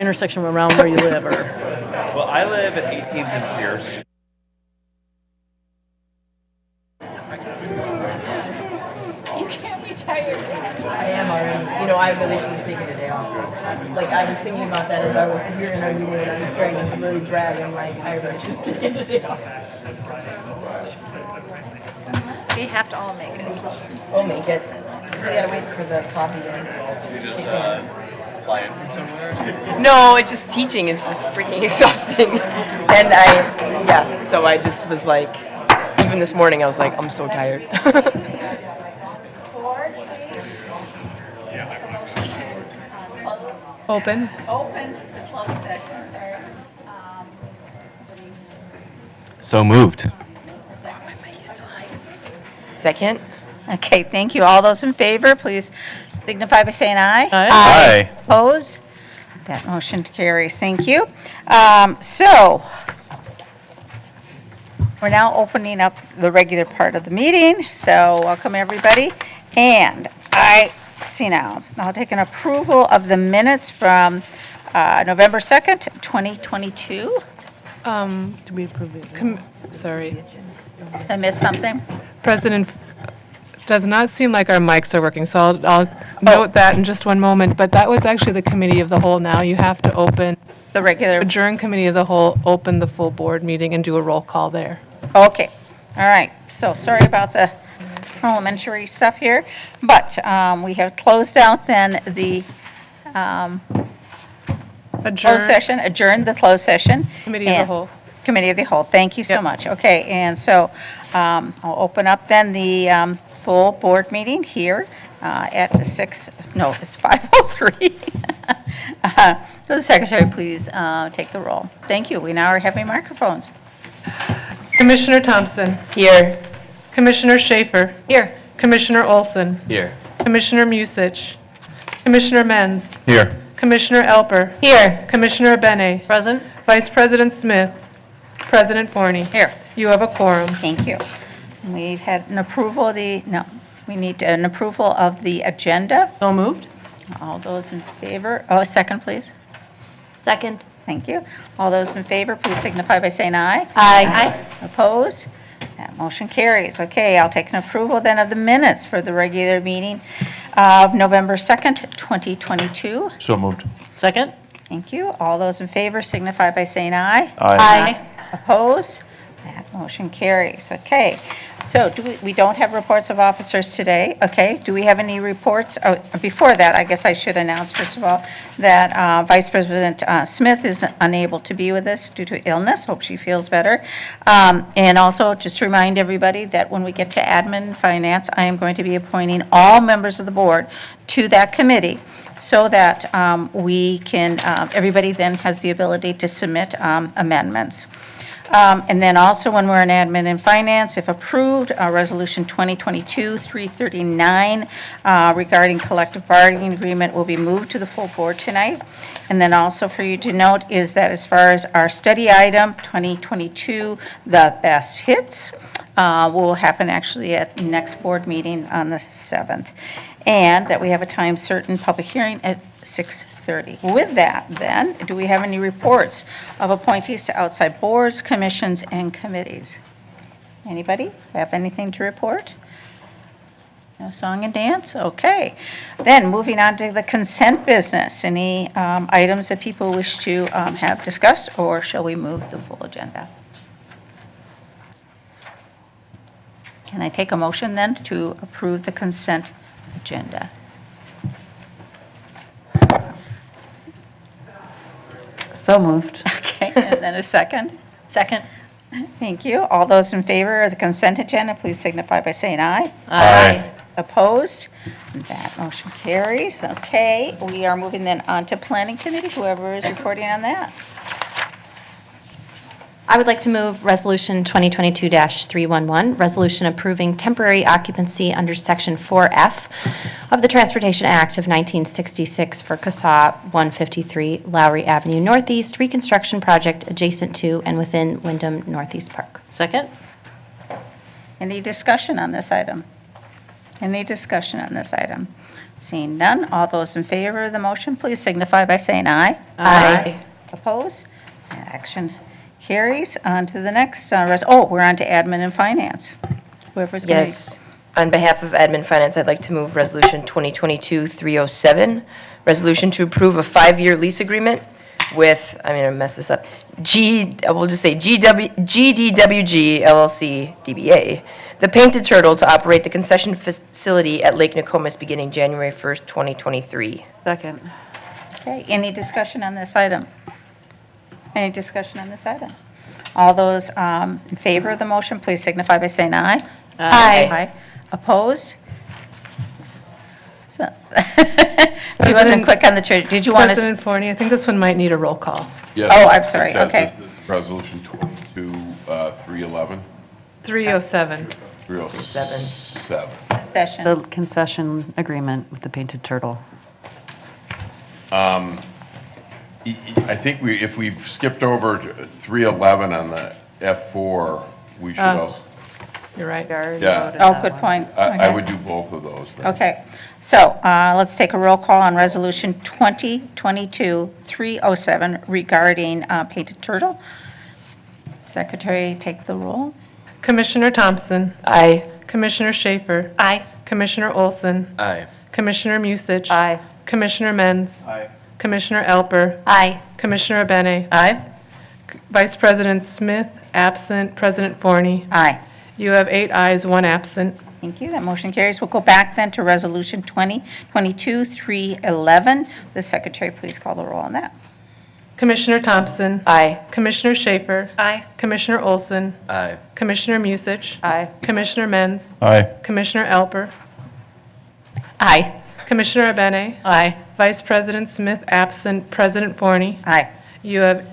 Intersection around where you live, or? Well, I live at 18th and Pierce. You can't be tired. I am already. You know, I really should have taken a day off. Like, I was thinking about that as I was here in our meeting and I was starting to really drag. I'm like, I really should have taken a day off. We have to all make it. We'll make it. Just gotta wait for the coffee then. You just fly in from somewhere? No, it's just teaching is just freaking exhausting. And so I just was like, even this morning I was like, I'm so tired. Open the closed session, sorry. So moved. Second? Okay, thank you. All those in favor, please signify by saying aye. Aye. Opposed? That motion carries. Thank you. So, we're now opening up the regular part of the meeting, so welcome everybody. And I'll take an approval of the minutes from November 2nd, 2022. Do we approve it? Sorry. Did I miss something? President, it does not seem like our mics are working, so I'll note that in just one moment. But that was actually the committee of the whole now. You have to The regular, adjourn committee of the whole, open the full board meeting and do a roll call there. okay. All right. So sorry about the parliamentary stuff here, but we have closed out then the closed session, adjourned the closed session. Committee of the whole. Committee of the whole. Thank you so Yep. much. Okay, and so I'll open up then the full board meeting here at 5:03. Will the secretary please take the roll? Thank you. We now are having microphones. Commissioner Thompson. Here. Commissioner Schaefer. Here. Commissioner Olson. Here. Commissioner Musich. Commissioner Menz. Here. Commissioner Elper. Here. Commissioner Bene. Present? Vice President Smith. President Forney. Here. You have a quorum. Thank you. We've had an approval of we need an approval of the agenda. So moved? All those in favor, a second, please. Second. Thank you. All those in favor, please signify by saying aye. Aye. Opposed? That motion carries. Okay, I'll take an approval then of the minutes for the regular meeting of November 2nd, 2022. So moved. Second? Thank you. All those in favor signify by saying aye. Aye. Opposed? That motion carries. Okay, so we don't have reports of officers today. Okay, do we have any reports? Oh, before that, I guess I should announce, first of all, that Vice President Smith is unable to be with us due to illness. Hope she feels better. And also, just to remind everybody that when we get to admin and finance, I am going to be appointing all members of the board to that committee so that we can, everybody then has the ability to submit amendments. And then also, when we're in admin and finance, if approved, Resolution 2022-339 regarding collective bargaining agreement will be moved to the full board tonight. And then also for you to note is that as far as our study item, 2022, the best hits, will happen actually at next board meeting on the 7th. And that we have a time certain public hearing at 6:30. With that, then, do we have any reports of appointees to outside boards, commissions, and committees? Anybody have anything to report? No song and dance? Okay. Then, moving on to the consent business. Any items that people wish to have discussed, or shall we move the full agenda? Can I take a motion, then, to approve the consent agenda? So moved. Okay, and then a second? Second? Thank you. All those in favor of the consent agenda, please signify by saying aye. Aye. Opposed? That motion carries. Okay, we are moving then on to planning committee, whoever is reporting on that. I would like to move Resolution 2022-311, resolution approving temporary occupancy under Section 4F of the Transportation Act of 1966 for CASA 153 Lowry Avenue Northeast reconstruction project adjacent to and within Wyndham Northeast Park. Second? Any discussion on this item? Any discussion on this item? Seeing none, all those in favor of the motion, please signify by saying aye. Aye. Opposed? Action carries. On to the next, we're on to admin and finance. Whoever's going to... Yes. On behalf of Admin Finance, I'd like to move Resolution 2022-307, resolution to approve a 5-year lease agreement with, I'm going to mess this up, we'll just say GDWG LLC DBA, the Painted Turtle, to operate the concession facility at Lake Nokomis beginning January 1st, 2023. Second. Okay, any discussion on this item? Any discussion on this item? All those in favor of the motion, please signify by saying aye. Aye. Opposed? He wasn't quick on the trigger. Did you want to? President Forney, I think this one might need a roll call. Yes. Oh, I'm sorry. It does. Okay. This is Resolution 22-311, 307. 307. Session. The concession agreement with the Painted Turtle. I think if we skipped over to 311 on the F4, we should also, You're right. yeah, Oh, good point. I Okay. would do both of those then. Okay, so let's take a roll call on Resolution 2022-307 regarding Painted Turtle. Secretary, take the roll. Commissioner Thompson. Aye. Commissioner Schaefer. Aye. Commissioner Olson. Aye. Commissioner Musich. Aye. Commissioner Menz. Aye. Commissioner Alper. Aye. Commissioner Abene. Aye. Vice President Smith, absent. President Forney. Aye. You have 8 ayes, 1 absent. Thank you. That motion carries. We'll go back then to Resolution 2022-311. The Secretary, please call the roll on that. Commissioner Thompson. Aye. Commissioner Schaefer. Aye. Commissioner Olson. Aye. Commissioner Musich. Aye. Commissioner Menz. Aye. Commissioner Alper. Aye. Commissioner Abene. Aye. Vice President Smith, absent. President Forney. Aye. You have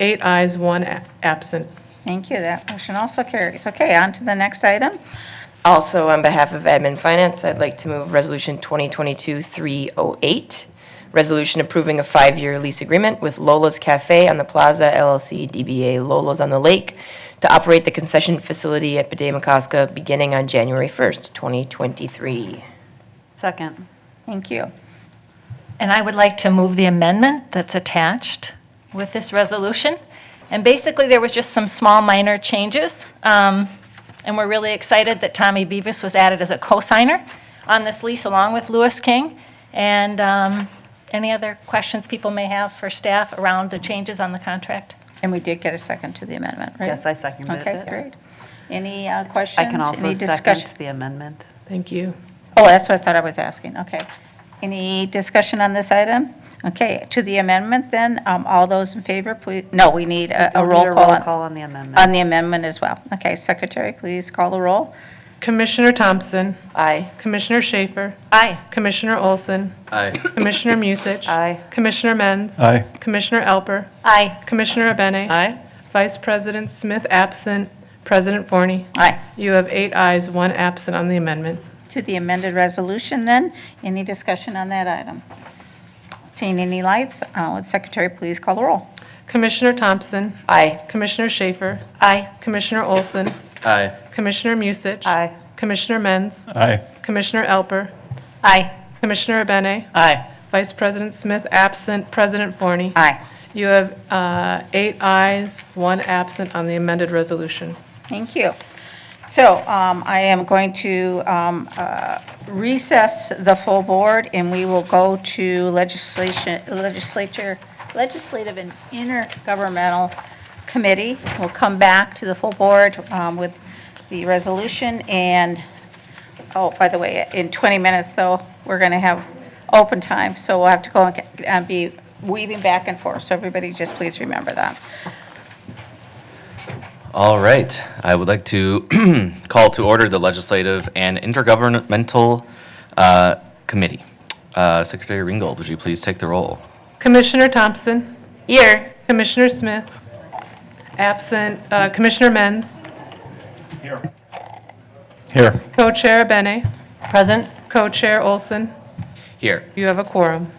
8 ayes, 1 absent. Thank you. That motion also carries. Okay, on to the next item. Also, on behalf of Admin Finance, I'd like to move Resolution 2022-308, resolution approving a 5-year lease agreement with Lola's Cafe on the Plaza LLC DBA Lola's on the Lake to operate the concession facility at Bede-Makaska beginning on January 1st, 2023. Second. Thank you. And I would like to move the amendment that's attached with this resolution. And basically, there was just some small minor changes. And we're really excited that Tommy Beavis was added as a co-signer on this lease along with Lewis King. And any other questions people may have for staff around the changes on the contract? And we did get a second to the amendment, right? Yes, I seconded it. Okay, great. Any questions? I can also Any second discussion? the amendment. Thank you. Oh, that's what I thought I was asking. Okay. Any discussion on this item? Okay, to the amendment then, all those in favor, please, no, we need a We'll roll need call on the amendment. on the amendment as well. Okay, Secretary, please call the roll. Commissioner Thompson. Aye. Commissioner Schaefer. Aye. Commissioner Olson. Aye. Commissioner Musich. Aye. Commissioner Menz. Aye. Commissioner Alper. Aye. Commissioner Abene. Aye. Vice President Smith, absent. President Forney. Aye. You have 8 ayes, 1 absent on the amendment. To the amended resolution then, any discussion on that item? Seeing any lights, would Secretary please call the roll? Commissioner Thompson. Aye. Commissioner Schaefer. Aye. Commissioner Olson. Aye. Commissioner Musich. Aye. Commissioner Menz. Aye. Commissioner Alper. Aye. Commissioner Abene. Aye. Vice President Smith, absent. President Forney. Aye. You have 8 ayes, 1 absent on the amended resolution. Thank you. So I am going to recess the full board, and we will go to legislative and intergovernmental committee. We'll come back to the full board with the resolution, and, oh, by the way, in 20 minutes, though, we're going to have open time, so we'll have to go and be weaving back and forth, so everybody just please remember that. All right. I would like to call to order the Legislative and Intergovernmental Committee. Secretary Ringgold, would you please take the roll? Commissioner Thompson. Here. Commissioner Smith. Absent. Commissioner Menz. Here. Co-Chair Abene. Present? Co-Chair Olson. Here. You have a quorum.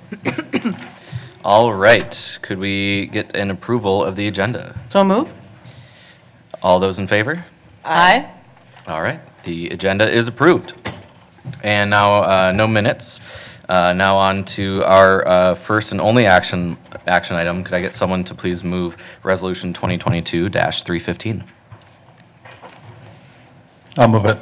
All right. Could we get an approval of the agenda? So move. All those in favor? Aye. All right. The agenda is approved. And now, no minutes. Now on to our first and only action item. Could I get someone to please move Resolution 2022-315? I'll move it.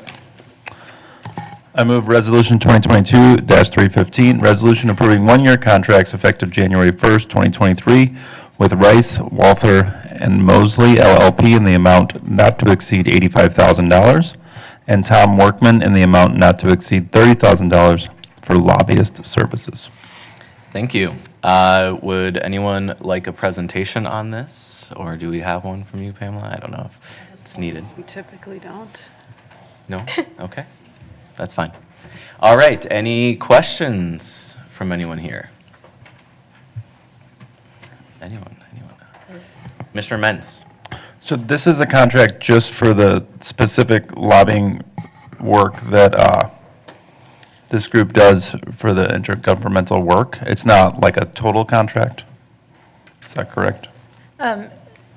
I move Resolution 2022-315, resolution approving one-year contracts effective January 1st, 2023 with Rice, Walther, and Mosley LLP in the amount not to exceed $85,000, and Tom Workman in the amount not to exceed $30,000 for lobbyist services. Thank you. Would anyone like a presentation on this, or do we have one from you, Pamela? I don't know if it's needed. We typically don't. No? Okay. That's fine. All right. Any questions from anyone here? Anyone? Mr. Mentz. So this is a contract just for the specific lobbying work that this group does for the intergovernmental work. It's not like a total contract. Is that correct?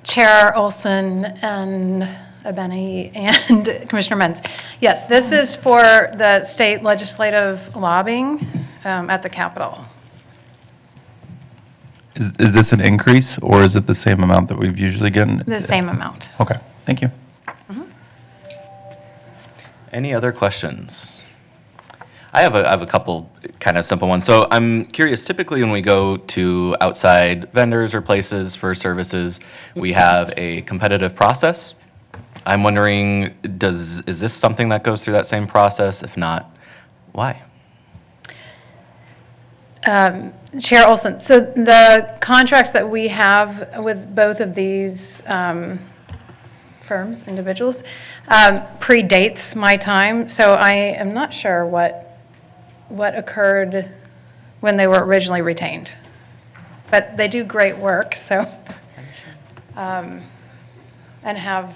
Chair Olson and Abeni and Commissioner Mentz. Yes, this is for the state legislative lobbying at the Capitol. Is this an increase, or is it the same amount that we've usually gotten? The same amount. Okay, thank you. Any other questions? I have a couple kind of simple ones. So I'm curious, typically when we go to outside vendors or places for services, we have a competitive process. I'm wondering, is this something that goes through that same process? If not, why? Chair Olson, so the contracts that we have with both of these firms, individuals, predates my time, so I am not sure what occurred when they were originally retained. But they do great work, so, and have,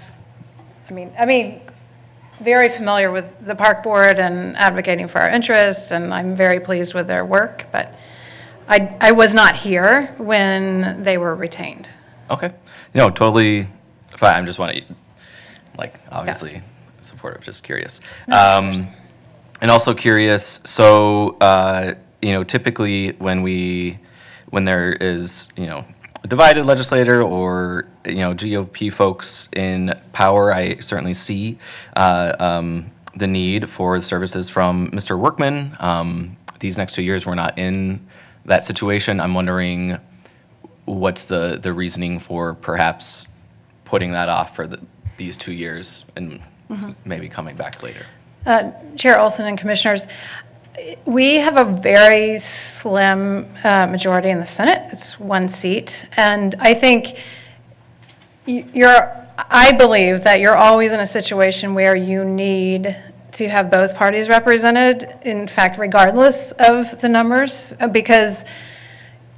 I mean, very familiar with the park board and advocating for our interests, and I'm very pleased with their work, but I was not here when they were retained. Okay. No, totally fine. I'm just obviously supportive, just curious. And also curious, so, typically when there is, a divided legislator or, GOP folks in power, I certainly see the need for services from Mr. Workman. These next 2 years, we're not in that situation. I'm wondering what's the reasoning for perhaps putting that off for these 2 years and maybe coming back later. Chair Olson and Commissioners, we have a very slim majority in the Senate. It's 1 seat. And I think I believe that you're always in a situation where you need to have both parties represented, in fact, regardless of the numbers, because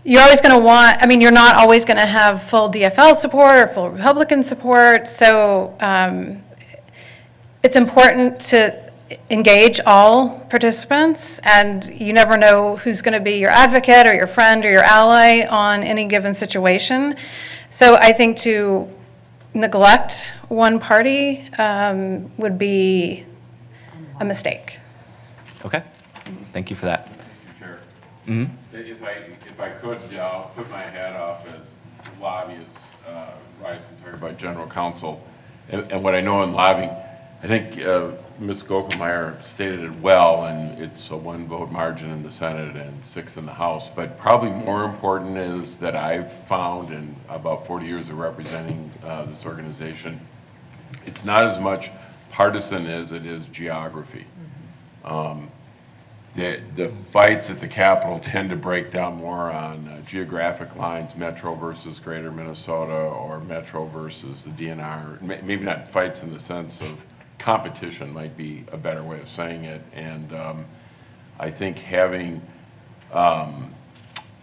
you're always going to you're not always going to have full DFL support or full Republican support. So it's important to engage all participants, and you never know who's going to be your advocate or your friend or your ally on any given situation. So I think to neglect one party would be a mistake. Okay. Thank you for that. Chair. If I could, I'll put my hat off as lobbyist, Rice and Terry by General Counsel. And what I know in lobbying, I think Ms. Gokelmeyer stated it well, and it's a 1-vote margin in the Senate and 6 in the House. But probably more important is that I've found in about 40 years of representing this organization, it's not as much partisan as it is geography. The fights at the Capitol tend to break down more on geographic lines, Metro versus Greater Minnesota, or Metro versus the DNR. Maybe not fights in the sense of competition might be a better way of saying it. And I think having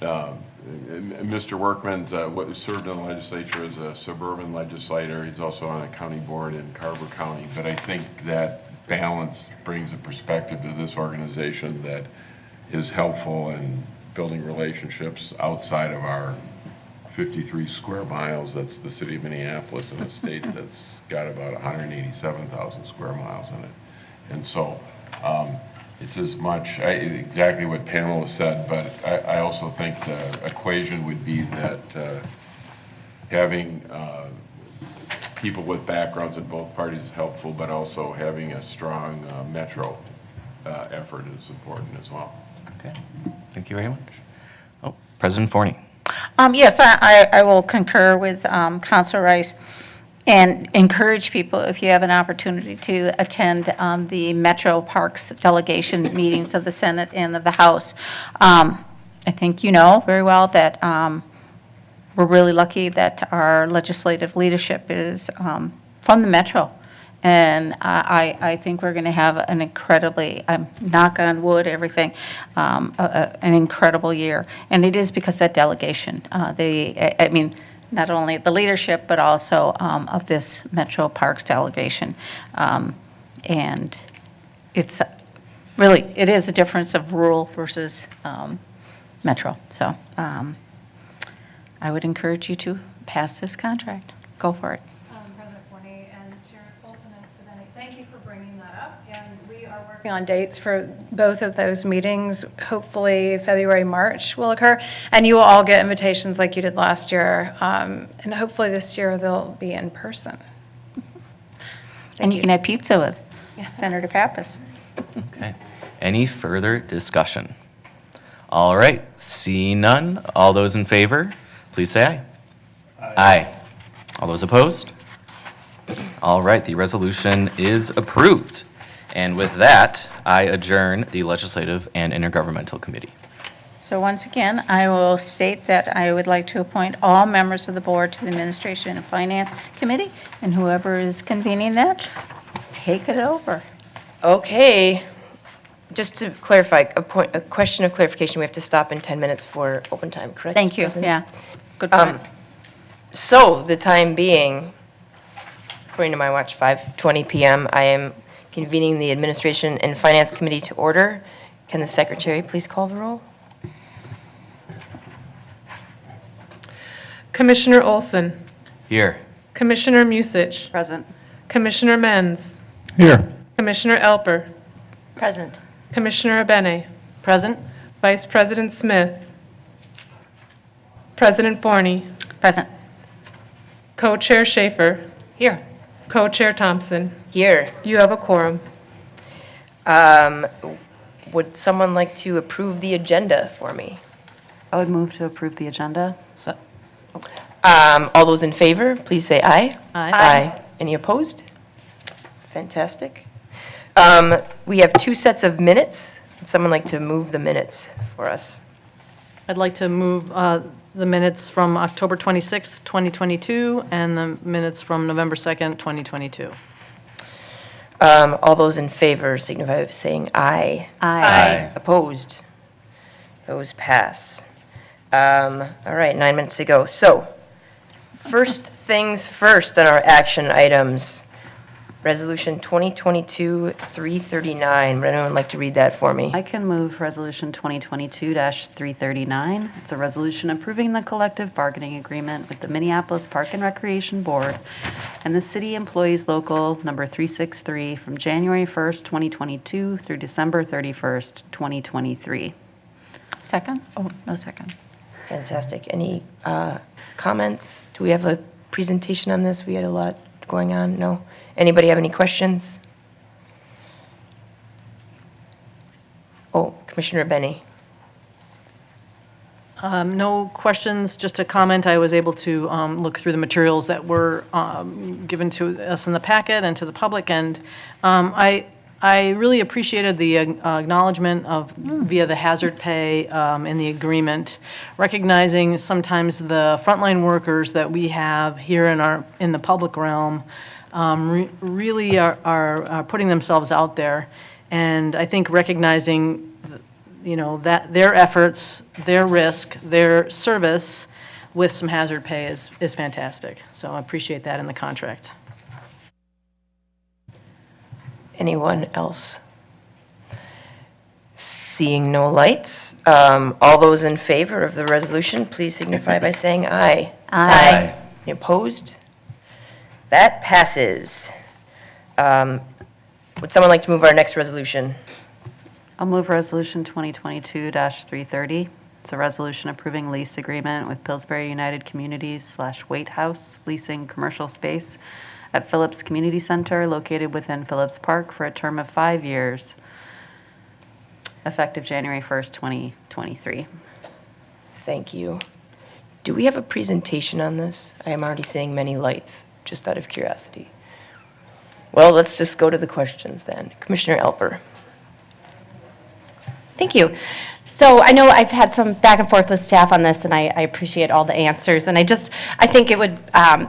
Mr. Workman's served in the legislature as a suburban legislator. He's also on a county board in Carver County. But I think that balance brings a perspective to this organization that is helpful in building relationships outside of our 53 square miles. That's the city of Minneapolis, in a state that's got about 187,000 square miles in it. And so it's as much, exactly what Pamela said, but I also think the equation would be that having people with backgrounds in both parties is helpful, but also having a strong metro effort is important as well. Okay, thank you very much. Oh, President Forney. Yes, I will concur with Councilor Rice and encourage people, if you have an opportunity, to attend the Metro Parks delegation meetings of the Senate and of the House. I think you know very well that we're really lucky that our legislative leadership is from the Metro. And I think we're going to have an incredibly, knock on wood, everything, an incredible year. And it is because that delegation, I mean, not only the leadership, but also of this Metro Parks delegation. And it's really, it is a difference of rural versus Metro. So I would encourage you to pass this contract. Go for it. President Forney and Chair Olson and Fideni, thank you for bringing that up. And we are working on dates for both of those meetings. Hopefully February, March will occur. And you will all get invitations like you did last year. And hopefully this year they'll be in person. And you can have pizza with Senator Pappas. Okay. Any further discussion? All right, seeing none, all those in favor, please say aye. Aye. All those opposed? All right, the resolution is approved. And with that, I adjourn the Legislative and Intergovernmental Committee. So once again, I will state that I would like to appoint all members of the board to the Administration and Finance Committee, and whoever is convening that, take it over. Okay. Just to clarify, a question of clarification, we have to stop in 10 minutes for open time, correct? Thank you, President? yeah. Good point. So the time being, according to my watch, 5:20 PM, I am convening the Administration and Finance Committee to order. Can the Secretary please call the roll? Commissioner Olson, Here. Commissioner Musich, Present. Commissioner Menz, Here. Commissioner Elper, Present. Commissioner Abene, Present? Vice President Smith, President Forney, Present. Co-Chair Schaefer, Here. Co-Chair Thompson. Here. You have a quorum. Would someone like to approve the agenda for me? I would move to approve the agenda. All those in favor, please say aye. Aye. Any opposed? Fantastic. We have two sets of minutes. Would someone like to move the minutes for us? I'd like to move the minutes from October 26th, 2022, and the minutes from November 2nd, 2022. All those in favor signify by saying aye. Aye. Opposed? Those pass. All right, 9 minutes to go. So, first things first on our action items. Resolution 2022-339. Would anyone like to read that for me? I can move Resolution 2022-339. It's a resolution approving the collective bargaining agreement with the Minneapolis Park and Recreation Board and the City Employees Local Number 363 from January 1st, 2022 through December 31st, 2023. Second? Oh, no second. Fantastic. Any comments? Do we have a presentation on this? We had a lot going on. No? Anybody have any questions? Oh, Commissioner Benny. No questions, just a comment. I was able to look through the materials that were given to us in the packet and to the public, and I really appreciated the acknowledgement of via the hazard pay in the agreement, recognizing sometimes the frontline workers that we have here in the public realm really are putting themselves out there, and I think recognizing that their efforts, their risk, their service with some hazard pay is fantastic. So I appreciate that in the contract. Anyone else? Seeing no lights, all those in favor of the resolution, please signify by saying aye. Aye. Any opposed? That passes. Would someone like to move our next resolution? I'll move Resolution 2022-330. It's a resolution approving lease agreement with Pillsbury United Communities / Waite House leasing commercial space at Phillips Community Center located within Phillips Park for a term of 5 years, effective January 1st, 2023. Thank you. Do we have a presentation on this? I am already seeing many lights, just out of curiosity. Well, let's just go to the questions then. Commissioner Alper. Thank you. So I know I've had some back and forth with staff on this, and I appreciate all the answers. And I think it would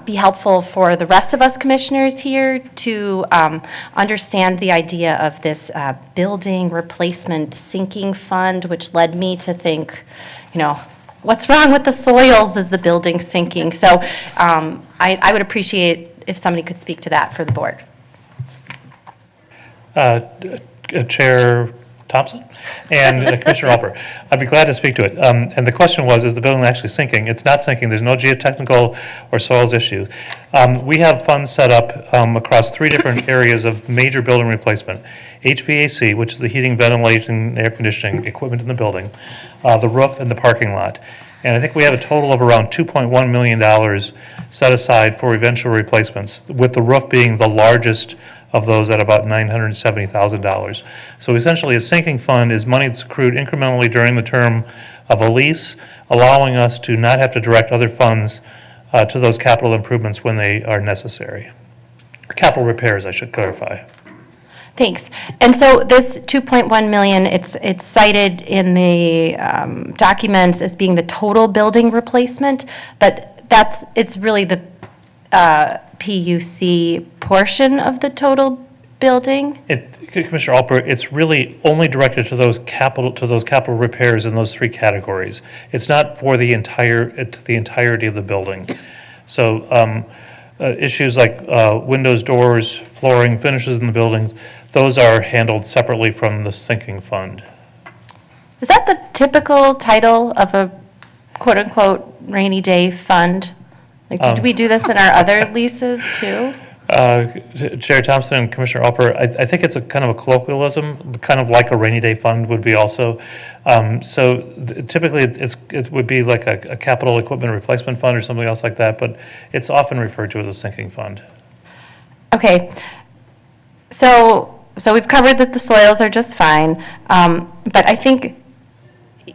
be helpful for the rest of us commissioners here to understand the idea of this building replacement sinking fund, which led me to think, what's wrong with the soils? Is the building sinking? So I would appreciate if somebody could speak to that for the board. Chair Thompson and Commissioner Alper. I'd be glad to speak to it. And the question was, is the building actually sinking? It's not sinking. There's no geotechnical or soils issue. We have funds set up across 3 different areas of major building replacement. HVAC, which is the heating, ventilation, and air conditioning equipment in the building, the roof, and the parking lot. And I think we have a total of around $2.1 million set aside for eventual replacements, with the roof being the largest of those at about $970,000. So essentially, a sinking fund is money that's accrued incrementally during the term of a lease, allowing us to not have to direct other funds to those capital improvements when they are necessary. Capital repairs, I should clarify. Thanks. And so this 2.1 million, it's cited in the documents as being the total building replacement, but it's really the PUC portion of the total building? Commissioner Alper, it's really only directed to those capital repairs in those 3 categories. It's not for the entirety of the building. So issues like windows, doors, flooring, finishes in the buildings, those are handled separately from the sinking fund. Is that the typical title of a quote-unquote rainy day fund? Like, did we do this in our other leases too? Chair Thompson and Commissioner Alper, I think it's a kind of a colloquialism, kind of like a rainy day fund would be also. Typically it would be like a capital equipment replacement fund or something else like that, but it's often referred to as a sinking fund. Okay. So we've covered that the soils are just fine, but I think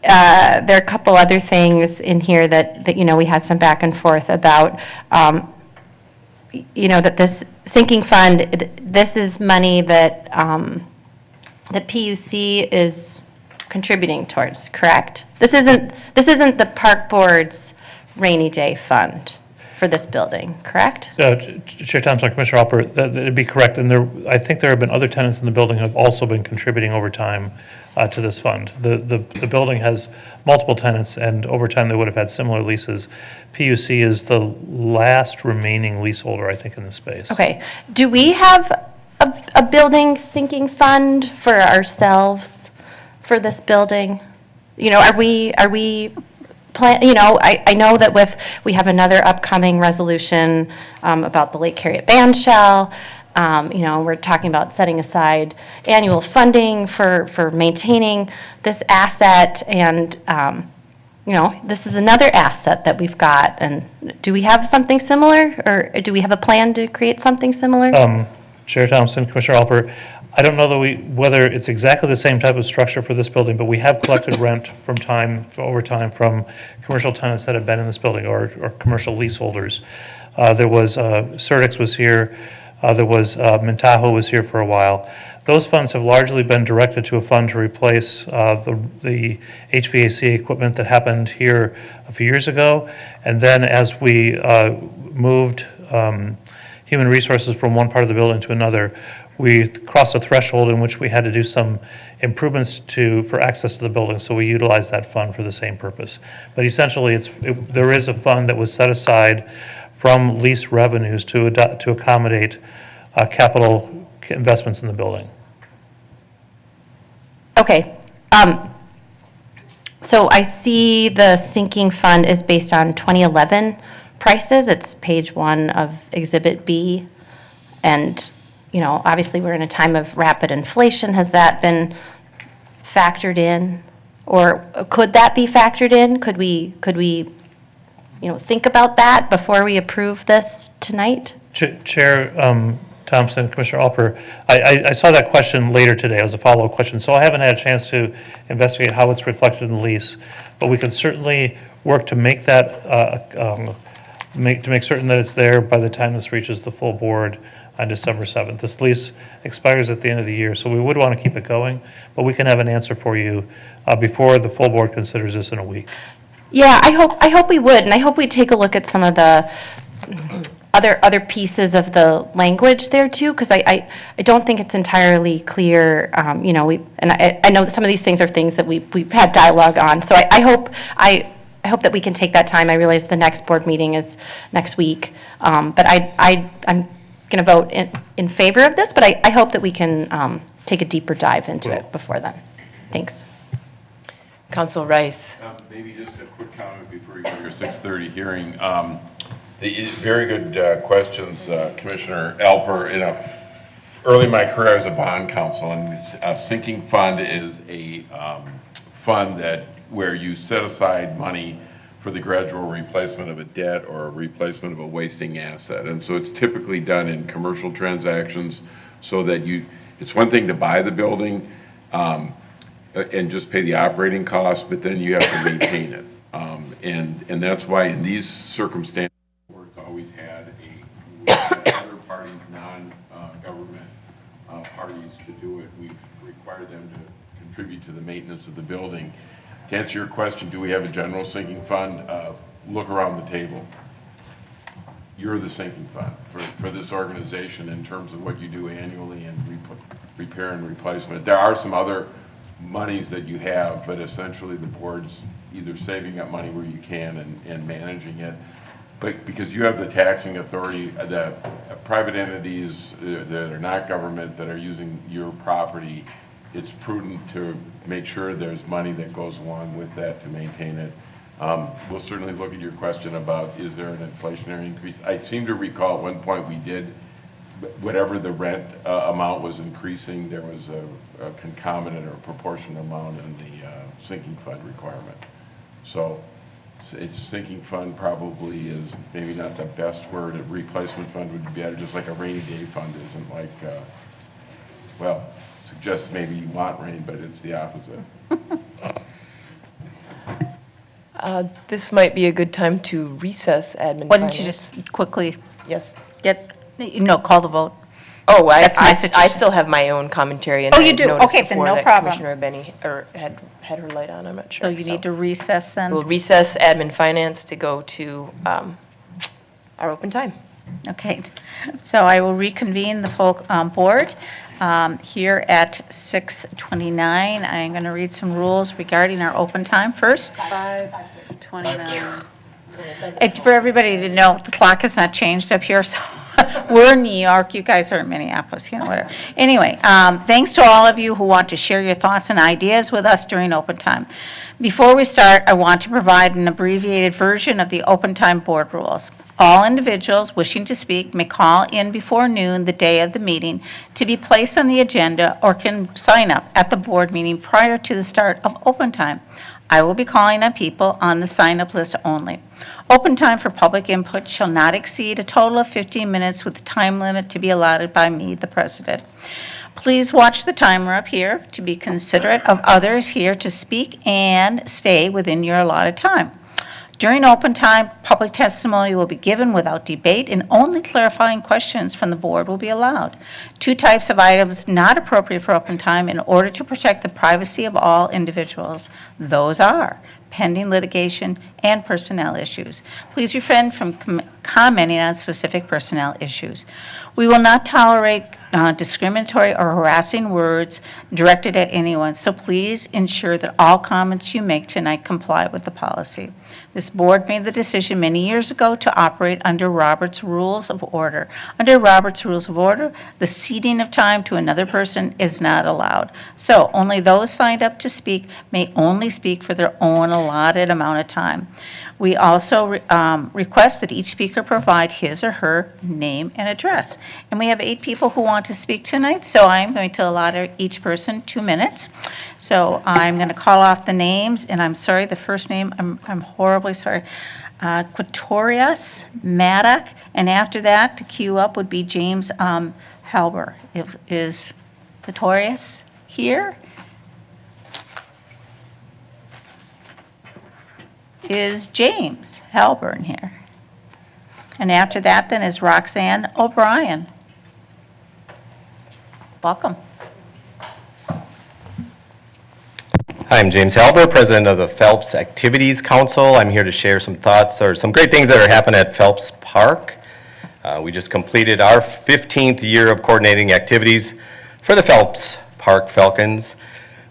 there are a couple other things in here that we had some back and forth about. That this sinking fund, this is money that the PUC is contributing towards, correct? This isn't the park board's rainy day fund for this building, correct? Chair Thompson, Commissioner Alper, that'd be correct. And I think there have been other tenants in the building who have also been contributing over time to this fund. The building has multiple tenants, and over time they would have had similar leases. PUC is the last remaining leaseholder, I think, in the space. Okay. Do we have a building sinking fund for ourselves for this building? Are we I know that we have another upcoming resolution about the Lake Harriet band shell. We're talking about setting aside annual funding for maintaining this asset, and this is another asset that we've got. And do we have something similar, or do we have a plan to create something similar? Chair Thompson, Commissioner Alper, I don't know whether it's exactly the same type of structure for this building, but we have collected rent over time from commercial tenants that have been in this building or commercial leaseholders. There was Certix was here. There was Mintaho was here for a while. Those funds have largely been directed to a fund to replace the HVAC equipment that happened here a few years ago. And then as we moved human resources from one part of the building to another, we crossed a threshold in which we had to do some improvements for access to the building, so we utilized that fund for the same purpose. But essentially, there is a fund that was set aside from lease revenues to accommodate capital investments in the building. Okay. So I see the sinking fund is based on 2011 prices. It's page 1 of Exhibit B, and obviously we're in a time of rapid inflation. Has that been factored in? Or could that be factored in? Could we, think about that before we approve this tonight? Chair Thompson, Commissioner Alper, I saw that question later today as a follow-up question, so I haven't had a chance to investigate how it's reflected in the lease, but we can certainly work to make that, make certain that it's there by the time this reaches the full board on December 7th. This lease expires at the end of the year, so we would want to keep it going, but we can have an answer for you before the full board considers this in a week. Yeah, I hope we would, and I hope we take a look at some of the other pieces of the language there too, because I don't think it's entirely clear. I know that some of these things are things that we've had dialogue on. So I hope that we can take that time. I realize the next board meeting is next week, but I'm going to vote in favor of this. But I hope that we can take a deeper dive into it before then. Thanks. Council Rice. Maybe just a quick comment before you go to your 6:30 hearing. Very good questions, Commissioner Alper. Early in my career, I was a bond counsel, and a sinking fund is a fund where you set aside money for the gradual replacement of a debt or a replacement of a wasting asset. And so it's typically done in commercial transactions so that it's one thing to buy the building and just pay the operating costs, but then you have to maintain it. And that's why in these circumstances, it's always had other parties, non-government parties to do it. We've required them to contribute to the maintenance of the building. To answer your question, do we have a general sinking fund? Look around the table. You're the sinking fund for this organization in terms of what you do annually and repair and replacement. There are some other monies that you have, but essentially the board's either saving up money where you can and managing it. But because you have the taxing authority, the private entities that are not government that are using your property, it's prudent to make sure there's money that goes along with that to maintain it. We'll certainly look at your question about is there an inflationary increase. I seem to recall at one point we did, whatever the rent amount was increasing, there was a concomitant or proportional amount in the sinking fund requirement. So it's sinking fund probably is maybe not the best word. A replacement fund would be better, just like a rainy day fund isn't like, suggests maybe you want rain, but it's the opposite. This might be a good time to recess admin. Why don't you just quickly Yes. call the vote? Oh, I suggestion. still have my own commentary. And Oh, you I do? noticed Okay, then before no that problem. Commissioner Benny had her light on, I'm not sure. So you need to recess then? We'll recess admin finance to go to our open time. Okay, so I will reconvene the full board here at 6:29. I am going to read some rules regarding our open time first. 5:29. For everybody to know, the clock has not changed up here, so we're in New York, you guys are in Minneapolis, whatever. Anyway, thanks to all of you who want to share your thoughts and ideas with us during open time. Before we start, I want to provide an abbreviated version of the open time board rules. All individuals wishing to speak may call in before noon the day of the meeting to be placed on the agenda or can sign up at the board meeting prior to the start of open time. I will be calling on people on the sign-up list only. Open time for public input shall not exceed a total of 15 minutes with a time limit to be allotted by me, the president. Please watch the timer up here to be considerate of others here to speak and stay within your allotted time. During open time, public testimony will be given without debate and only clarifying questions from the board will be allowed. Two types of items not appropriate for open time in order to protect the privacy of all individuals. Those are pending litigation and personnel issues. Please refrain from commenting on specific personnel issues. We will not tolerate discriminatory or harassing words directed at anyone, so please ensure that all comments you make tonight comply with the policy. This board made the decision many years ago to operate under Robert's Rules of Order. Under Robert's Rules of Order, the ceding of time to another person is not allowed. So only those signed up to speak may only speak for their own allotted amount of time. We also request that each speaker provide his or her name and address. And we have 8 people who want to speak tonight, so I'm going to allot each person 2 minutes. So I'm going to call off the names, and I'm sorry, the first name, I'm horribly sorry. Quatorius Maddock, and after that, to queue up would be James Halber. Is Quatorius here? Is James Halburn here? And after that, then, is Roxanne O'Brien. Welcome. Hi, I'm James Halber, President of the Phelps Activities Council. I'm here to share some thoughts or some great things that are happening at Phelps Park. We just completed our 15th year of coordinating activities for the Phelps Park Falcons.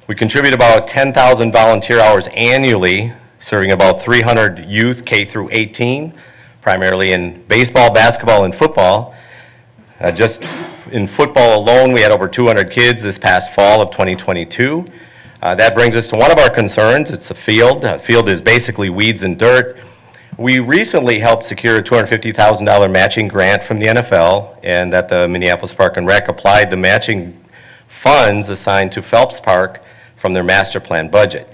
We contribute about 10,000 volunteer hours annually, serving about 300 youth K through 18, primarily in baseball, basketball, and football. Just in football alone, we had over 200 kids this past fall of 2022. That brings us to one of our concerns. It's a field. The field is basically weeds and dirt. We recently helped secure a $250,000 matching grant from the NFL, and that the Minneapolis Park and Rec applied the matching funds assigned to Phelps Park from their master plan budget.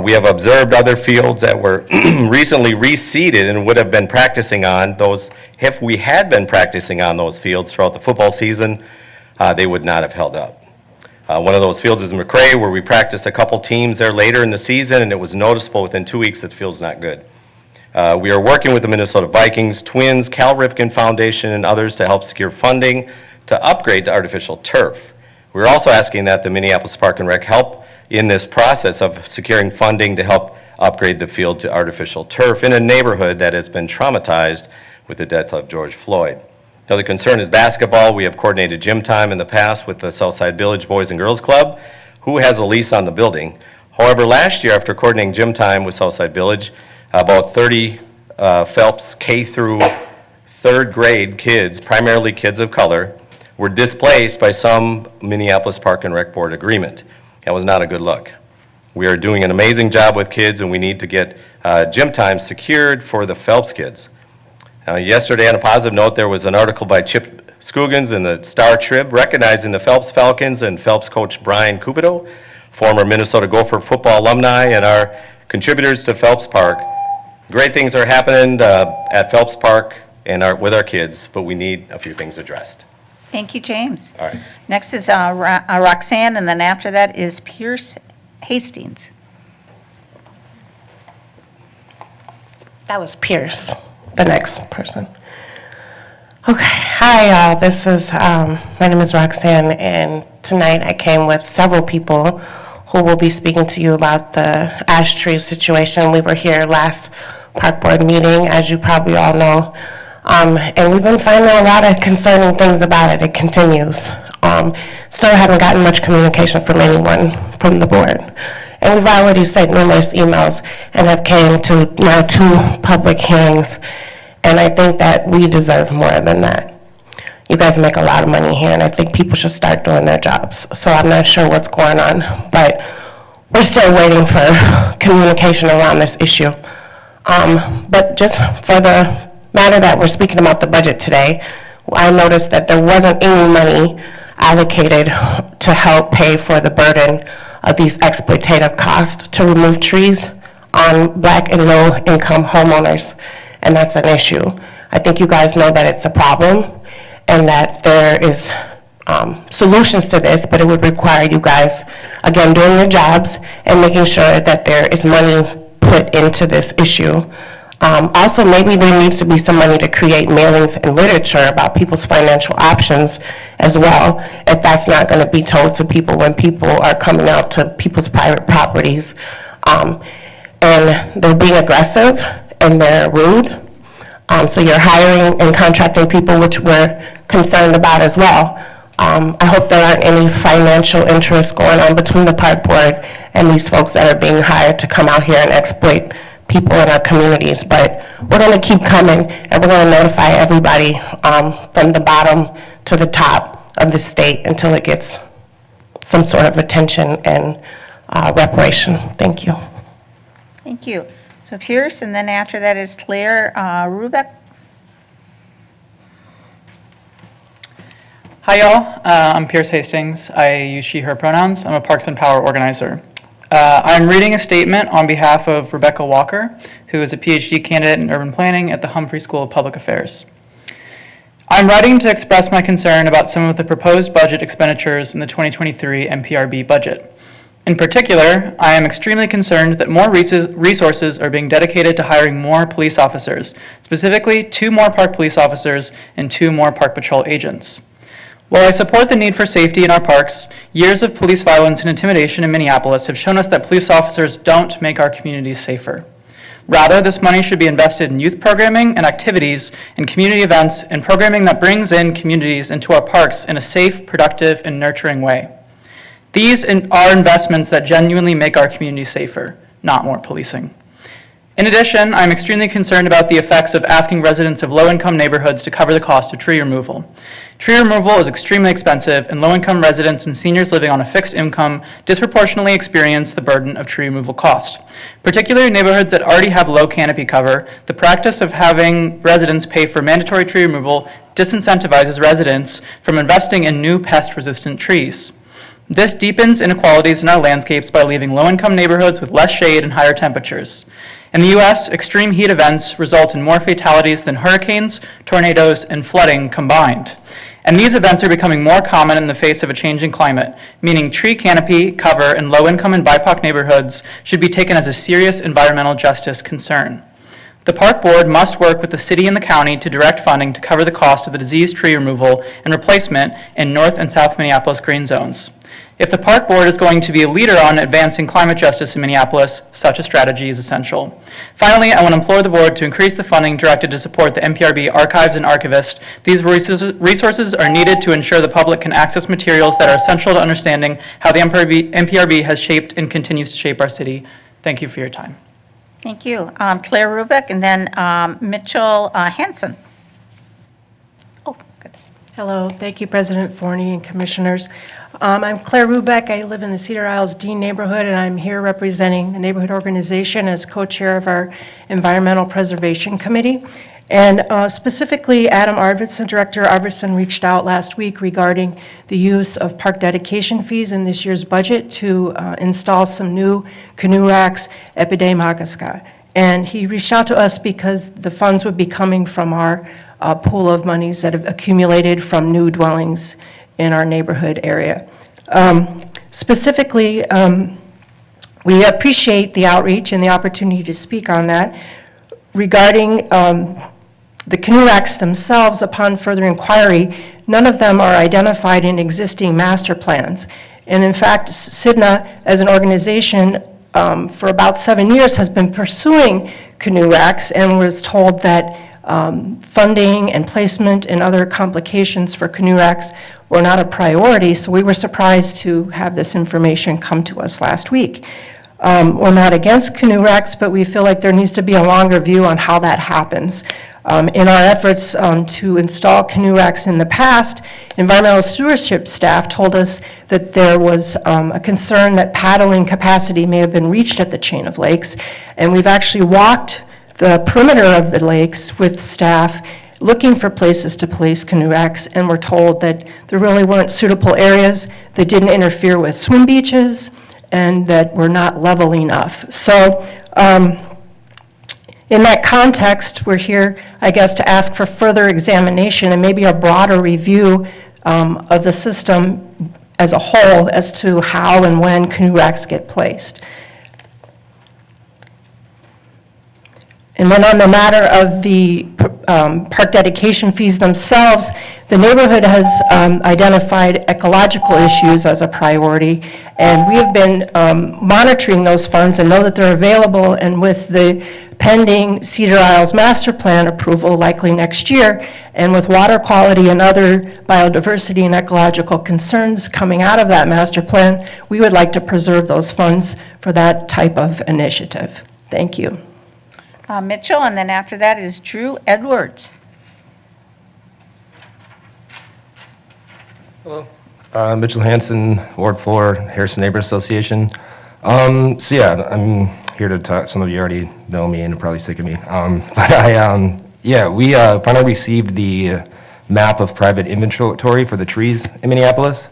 We have observed other fields that were recently reseeded and would have been practicing on those. If we had been practicing on those fields throughout the football season, they would not have held up. One of those fields is McRae, where we practiced a couple teams there later in the season, and it was noticeable within 2 weeks that the field's not good. We are working with the Minnesota Vikings, Twins, Cal Ripken Foundation, and others to help secure funding to upgrade to artificial turf. We're also asking that the Minneapolis Park and Rec help in this process of securing funding to help upgrade the field to artificial turf in a neighborhood that has been traumatized with the death of George Floyd. Another concern is basketball. We have coordinated gym time in the past with the Southside Village Boys and Girls Club, who has a lease on the building. However, last year, after coordinating gym time with Southside Village, about 30 Phelps K through 3rd grade kids, primarily kids of color, were displaced by some Minneapolis Park and Rec Board agreement. That was not a good look. We are doing an amazing job with kids, and we need to get gym time secured for the Phelps kids. Yesterday, on a positive note, there was an article by Chip Scugans in the Star Trib recognizing the Phelps Falcons and Phelps coach Brian Cupido, former Minnesota Gopher football alumni, and our contributors to Phelps Park. Great things are happening at Phelps Park and with our kids, but we need a few things addressed. Thank you, James. All right. Next is Roxanne, and then after that is Pierce Hastings. That was Pierce, the next person. Okay, hi, my name is Roxanne, and tonight I came with several people who will be speaking to you about the ash tree situation. We were here last park board meeting, as you probably all know, and we've been finding a lot of concerning things about it. It continues. Still haven't gotten much communication from anyone from the board. And we've already sent numerous emails and have came to now 2 public hearings, and I think that we deserve more than that. You guys make a lot of money here, and I think people should start doing their jobs. So I'm not sure what's going on, but we're still waiting for communication around this issue. But just for the matter that we're speaking about the budget today, I noticed that there wasn't any money allocated to help pay for the burden of these exploitative costs to remove trees on Black and low-income homeowners, and that's an issue. I think you guys know that it's a problem and that there is solutions to this, but it would require you guys, again, doing your jobs and making sure that there is money put into this issue. Also, maybe there needs to be some money to create mailings and literature about people's financial options as well, if that's not going to be told to people when people are coming out to people's private properties. And they're being aggressive and they're rude. So you're hiring and contracting people, which we're concerned about as well. I hope there aren't any financial interests going on between the park board and these folks that are being hired to come out here and exploit people in our communities, but we're going to keep coming, and we're going to notify everybody from the bottom to the top of the state until it gets some sort of attention and reparation. Thank you. Thank you. So Pierce, and then after that is Claire Rubeck. Hi, y'all. I'm Pierce Hastings. I use she, her pronouns. I'm a Parks and Power organizer. I'm reading a statement on behalf of Rebecca Walker, who is a PhD candidate in urban planning at the Humphrey School of Public Affairs. I'm writing to express my concern about some of the proposed budget expenditures in the 2023 MPRB budget. In particular, I am extremely concerned that more resources are being dedicated to hiring more police officers, specifically 2 more park police officers and 2 more park patrol agents. While I support the need for safety in our parks, years of police violence and intimidation in Minneapolis have shown us that police officers don't make our communities safer. Rather, this money should be invested in youth programming and activities and community events and programming that brings in communities into our parks in a safe, productive, and nurturing way. These are investments that genuinely make our communities safer, not more policing. In addition, I'm extremely concerned about the effects of asking residents of low-income neighborhoods to cover the cost of tree removal. Tree removal is extremely expensive, and low-income residents and seniors living on a fixed income disproportionately experience the burden of tree removal cost. Particularly in neighborhoods that already have low canopy cover, the practice of having residents pay for mandatory tree removal disincentivizes residents from investing in new pest-resistant trees. This deepens inequalities in our landscapes by leaving low-income neighborhoods with less shade and higher temperatures. In the U.S., extreme heat events result in more fatalities than hurricanes, tornadoes, and flooding combined. And these events are becoming more common in the face of a changing climate, meaning tree canopy cover in low-income and BIPOC neighborhoods should be taken as a serious environmental justice concern. The Park Board must work with the city and the county to direct funding to cover the cost of the diseased tree removal and replacement in North and South Minneapolis green zones. If the Park Board is going to be a leader on advancing climate justice in Minneapolis, such a strategy is essential. Finally, I want to implore the board to increase the funding directed to support the MPRB archives and archivists. These resources are needed to ensure the public can access materials that are essential to understanding how the MPRB has shaped and continues to shape our city. Thank you for your time. Thank you. Claire Rubeck, and then Mitchell Hansen. Oh, good. Hello, thank you, President Forney and Commissioners. I'm Claire Rubeck. I live in the Cedar Isles Dean neighborhood, and I'm here representing the neighborhood organization as co-chair of our Environmental Preservation Committee. And specifically, Adam Arvidsson, Director Arvidsson, reached out last week regarding the use of park dedication fees in this year's budget to install some new canoe racks at Epidemiagaska. And he reached out to us because the funds would be coming from our pool of monies that have accumulated from new dwellings in our neighborhood area. Specifically, we appreciate the outreach and the opportunity to speak on that. Regarding the canoe racks themselves, upon further inquiry, none of them are identified in existing master plans. And in fact, SIDNA, as an organization, for about 7 years has been pursuing canoe racks and was told that funding and placement and other complications for canoe racks were not a priority, so we were surprised to have this information come to us last week. We're not against canoe racks, but we feel like there needs to be a longer view on how that happens. In our efforts to install canoe racks in the past, environmental stewardship staff told us that there was a concern that paddling capacity may have been reached at the chain of lakes, and we've actually walked the perimeter of the lakes with staff looking for places to place canoe racks, and we're told that there really weren't suitable areas that didn't interfere with swim beaches and that were not level enough. So in that context, we're here, I guess, to ask for further examination and maybe a broader review of the system as a whole as to how and when canoe racks get placed. And then on the matter of the park dedication fees themselves, the neighborhood has identified ecological issues as a priority, and we have been monitoring those funds and know that they're available, and with the pending Cedar Isles Master Plan approval likely next year, and with water quality and other biodiversity and ecological concerns coming out of that master plan, we would like to preserve those funds for that type of initiative. Thank you. Mitchell, and then after that is Drew Edwards. Hello. Mitchell Hansen, Ward 4, Harrison Neighborhood Association. So yeah, I'm here to talk. Some of you already know me and are probably sick of me. We finally received the map of private inventory for the trees in Minneapolis.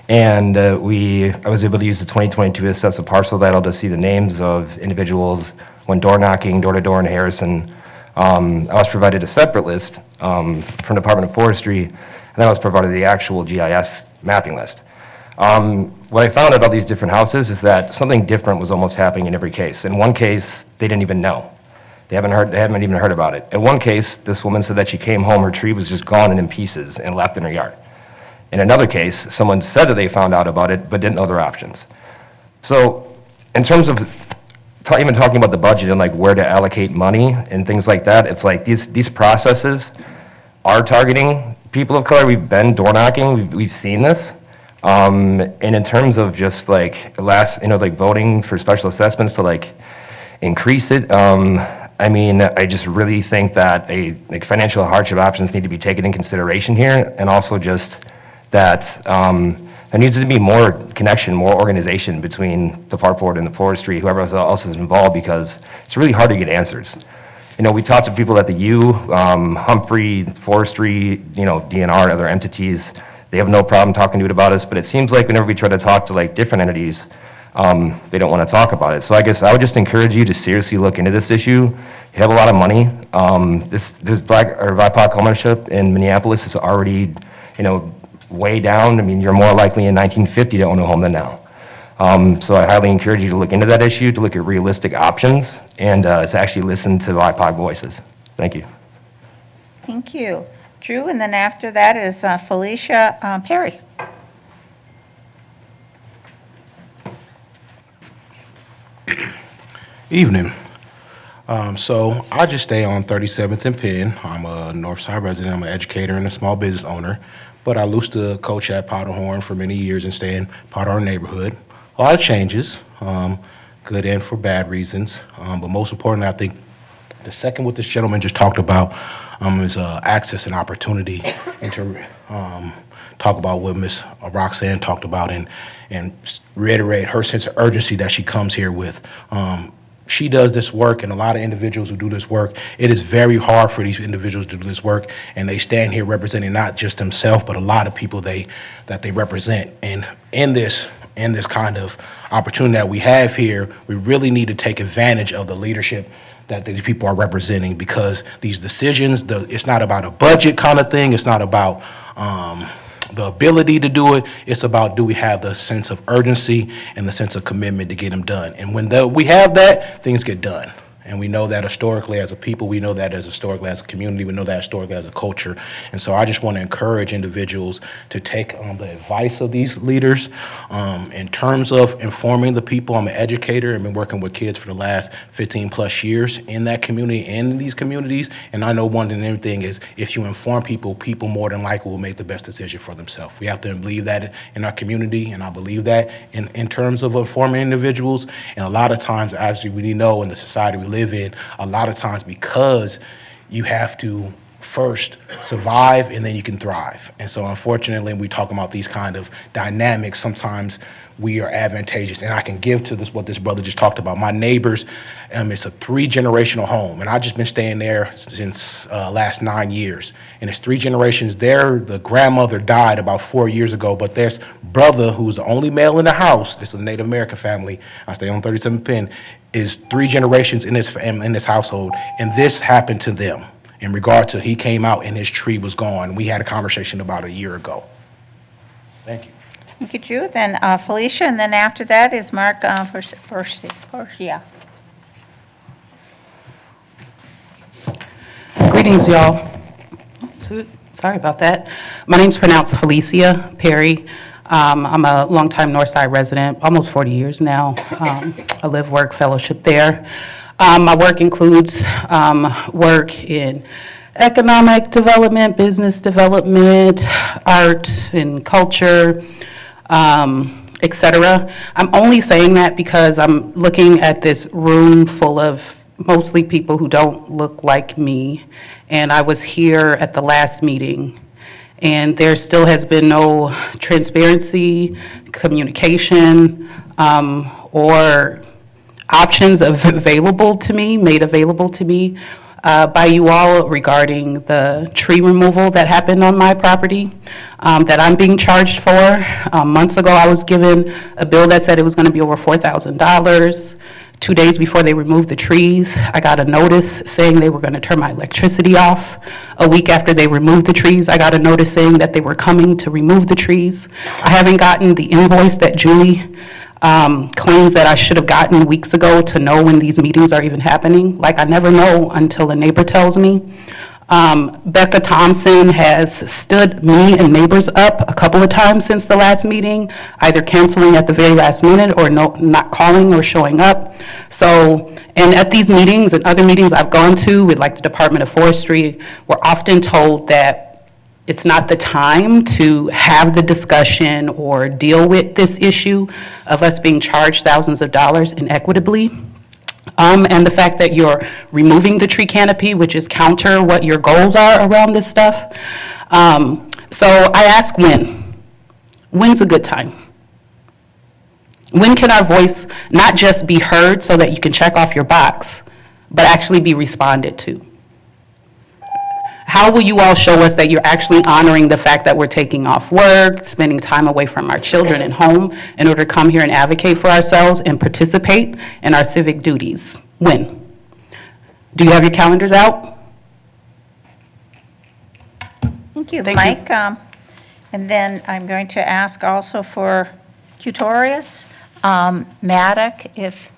And I was able to use the 2022 assessment parcel title to see the names of individuals when door knocking, door to door in Harrison. I was provided a separate list from Department of Forestry, and then I was provided the actual GIS mapping list. What I found at all these different houses is that something different was almost happening in every case. In one case, they didn't even know. They haven't even heard about it. In one case, this woman said that she came home, her tree was just gone and in pieces and left in her yard. In another case, someone said that they found out about it, but didn't know their options. So in terms of even talking about the budget and like where to allocate money and things like that, it's like these processes are targeting people of color. We've been door knocking, we've seen this. And in terms of just like voting for special assessments to like increase it, I just really think that financial hardship options need to be taken in consideration here, and also just that there needs to be more connection, more organization between the park board and the forestry, whoever else is involved, because it's really hard to get answers. We talked to people at the U, Humphrey, Forestry, DNR, other entities. They have no problem talking to it about us, but it seems like whenever we try to talk to like different entities, they don't want to talk about it. So I guess I would just encourage you to seriously look into this issue. You have a lot of money. There's Black or BIPOC ownership in Minneapolis is already, way down. You're more likely in 1950 to own a home than now. So I highly encourage you to look into that issue, to look at realistic options, and to actually listen to BIPOC voices. Thank you. Thank you. Drew, and then after that is Felicia Perry. Evening. So I just stay on 37th and Penn. I'm a Northside resident. I'm an educator and a small business owner. But I used to coach at Powderhorn for many years and stay in Powderhorn neighborhood. A lot of changes, good and for bad reasons. But most importantly, I think the second what this gentleman just talked about is access and opportunity, and to talk about what Ms. Roxanne talked about and reiterate her sense of urgency that she comes here with. She does this work, and a lot of individuals who do this work, it is very hard for these individuals to do this work, and they stand here representing not just themselves, but a lot of people that they represent. And in this kind of opportunity that we have here, we really need to take advantage of the leadership that these people are representing, because these decisions, it's not about a budget kind of thing, it's not about the ability to do it. It's about, do we have the sense of urgency and the sense of commitment to get them done? And when we have that, things get done. And we know that historically as a people, we know that as historically as a community, we know that historically as a culture. And so I just want to encourage individuals to take the advice of these leaders in terms of informing the people. I'm an educator. I've been working with kids for the last 15 plus years in that community and in these communities. And I know one thing is, if you inform people, people more than likely will make the best decision for themselves. We have to believe that in our community, and I believe that in terms of informing individuals. And a lot of times, as we know in the society we live in, a lot of times, because you have to first survive and then you can thrive. And so unfortunately, when we talk about these kind of dynamics, sometimes we are advantageous. And I can give to this what this brother just talked about. My neighbors, it's a 3-generational home, and I've just been staying there since last 9 years. And it's 3 generations there. The grandmother died about 4 years ago, but there's brother who's the only male in the house. This is a Native American family. I stay on 37 Penn. Is 3 generations in this household, and this happened to them in regard to he came out and his tree was gone. We had a conversation about a year ago. Thank you. Thank you, Drew. Then Felicia, and then after that is Mark Forcia. Greetings, y'all. Sorry about that. My name's pronounced Felicia Perry. I'm a longtime Northside resident, almost 40 years now. I live, work, fellowship there. My work includes work in economic development, business development, art and culture, etc. I'm only saying that because I'm looking at this room full of mostly people who don't look like me, and I was here at the last meeting. And there still has been no transparency, communication, or options available to me, made available to me by you all regarding the tree removal that happened on my property that I'm being charged for. Months ago, I was given a bill that said it was going to be over $4,000. 2 days before they removed the trees, I got a notice saying they were going to turn my electricity off. A week after they removed the trees, I got a notice saying that they were coming to remove the trees. I haven't gotten the invoice that Julie claims that I should have gotten weeks ago to know when these meetings are even happening. Like, I never know until a neighbor tells me. Becca Thompson has stood me and neighbors up a couple of times since the last meeting, either canceling at the very last minute or not calling or showing up. So, and at these meetings and other meetings I've gone to with like the Department of Forestry, we're often told that it's not the time to have the discussion or deal with this issue of us being charged thousands of dollars inequitably. And the fact that you're removing the tree canopy, which is counter what your goals are around this stuff. So I ask when? When's a good time? When can our voice not just be heard so that you can check off your box, but actually be responded to? How will you all show us that you're actually honoring the fact that we're taking off work, spending time away from our children and home in order to come here and advocate for ourselves and participate in our civic duties? When? Do you have your calendars out? Thank you, Mike. And then I'm going to ask also for Cutorius, Maddock, if,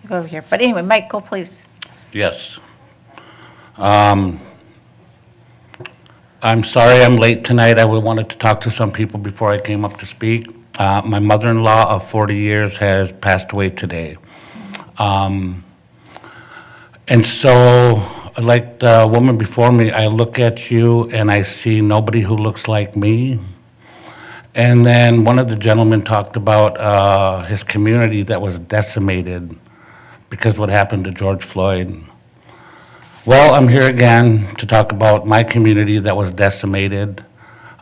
go over here. But anyway, Mike, go please. Yes. I'm sorry I'm late tonight. I wanted to talk to some people before I came up to speak. My mother-in-law of 40 years has passed away today. And so, like the woman before me, I look at you and I see nobody who looks like me. And then one of the gentlemen talked about his community that was decimated because what happened to George Floyd. Well, I'm here again to talk about my community that was decimated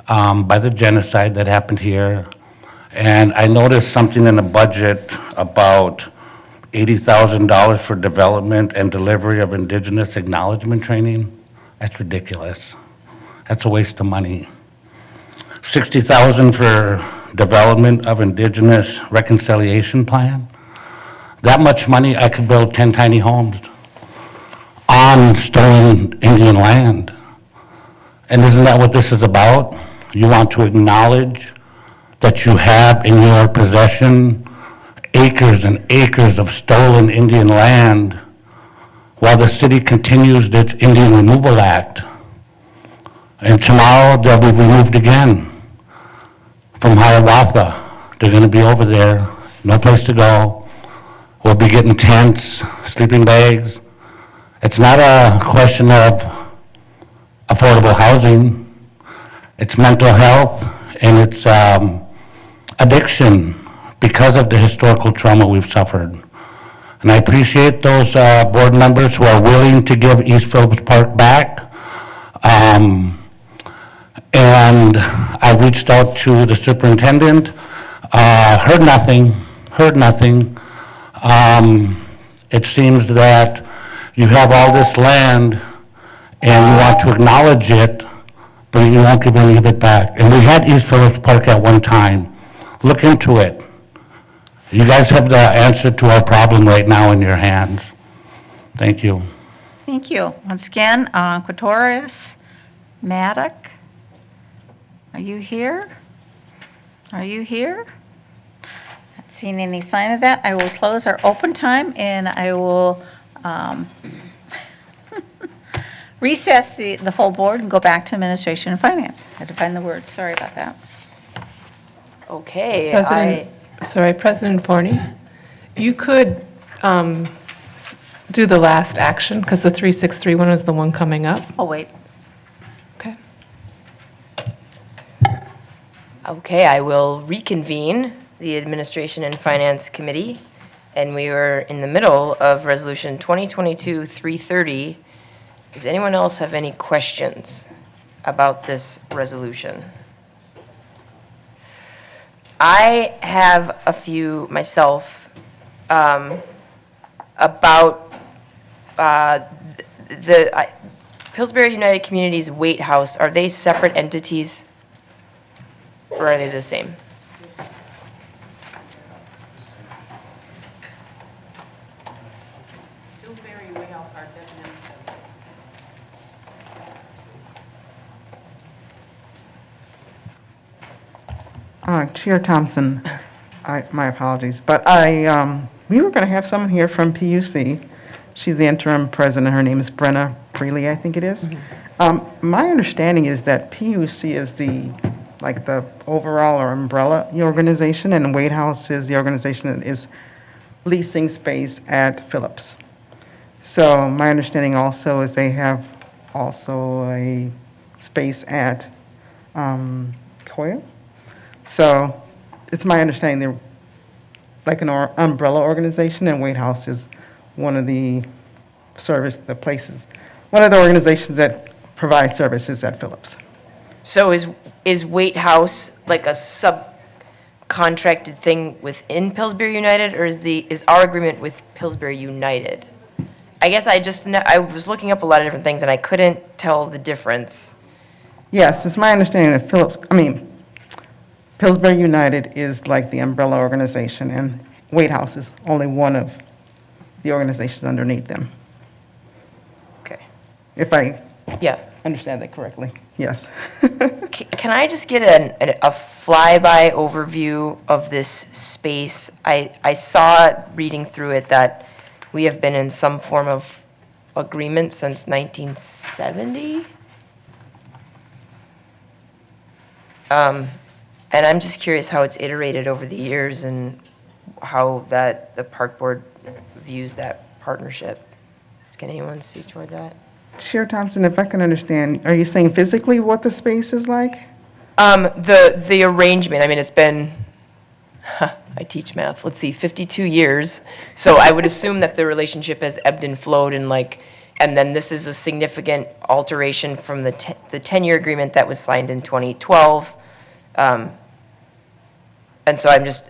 by the genocide that happened here. And I noticed something in the budget about $80,000 for development and delivery of indigenous acknowledgement training. That's ridiculous. That's a waste of money. $60,000 for development of indigenous reconciliation plan. That much money, I could build 10 tiny homes on stolen Indian land. And isn't that what this is about? You want to acknowledge that you have in your possession acres and acres of stolen Indian land while the city continues its Indian Removal Act. And tomorrow they'll be removed again from Hiawatha. They're going to be over there, no place to go. We'll be getting tents, sleeping bags. It's not a question of affordable housing. It's mental health and it's addiction because of the historical trauma we've suffered. And I appreciate those board members who are willing to give East Phillips Park back. And I reached out to the superintendent, heard nothing. It seems that you have all this land and you want to acknowledge it, but you won't give any of it back. And we had East Phillips Park at one time. Look into it. You guys have the answer to our problem right now in your hands. Thank you. Thank you. Once again, Quatorius, Maddock, are you here? Are you here? Not seeing any sign of that. I will close our open time and I will recess the full board and go back to administration and finance. I had to find the word. Sorry about that. Okay. President Forney, you could do the last action because the 3631 was the one coming up. Oh, wait. Okay. Okay, I will reconvene the Administration and Finance Committee. And we were in the middle of Resolution 2022-330. Does anyone else have any questions about this resolution? I have a few myself. about the Pillsbury United Communities Wait House. Are they separate entities, or are they the same? Chair Thompson, my apologies, but we were going to have someone here from PUC. She's the interim president. Her name is Brenna Freely, I think it is. My understanding is that PUC is the overall or umbrella organization, and Wade House is the organization that is leasing space at Phillips. So my understanding also is they have also a space at Coyle. So it's my understanding they're like an umbrella organization, and Wade House is one of the one of the organizations that provide services at Phillips. So is Wait House like a subcontracted thing within Pillsbury United, or is our agreement with Pillsbury United? I guess I was looking up a lot of different things and I couldn't tell the difference. Yes, it's my understanding that Pillsbury United is like the umbrella organization, and Wade House is only one of the organizations underneath them. Okay. If I Yeah. understand that correctly, yes. Can I just get a flyby overview of this space? I saw reading through it that we have been in some form of agreement since 1970. And I'm just curious how it's iterated over the years and how that the park board views that partnership. Can anyone speak toward that? Chair Thompson, if I can understand, are you saying physically what the space is like? The arrangement, it's been, I teach math, let's see, 52 years. So I would assume that the relationship has ebbed and flowed and then this is a significant alteration from the 10-year agreement that was signed in 2012. And so I'm just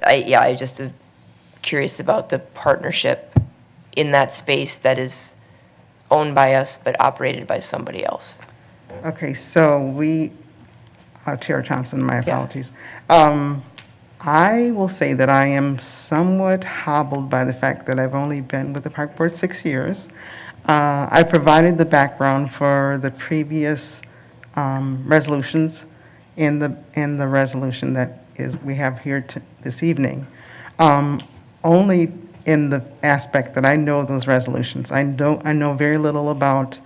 curious about the partnership in that space that is owned by us but operated by somebody else. Okay, so Chair Thompson, my apologies. I will say that I am somewhat hobbled by the fact that I've only been with the Park Board 6 years. I provided the background for the previous resolutions in the resolution that we have here this evening. Only in the aspect that I know those resolutions. I know very little about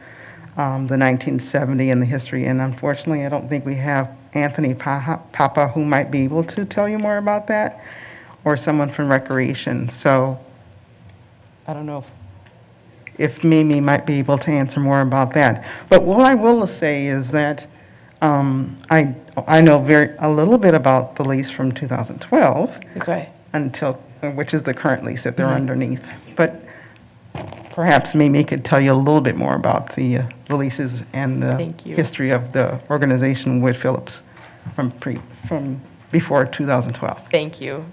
the 1970 and the history, and unfortunately, I don't think we have Anthony Papa who might be able to tell you more about that, or someone from Recreation. So I don't know if Mimi might be able to answer more about that. But what I will say is that I know a little bit about the lease from 2012. Okay. Which is the current lease that they're underneath. But perhaps Mimi could tell you a little bit more about the leases and the history of the organization with Phillips from before 2012. Thank you.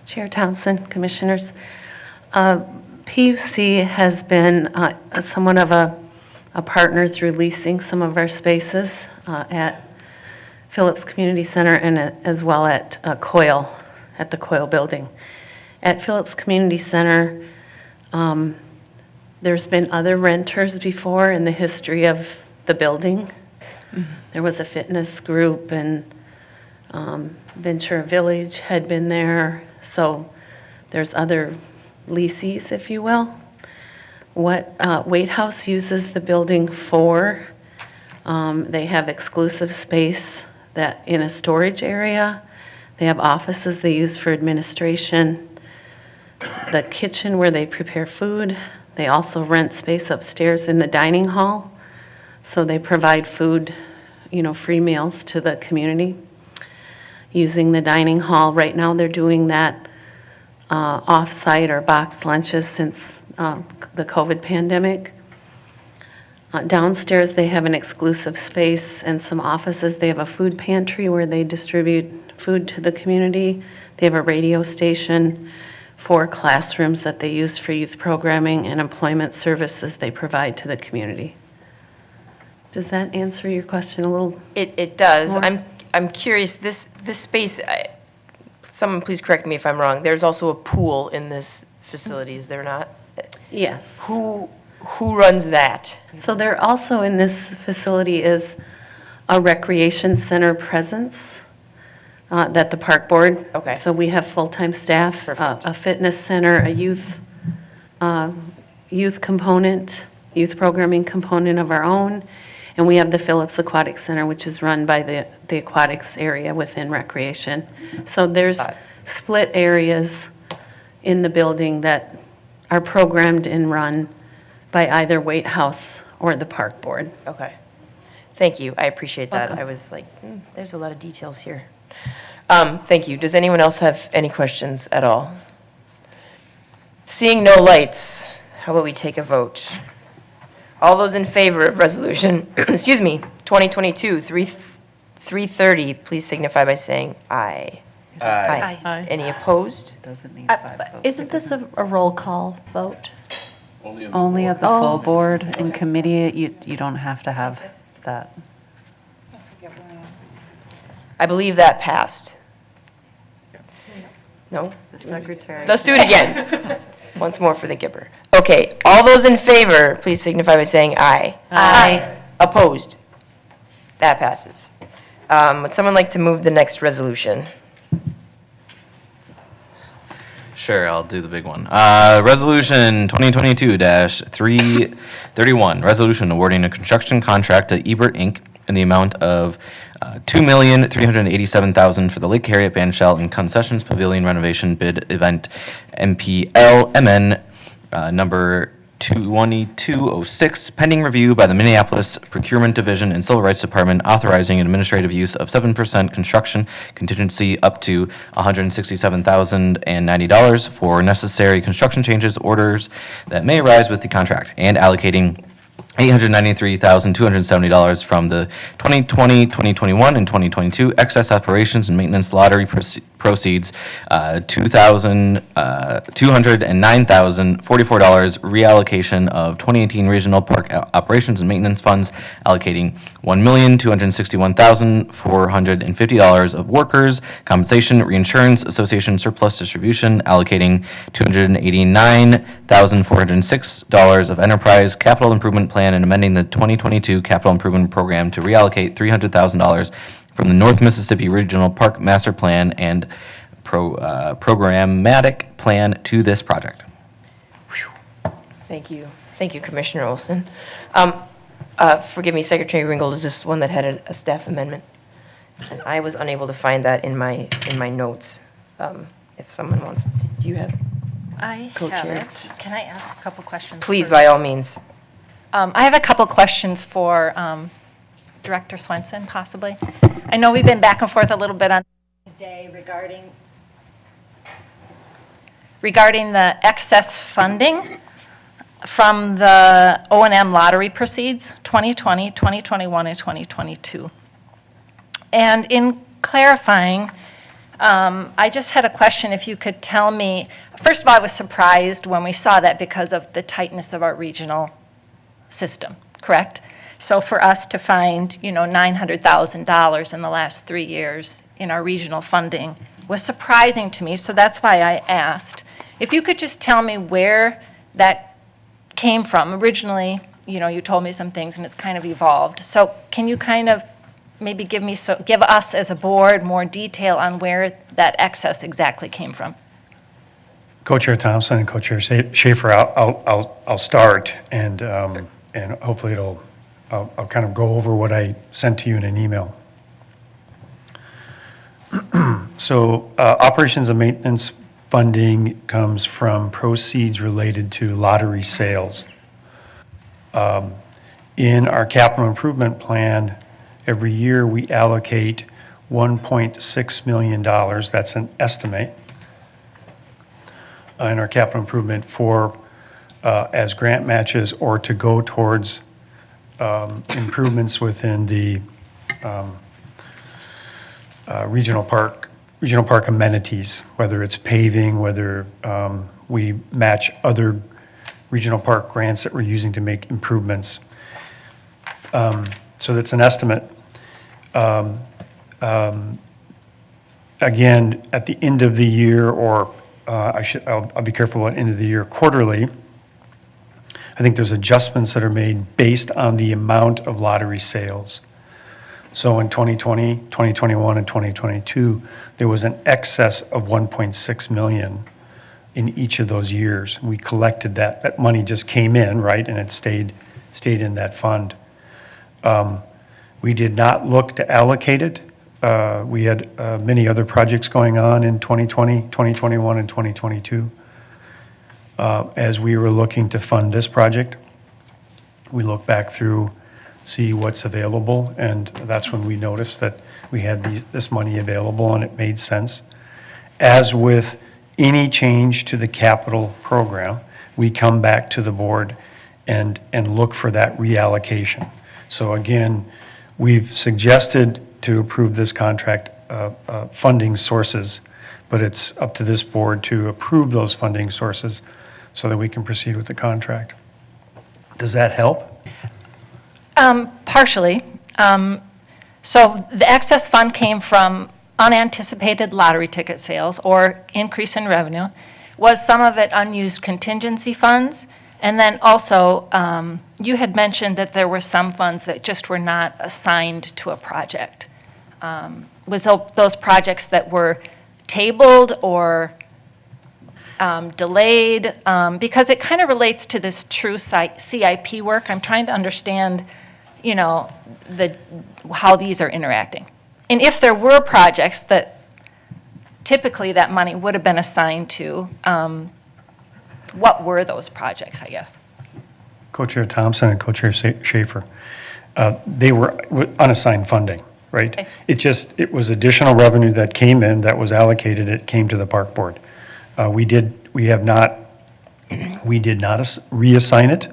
Chair Thompson, Commissioners, PUC has been somewhat of a partner through leasing some of our spaces at Phillips Community Center and as well at Coyle, at the Coyle building. At Phillips Community Center, there's been other renters before in the history of the building. There was a fitness group, and Ventura Village had been there. So there's other leases, if you will. What Wade House uses the building for, they have exclusive space that in a storage area. They have offices they use for administration, the kitchen where they prepare food. They also rent space upstairs in the dining hall. So they provide food, free meals to the community using the dining hall. Right now they're doing that off-site or box lunches since the COVID pandemic. Downstairs, they have an exclusive space and some offices. They have a food pantry where they distribute food to the community. They have a radio station, 4 classrooms that they use for youth programming, and employment services they provide to the community. Does that answer your question a little? It does. more? I'm curious, this space, someone please correct me if I'm wrong, there's also a pool in this facility, is there not? Yes. Who runs that? So there also in this facility is a recreation center presence that the park board. Okay. So we have full-time staff, a fitness center, a youth component, youth programming component of our own, and we have the Phillips Aquatic Center, which is run by the aquatics area within recreation. So there's split areas in the building that are programmed and run by either Waite House or the park board. Okay. Thank you. I appreciate that. Welcome. I was like, there's a lot of details here. Thank you. Does anyone else have any questions at all? Seeing no lights, how about we take a vote? All those in favor of resolution, excuse me, 2022-330, please signify by saying aye. Aye. Aye. Any opposed? Doesn't need 5 votes. Isn't this a roll call vote? Only at the full board and committee, you don't have to have that. I believe that passed. No? The secretary. Let's do it again. Once more for the Gipper. Okay, all those in favor, please signify by saying aye. Aye. Opposed? That passes. Would someone like to move the next resolution? Sure, I'll do the big one. Resolution 2022-331, resolution awarding a construction contract to Ebert Inc. in the amount of $2,387,000 for the Lake Harriet Bandshell and Concessions Pavilion renovation bid event MPL MN number 2206, pending review by the Minneapolis Procurement Division and Civil Rights Department, authorizing administrative use of 7% construction contingency up to $167,090 for necessary construction changes orders that may arise with the contract, and allocating $893,270 from the 2020, 2021, and 2022 excess operations and maintenance lottery proceeds, $209,044 reallocation of 2018 regional park operations and maintenance funds, allocating $1,261,450 of workers' compensation, reinsurance, association surplus distribution, allocating $289,406 of enterprise capital improvement plan, and amending the 2022 capital improvement program to reallocate $300,000 from the North Mississippi Regional Park Master Plan and programmatic plan to this project. Thank you. Thank you, Commissioner Olson. Forgive me, Secretary Ringgold, is this one that had a staff amendment? And I was unable to find that in my notes. If someone wants, do you have? I have Co-chair. it. Can I ask a couple questions? Please, first? by all means. I have a couple questions for Director Swenson, possibly. I know we've been back and forth a little bit on today regarding the excess funding from the O&M lottery proceeds, 2020, 2021, and 2022. And in clarifying, I just had a question, if you could tell me, first of all, I was surprised when we saw that because of the tightness of our regional system, correct? So for us to find, $900,000 in the last 3 years in our regional funding was surprising to me, so that's why I asked. If you could just tell me where that came from. Originally, you told me some things and it's kind of evolved. So can you kind of maybe give us as a board more detail on where that excess exactly came from? Co-Chair Thompson and Co-Chair Schaefer, I'll start, and hopefully I'll kind of go over what I sent to you in an email. So operations and maintenance funding comes from proceeds related to lottery sales. In our capital improvement plan, every year we allocate $1.6 million, that's an estimate, in our capital improvement for as grant matches or to go towards improvements within the regional park amenities, whether it's paving, whether we match other regional park grants that we're using to make improvements. So that's an estimate. Again, at the end of the year, or I'll be careful at end of the year, quarterly, I think there's adjustments that are made based on the amount of lottery sales. So in 2020, 2021, and 2022, there was an excess of 1.6 million in each of those years. We collected that. That money just came in, right, and it stayed in that fund. We did not look to allocate it. We had many other projects going on in 2020, 2021, and 2022. As we were looking to fund this project, we looked back through, see what's available, and that's when we noticed that we had this money available, and it made sense. As with any change to the capital program, we come back to the board and look for that reallocation. So again, we've suggested to approve this contract funding sources, but it's up to this board to approve those funding sources so that we can proceed with the contract. Does that help? Partially. So the excess fund came from unanticipated lottery ticket sales or increase in revenue. Was some of it unused contingency funds? And then also, you had mentioned that there were some funds that just were not assigned to a project. Was those projects that were tabled or delayed? Because it kind of relates to this true CIP work. I'm trying to understand, how these are interacting. And if there were projects that typically that money would have been assigned to, what were those projects, I guess? Co-Chair Thompson and Co-Chair Schaefer. They were unassigned funding, right? Okay. It was additional revenue that came in, that was allocated, it came to the park board. We did not reassign it.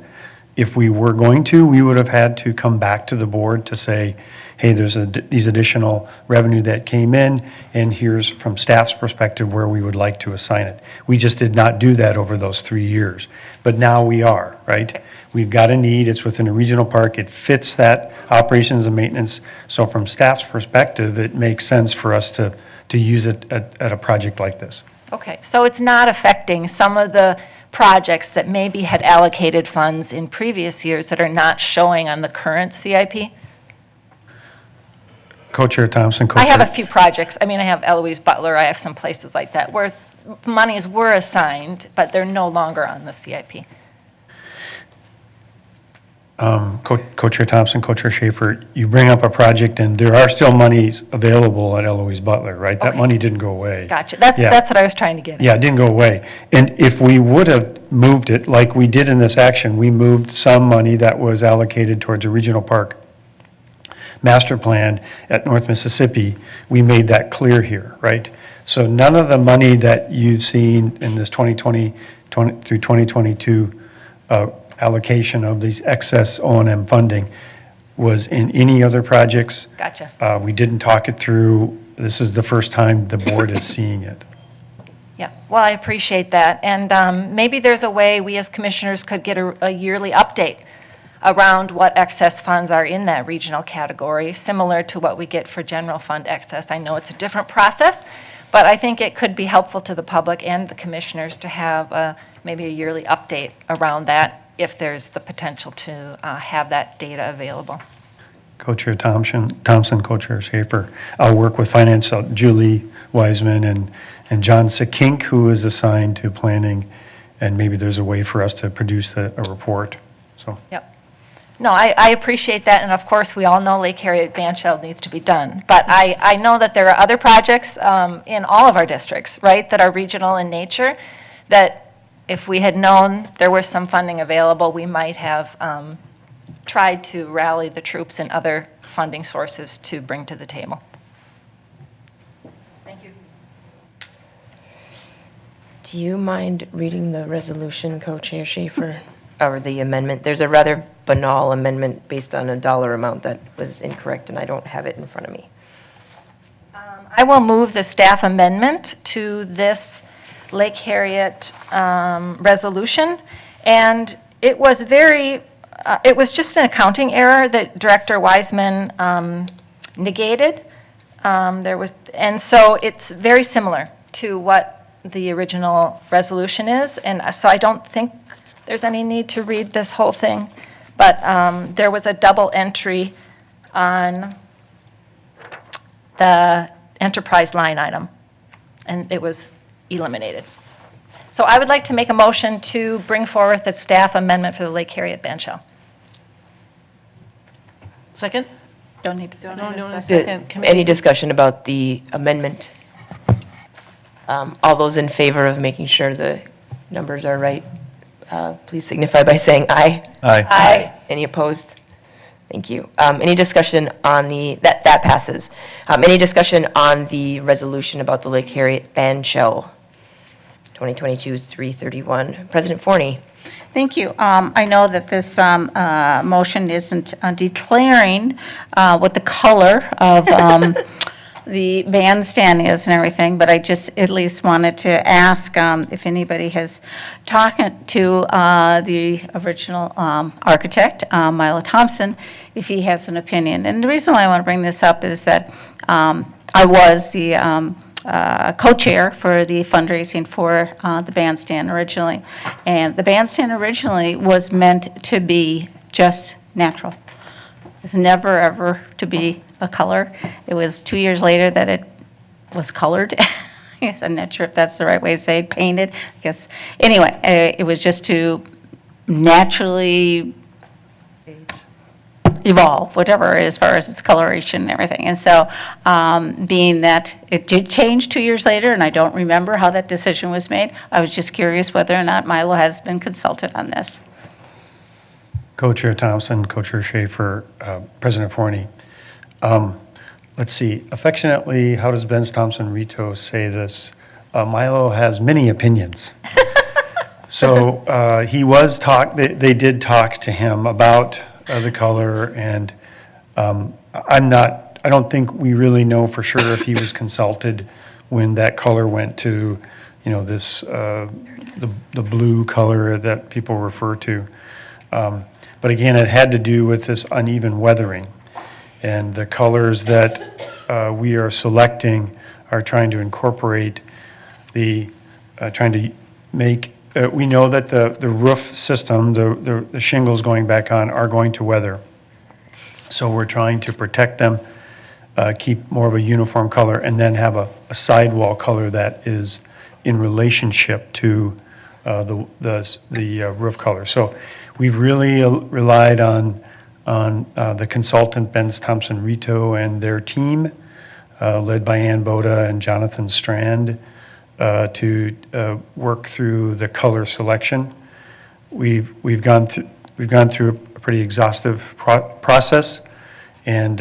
If we were going to, we would have had to come back to the board to say, hey, there's these additional revenue that came in, and here's from staff's perspective where we would like to assign it. We just did not do that over those 3 years. But now we are, right? We've got a need, it's within a regional park, it fits that operations and maintenance. So from staff's perspective, it makes sense for us to use it at a project like this. Okay, so it's not affecting some of the projects that maybe had allocated funds in previous years that are not showing on the current CIP? Co-Chair Thompson, I have a few projects. I have Eloise Butler, I have some places like that where monies were assigned, but they're no longer on the CIP. Co-Chair Thompson, Co-Chair Schaefer, you bring up a project and there are still monies available at Eloise Butler, right? That Okay. money didn't go away. Gotcha. That's what I was trying to get at. Yeah, it didn't go away. And if we would have moved it, like we did in this action, we moved some money that was allocated towards a regional park master plan at North Mississippi, we made that clear here, right? So none of the money that you've seen in this 2020 through 2022 allocation of these excess O&M funding was in any other projects. Gotcha. We didn't talk it through. This is the first time the board is seeing it. Yeah, well, I appreciate that. And maybe there's a way we as commissioners could get a yearly update around what excess funds are in that regional category, similar to what we get for general fund excess. I know it's a different process, but I think it could be helpful to the public and the commissioners to have maybe a yearly update around that if there's the potential to have that data available. Co-Chair Thompson, Co-Chair Schaefer. I'll work with Finance, Julie Wiseman and John Sekink, who is assigned to planning, and maybe there's a way for us to produce a report. So. Yep. No, I appreciate that, and of course, we all know Lake Harriet Bandshell needs to be done. But I know that there are other projects in all of our districts, right, that are regional in nature, that if we had known there was some funding available, we might have tried to rally the troops and other funding sources to bring to the table. Thank you. Do you mind reading the resolution, Co-Chair Schaefer? or the amendment. There's a rather banal amendment based on a dollar amount that was incorrect, and I don't have it in front of me. I will move the staff amendment to this Lake Harriet resolution. And it was it was just an accounting error that Director Wiseman negated. And so it's very similar to what the original resolution is. And so I don't think there's any need to read this whole thing. But there was a double entry on the enterprise line item, and it was eliminated. So I would like to make a motion to bring forward the staff amendment for the Lake Harriet band shell. Second? Don't need to. No, second. Any discussion about the amendment? All those in favor of making sure the numbers are right, please signify by saying aye. Aye. Aye. Any opposed? Thank you. Any discussion on that passes. Any discussion on the resolution about the Lake Harriet band shell? 2022-331. President Forney. Thank you. I know that this motion isn't declaring what the color of the bandstand is and everything, but I just at least wanted to ask if anybody has talked to the original architect, Milo Thompson, if he has an opinion. And the reason why I want to bring this up is that I was the co-chair for the fundraising for the bandstand originally. And the bandstand originally was meant to be just natural. It's never, ever to be a color. It was 2 years later that it was colored. Yes, I'm not sure if that's the right way to say it, painted. I guess. Anyway, it was just to naturally evolve, whatever, as far as its coloration and everything. And so, being that it did change 2 years later, and I don't remember how that decision was made, I was just curious whether or not Milo has been consulted on this. Co-Chair Thompson, Co-Chair Schaefer, President Forney. Let's see, affectionately, how does Ben Thompson-Rito say this? Milo has many opinions. So they did talk to him about the color, and I don't think we really know for sure if he was consulted when that color went to, this, the blue color that people refer to. But again, it had to do with this uneven weathering. And the colors that we are selecting are trying to incorporate trying to make, we know that the roof system, the shingles going back on are going to weather. So we're trying to protect them, keep more of a uniform color, and then have a sidewall color that is in relationship to the roof color. So we've really relied on the consultant, Ben Thompson-Rito, and their team, led by Ann Boda and Jonathan Strand, to work through the color selection. We've gone through a pretty exhaustive process, and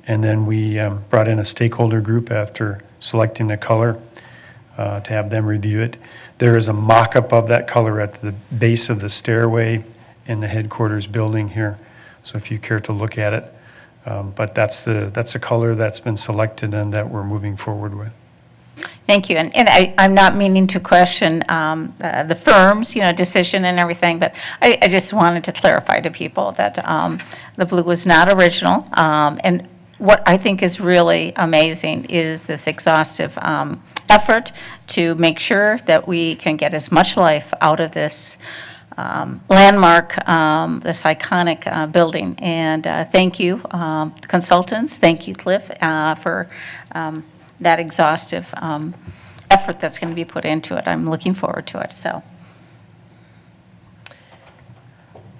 then we brought in a stakeholder group after selecting the color to have them review it. There is a mock-up of that color at the base of the stairway in the headquarters building here. So if you care to look at it, but that's the color that's been selected and that we're moving forward with. Thank you. And I'm not meaning to question the firm's, decision and everything, but I just wanted to clarify to people that the blue was not original. And what I think is really amazing is this exhaustive effort to make sure that we can get as much life out of this landmark, this iconic building. And thank you, consultants. Thank you, Cliff, for that exhaustive effort that's going to be put into it. I'm looking forward to it. So,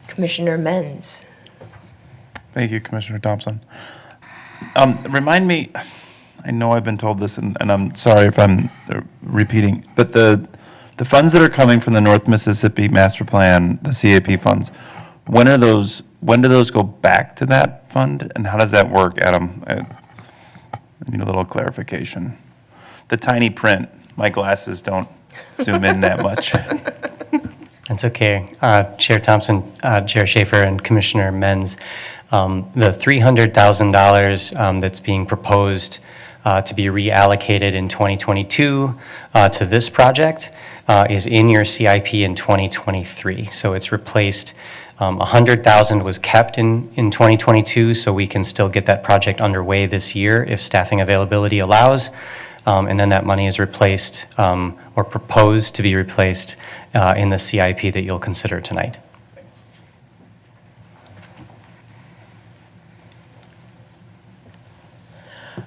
Commissioner Menz. Thank you, Commissioner Thompson. Remind me, I know I've been told this, and I'm sorry if I'm repeating, but the funds that are coming from the North Mississippi Master Plan, the CAP funds, when do those go back to that fund, and how does that work, Adam? I need a little clarification. The tiny print, my glasses don't zoom in that much. It's okay. Chair Thompson, Chair Schaefer, and Commissioner Menz, the $300,000 that's being proposed to be reallocated in 2022 to this project is in your CIP in 2023. So it's replaced. 100,000 was kept in 2022, so we can still get that project underway this year if staffing availability allows. And then that money is replaced or proposed to be replaced in the CIP that you'll consider tonight.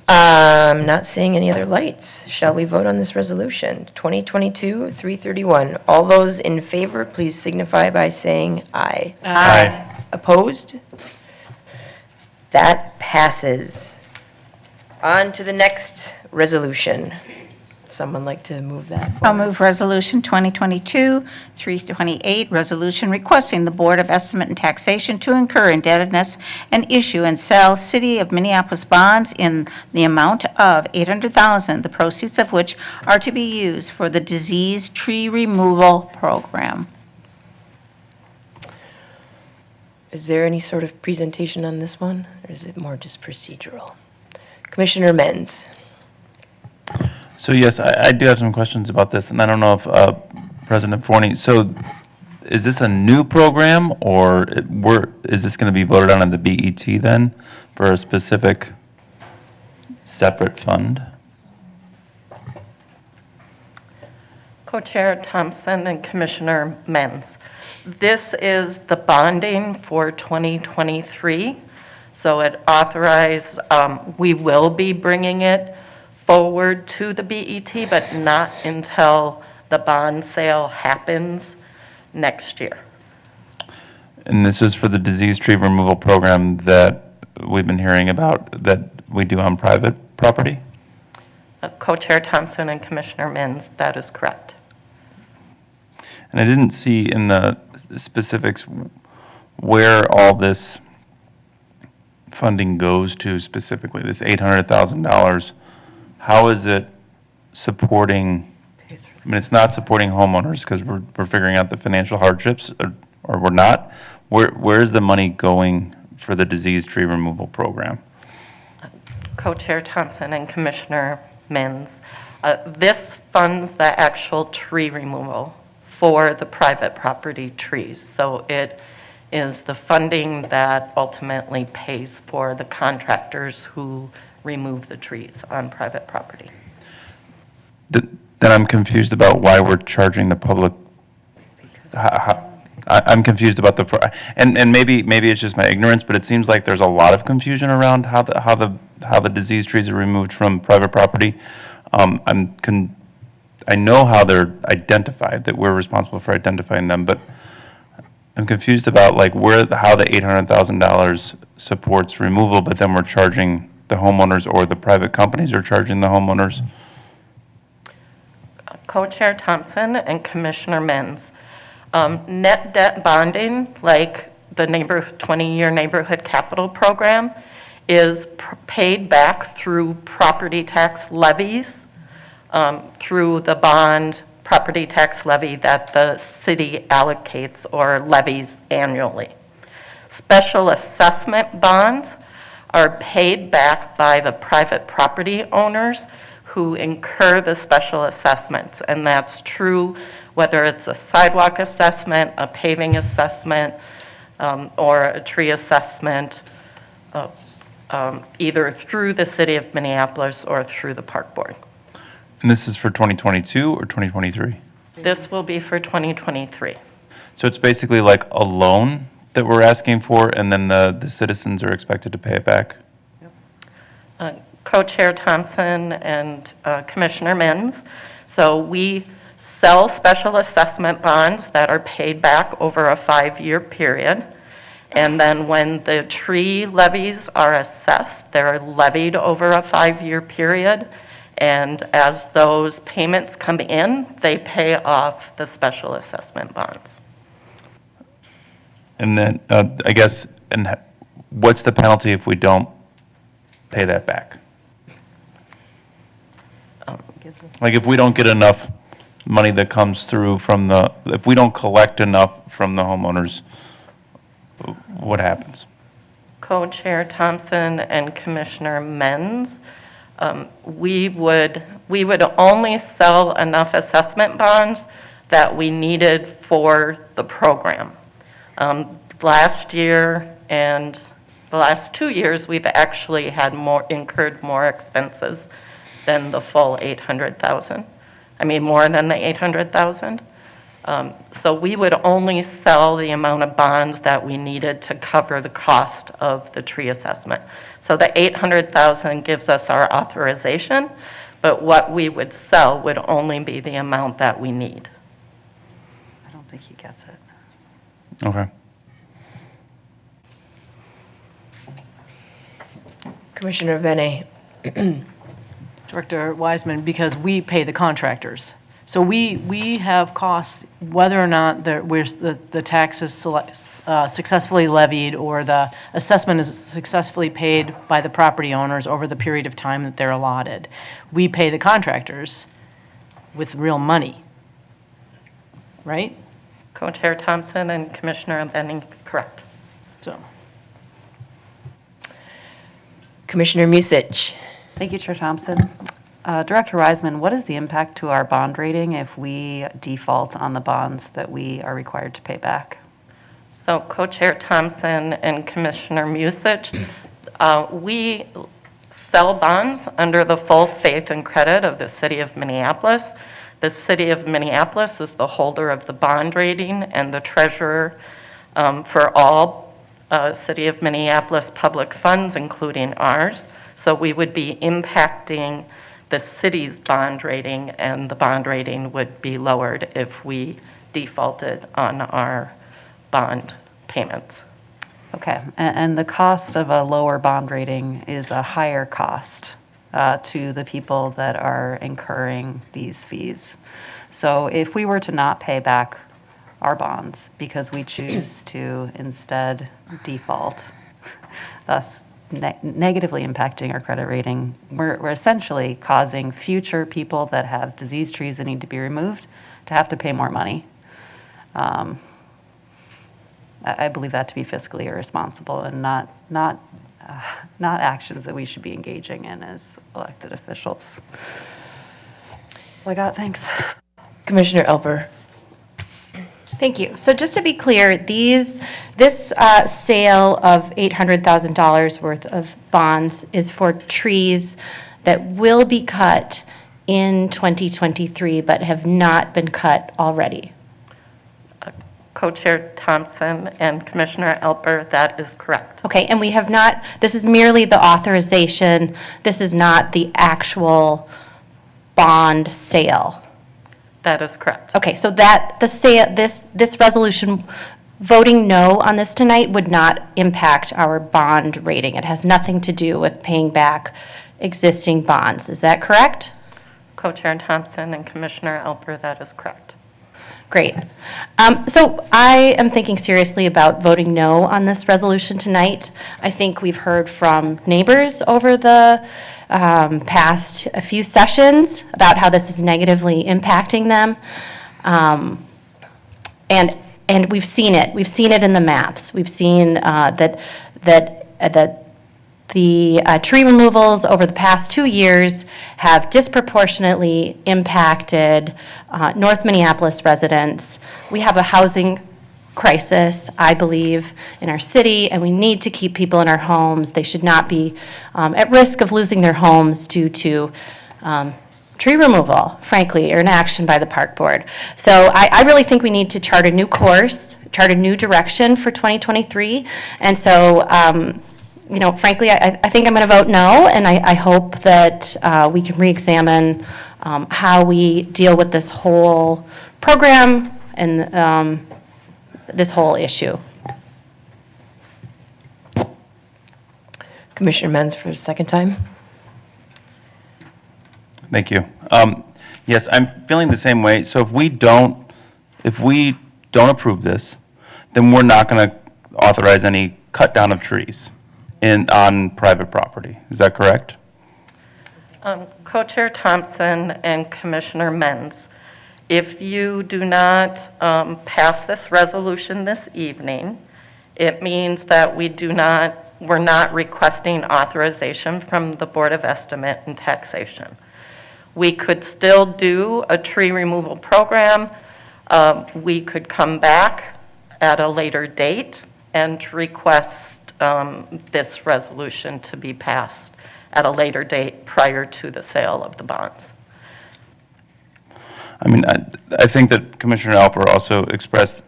I'm not seeing any other lights. Shall we vote on this resolution? 2022-331. All those in favor, please signify by saying aye. Aye. Opposed? That passes. On to the next resolution. Someone like to move that forward? I'll move Resolution 2022-328, resolution requesting the Board of Estimate and Taxation to incur indebtedness and issue and sell City of Minneapolis bonds in the amount of $800,000, the proceeds of which are to be used for the disease tree removal program. Is there any sort of presentation on this one, or is it more just procedural? Commissioner Menz. So yes, I do have some questions about this, and I don't know if President Forney, so is this a new program, or is this going to be voted on in the BET then for a specific separate fund? Co-Chair Thompson and Commissioner Menz. This is the bonding for 2023, so it authorized, we will be bringing it forward to the BET, but not until the bond sale happens next year. And this is for the disease tree removal program that we've been hearing about that we do on private property? Co-Chair Thompson and Commissioner Menz, that is correct. And I didn't see in the specifics where all this funding goes to specifically, this $800,000. How is it supporting, I mean, it's not supporting homeowners because we're figuring out the financial hardships, or we're not. Where is the money going for the disease tree removal program? Co-Chair Thompson and Commissioner Menz, this funds the actual tree removal for the private property trees. So it is the funding that ultimately pays for the contractors who remove the trees on private property. Then I'm confused about why we're charging the public. I'm confused about and maybe it's just my ignorance, but it seems like there's a lot of confusion around how the disease trees are removed from private property. I know how they're identified, that we're responsible for identifying them, but I'm confused about like how the $800,000 supports removal, but then we're charging the homeowners, or the private companies are charging the homeowners. Co-Chair Thompson and Commissioner Menz, net debt bonding, like the 20-year neighborhood capital program, is paid back through property tax levies, through the bond property tax levy that the city allocates or levies annually. Special assessment bonds are paid back by the private property owners who incur the special assessments. And that's true whether it's a sidewalk assessment, a paving assessment, or a tree assessment, either through the city of Minneapolis or through the park board. And this is for 2022 or 2023? This will be for 2023. So it's basically like a loan that we're asking for, and then the citizens are expected to pay it back? Co-Chair Thompson and Commissioner Menz. So we sell special assessment bonds that are paid back over a 5-year period. And then when the tree levies are assessed, they're levied over a 5-year period. And as those payments come in, they pay off the special assessment bonds. And then, I guess, and what's the penalty if we don't pay that back? Like if we don't get enough money that comes through from if we don't collect enough from the homeowners, what happens? Co-Chair Thompson and Commissioner Menz, we would only sell enough assessment bonds that we needed for the program. Last year and the last 2 years, we've actually had incurred more expenses than the full 800,000. I mean, more than the 800,000. So we would only sell the amount of bonds that we needed to cover the cost of the tree assessment. So the 800,000 gives us our authorization, but what we would sell would only be the amount that we need. I don't think he gets it. Okay. Commissioner Vene. Director Wiseman, because we pay the contractors. So we have costs, whether or not the tax is successfully levied or the assessment is successfully paid by the property owners over the period of time that they're allotted. We pay the contractors with real money, right? Co-Chair Thompson and Commissioner Benning, correct. So. Commissioner Musich. Thank you, Chair Thompson. Director Wiseman, what is the impact to our bond rating if we default on the bonds that we are required to pay back? So Co-Chair Thompson and Commissioner Musich, we sell bonds under the full faith and credit of the City of Minneapolis. The City of Minneapolis is the holder of the bond rating and the treasurer for all City of Minneapolis public funds, including ours. So we would be impacting the city's bond rating, and the bond rating would be lowered if we defaulted on our bond payments. Okay, and the cost of a lower bond rating is a higher cost to the people that are incurring these fees. So if we were to not pay back our bonds because we choose to instead default, thus negatively impacting our credit rating, we're essentially causing future people that have diseased trees that need to be removed to have to pay more money. I believe that to be fiscally irresponsible and not actions that we should be engaging in as elected officials. Well, I got, thanks. Commissioner Elper. Thank you. So just to be clear, this sale of $800,000 worth of bonds is for trees that will be cut in 2023 but have not been cut already. Co-Chair Thompson and Commissioner Elper, that is correct. Okay, and we have not, this is merely the authorization, this is not the actual bond sale. That is correct. Okay, so that the sale, this resolution, voting no on this tonight would not impact our bond rating. It has nothing to do with paying back existing bonds. Is that correct? Co-Chair Thompson and Commissioner Elper, that is correct. Great. So I am thinking seriously about voting no on this resolution tonight. I think we've heard from neighbors over the past a few sessions about how this is negatively impacting them. And we've seen it. We've seen it in the maps. We've seen that the tree removals over the past 2 years have disproportionately impacted North Minneapolis residents. We have a housing crisis, I believe, in our city, and we need to keep people in our homes. They should not be at risk of losing their homes due to tree removal, frankly, or inaction by the park board. So I really think we need to chart a new course, chart a new direction for 2023. And so, you know, frankly, I think I'm going to vote no, and I hope that we can re-examine how we deal with this whole program and this whole issue. Commissioner Menz for a second time. Thank you. Yes, I'm feeling the same way. So if we don't approve this, then we're not going to authorize any cut down of trees on private property. Is that correct? Co-Chair Thompson and Commissioner Menz, If you do not pass this resolution this evening, it means that we're not requesting authorization from the Board of Estimate and Taxation. We could still do a tree removal program. We could come back at a later date and request this resolution to be passed at a later date prior to the sale of the bonds. I mean, I think that Commissioner Alper also expressed,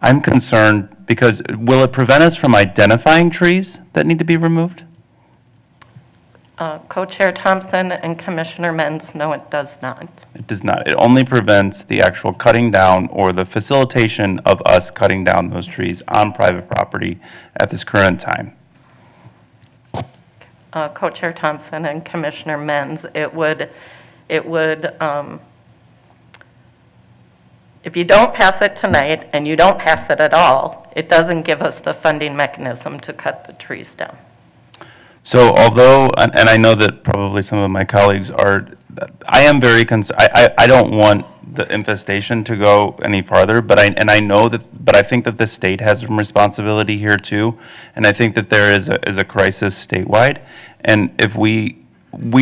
I'm concerned because will it prevent us from identifying trees that need to be removed? Co-Chair Thompson and Commissioner Menz, no, it does not. It does not. It only prevents the actual cutting down or the facilitation of us cutting down those trees on private property at this current time. Co-Chair Thompson and Commissioner Menz, it would, if you don't pass it tonight and you don't pass it at all, it doesn't give us the funding mechanism to cut the trees down. So although, and I know that probably some of my colleagues are, I am very concerned, I don't want the infestation to go any farther, but I know that, but I think that the state has some responsibility here too, and I think that there is a crisis statewide, and if we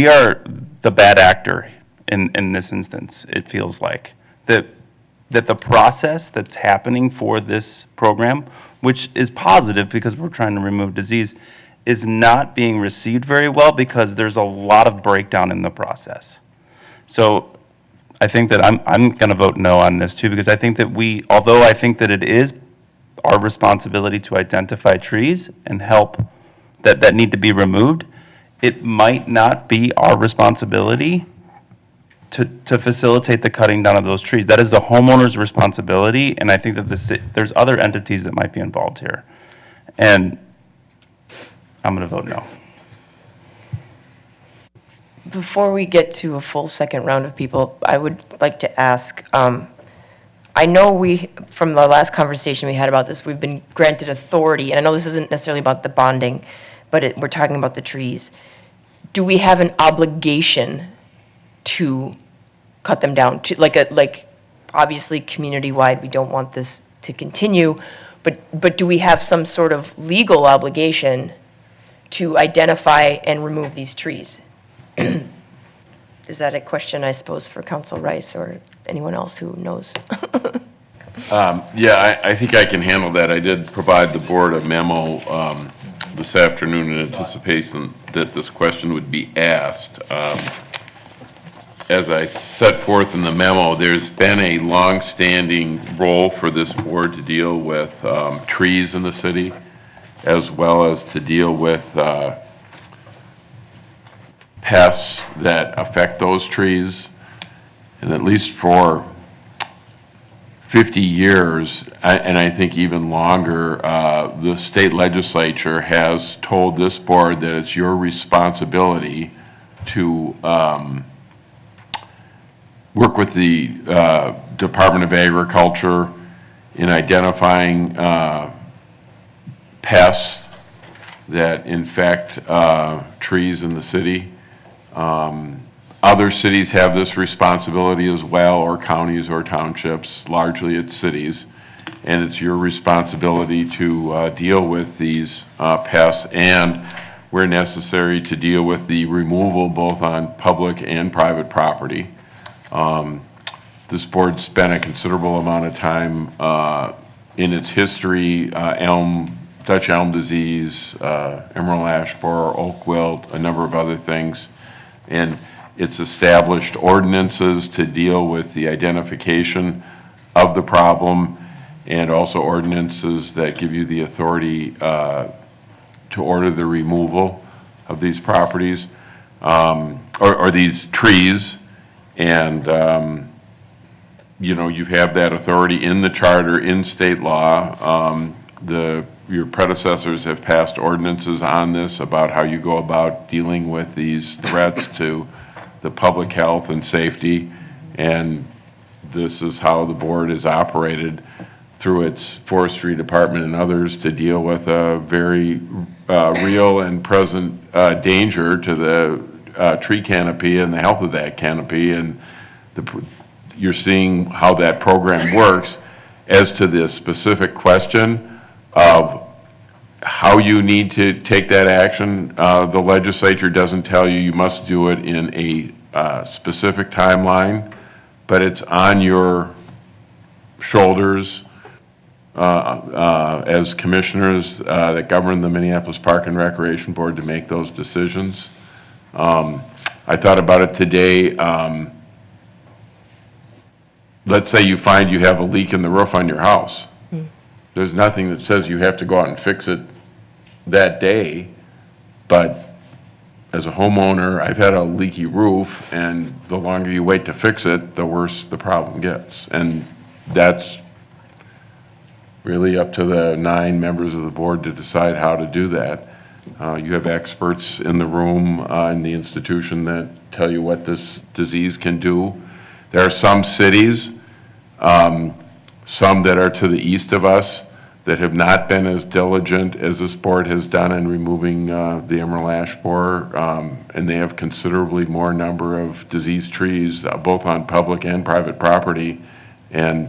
are the bad actor in this instance, it feels like, that the process that's happening for this program, which is positive because we're trying to remove disease, is not being received very well because there's a lot of breakdown in the process. So I think that I'm going to vote no on this too, because I think that although I think that it is our responsibility to identify trees and help that need to be removed, it might not be our responsibility to facilitate the cutting down of those trees. That is the homeowner's responsibility, and I think that there's other entities that might be involved here. And I'm going to vote no. Before we get to a full second round of people, I would like to ask, I know from the last conversation we had about this, we've been granted authority, and I know this isn't necessarily about the bonding, but we're talking about the trees. Do we have an obligation to cut them down? Like obviously community-wide, we don't want this to continue, but do we have some sort of legal obligation to identify and remove these trees? Is that a question, I suppose, for Council Rice or anyone else who knows? Yeah, I think I can handle that. I did provide the board a memo this afternoon in anticipation that this question would be asked. As I set forth in the memo, there's been a long-standing role for this board to deal with trees in the city, as well as to deal with pests that affect those trees. And at least for 50 years, and I think even longer, the state legislature has told this board that it's your responsibility to work with the Department of Agriculture in identifying pests that infect trees in the city. Other cities have this responsibility as well, or counties or townships, largely it's cities, and it's your responsibility to deal with these pests and, where necessary, to deal with the removal both on public and private property. This board spent a considerable amount of time in its history, Dutch elm disease, emerald ash borer, oak wilt, a number of other things, and it's established ordinances to deal with the identification of the problem, and also ordinances that give you the authority to order the removal of these properties, or these trees. And you know, you have that authority in the charter, in state law. Your predecessors have passed ordinances on this about how you go about dealing with these threats to the public health and safety, and this is how the board is operated through its forestry department and others to deal with a very real and present danger to the tree canopy and the health of that canopy, and you're seeing how that program works. As to the specific question of how you need to take that action, the legislature doesn't tell you must do it in a specific timeline, but it's on your shoulders as commissioners that govern the Minneapolis Park and Recreation Board to make those decisions. I thought about it today. Let's say you find you have a leak in the roof on your house. There's nothing that says you have to go out and fix it that day, but as a homeowner, I've had a leaky roof, and the longer you wait to fix it, the worse the problem gets. And that's really up to the 9 members of the board to decide how to do that. You have experts in the room, in the institution, that tell you what this disease can do. There are some cities, some that are to the east of us, that have not been as diligent as this board has done in removing the emerald ash borer, and they have considerably more number of diseased trees, both on public and private property. And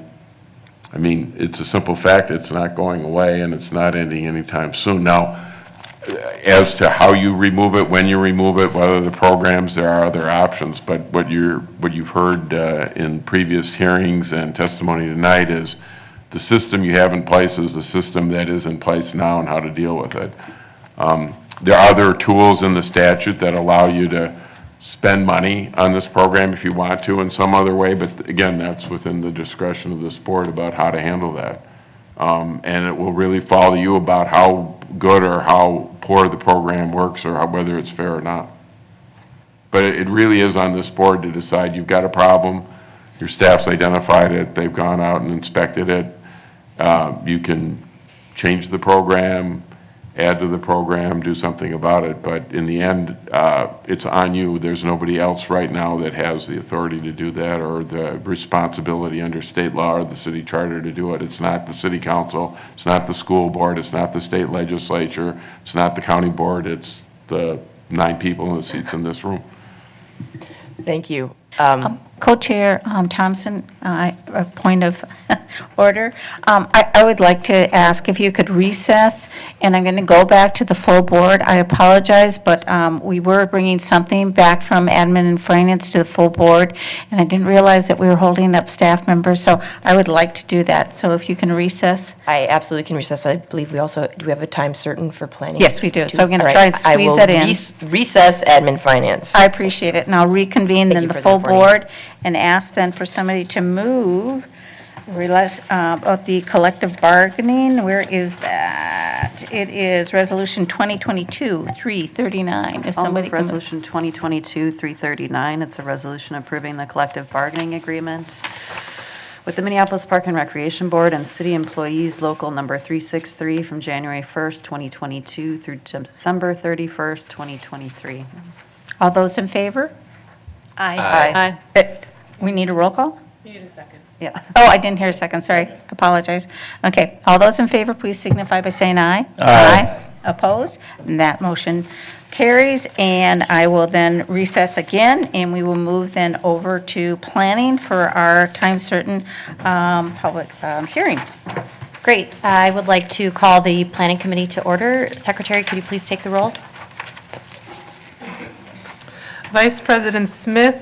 I mean, it's a simple fact, it's not going away, and it's not ending anytime soon. Now, as to how you remove it, when you remove it, whether the programs, there are other options, but what you've heard in previous hearings and testimony tonight is the system you have in place is the system that is in place now, and how to deal with it. There are other tools in the statute that allow you to spend money on this program if you want to in some other way, but again, that's within the discretion of this board about how to handle that. And it will really fall to you about how good or how poor the program works, or whether it's fair or not. But it really is on this board to decide. You've got a problem, your staff's identified it, they've gone out and inspected it. You can change the program, add to the program, do something about it, but in the end, it's on you. There's nobody else right now that has the authority to do that, or the responsibility under state law or the city charter to do it. It's not the city council, it's not the school board, it's not the state legislature, it's not the county board, it's the 9 people in the seats in this room. Thank you. Co-Chair Thompson, a point of order. I would like to ask if you could recess, and I'm going to go back to the full board. I apologize, but we were bringing something back from admin and finance to the full board, and I didn't realize that we were holding up staff members, so I would like to do that. So if you can recess. I absolutely can recess. I believe we also, do we have a time certain for planning? Yes, we do. So I'm going to try and squeeze that in. Recess admin finance. I appreciate it, and I'll reconvene then the full board and ask then for somebody to move about the collective bargaining. Where is that? It is Resolution 2022-339. If I'll somebody move can Resolution 2022-339. It's a resolution approving the collective bargaining agreement with the Minneapolis Park and Recreation Board and city employees, local number 363, from January 1st, 2022 through December 31st, 2023. All those in favor? Aye. We need a roll call? You need a second. Yeah. Oh, I didn't hear a second, sorry. Apologize. Okay, all those in favor, please signify by saying aye. Aye. Opposed? And that motion carries, and I will then recess again, and we will move then over to planning for our time certain public hearing. Great. I would like to call the Planning Committee to order. Secretary, could you please take the roll? Vice President Smith,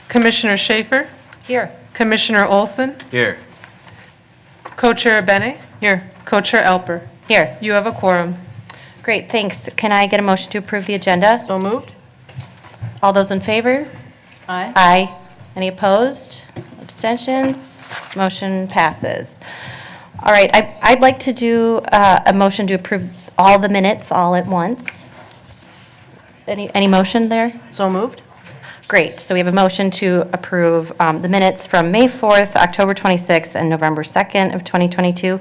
Commissioner Schaefer, Here. Commissioner Olson, Here. Co-Chair Bene. Here. Co-Chair Alper. Here. You have a quorum. Great, thanks. Can I get a motion to approve the agenda? So moved? All those in favor? Aye. Aye. Any opposed? Abstentions? Motion passes. All right, I'd like to do a motion to approve all the minutes all at once. Any motion there? So moved? Great, so we have a motion to approve the minutes from May 4th, October 26th, and November 2nd of 2022.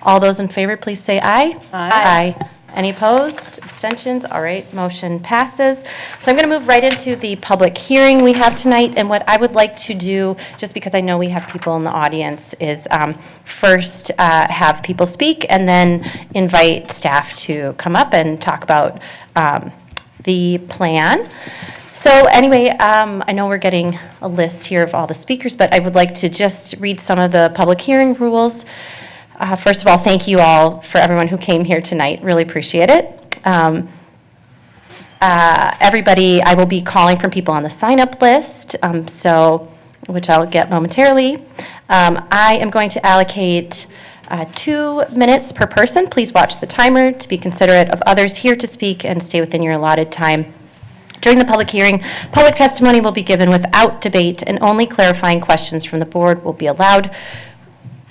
All those in favor, please say aye. Aye. Aye. Any opposed? Abstentions? All right, motion passes. So I'm going to move right into the public hearing we have tonight, and what I would like to do, just because I know we have people in the audience, is first have people speak and then invite staff to come up and talk about the plan. So anyway, I know we're getting a list here of all the speakers, but I would like to just read some of the public hearing rules. First of all, thank you all for everyone who came here tonight. Really appreciate it. Everybody, I will be calling from people on the sign-up list, which I'll get momentarily. I am going to allocate 2 minutes per person. Please watch the timer to be considerate of others here to speak and stay within your allotted time. During the public hearing, public testimony will be given without debate, and only clarifying questions from the board will be allowed,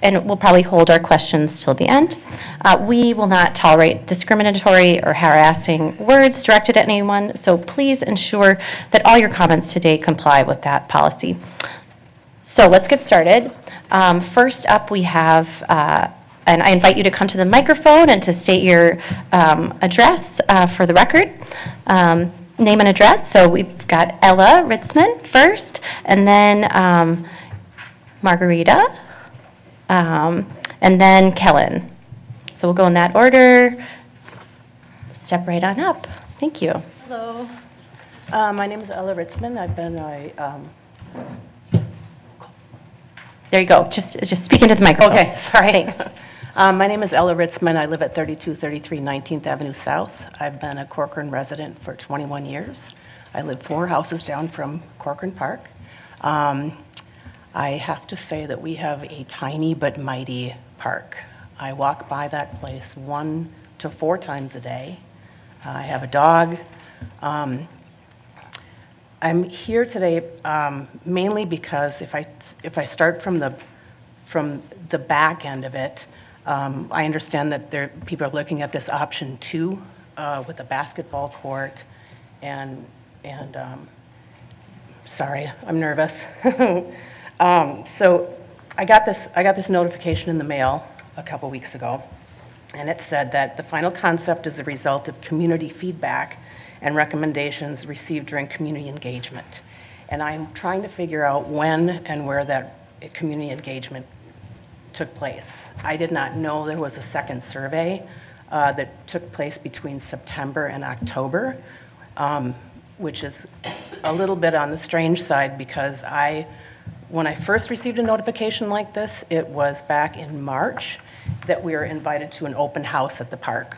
and we'll probably hold our questions till the end. We will not tolerate discriminatory or harassing words directed at anyone, so please ensure that all your comments today comply with that policy. So let's get started. First up, we have, and I invite you to come to the microphone and to state your address for the record. Name and address. So we've got Ella Ritzman first, and then Margarita, and then Kellen. So we'll go in that order. Step right on up. Thank you. Hello. My name is Ella Ritzman. I've been There you go. Just speak into the microphone. Okay, sorry. Thanks. My name is Ella Ritzman. I live at 3233 19th Avenue South. I've been a Corcoran resident for 21 years. I live 4 houses down from Corcoran Park. I have to say that we have a tiny but mighty park. I walk by that place 1 to 4 times a day. I have a dog. I'm here today mainly because if I start from the back end of it, I understand that people are looking at this option 2 with a basketball court, and sorry, I'm nervous. So I got this notification in the mail a couple weeks ago, and it said that the final concept is a result of community feedback and recommendations received during community engagement. And I'm trying to figure out when and where that community engagement took place. I did not know there was a second survey that took place between September and October, which is a little bit on the strange side because when I first received a notification like this, it was back in March that we were invited to an open house at the park.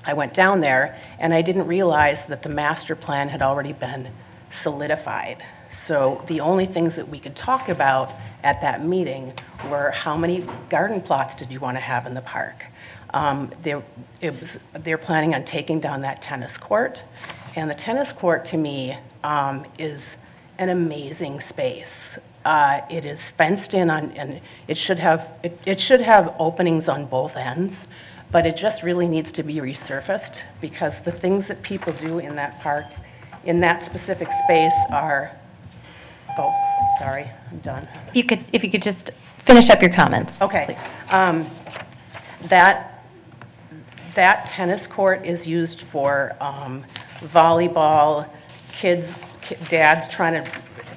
I went down there and I didn't realize that the master plan had already been solidified. So the only things that we could talk about at that meeting were how many garden plots did you want to have in the park. They're planning on taking down that tennis court, and the tennis court to me is an amazing space. It is fenced in and it should have openings on both ends, but it just really needs to be resurfaced because the things that people do in that park, in that specific space are. Oh, sorry, I'm done. If you could just finish up your comments. Okay. That tennis court is used for volleyball, dads trying to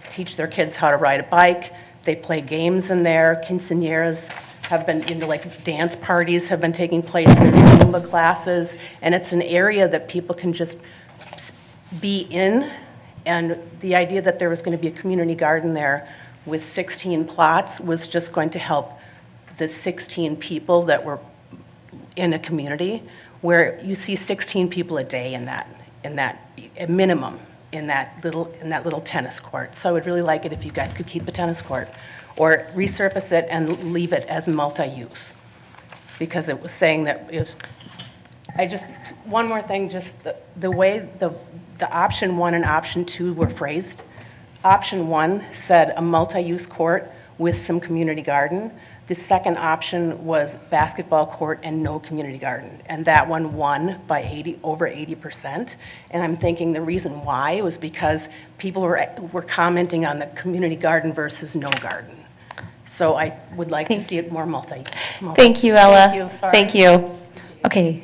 teach their kids how to ride a bike. They play games in there. Quinceañeras have been, like dance parties have been taking place. There's Zumba classes, and it's an area that people can just be in. And the idea that there was going to be a community garden there with 16 plots was just going to help the 16 people that were in a community, where you see 16 people a day in that a minimum in that little tennis court. So I would really like it if you guys could keep the tennis court or resurface it and leave it as multi-use, because it was saying that it was. One more thing, just the way the option 1 and option 2 were phrased. Option 1 said a multi-use court with some community garden. The second option was basketball court and no community garden. And that one won by over 80%. And I'm thinking the reason why was because people were commenting on the community garden versus no garden. So I would like to see it more multi. Thank you, Ella. Thank you. Sorry. Thank you. Okay.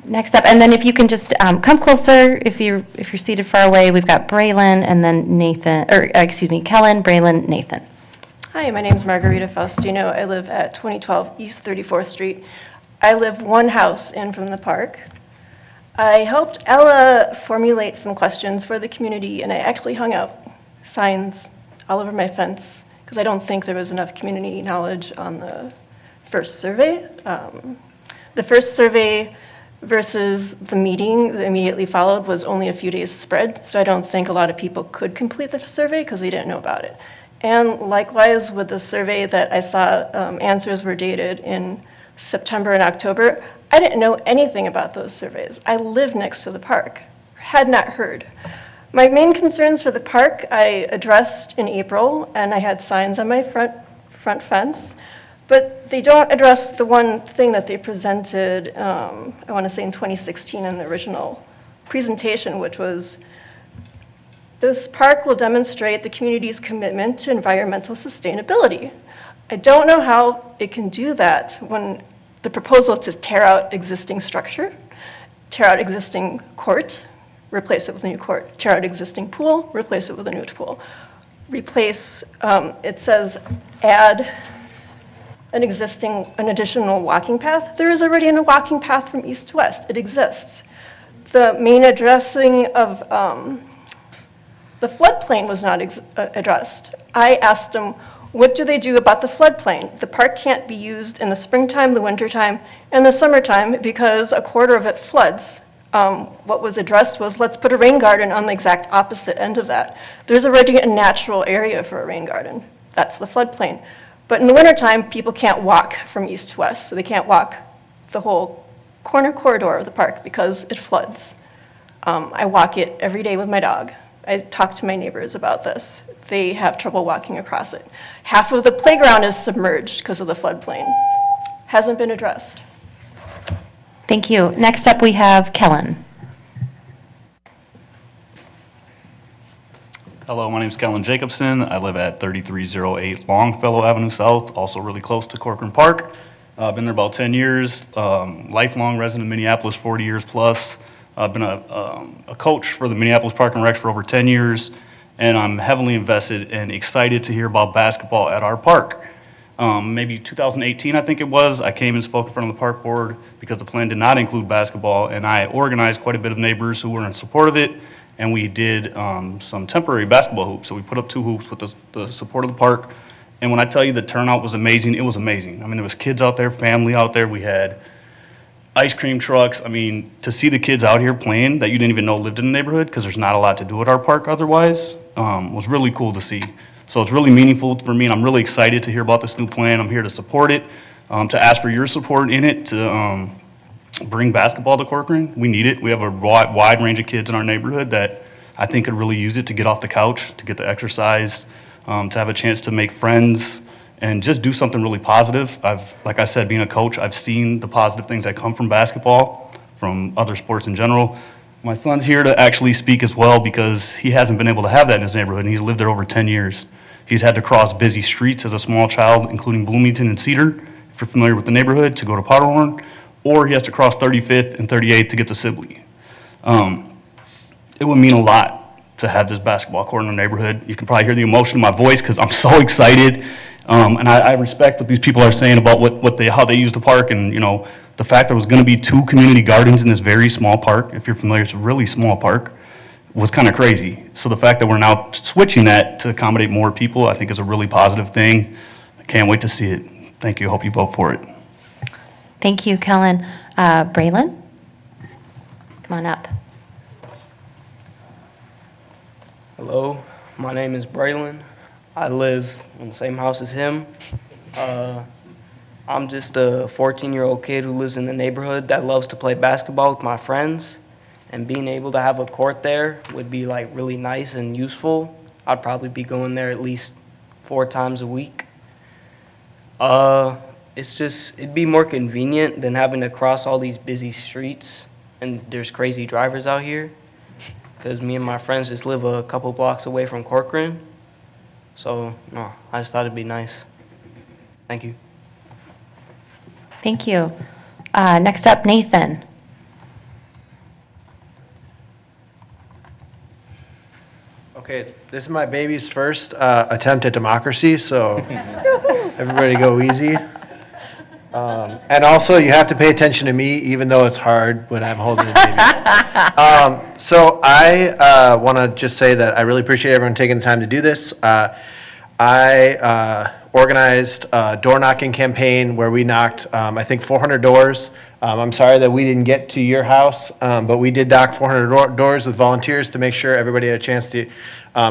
Next up, and then if you can just come closer, if you're seated far away, we've got Braylon and then Nathan, Kellen, Braylon, Nathan. Hi, my name is Margarita Faustino. I live at 2012 East 34th Street. I live 1 house in from the park. I helped Ella formulate some questions for the community, and I actually hung out signs all over my fence because I don't think there was enough community knowledge on the first survey. The first survey versus the meeting that immediately followed was only a few days spread, so I don't think a lot of people could complete the survey because they didn't know about it. And likewise with the survey that I saw, answers were dated in September and October. I didn't know anything about those surveys. I live next to the park, had not heard. My main concerns for the park I addressed in April, and I had signs on my front fence, but they don't address the one thing that they presented, I want to say in 2016 in the original presentation, which was, this park will demonstrate the community's commitment to environmental sustainability. I don't know how it can do that when the proposal is to tear out existing structure, tear out existing court, replace it with a new court, tear out existing pool, replace it with a new pool. Replace, it says add an additional walking path. There is already a walking path from east to west. It exists. The main addressing of the floodplain was not addressed. I asked them, what do they do about the floodplain? The park can't be used in the springtime, the wintertime, and the summertime because a quarter of it floods. What was addressed was, let's put a rain garden on the exact opposite end of that. There's already a natural area for a rain garden. That's the floodplain. But in the wintertime, people can't walk from east to west, so they can't walk the whole corridor of the park because it floods. I walk it every day with my dog. I talk to my neighbors about this. They have trouble walking across it. Half of the playground is submerged because of the floodplain. Hasn't been addressed. Thank you. Next up, we have Kellen. Hello, my name is Kellen Jacobson. I live at 3308 Longfellow Avenue South, also really close to Corcoran Park. I've been there about 10 years, lifelong resident of Minneapolis, 40 years plus. I've been a coach for the Minneapolis Park and Rec for over 10 years, and I'm heavily invested and excited to hear about basketball at our park. Maybe 2018, I think it was, I came and spoke in front of the park board because the plan did not include basketball, and I organized quite a bit of neighbors who were in support of it, and we did some temporary basketball hoops. So we put up 2 hoops with the support of the park, and when I tell you the turnout was amazing, it was amazing. I mean, there was kids out there, family out there, we had ice cream trucks. I mean, to see the kids out here playing that you didn't even know lived in the neighborhood, because there's not a lot to do at our park otherwise, was really cool to see. So it's really meaningful for me, and I'm really excited to hear about this new plan. I'm here to support it, to ask for your support in it, to bring basketball to Corcoran. We need it. We have a wide range of kids in our neighborhood that I think could really use it to get off the couch, to get the exercise, to have a chance to make friends, and just do something really positive. Like I said, being a coach, I've seen the positive things that come from basketball, from other sports in general. My son's here to actually speak as well because he hasn't been able to have that in his neighborhood, and he's lived there over 10 years. He's had to cross busy streets as a small child, including Bloomington and Cedar, if you're familiar with the neighborhood, to go to Powderhorn, or he has to cross 35th and 38th to get to Sibley. It would mean a lot to have this basketball court in the neighborhood. You can probably hear the emotion in my voice because I'm so excited. And I respect what these people are saying about how they use the park, and the fact there was going to be 2 community gardens in this very small park. If you're familiar, it's a really small park. Was kind of crazy. So the fact that we're now switching that to accommodate more people, I think is a really positive thing. I can't wait to see it. Thank you. Hope you vote for it. Thank you, Kellen. Braylon, come on up. Hello, my name is Braylon. I live in the same house as him. I'm just a 14-year-old kid who lives in the neighborhood that loves to play basketball with my friends, and being able to have a court there would be like really nice and useful. I'd probably be going there at least 4 times a week. It'd be more convenient than having to cross all these busy streets, and there's crazy drivers out here, because me and my friends just live a couple blocks away from Corcoran. So, no, I just thought it'd be nice. Thank you. Thank you. Next up, Nathan. Okay, this is my baby's first attempt at democracy, so everybody go easy. And also, you have to pay attention to me, even though it's hard when I'm holding the baby. So I want to just say that I really appreciate everyone taking the time to do this. I organized a door knocking campaign where we knocked, I think, 400 doors. I'm sorry that we didn't get to your house, but we did knock 400 doors with volunteers to make sure everybody had a chance to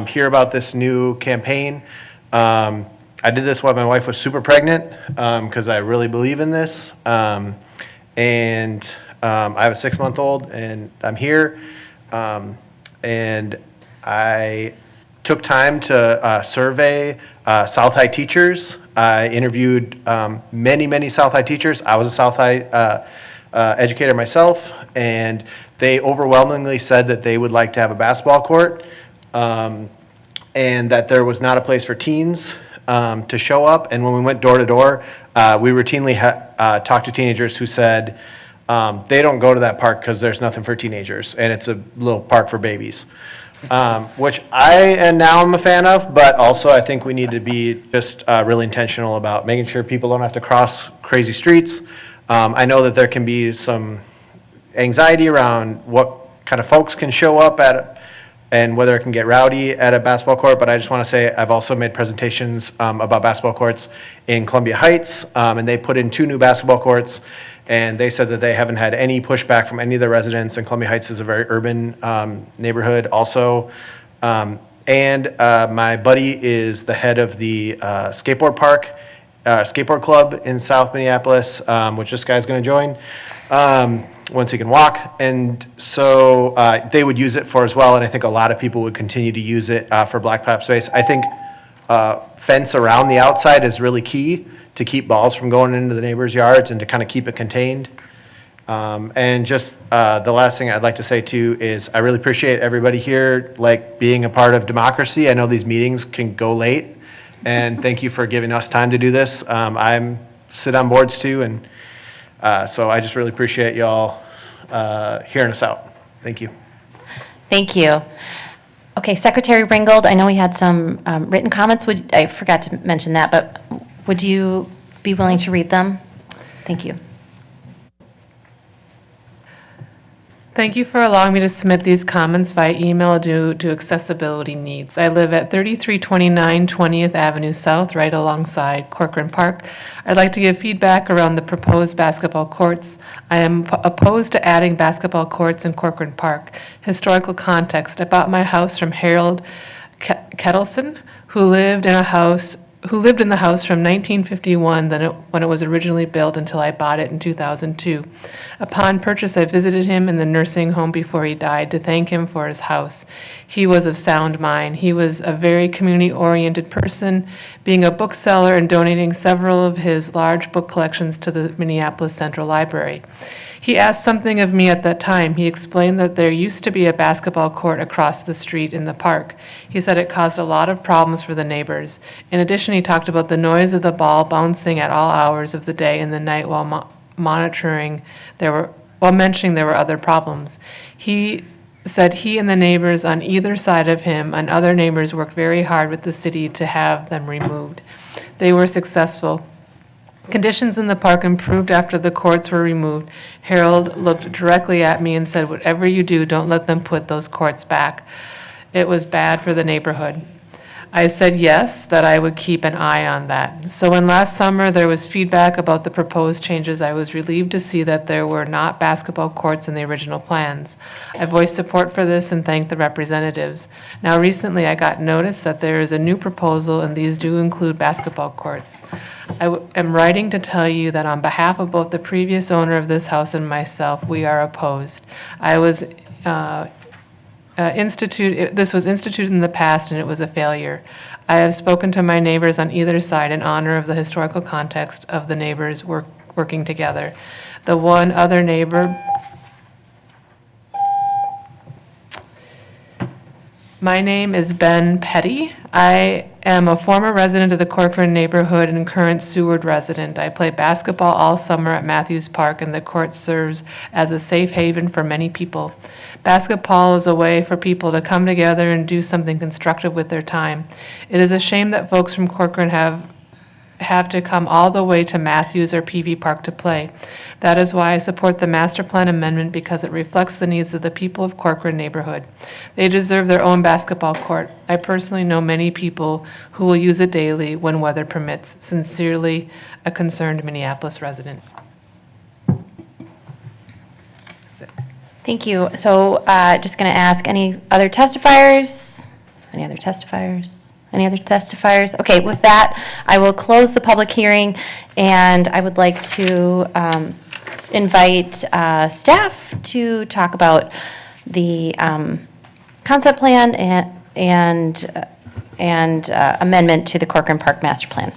hear about this new campaign. I did this while my wife was super pregnant because I really believe in this. I have a 6-month-old, and I'm here. And I took time to survey South High teachers. I interviewed many South High teachers. I was a South High educator myself, and they overwhelmingly said that they would like to have a basketball court, and that there was not a place for teens to show up. And when we went door to door, we routinely talked to teenagers who said they don't go to that park because there's nothing for teenagers, and it's a little park for babies. Which I'm a fan of, but also I think we need to be just really intentional about making sure people don't have to cross crazy streets. I know that there can be some anxiety around what kind of folks can show up at and whether it can get rowdy at a basketball court, but I just want to say I've also made presentations about basketball courts in Columbia Heights, and they put in 2 new basketball courts, and they said that they haven't had any pushback from any of the residents, and Columbia Heights is a very urban neighborhood also. My buddy is the head of the skateboard park, skateboard club in South Minneapolis, which this guy's going to join once he can walk. And so they would use it for as well, and I think a lot of people would continue to use it for blacktop space. I think fence around the outside is really key to keep balls from going into the neighbors' yards and to kind of keep it contained. And just the last thing I'd like to say too is I really appreciate everybody here being a part of democracy. I know these meetings can go late, and thank you for giving us time to do this. I'm sit on boards too, and so I just really appreciate y'all hearing us out. Thank you. Thank you. Okay, Secretary Ringgold, I know we had some written comments. I forgot to mention that, but would you be willing to read them? Thank you. Thank you for allowing me to submit these comments via email due to accessibility needs. I live at 3329 20th Avenue South, right alongside Corcoran Park. I'd like to give feedback around the proposed basketball courts. I am opposed to adding basketball courts in Corcoran Park. Historical context: I bought my house from Harold Kettleson, who lived in the house from 1951 when it was originally built until I bought it in 2002. Upon purchase, I visited him in the nursing home before he died to thank him for his house. He was of sound mind. He was a very community-oriented person, being a bookseller and donating several of his large book collections to the Minneapolis Central Library. He asked something of me at that time. He explained that there used to be a basketball court across the street in the park. He said it caused a lot of problems for the neighbors. In addition, he talked about the noise of the ball bouncing at all hours of the day and the night while mentioning there were other problems. He said he and the neighbors on either side of him and other neighbors worked very hard with the city to have them removed. They were successful. Conditions in the park improved after the courts were removed. Harold looked directly at me and said, "Whatever you do, don't let them put those courts back." It was bad for the neighborhood. I said yes, that I would keep an eye on that. So when last summer there was feedback about the proposed changes, I was relieved to see that there were not basketball courts in the original plans. I voiced support for this and thanked the representatives. Now recently I got notice that there is a new proposal and these do include basketball courts. I am writing to tell you that on behalf of both the previous owner of this house and myself, we are opposed. This was instituted in the past and it was a failure. I have spoken to my neighbors on either side in honor of the historical context of the neighbors working together. The one other neighbor, my name is Ben Petty. I am a former resident of the Corcoran neighborhood and current Seward resident. I play basketball all summer at Matthews Park, and the court serves as a safe haven for many people. Basketball is a way for people to come together and do something constructive with their time. It is a shame that folks from Corcoran have have to come all the way to Matthews or PV Park to play. That is why I support the master plan amendment, because it reflects the needs of the people of Corcoran neighborhood. They deserve their own basketball court. I personally know many people who will use it daily when weather permits. Sincerely, a concerned Minneapolis resident. Thank you. So just going to ask any other testifiers? Any other testifiers? Any other testifiers? Okay, with that, I will close the public hearing, and I would like to invite staff to talk about the concept plan and amendment to the Corcoran Park Master Plan.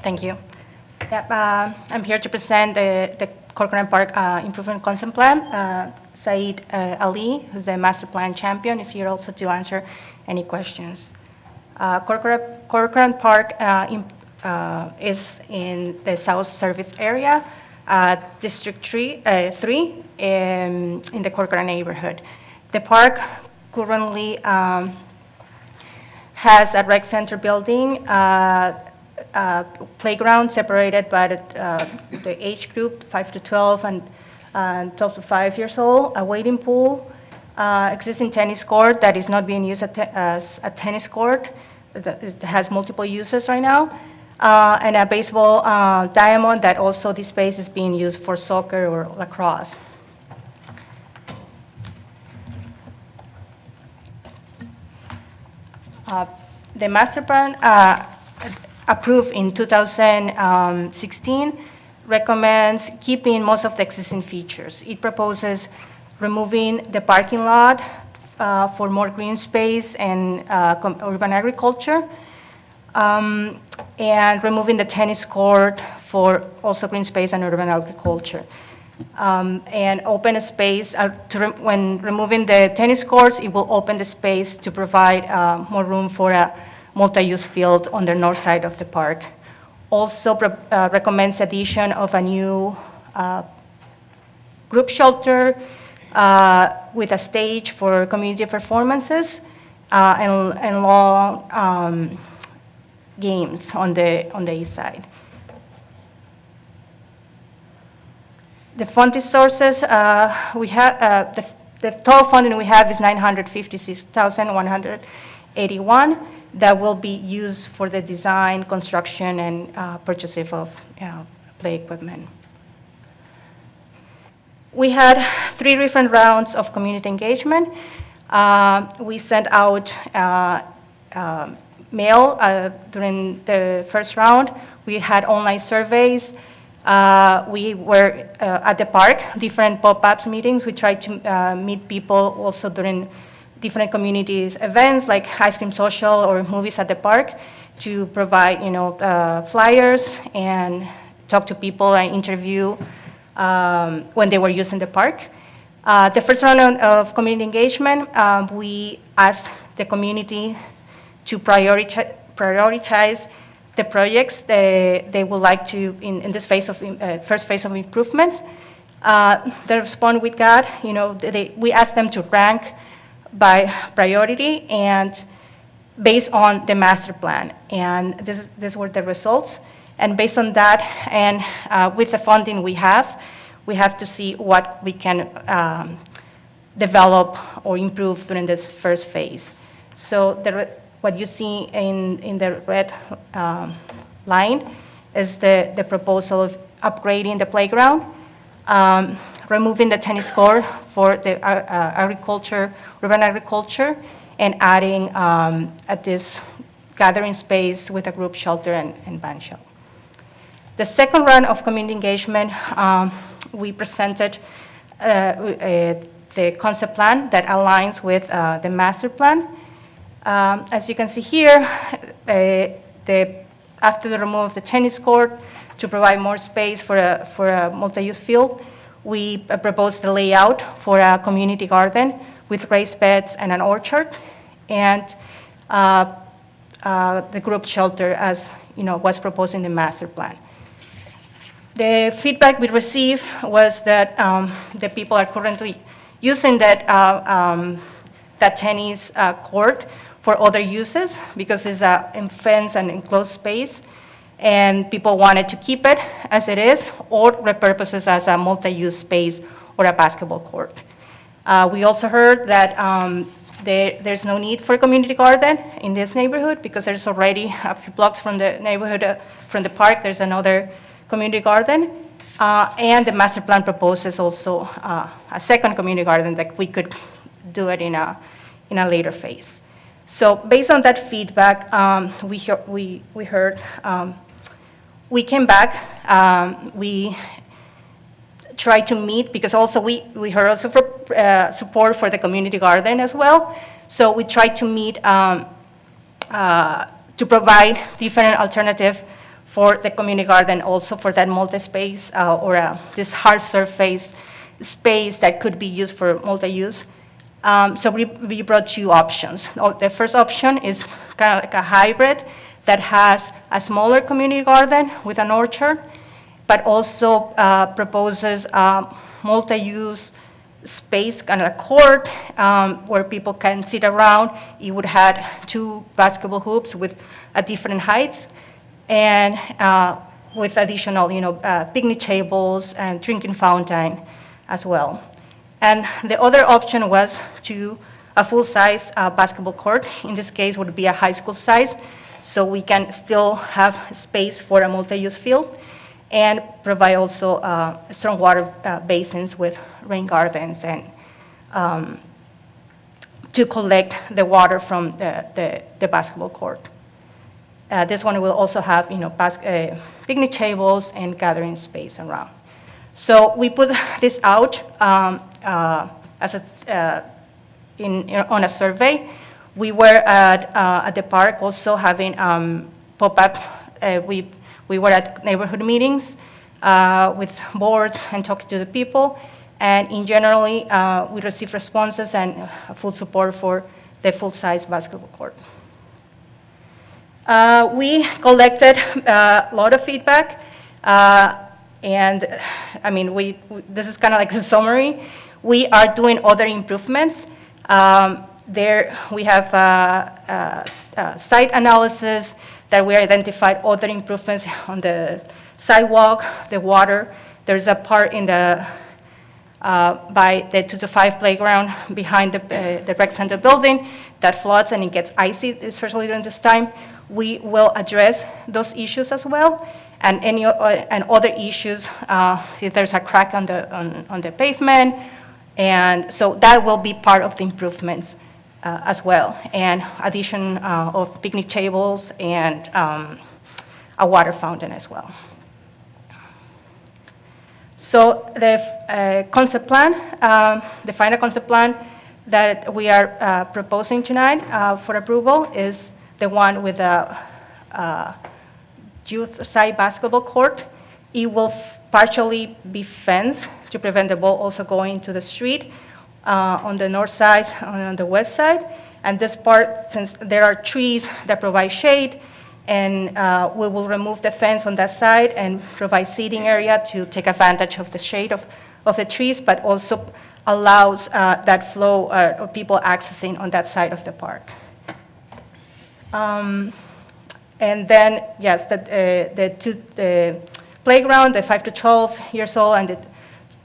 Thank you. Yep, I'm here to present the Corcoran Park Improvement Concept Plan. Saeed Ali, who's the master plan champion, is here also to answer any questions. Corcoran Park is in the South Service area, District 3 in the Corcoran neighborhood. The park currently has a rec center building, playground separated by the age group 5 to 12 and 12 to 5 years old, a wading pool, existing tennis court that is not being used as a tennis court. It has multiple uses right now, and a baseball diamond that also this space is being used for soccer or lacrosse. The master plan approved in 2016 recommends keeping most of the existing features. It proposes removing the parking lot for more green space and urban agriculture, and removing the tennis court for also green space and urban agriculture. And open a space, when removing the tennis courts, it will open the space to provide more room for a multi-use field on the north side of the park. Also recommends addition of a new group shelter with a stage for community performances and long games on the east side. The funding sources we have, the total funding we have is $956,181 that will be used for the design, construction, and purchasing of play equipment. We had 3 different rounds of community engagement. We sent out mail during the first round. We had online surveys. We were at the park, different pop-ups meetings. We tried to meet people also during different communities events like ice cream social or movies at the park to provide, flyers and talk to people and interview when they were using the park. The first round of community engagement, we asked the community to prioritize the projects they would like to in this phase of first phase of improvements. The response we got, we asked them to rank by priority and based on the master plan, and these were the results. And based on that, and with the funding we have to see what we can develop or improve during this first phase. So what you see in the red line is the proposal of upgrading the playground, removing the tennis court for the urban agriculture, and adding at this gathering space with a group shelter and band shell. The second round of community engagement, we presented the concept plan that aligns with the master plan. As you can see here, after the removal of the tennis court, to provide more space for a multi-use field, we proposed the layout for a community garden with raised beds and an orchard, and the group shelter as was proposed in the master plan. The feedback we received was that the people are currently using that tennis court for other uses because it's a fenced and enclosed space. and people wanted to keep it as it is or repurpose it as a multi-use space or a basketball court. We also heard that there's no need for a community garden in this neighborhood because there's already a few blocks from the neighborhood, from the park, there's another community garden. And the master plan proposes also a second community garden that we could do it in a later phase. So based on that feedback, we came back, we tried to meet, because also we heard also for support for the community garden as well. So we tried to meet to provide different alternative for the community garden, also for that multi-space or this hard surface space that could be used for multi-use. So we brought two options. The first option is kind of like a hybrid that has a smaller community garden with an orchard, but also proposes multi-use space, kind of a court where people can sit around. It would have 2 basketball hoops with different heights, and with additional, picnic tables and drinking fountain as well. And the other option was a full-size basketball court. In this case, would be a high school size, so we can still have space for a multi-use field and provide also stormwater basins with rain gardens and to collect the water from the basketball court. This one will also have, picnic tables and gathering space around. So we put this out as on a survey. We were at the park also having pop-up. We were at neighborhood meetings with boards and talking to the people. And in generally, we received responses and full support for the full-size basketball court. We collected a lot of feedback, and I mean, this is kind of like a summary. We are doing other improvements. There we have site analysis that we identified other improvements on the sidewalk, the water. There's a part in the by the 2 to 5 playground behind the rec center building that floods and it gets icy, especially during this time. We will address those issues as well, and and other issues if there's a crack on the pavement, and so that will be part of the improvements as well, and addition of picnic tables and a water fountain as well. So the concept plan, the final concept plan that we are proposing tonight for approval is the one with a youth side basketball court. It will partially be fenced to prevent the ball also going to the street on the north side, on the west side. And this part, since there are trees that provide shade, and we will remove the fence on that side and provide seating area to take advantage of the shade of the trees, but also allows that flow of people accessing on that side of the park. And then, yes, the playground, the 5 to 12 years old and the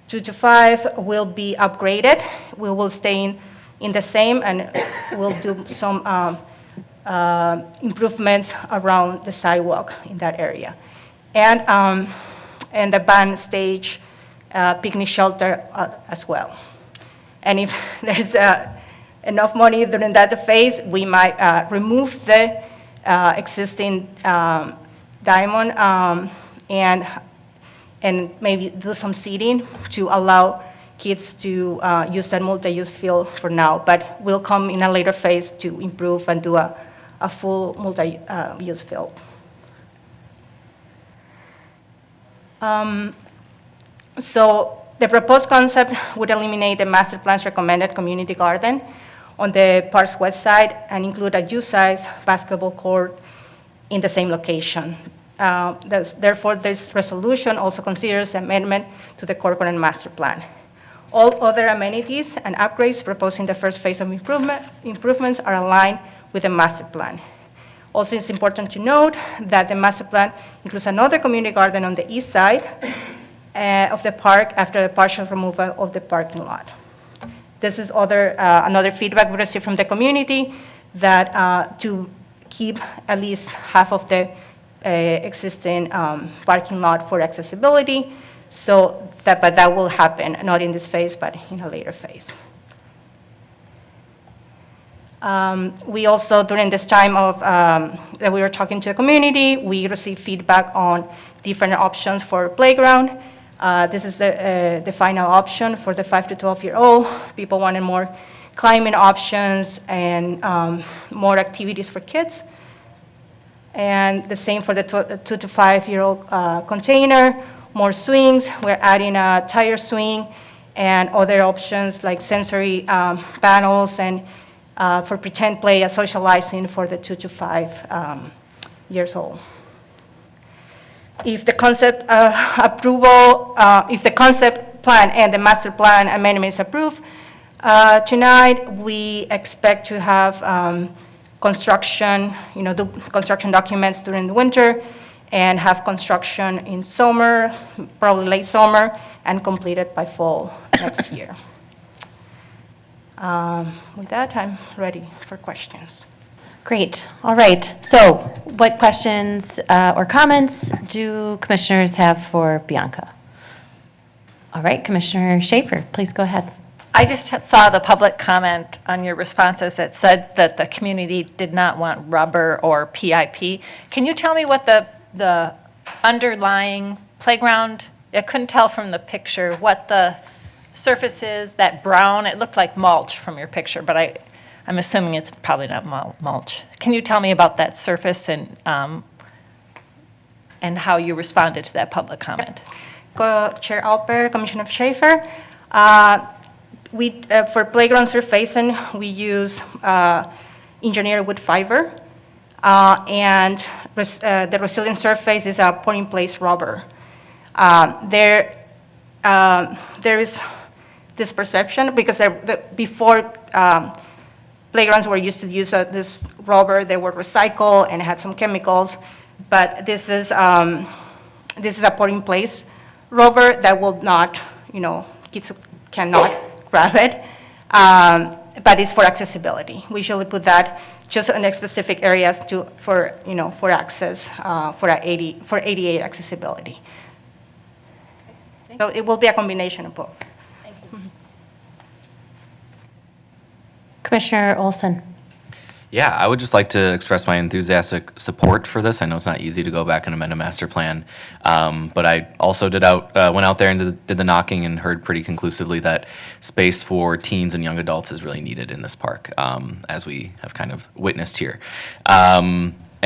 2 to 5 will be upgraded. We will stay in the same, and we'll do some improvements around the sidewalk in that area. And the band stage, picnic shelter as well. And if there's enough money during that phase, we might remove the existing diamond and maybe do some seating to allow kids to use that multi-use field for now, but we'll come in a later phase to improve and do a full multi-use field. So the proposed concept would eliminate the master plan's recommended community garden on the park's west side and include a youth-size basketball court in the same location. Therefore, this resolution also considers amendment to the Corcoran master plan. All other amenities and upgrades proposed in the first phase of improvements are aligned with the master plan. Also, it's important to note that the master plan includes another community garden on the east side of the park after the partial removal of the parking lot. This is another feedback we received from the community that to keep at least half of the existing parking lot for accessibility. But that will happen, not in this phase, but in a later phase. We also, during this time of that we were talking to the community, we received feedback on different options for playground. This is the final option for the 5 to 12-year-old. People wanted more climbing options and more activities for kids. And the same for the 2 to 5-year-old container, more swings. We're adding a tire swing and other options like sensory panels and for pretend play and socializing for the 2 to 5 years old. If the concept if the concept plan and the master plan amendment is approved tonight, we expect to have construction, do construction documents during the winter and have construction in summer, probably late summer, and completed by fall next year. With that, I'm ready for questions. Great. All right. So what questions or comments do commissioners have for Bianca? All right, Commissioner Schaefer, please go ahead. I just saw the public comment on your responses that said that the community did not want rubber or PIP. Can you tell me what the underlying playground, I couldn't tell from the picture what the surface is, that brown, it looked like mulch from your picture, but I'm assuming it's probably not mulch. Can you tell me about that surface and how you responded to that public comment? Chair Alper, Commissioner Schaefer. For playground surfacing, we use engineered wood fiber, and the resilient surface is a put-in-place rubber. There is this perception because before playgrounds were used to use this rubber, they were recycled and had some chemicals, but this is a put-in-place rubber that will not, kids cannot grab it, but it's for accessibility. We usually put that just in specific areas for access, for ADA accessibility. So it will be a combination of both. Thank you. Commissioner Olson. Yeah, I would just like to express my enthusiastic support for this. I know it's not easy to go back and amend a master plan, but I also went out there and did the knocking and heard pretty conclusively that space for teens and young adults is really needed in this park, as we have kind of witnessed here.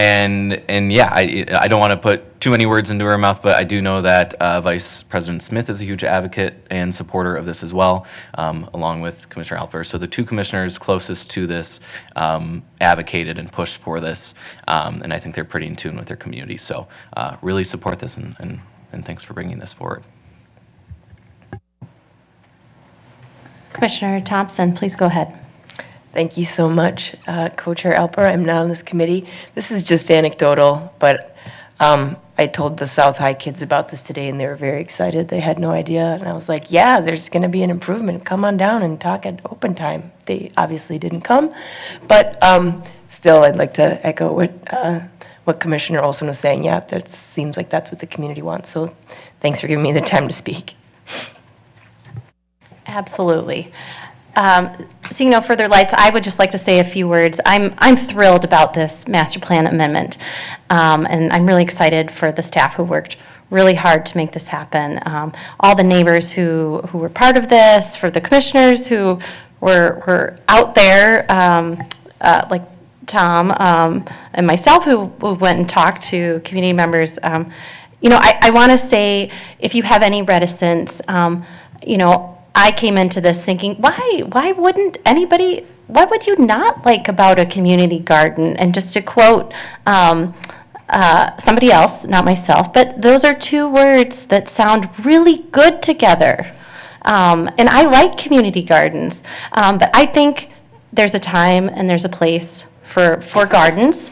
And yeah, I don't want to put too many words into her mouth, but I do know that Vice President Smith is a huge advocate and supporter of this as well, along with Commissioner Alper. So the two commissioners closest to this advocated and pushed for this, and I think they're pretty in tune with their community. So really support this, and thanks for bringing this forward. Commissioner Thompson, please go ahead. Thank you so much, Co-Chair Alper. I'm not on this committee. This is just anecdotal, but I told the South High kids about this today, and they were very excited. They had no idea, and I was like, yeah, there's going to be an improvement. Come on down and talk at open time. They obviously didn't come, but still, I'd like to echo what Commissioner Olson was saying. Yeah, that seems like that's what the community wants, so thanks for giving me the time to speak. Absolutely. Seeing no further lights, I would just like to say a few words. I'm thrilled about this master plan amendment, and I'm really excited for the staff who worked really hard to make this happen. All the neighbors who were part of this, for the commissioners who were out there, like Tom and myself, who went and talked to community members. I want to say, if you have any reticence, I came into this thinking, why would you not like about a community garden? And just to quote somebody else, not myself, but those are two words that sound really good together. And I like community gardens, but I think there's a time and there's a place for gardens.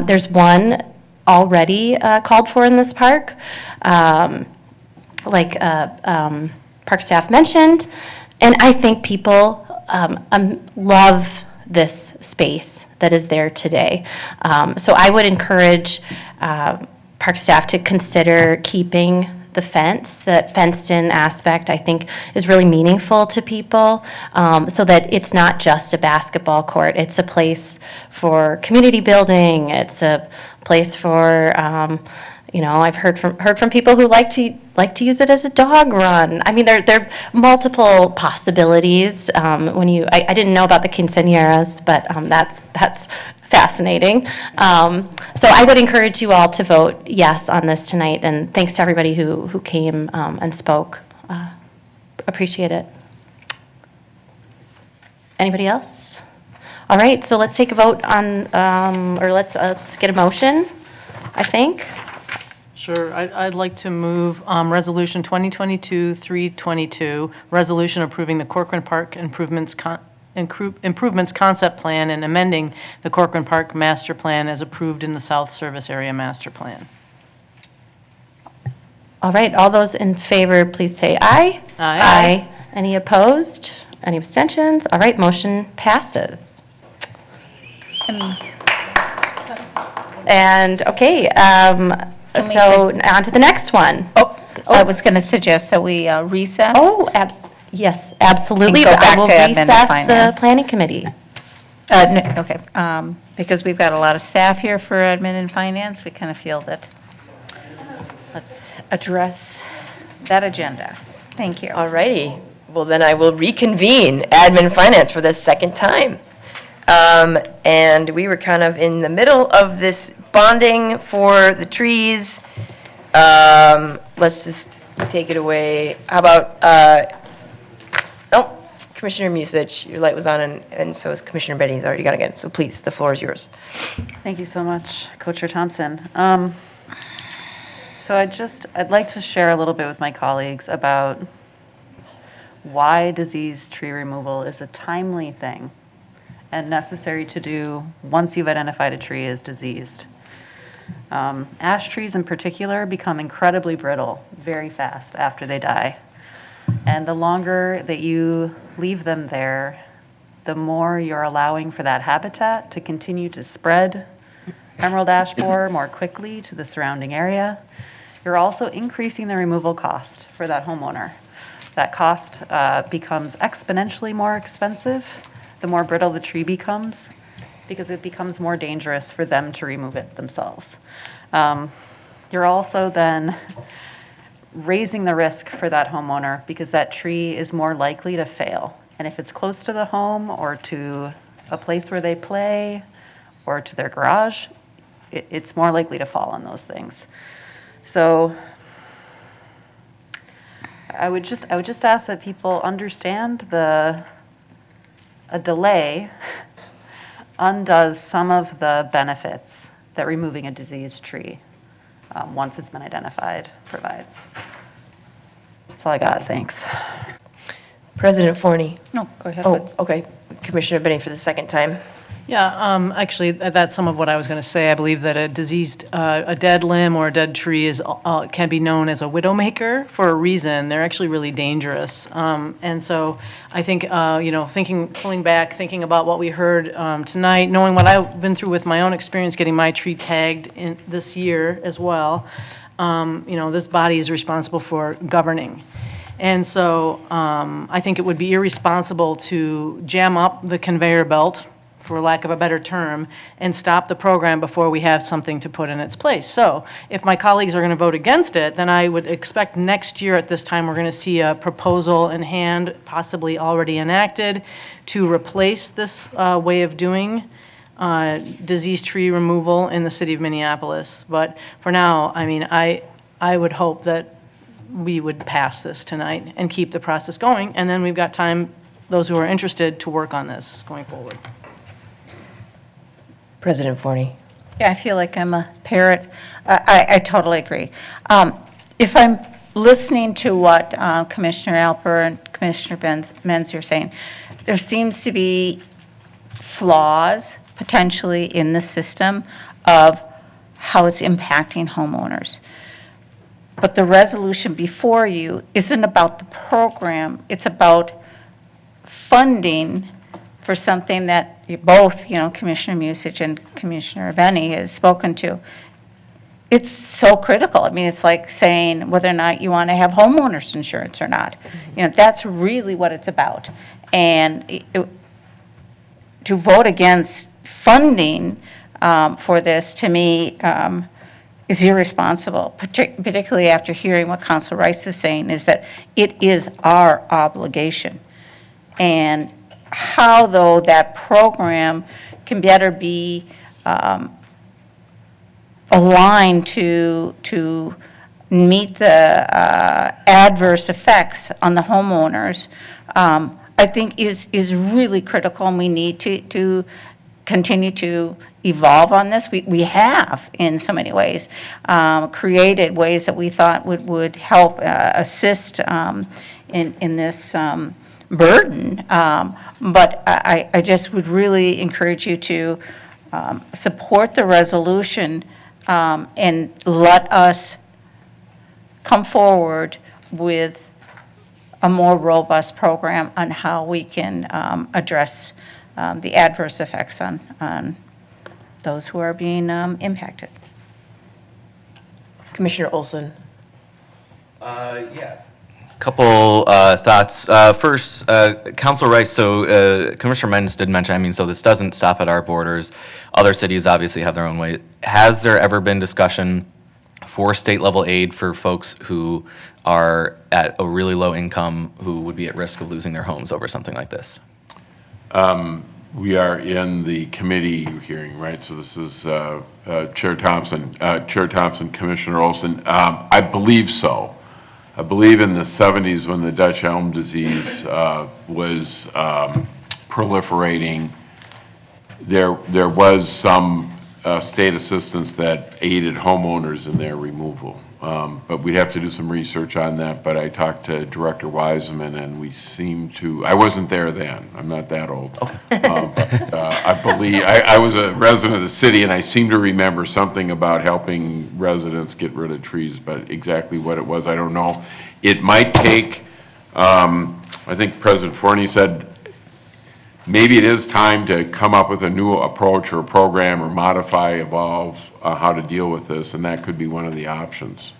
There's one already called for in this park, like park staff mentioned, and I think people love this space that is there today. So I would encourage park staff to consider keeping the fence. That fenced-in aspect, I think, is really meaningful to people, so that it's not just a basketball court. It's a place for community building. It's a place for, I've heard from people who like to use it as a dog run. I mean, there are multiple possibilities. I didn't know about the quinceañeras, but that's fascinating. So I would encourage you all to vote yes on this tonight, and thanks to everybody who came and spoke. Appreciate it. Anybody else? All right, so let's take a vote on, or let's get a motion, I think. Sure, I'd like to move Resolution 2022-322, resolution approving the Corcoran Park improvements concept plan and amending the Corcoran Park master plan as approved in the South Service Area Master Plan. All right, all those in favor, please say aye. Aye. Any opposed? Any abstentions? All right, motion passes. And, okay, so on to the next one. I was going to suggest that we recess. Oh, yes, absolutely. And go back I will to admin and recess finance. the planning committee. Okay, because we've got a lot of staff here for admin and finance, we kind of feel that let's address that agenda. Thank you. All righty. Well, then I will reconvene admin finance for the second time. And we were kind of in the middle of this bonding for the trees. Let's just take it away. How about, Commissioner Musich, your light was on, and so is Commissioner Benny. He's already got it again. So please, the floor is yours. Thank you so much, Co-Chair Thompson. So I'd like to share a little bit with my colleagues about why diseased tree removal is a timely thing and necessary to do once you've identified a tree as diseased. Ash trees in particular become incredibly brittle very fast after they die. And the longer that you leave them there, the more you're allowing for that habitat to continue to spread emerald ash borer more quickly to the surrounding area. You're also increasing the removal cost for that homeowner. That cost becomes exponentially more expensive the more brittle the tree becomes, because it becomes more dangerous for them to remove it themselves. You're also then raising the risk for that homeowner because that tree is more likely to fail. And if it's close to the home or to a place where they play or to their garage, it's more likely to fall on those things. So I would just ask that people understand a delay undoes some of the benefits that removing a diseased tree, once it's been identified, provides. That's all I got. Thanks. President Forney. No, go ahead. Oh, okay. Commissioner Benny for the second time. Yeah, actually, that's some of what I was going to say. I believe that a dead limb or a dead tree can be known as a widowmaker for a reason. They're actually really dangerous. And so I think, pulling back, thinking about what we heard tonight, knowing what I've been through with my own experience getting my tree tagged in this year as well, this body is responsible for governing. And so I think it would be irresponsible to jam up the conveyor belt, for lack of a better term, and stop the program before we have something to put in its place. So if my colleagues are going to vote against it, then I would expect next year at this time we're going to see a proposal in hand, possibly already enacted, to replace this way of doing diseased tree removal in the city of Minneapolis. But for now, I mean, I would hope that we would pass this tonight and keep the process going, and then we've got time, those who are interested, to work on this going forward. President Forney. Yeah, I feel like I'm a parrot. I totally agree. If I'm listening to what Commissioner Alper and Commissioner Menz are saying, there seems to be flaws potentially in the system of how it's impacting homeowners. But the resolution before you isn't about the program, it's about funding for something that you both, Commissioner Musich and Commissioner Venny has spoken to. It's so critical. I mean, it's like saying whether or not you want to have homeowners insurance or not. That's really what it's about. And to vote against funding for this, to me, is irresponsible, particularly after hearing what Council Rice is saying, is that it is our obligation. And how, though, that program can better be aligned to meet the adverse effects on the homeowners, I think is really critical, and we need to continue to evolve on this. We have, in so many ways, created ways that we thought would help assist in this burden. But I just would really encourage you to support the resolution and let us come forward with a more robust program on how we can address the adverse effects on those who are being impacted. Commissioner Olson. Yeah. Couple thoughts. First, Council Rice, so Commissioner Menz did mention, so this doesn't stop at our borders. Other cities obviously have their own way. Has there ever been discussion for state level aid for folks who are at a really low income who would be at risk of losing their homes over something like this? We are in the committee hearing, right? So this is Chair Thompson, Commissioner Olson. I believe so. I believe in the 70s when the Dutch elm disease was proliferating, there was some state assistance that aided homeowners in their removal. But we'd have to do some research on that. But I talked to Director Wiseman, and we seem to, I wasn't there then. I'm not that old. Okay. But I believe, I was a resident of the city, and I seem to remember something about helping residents get rid of trees, but exactly what it was, I don't know. It might take, I think President Forney said, maybe it is time to come up with a new approach or a program or modify, evolve how to deal with this, and that could be one of the options.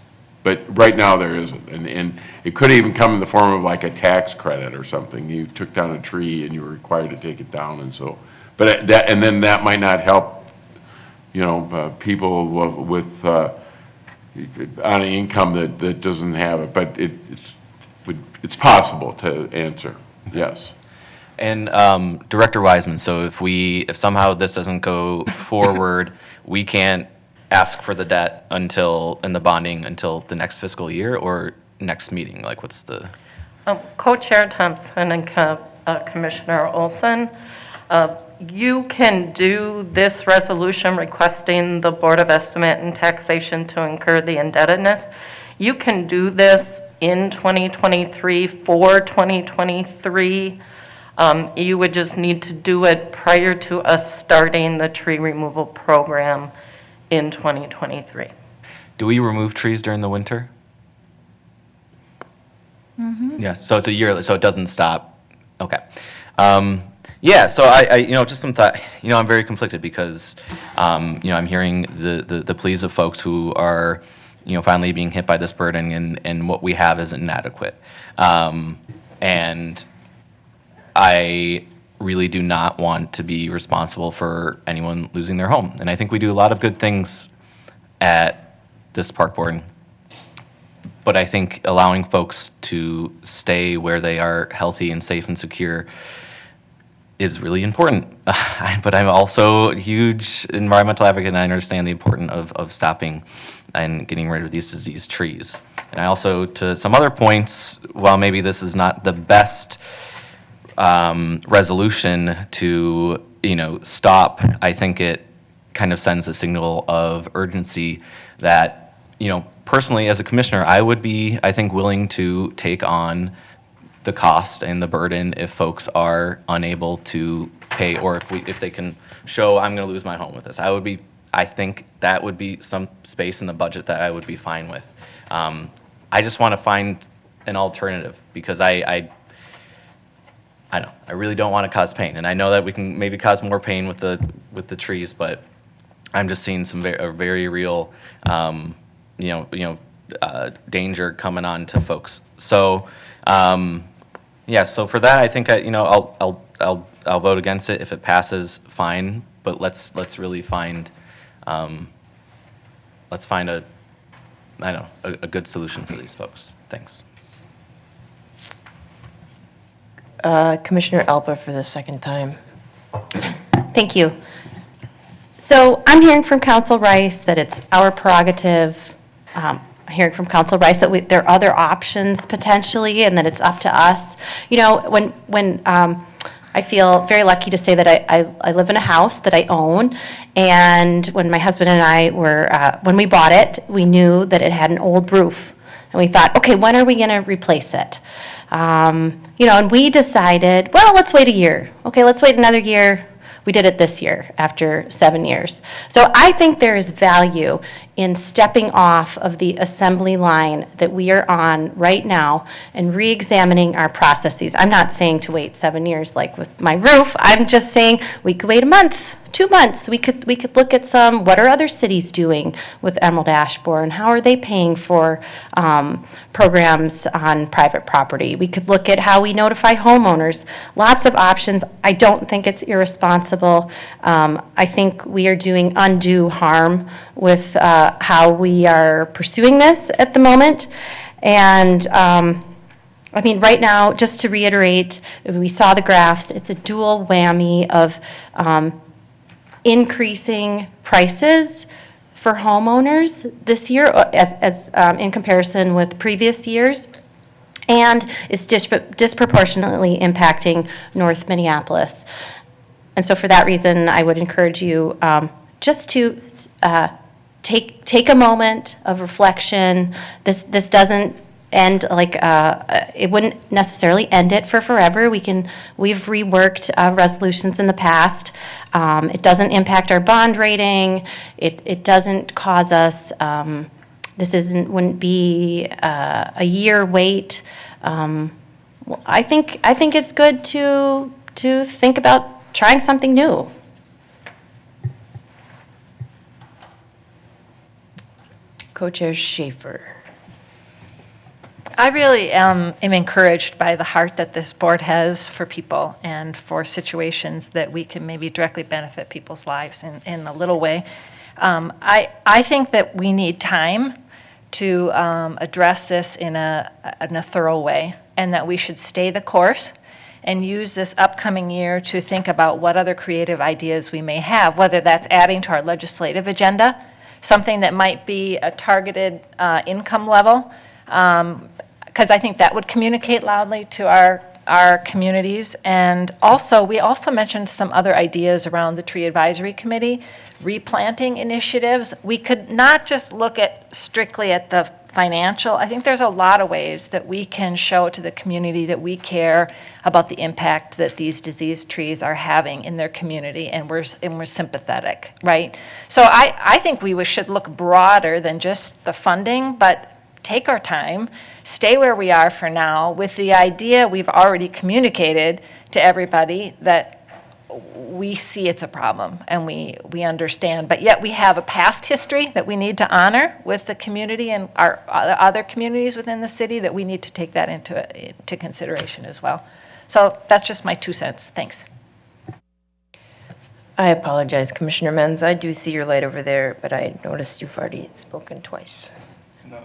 But right now there isn't, and it could even come in the form of like a tax credit or something. You took down a tree and you were required to take it down, and so, but that, and then that might not help, people with on an income that doesn't have it, but it's possible to answer, yes. And Director Wiseman, so if somehow this doesn't go forward, we can't ask for the debt and the bonding until the next fiscal year or next meeting? Like, what's the? Co-Chair Thompson and Commissioner Olson, you can do this resolution requesting the Board of Estimate and Taxation to incur the indebtedness. You can do this in 2023 for 2023. You would just need to do it prior to us starting the tree removal program in 2023. Do we remove trees during the winter? Mm-hmm. Yeah, so it's a year, so it doesn't stop. Okay. Yeah, so I just some thought, I'm very conflicted because, I'm hearing the pleas of folks who are, finally being hit by this burden and what we have isn't inadequate. And I really do not want to be responsible for anyone losing their home. And I think we do a lot of good things at this park board. But I think allowing folks to stay where they are healthy and safe and secure is really important. But I'm also a huge environmental advocate, and I understand the importance of stopping and getting rid of these diseased trees. And I also, to some other points, while maybe this is not the best resolution to, stop, I think it kind of sends a signal of urgency that, personally as a commissioner, I would be, I think, willing to take on the cost and the burden if folks are unable to pay, or if they can show I'm going to lose my home with this. I think that would be some space in the budget that I would be fine with. I just want to find an alternative because I know I really don't want to cause pain, and I know that we can maybe cause more pain with the trees, but I'm just seeing some very real, danger coming on to folks. So, so for that, I think I'll vote against it. If it passes, fine. But let's really find a good solution for these folks. Thanks. Commissioner Alba for the second time. Thank you. So I'm hearing from Council Rice that it's our prerogative. I'm hearing from Council Rice that there are other options potentially, and that it's up to us. You know, when I feel very lucky to say that I live in a house that I own, and when my husband and I were, when we bought it, we knew that it had an old roof. And we thought, okay, when are we going to replace it? And we decided, well, let's wait a year. Okay, let's wait another year. We did it this year after 7 years. So I think there is value in stepping off of the assembly line that we are on right now and re-examining our processes. I'm not saying to wait 7 years like with my roof. I'm just saying we could wait a month, 2 months. We could look at what are other cities doing with Emerald Ash Borer, and how are they paying for programs on private property. We could look at how we notify homeowners. Lots of options. I don't think it's irresponsible. I think we are doing undue harm with how we are pursuing this at the moment. And right now, just to reiterate, we saw the graphs. It's a dual whammy of increasing prices for homeowners this year as in comparison with previous years, and it's disproportionately impacting North Minneapolis. And so for that reason, I would encourage you just to take a moment of reflection. This doesn't end it wouldn't necessarily end it for forever. We've reworked resolutions in the past. It doesn't impact our bond rating. It doesn't cause us. Wouldn't be a year wait. I think it's good to think about trying something new. Co-Chair Schaefer. I really am encouraged by the heart that this board has for people and for situations that we can maybe directly benefit people's lives in a little way. I think that we need time to address this in a thorough way, and that we should stay the course and use this upcoming year to think about what other creative ideas we may have, whether that's adding to our legislative agenda, something that might be a targeted income level, because I think that would communicate loudly to our communities. And also, we also mentioned some other ideas around the Tree Advisory Committee, replanting initiatives. We could not just look strictly at the financial. I think there's a lot of ways that we can show to the community that we care about the impact that these diseased trees are having in their community, and we're sympathetic, right? So I think we should look broader than just the funding, but take our time, stay where we are for now, with the idea we've already communicated to everybody that we see it's a problem and we understand, but yet we have a past history that we need to honor with the community and our other communities within the city, that we need to take that into consideration as well. So that's just my 2 cents. Thanks. I apologize, Commissioner Menz. I do see your light over there, but I noticed you've already spoken twice. No,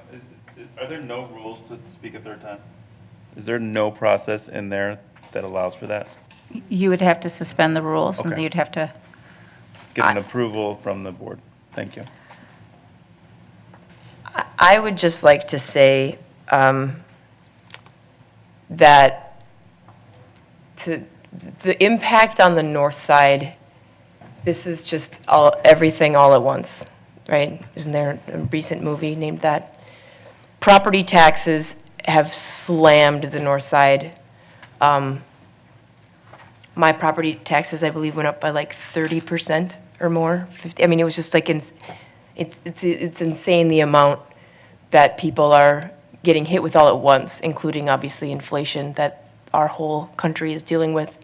are there no rules to speak a third time? Is there no process in there that allows for that? You would have to suspend the rules, and Okay. you'd have to. Get an approval from the board. Thank you. I would just like to say that the impact on the north side, this is just everything all at once, right? Isn't there a recent movie named that? Property taxes have slammed the north side. my property taxes, I believe, went up by like 30% or more. 50, I mean, it was just like, it's insane the amount that people are getting hit with all at once, including obviously inflation that our whole country is dealing with.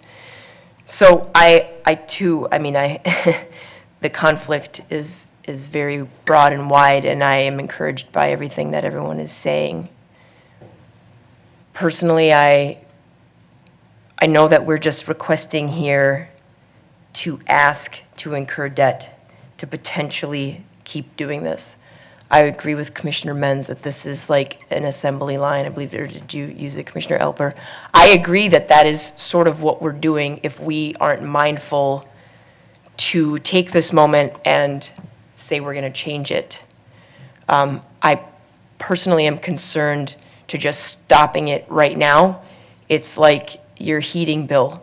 So I mean, the conflict is very broad and wide, and I am encouraged by everything that everyone is saying. Personally, I know that we're just requesting here to ask to incur debt to potentially keep doing this. I agree with Commissioner Menz that this is like an assembly line. I believe, or did you use it, Commissioner Elper? I agree that that is sort of what we're doing if we aren't mindful to take this moment and say we're going to change it. I personally am concerned to just stopping it right now. It's like your heating bill.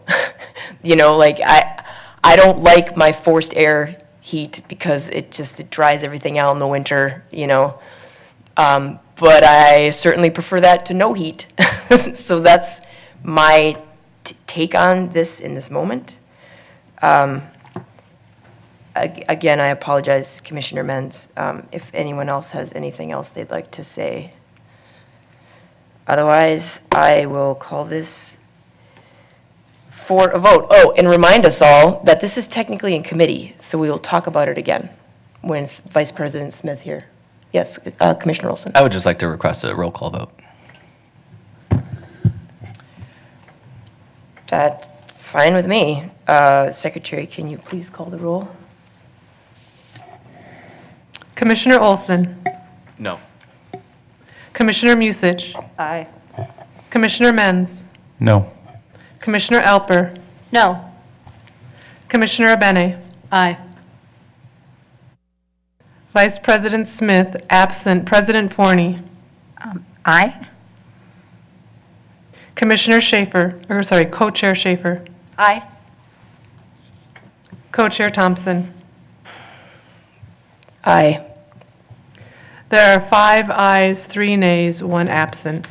You know, like I don't like my forced air heat because it dries everything out in the winter, you know. But I certainly prefer that to no heat. So that's my take on this in this moment. Again, I apologize, Commissioner Menz, if anyone else has anything else they'd like to say. Otherwise, I will call this for a vote. Oh, and remind us all that this is technically in committee, so we will talk about it again with Vice President Smith here. Yes, Commissioner Olson. I would just like to request a roll call vote. That's fine with me. Secretary, can you please call the roll? Commissioner Olson. No. Commissioner Musich. Aye. Commissioner Menz. No. Commissioner Elper. No. Commissioner Abene. Aye. Vice President Smith, absent. President Forney. Aye. Commissioner Schaefer, or sorry, Co-Chair Schaefer. Aye. Co-Chair Thompson. Aye. There are 5 ayes, 3 nays, 1 absent.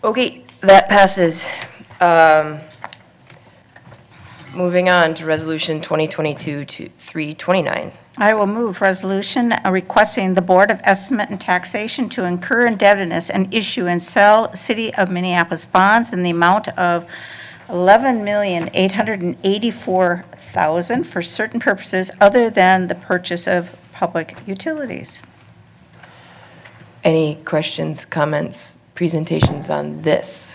Okay, that passes. Moving on to Resolution 2022-329. I will move resolution requesting the Board of Estimate and Taxation to incur indebtedness and issue and sell City of Minneapolis bonds in the amount of $11,884,000 for certain purposes other than the purchase of public utilities. Any questions, comments, presentations on this?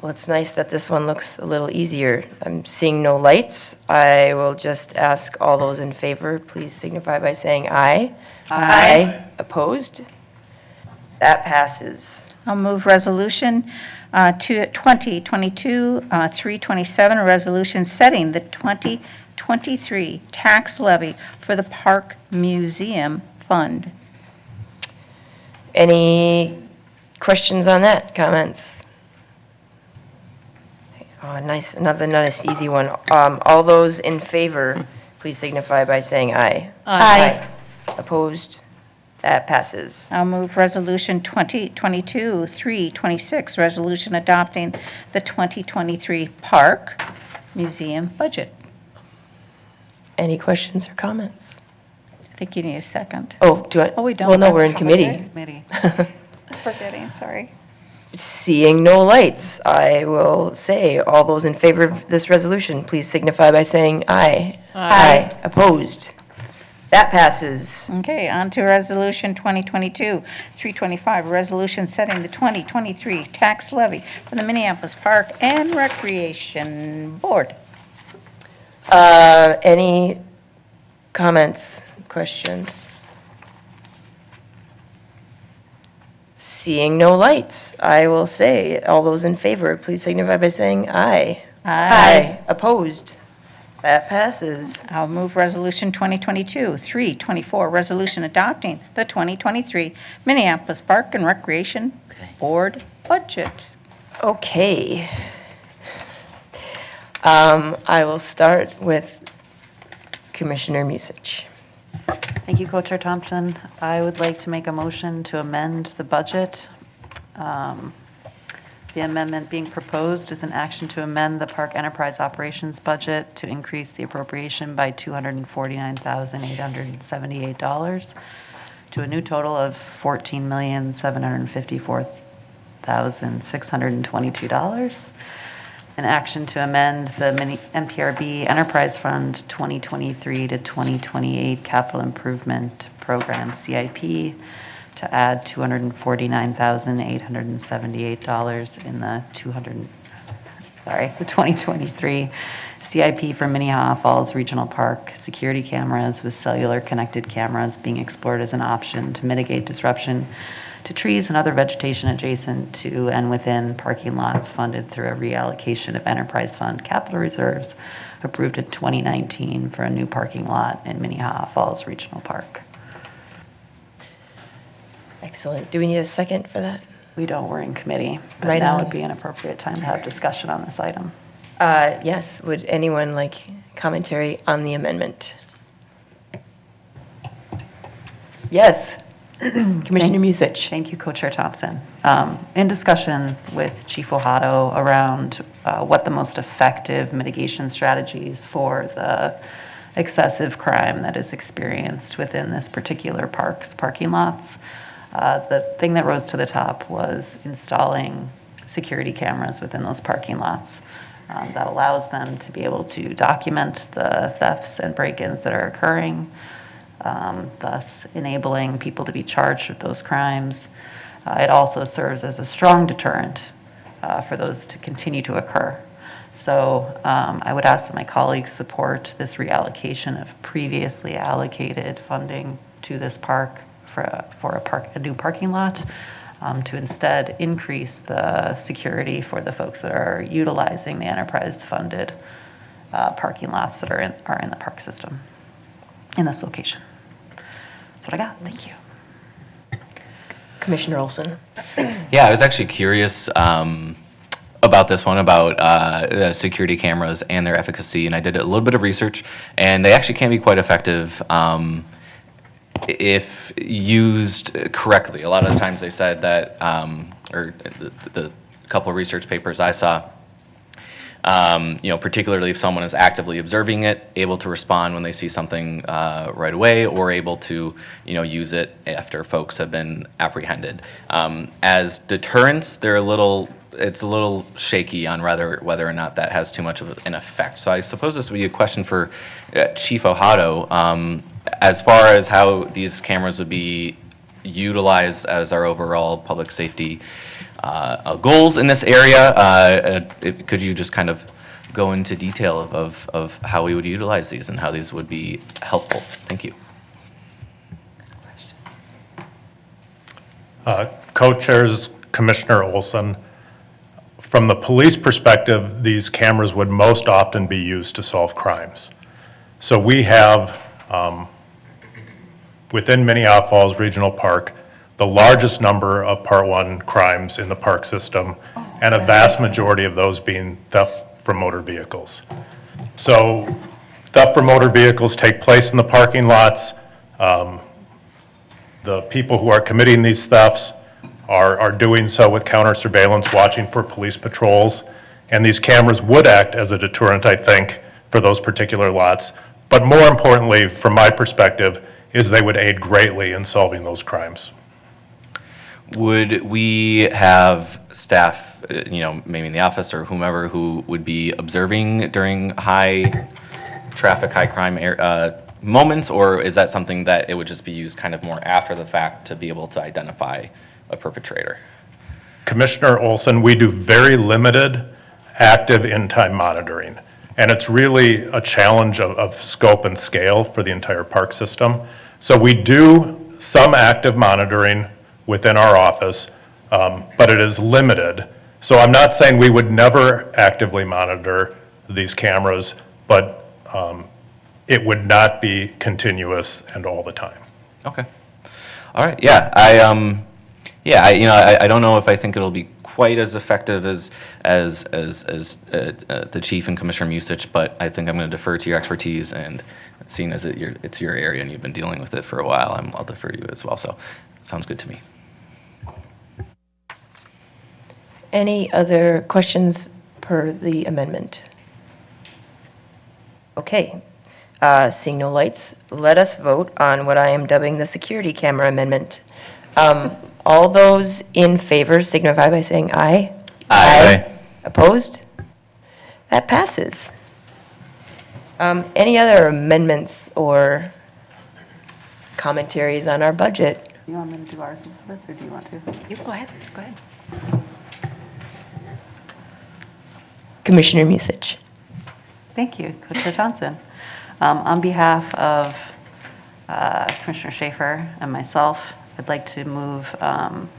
Well, it's nice that this one looks a little easier. I'm seeing no lights. I will just ask all those in favor, please signify by saying aye. Aye. Opposed? That passes. I'll move resolution 2022-327, a resolution setting the 2023 tax levy for the Park Museum Fund. Any questions on that, comments? Oh, nice, another nice easy one. All those in favor, please signify by saying aye. Aye. Opposed? That passes. I'll move resolution 2022-326, resolution adopting the 2023 Park Museum budget. Any questions or comments? I think you need a second. Oh, do I? Oh, we don't. Well, no, we're in committee. Committee. Forgetting, sorry. Seeing no lights, I will say, all those in favor of this resolution, please signify by saying aye. Aye. Opposed? That passes. Okay, on to resolution 2022-325, resolution setting the 2023 tax levy for the Minneapolis Park and Recreation Board. Any comments, questions? Seeing no lights, I will say, all those in favor, please signify by saying aye. Aye. Opposed? That passes. I'll move resolution 2022-324, resolution adopting the 2023 Minneapolis Park and Recreation Board budget. Okay. I will start with Commissioner Musich. Thank you, Co-Chair Thompson. I would like to make a motion to amend the budget The amendment being proposed is an action to amend the park enterprise operations budget to increase the appropriation by $249,878 to a new total of $14,754,622. An action to amend the NPRB Enterprise Fund 2023 to 2028 Capital Improvement Program CIP to add $249,878 in the 2023 CIP for Minnehaha Falls Regional Park. Security cameras with cellular connected cameras being explored as an option to mitigate disruption to trees and other vegetation adjacent to and within parking lots funded through a reallocation of enterprise fund capital reserves approved in 2019 for a new parking lot in Minnehaha Falls Regional Park. Excellent. Do we need a second for that? We don't, we're in committee, but Right now on. would be an appropriate time to have discussion on this item. Yes, would anyone like commentary on the amendment? Yes. Commissioner Musich. Thank you, Co-Chair Thompson. In discussion with Chief Ohado around what the most effective mitigation strategies for the excessive crime that is experienced within this particular park's parking lots, the thing that rose to the top was installing security cameras within those parking lots. That allows them to be able to document the thefts and break-ins that are occurring, thus enabling people to be charged with those crimes. It also serves as a strong deterrent for those to continue to occur. So I would ask that my colleagues support this reallocation of previously allocated funding to this park for a new parking lot, to instead increase the security for the folks that are utilizing the enterprise-funded parking lots that are in the park system in this location. That's what I got. Thank you. Commissioner Olson. Yeah, I was actually curious about this one, about security cameras and their efficacy, and I did a little bit of research, and they actually can be quite effective if used correctly. A lot of the times they said that, or the couple of research papers I saw, particularly if someone is actively observing it, able to respond when they see something right away, or able to, use it after folks have been apprehended. As deterrents, it's a little shaky on whether or not that has too much of an effect. So I suppose this would be a question for Chief Ohado, as far as how these cameras would be utilized as our overall public safety goals in this area. Could you just kind of go into detail of how we would utilize these and how these would be helpful? Thank you. Co-chairs Commissioner Olson, from the police perspective, these cameras would most often be used to solve crimes. So we have, within Minneapolis Falls Regional Park, the largest number of Part 1 crimes in the park system, and a vast majority of those being theft from motor vehicles. So theft from motor vehicles take place in the parking lots. The people who are committing these thefts are doing so with counter surveillance, watching for police patrols, and these cameras would act as a deterrent, I think, for those particular lots. But more importantly, from my perspective, is they would aid greatly in solving those crimes. Would we have staff, maybe in the office or whomever, who would be observing during high traffic, high crime moments, or is that something that it would just be used kind of more after the fact to be able to identify a perpetrator? Commissioner Olson, we do very limited active in-time monitoring, and it's really a challenge of scope and scale for the entire park system. So we do some active monitoring within our office, but it is limited. So I'm not saying we would never actively monitor these cameras, but it would not be continuous and all the time. Okay. All right. Yeah. I don't know if I think it'll be quite as effective as the chief and Commissioner Musich, but I think I'm going to defer to your expertise, and seeing as it's your area and you've been dealing with it for a while, I'll defer to you as well. So sounds good to me. Any other questions per the amendment? Okay. Seeing no lights, let us vote on what I am dubbing the security camera amendment. All those in favor signify by saying aye. Aye. Opposed? That passes. Any other amendments or commentaries on our budget? You want me to do ours, Elizabeth, or do you want to? You go ahead, go ahead. Commissioner Musich. Thank you, Commissioner Thompson. On behalf of Commissioner Schaefer and myself, I'd like to move an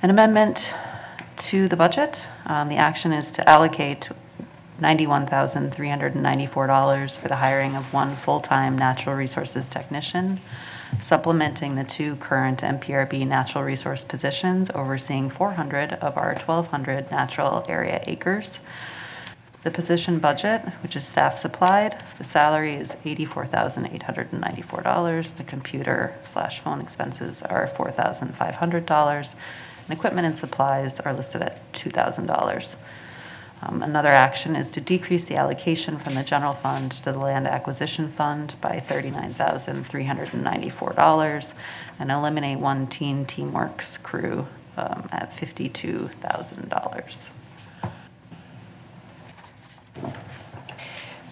amendment to the budget. The action is to allocate $91,394 for the hiring of one full-time natural resources technician, supplementing the 2 current MPRB natural resource positions overseeing 400 of our 1,200 natural area acres. The position budget, which is staff supplied, the salary is $84,894. The computer/phone expenses are $4,500. And equipment and supplies are listed at $2,000. Another action is to decrease the allocation from the general fund to the land acquisition fund by $39,394 and eliminate one Teen Teamworks crew at $52,000.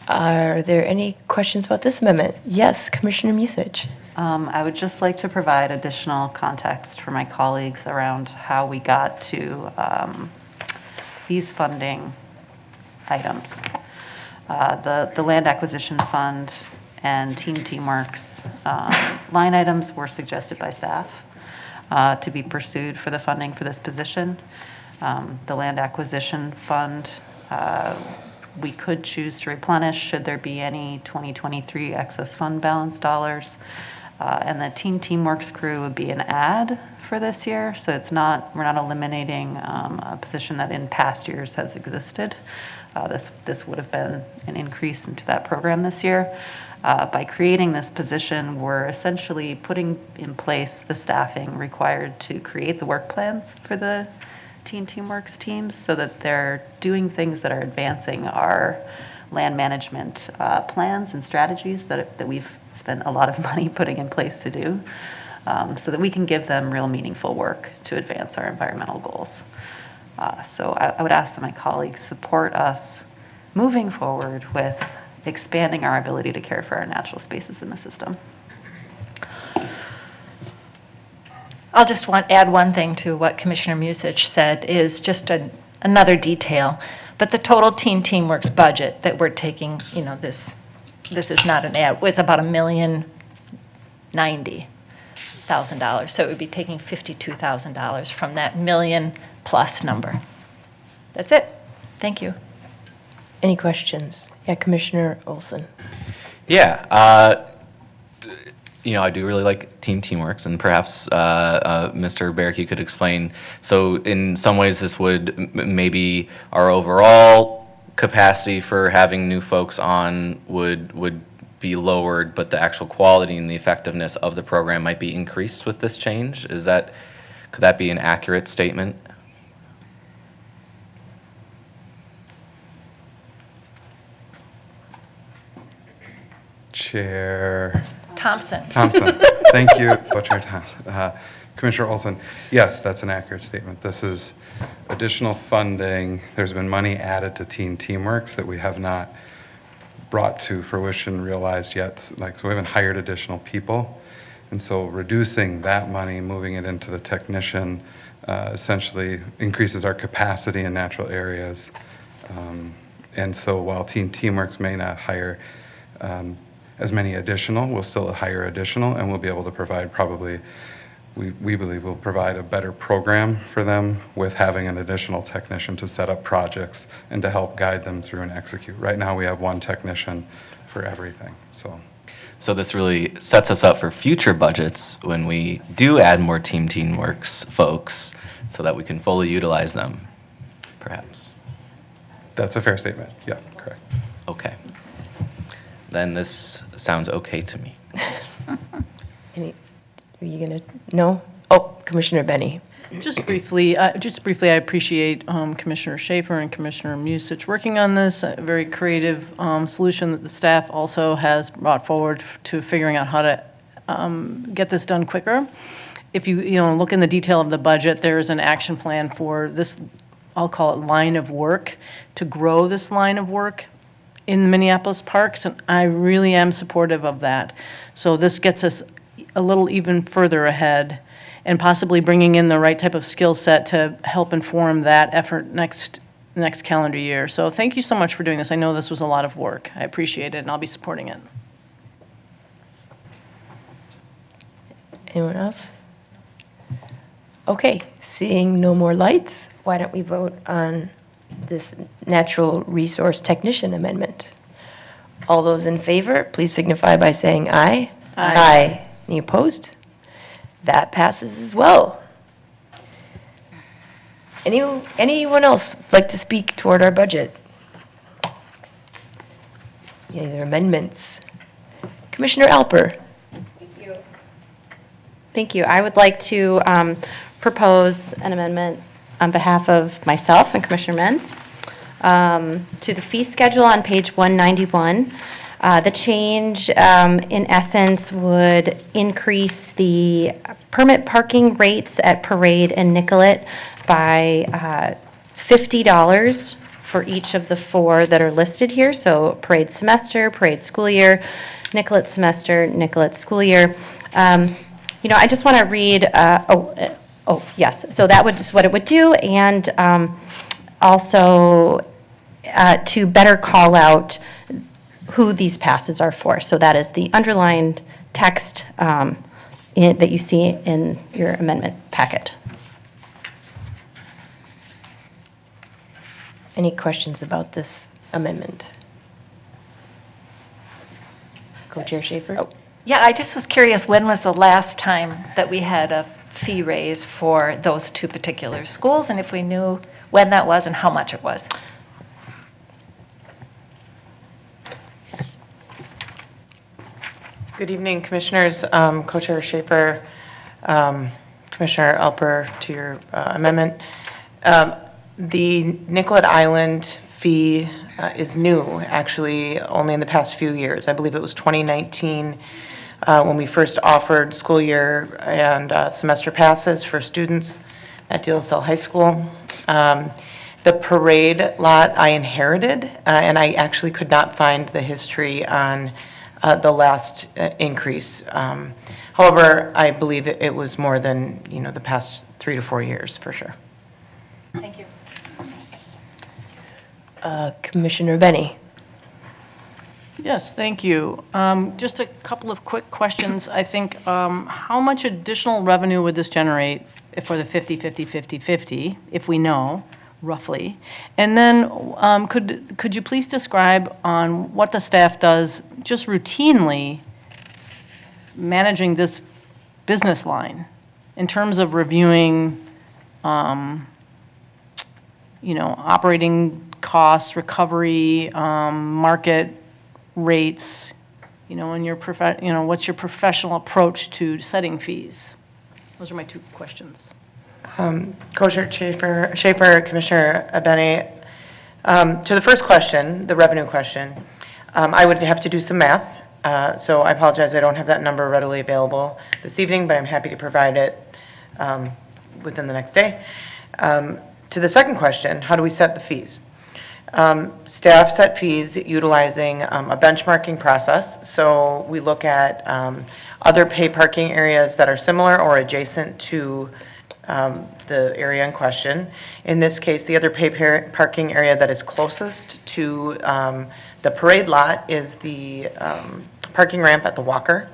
Are there any questions about this amendment? Yes, Commissioner Musich. I would just like to provide additional context for my colleagues around how we got to these funding items. The land acquisition fund and Team Teamworks line items were suggested by staff to be pursued for the funding for this position. The land acquisition fund, we could choose to replenish should there be any 2023 excess fund balance dollars. And the Team Teamworks crew would be an add for this year, so it's not, we're not eliminating a position that in past years has existed. This would have been an increase into that program this year. By creating this position, we're essentially putting in place the staffing required to create the work plans for the Team Teamworks teams so that they're doing things that are advancing our land management plans and strategies that we've spent a lot of money putting in place to do, so that we can give them real meaningful work to advance our environmental goals. So I would ask that my colleagues support us moving forward with expanding our ability to care for our natural spaces in the system. I'll just add one thing to what Commissioner Musich said, is just another detail. But the total Teen Teamworks budget that we're taking, this is not an ad, was about $1,090,000. So it would be taking $52,000 from that million plus number. That's it. Thank you. Any questions? Yeah, Commissioner Olson. Yeah, I do really like Team Teamworks, and perhaps Mr. Berkey could explain. So in some ways, this would maybe our overall capacity for having new folks on would be lowered, but the actual quality and the effectiveness of the program might be increased with this change. Could that be an accurate statement? Chair Thompson. Thank you, Co-Chair Thompson. Commissioner Olson, yes, that's an accurate statement. This is additional funding. There's been money added to Teen Teamworks that we have not brought to fruition, realized yet. So we haven't hired additional people. And so reducing that money, moving it into the technician, essentially increases our capacity in natural areas. And so while Teen Teamworks may not hire as many additional, we'll still hire additional, and we'll be able to provide probably, we believe we'll provide a better program for them with having an additional technician to set up projects and to help guide them through and execute. Right now we have one technician for everything, So this really sets us up for future budgets when we do add more Team Teamworks folks so that we can fully utilize them, perhaps. That's a fair statement. Yeah, correct. Okay. Then this sounds okay to me. Are you going to, no? Oh, Commissioner Benny. Just briefly, I appreciate Commissioner Schaefer and Commissioner Musich working on this, a very creative solution that the staff also has brought forward to figuring out how to get this done quicker. If you look in the detail of the budget, there is an action plan for this, I'll call it line of work, to grow this line of work in the Minneapolis parks, and I really am supportive of that. So this gets us a little even further ahead and possibly bringing in the right type of skill set to help inform that effort next calendar year. So thank you so much for doing this. I know this was a lot of work. I appreciate it, and I'll be supporting it. Anyone else? Okay, seeing no more lights, why don't we vote on this natural resource technician amendment? All those in favor, please signify by saying aye. Aye. Any opposed? That passes as well. Anyone else like to speak toward our budget? Any other amendments? Commissioner Alper. Thank you. I would like to propose an amendment on behalf of myself and Commissioner Menz to the fee schedule on page 191. The change, in essence, would increase the permit parking rates at Parade and Nicollet by $50 for each of the 4 that are listed here. So Parade semester, Parade school year, Nicollet semester, Nicollet school year. I just want to read, yes, so that would just what it would do, and also to better call out who these passes are for. So that is the underlined text that you see in your amendment packet. Any questions about this amendment? Co-Chair Schaefer? Yeah, I just was curious, when was the last time that we had a fee raise for those 2 particular schools, and if we knew when that was and how much it was? Good evening, Commissioners. Co-Chair Schaefer, Commissioner Alper, to your amendment. The Nicollet Island fee is new, actually, only in the past few years. I believe it was 2019 when we first offered school year and semester passes for students at DLSL High School. The Parade lot I inherited, and I actually could not find the history on the last increase. However, I believe it was more than, the past 3 to 4 years, for sure. Thank you. Commissioner Benny. Yes, thank you. Just a couple of quick questions. I think, how much additional revenue would this generate for the 50-50-50-50, if we know, roughly? And then could you please describe on what the staff does just routinely managing this business line in terms of reviewing, operating costs, recovery, market rates, and what's your professional approach to setting fees? Those are my 2 questions. Co-Chair Schaefer, Commissioner Benny. To the first question, the revenue question, I would have to do some math. So I apologize, I don't have that number readily available this evening, but I'm happy to provide it within the next day. To the second question, how do we set the fees? Staff set fees utilizing a benchmarking process. So we look at other pay parking areas that are similar or adjacent to the area in question. In this case, the other pay parking area that is closest to the parade lot is the parking ramp at the Walker.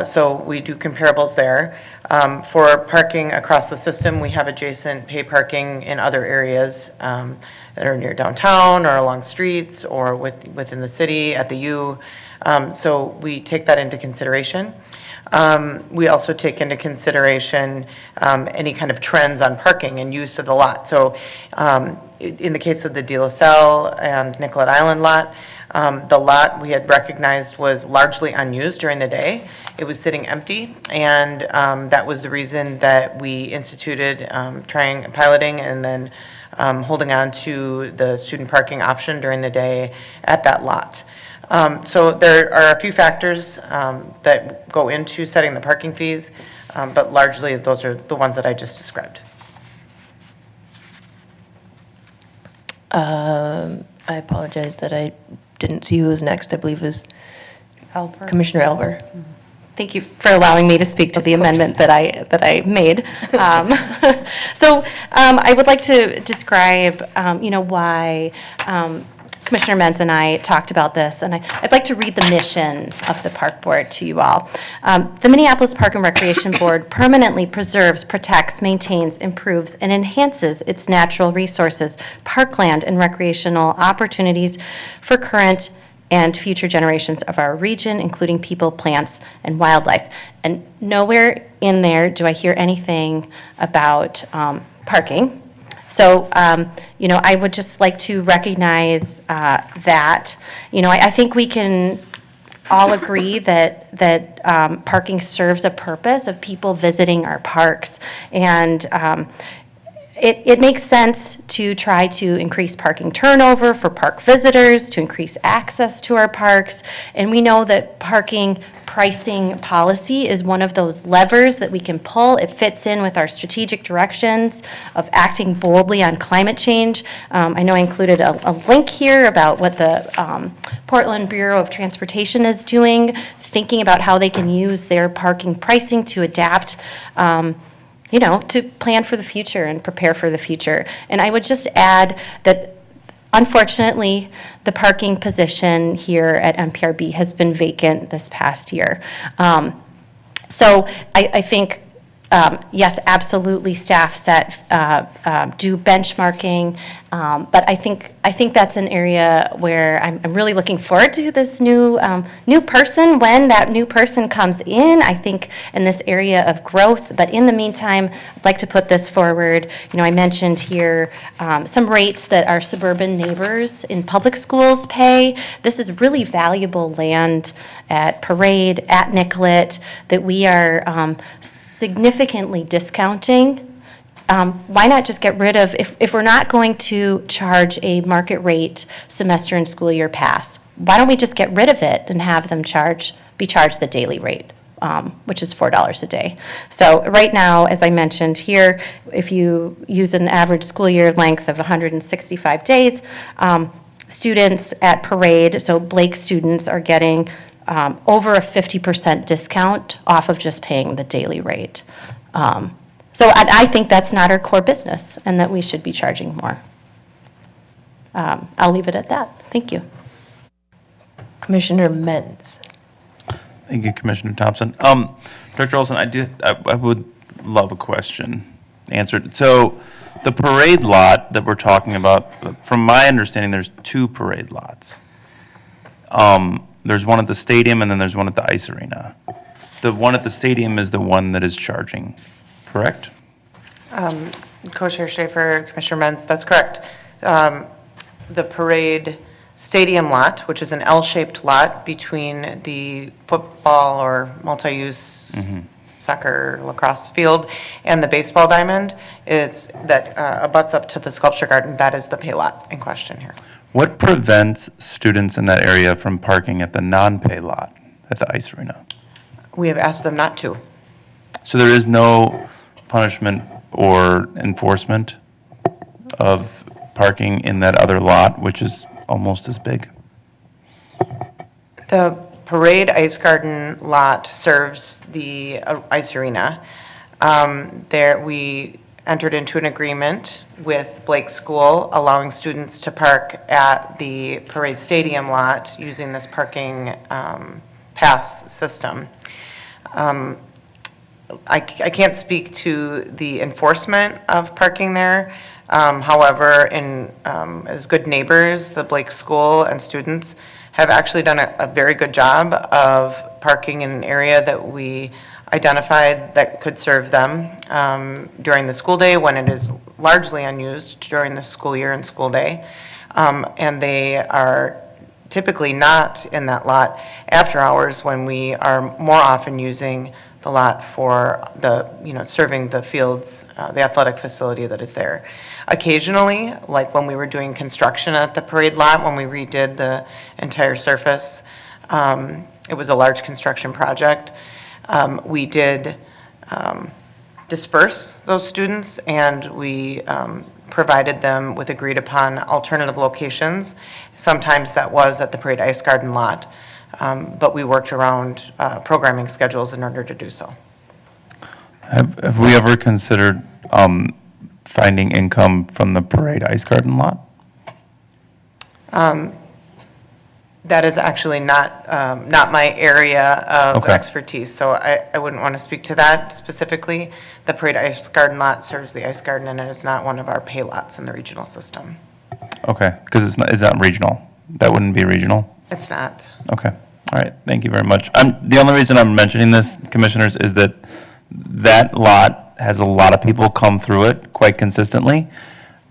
So we do comparables there. For parking across the system, we have adjacent pay parking in other areas that are near downtown or along streets or within the city at the U. So we take that into consideration. We also take into consideration any kind of trends on parking and use of the lot. So in the case of the DLSL and Nicollet Island lot, the lot we had recognized was largely unused during the day. It was sitting empty, and That was the reason that we instituted trying piloting and then holding on to the student parking option during the day at that lot. So there are a few factors that go into setting the parking fees, but largely those are the ones that I just described. I apologize that I didn't see who was next. I believe it was Commissioner Elver. Thank you for allowing me to speak to the amendment that I made. So I would like to describe, why Commissioner Menz and I talked about this, and I'd like to read the mission of the Park Board to you all. The Minneapolis Park and Recreation Board permanently preserves, protects, maintains, improves, and enhances its natural resources, parkland, and recreational opportunities for current and future generations of our region, including people, plants, and wildlife. And nowhere in there do I hear anything about parking. So, I would just like to recognize that, I think we can all agree that parking serves a purpose of people visiting our parks. And it makes sense to try to increase parking turnover for park visitors, to increase access to our parks. And we know that parking pricing policy is one of those levers that we can pull. It fits in with our strategic directions of acting boldly on climate change. I know I included a link here about what the Portland Bureau of Transportation is doing, thinking about how they can use their parking pricing to adapt to plan for the future and prepare for the future. And I would just add that, unfortunately, the parking position here at MPRB has been vacant this past year. So I think, yes, absolutely, staff do benchmarking, but I think that's an area where I'm really looking forward to this new person. When that new person comes in, I think in this area of growth. But in the meantime, I'd like to put this forward. I mentioned here some rates that our suburban neighbors in public schools pay. This is really valuable land at Parade, at Nicollet, that we are significantly discounting. Why not just get rid of, if we're not going to charge a market rate semester and school year pass, why don't we just get rid of it and have them be charged the daily rate, which is $4 a day. So right now, as I mentioned here, if you use an average school year length of 165 days, students at Parade, so Blake students, are getting over a 50% discount off of just paying the daily rate. So I think that's not our core business and that we should be charging more. I'll leave it at that. Thank you. Commissioner Menz. Thank you, Commissioner Thompson. Dr. Olson, I would love a question answered. So the parade lot that we're talking about, from my understanding, there's two parade lots. There's one at the stadium and then there's one at the ice arena. The one at the stadium is the one that is charging, correct? Co-Chair Schaefer, Commissioner Menz, that's correct. The Parade Stadium lot, which is an L-shaped lot between the football or multi-use soccer lacrosse field and the baseball diamond, is that abuts up to the sculpture garden. That is the pay lot in question here. What prevents students in that area from parking at the non-pay lot at the ice arena? We have asked them not to. So there is no punishment or enforcement of parking in that other lot, which is almost as big? The Parade Ice Garden lot serves the ice arena. There we entered into an agreement with Blake School allowing students to park at the Parade Stadium lot using this parking pass system. I can't speak to the enforcement of parking there. However, as good neighbors, the Blake School and students have actually done a very good job of parking in an area that we identified that could serve them during the school day when it is largely unused during the school year and school day. And they are typically not in that lot after hours when we are more often using the lot for the, serving the fields, the athletic facility that is there. Occasionally, like when we were doing construction at the parade lot, when we redid the entire surface, it was a large construction project. We did disperse those students, and we provided them with agreed upon alternative locations. Sometimes that was at the Parade Ice Garden lot, but we worked around programming schedules in order to do so. Have we ever considered finding income from the Parade Ice Garden lot? That is actually not my area of Okay. expertise, so I wouldn't want to speak to that specifically. The Parade Ice Garden lot serves the ice garden, and it is not one of our pay lots in the regional system. Okay, because it's not regional. That wouldn't be regional? It's not. Okay, all right, thank you very much. The only reason I'm mentioning this, Commissioners, is that that lot has a lot of people come through it quite consistently,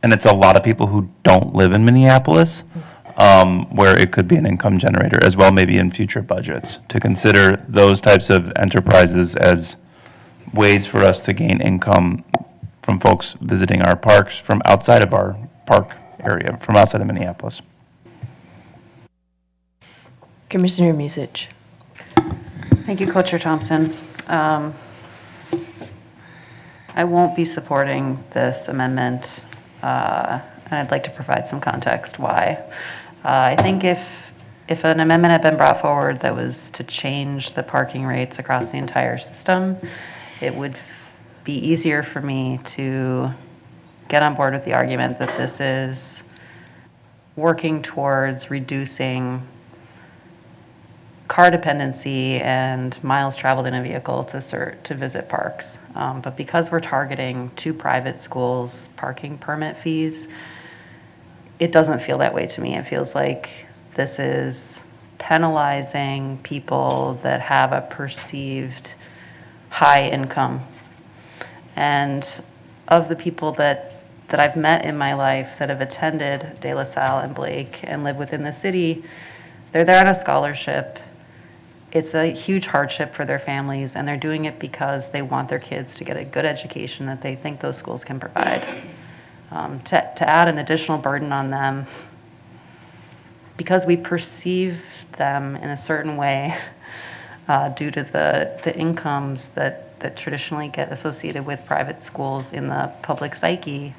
and it's a lot of people who don't live in Minneapolis, where it could be an income generator as well, maybe in future budgets, to consider those types of enterprises as ways for us to gain income from folks visiting our parks from outside of our park area, from outside of Minneapolis. Commissioner Musich. Thank you, Co-Chair Thompson. I won't be supporting this amendment, and I'd like to provide some context why. I think if an amendment had been brought forward that was to change the parking rates across the entire system, it would be easier for me to get on board with the argument that this is working towards reducing car dependency and miles traveled in a vehicle to visit parks. But because we're targeting 2 private schools' parking permit fees, it doesn't feel that way to me. It feels like this is penalizing people that have a perceived high income. And of the people that I've met in my life that have attended De La Salle and Blake and live within the city, they're there on a scholarship. It's a huge hardship for their families, and they're doing it because they want their kids to get a good education that they think those schools can provide. To add an additional burden on them, because we perceive them in a certain way due to the incomes that traditionally get associated with private schools in the public psyche,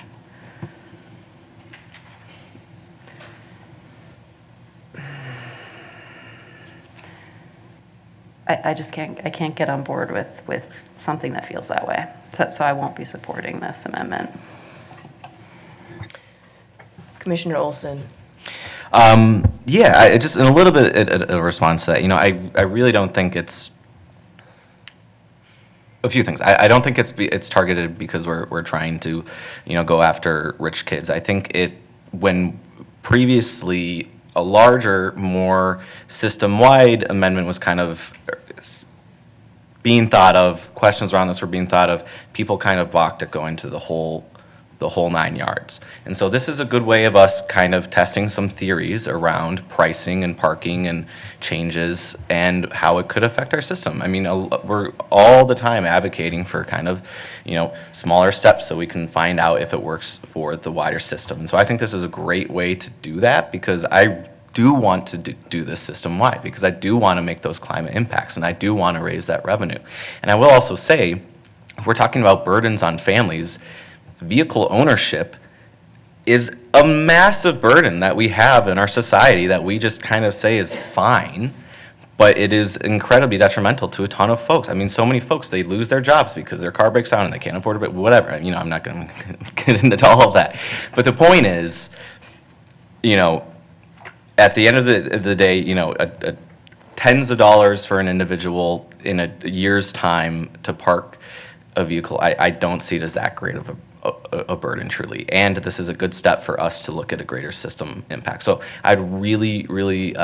I just can't get on board with something that feels that way. So I won't be supporting this amendment. Commissioner Olson. Yeah, just in a little bit of response to that, I really don't think it's a few things. I don't think it's targeted because we're trying to, go after rich kids. I think when previously a larger, more system-wide amendment was kind of being thought of, questions around this were being thought of, people kind of balked at going to the whole 9 yards. And so this is a good way of us kind of testing some theories around pricing and parking and changes and how it could affect our system. I mean, we're all the time advocating for kind of, smaller steps so we can find out if it works for the wider system. And so I think this is a great way to do that, because I do want to do this system-wide, because I do want to make those climate impacts, and I do want to raise that revenue. And I will also say, if we're talking about burdens on families, vehicle ownership is a massive burden that we have in our society that we just kind of say is fine, but it is incredibly detrimental to a ton of folks. I mean, so many folks, they lose their jobs because their car breaks down and they can't afford it, whatever. I'm not going to get into all of that. But the point is, at the end of the day, tens of dollars for an individual in a year's time to park a vehicle, I don't see it as that great of a burden, truly. And this is a good step for us to look at a greater system impact. So I'd really, really,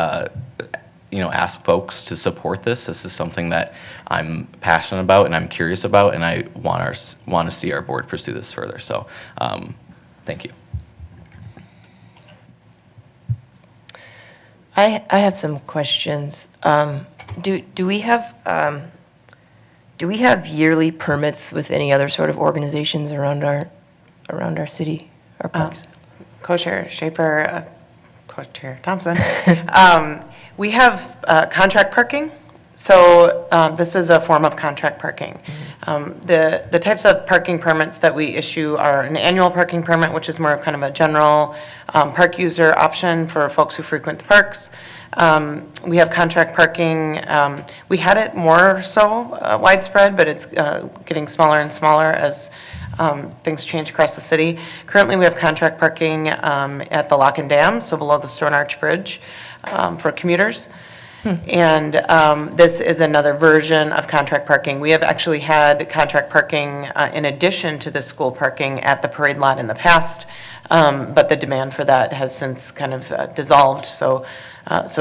ask folks to support this. This is something that I'm passionate about and I'm curious about, and I want to see our board pursue this further. So, thank you. I have some questions. Do we have Do we have yearly permits with any other sort of organizations around our city, our parks? Co-Chair Schaefer, Co-Chair Thompson. We have contract parking. So this is a form of contract parking. The types of parking permits that we issue are an annual parking permit, which is more of kind of a general park user option for folks who frequent the parks. We have contract parking. We had it more so widespread, but it's getting smaller and smaller as things change across the city. Currently, we have contract parking at the Lock and Dam, so below the Stone Arch Bridge for commuters. And this is another version of contract parking. We have actually had contract parking in addition to the school parking at the parade lot in the past, but the demand for that has since kind of dissolved, so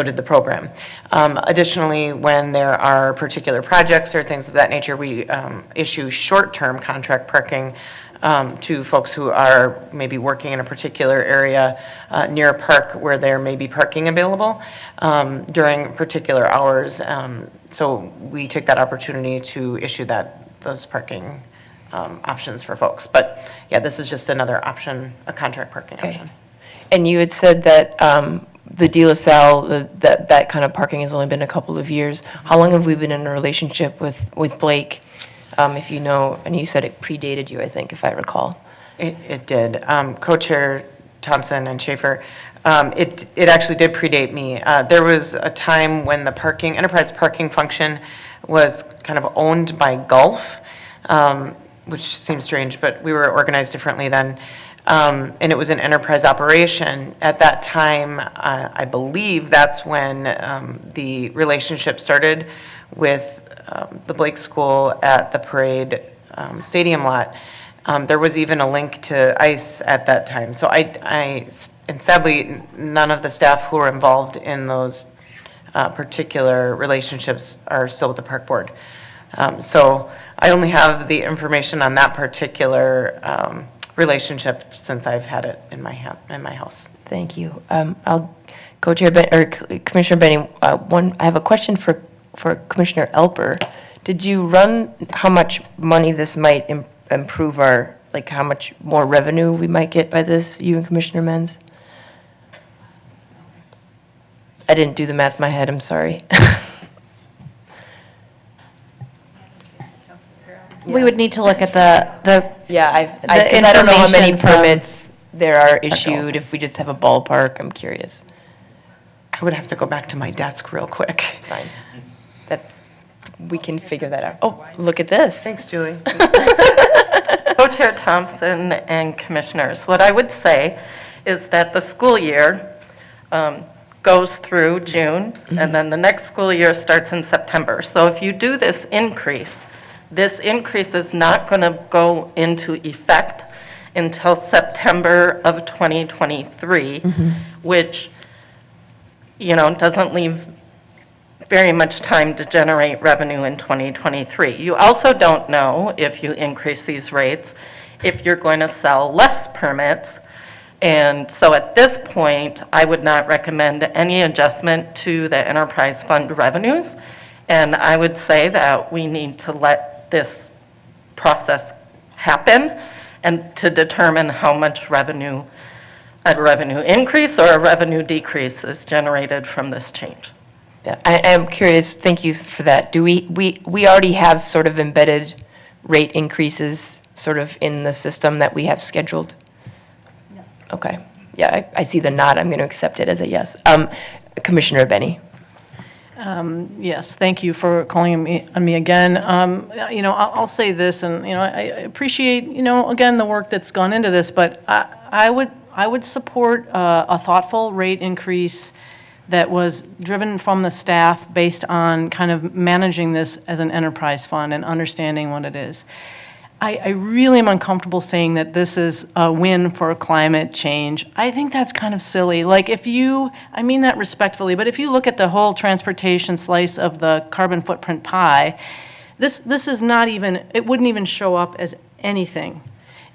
did the program. Additionally, when there are particular projects or things of that nature, we issue short-term contract parking to folks who are maybe working in a particular area near a park where there may be parking available during particular hours. So we take that opportunity to issue those parking options for folks. But yeah, this is just another option, a contract parking option. And you had said that the De La Salle, that kind of parking has only been a couple of years. How long have we been in a relationship with Blake? If you know, and you said it predated you, I think, if I recall. It did. Co-Chair Thompson and Schaefer, it actually did predate me. There was a time when the enterprise parking function was kind of owned by Gulf, which seems strange, but we were organized differently then. And it was an enterprise operation. At that time, I believe that's when the relationship started with the Blake School at the parade stadium lot. There was even a link to ICE at that time. So and sadly, none of the staff who were involved in those particular relationships are still with the park board. So I only have the information on that particular relationship since I've had it in my house. Thank you. I'll Co-Chair Commissioner Benny. I have a question for Commissioner Elper. Did you run how much money this might improve our, like how much more revenue we might get by this, you and Commissioner Menz? I didn't do the math in my head, I'm sorry. We would need to look at the Yeah, because I don't know how many permits there are issued, if we just have a ballpark, I'm curious. I would have to go back to my desk real quick. It's fine. We can figure that out. Oh, look at this. Thanks, Julie. Co-Chair Thompson and Commissioners, what I would say is that the school year goes through June, and then the next school year starts in September. So if you do this increase is not going to go into effect until September of 2023, which, doesn't leave very much time to generate revenue in 2023. You also don't know, if you increase these rates, if you're going to sell less permits. And so at this point, I would not recommend any adjustment to the enterprise fund revenues. And I would say that we need to let this process happen and to determine how much revenue, a revenue increase or a revenue decrease is generated from this change. Yeah, I am curious, thank you for that. Do we already have sort of embedded rate increases sort of in the system that we have scheduled? No. Okay. Yeah, I see the nod. I'm going to accept it as a yes. Commissioner Benny. Yes, thank you for calling on me again. I'll say this, and I appreciate again the work that's gone into this, but I would support a thoughtful rate increase that was driven from the staff based on kind of managing this as an enterprise fund and understanding what it is. I really am uncomfortable saying that this is a win for climate change. I think that's kind of silly. Like I mean that respectfully, but if you look at the whole transportation slice of the carbon footprint pie, this is not even, it wouldn't even show up as anything.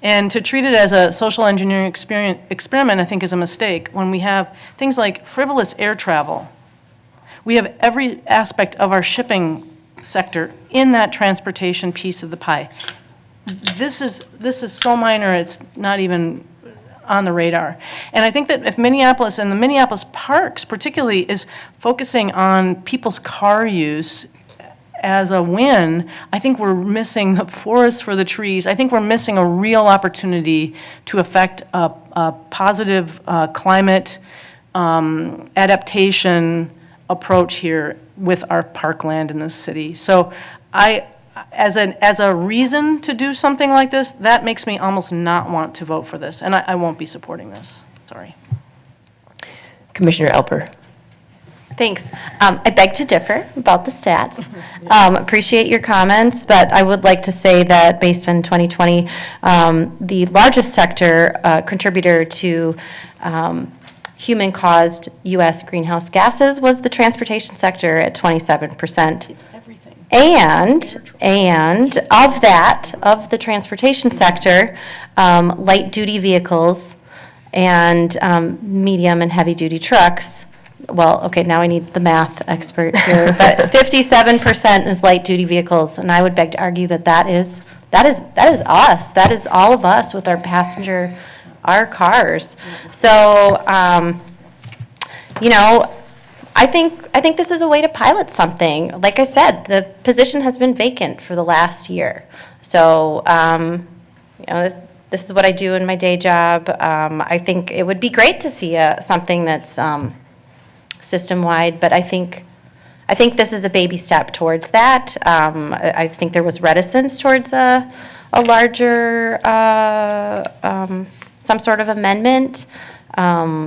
And to treat it as a social engineering experiment, I think, is a mistake when we have things like frivolous air travel. We have every aspect of our shipping sector in that transportation piece of the pie. This is so minor, it's not even on the radar. And I think that if Minneapolis, and the Minneapolis parks particularly, is focusing on people's car use as a win, I think we're missing the forest for the trees. I think we're missing a real opportunity to affect a positive climate adaptation approach here with our parkland in this city. So as a reason to do something like this, that makes me almost not want to vote for this, and I won't be supporting this. Sorry. Commissioner Elper. Thanks. I beg to differ about the stats. Appreciate your comments, but I would like to say that based on 2020, the largest sector contributor to human-caused U.S. greenhouse gases was the transportation sector at 27%. And of the transportation sector, light-duty vehicles and medium and heavy-duty trucks, well, okay, now I need the math expert here, but 57% is light-duty vehicles, and I would beg to argue that that is us. That is all of us with our passenger, our cars. So, I think this is a way to pilot something. Like I said, the position has been vacant for the last year. So, this is what I do in my day job. I think it would be great to see something that's system-wide, but I think this is a baby step towards that. I think there was reticence towards a larger, some sort of amendment.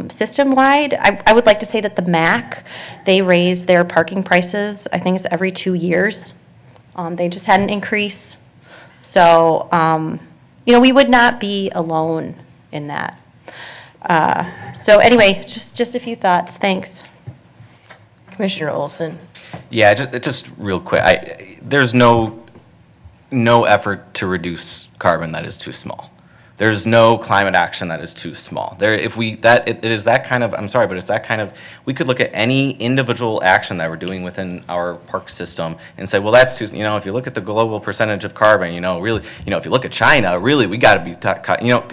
System-wide, I would like to say that the MAC, they raise their parking prices, I think it's every 2 years. They just had an increase. So, we would not be alone in that. So anyway, just a few thoughts. Thanks. Commissioner Olson. Yeah, just real quick. There's no effort to reduce carbon that is too small. There's no climate action that is too small. It is that kind of, I'm sorry, but it's that kind of, we could look at any individual action that we're doing within our park system and say, well, that's too, if you look at the global percentage of carbon, really, if you look at China, really, we got to be,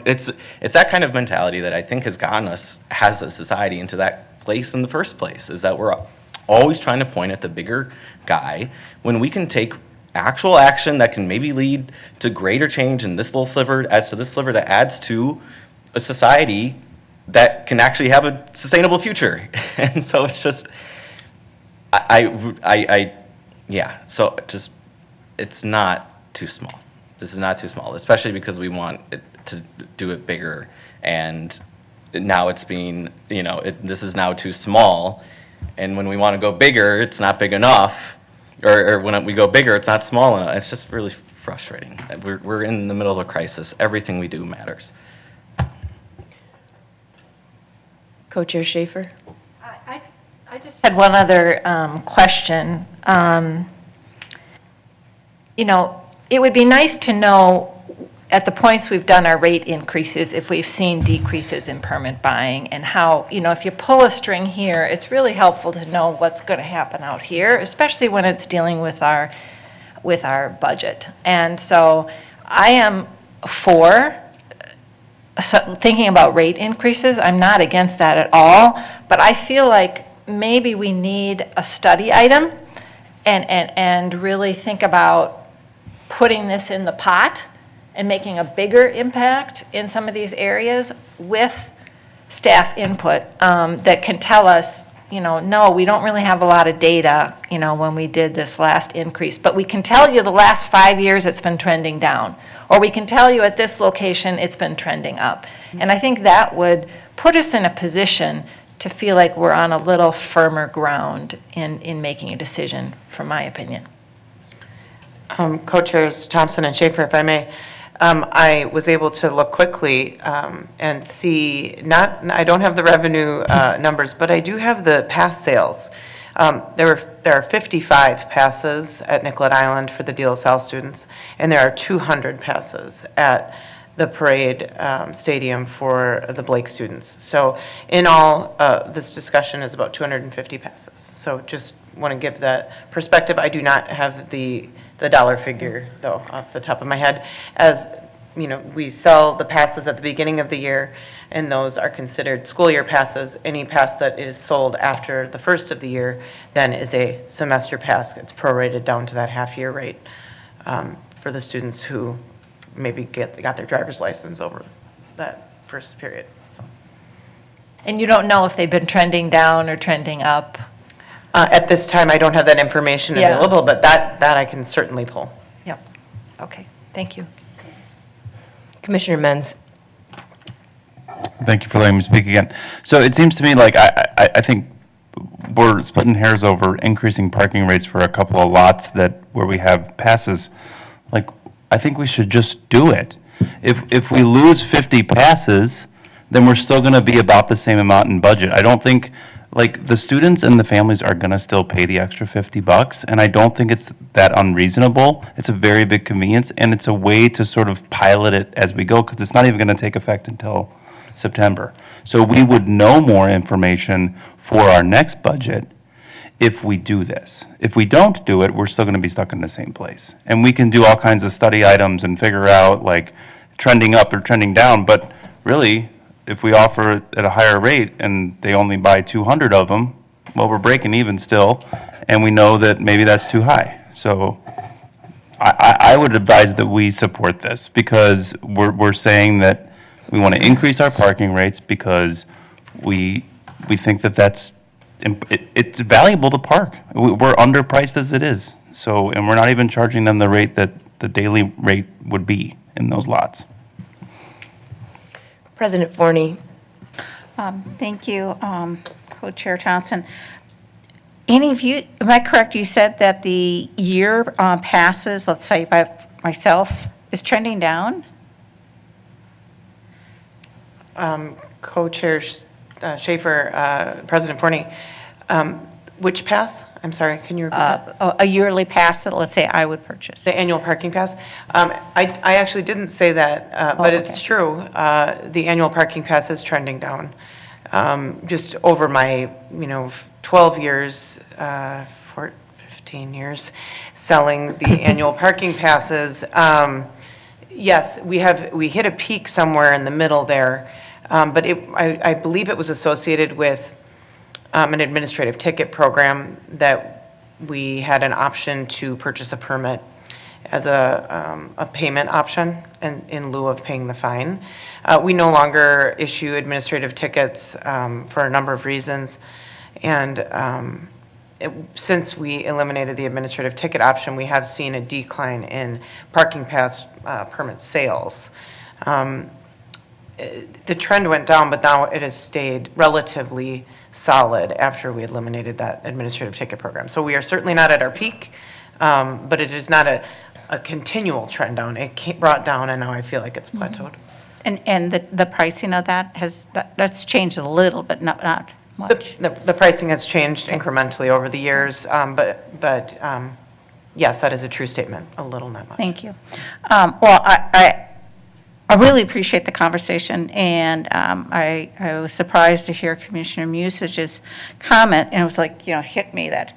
it's that kind of mentality that I think has gotten us as a society into that place in the first place, is that we're always trying to point at the bigger guy when we can take actual action that can maybe lead to greater change in this little sliver, adds to this sliver that adds to a society that can actually have a sustainable future. And so it's just, it's not too small. This is not too small, especially because we want it to do it bigger. And now it's being, this is now too small. And when we want to go bigger, it's not big enough. Or when we go bigger, it's not small enough. It's just really frustrating. We're in the middle of a crisis. Everything we do matters. Co-Chair Schaefer. I just had one other question. It would be nice to know at the points we've done our rate increases, if we've seen decreases in permit buying, and how, if you pull a string here, it's really helpful to know what's going to happen out here, especially when it's dealing with our budget. And so I am for thinking about rate increases. I'm not against that at all, but I feel like maybe we need a study item and really think about putting this in the pot and making a bigger impact in some of these areas with staff input that can tell us, no, we don't really have a lot of data, when we did this last increase, but we can tell you the last 5 years it's been trending down, or we can tell you at this location it's been trending up. And I think that would put us in a position to feel like we're on a little firmer ground in making a decision, from my opinion. Co-chairs Thompson and Schaefer, if I may. I was able to look quickly and see, I don't have the revenue numbers, but I do have the pass sales. There are 55 passes at Nicollet Island for the De La Salle students, and there are 200 passes at the parade stadium for the Blake students. So in all, this discussion is about 250 passes. So just want to give that perspective. I do not have the dollar figure, though, off the top of my head. As, you know, we sell the passes at the beginning of the year, and those are considered school year passes. Any pass that is sold after the first of the year then is a semester pass. It's prorated down to that half-year rate for the students who maybe got their driver's license over that first period. So. And you don't know if they've been trending down or trending up? At this time, I don't have that information Yeah. available, but that I can certainly pull. Yep. Okay, thank you. Commissioner Menz. Thank you for letting me speak again. So it seems to me like I think we're splitting hairs over increasing parking rates for a couple of lots where we have passes. Like, I think we should just do it. If we lose 50 passes, then we're still going to be about the same amount in budget. I don't think, like, the students and the families are going to still pay the extra $50, and I don't think it's that unreasonable. It's a very big convenience, and it's a way to sort of pilot it as we go, because it's not even going to take effect until September. So we would know more information for our next budget if we do this. If we don't do it, we're still going to be stuck in the same place. And we can do all kinds of study items and figure out, like, trending up or trending down, but really, if we offer it at a higher rate and they only buy 200 of them, well, we're breaking even still, and we know that maybe that's too high. So I would advise that we support this, because we're saying that we want to increase our parking rates because we think that it's valuable to park. We're underpriced as it is. So, and we're not even charging them the rate that the daily rate would be in those lots. President Forney. Thank you, Co-Chair Thompson. Any of you, am I correct, you said that the year passes, let's say by myself, is trending down? Co-Chair Schaefer, President Forney, which pass? I'm sorry, can you repeat that? A yearly pass that, let's say, I would purchase. The annual parking pass? I actually didn't say that, but it's true. The annual parking pass is trending down. Just over my, 12 years, 15 years selling the annual parking passes, yes, we hit a peak somewhere in the middle there, but I believe it was associated with an administrative ticket program that we had an option to purchase a permit as a payment option in lieu of paying the fine. We no longer issue administrative tickets for a number of reasons, and since we eliminated the administrative ticket option, we have seen a decline in parking pass permit sales. The trend went down, but now it has stayed relatively solid after we eliminated that administrative ticket program. So we are certainly not at our peak, but it is not a continual trend down. It brought down, and now I feel like it's plateaued. And the pricing of that that's changed a little, but not much. The pricing has changed incrementally over the years, but yes, that is a true statement, a little, not much. Thank you. Well, I really appreciate the conversation, and I was surprised to hear Commissioner Musage's comment, and it was like, hit me that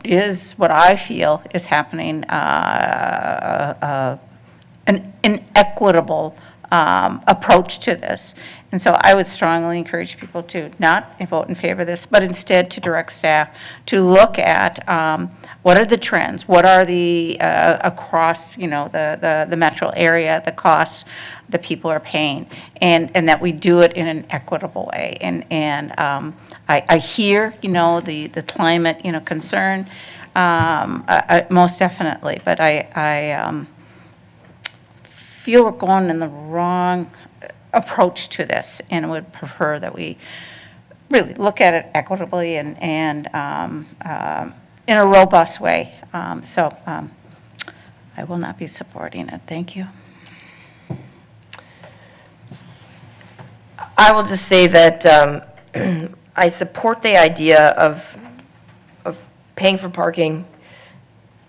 is what I feel is happening, an inequitable approach to this. And so I would strongly encourage people to not vote in favor of this, but instead to direct staff to look at what are the trends, what are the, across, the metro area, the costs that people are paying, and that we do it in an equitable way. And I hear, the climate, concern, most definitely, but I feel we're going in the wrong approach to this, and would prefer that we really look at it equitably and in a robust way. So I will not be supporting it. Thank you. I will just say that I support the idea of paying for parking.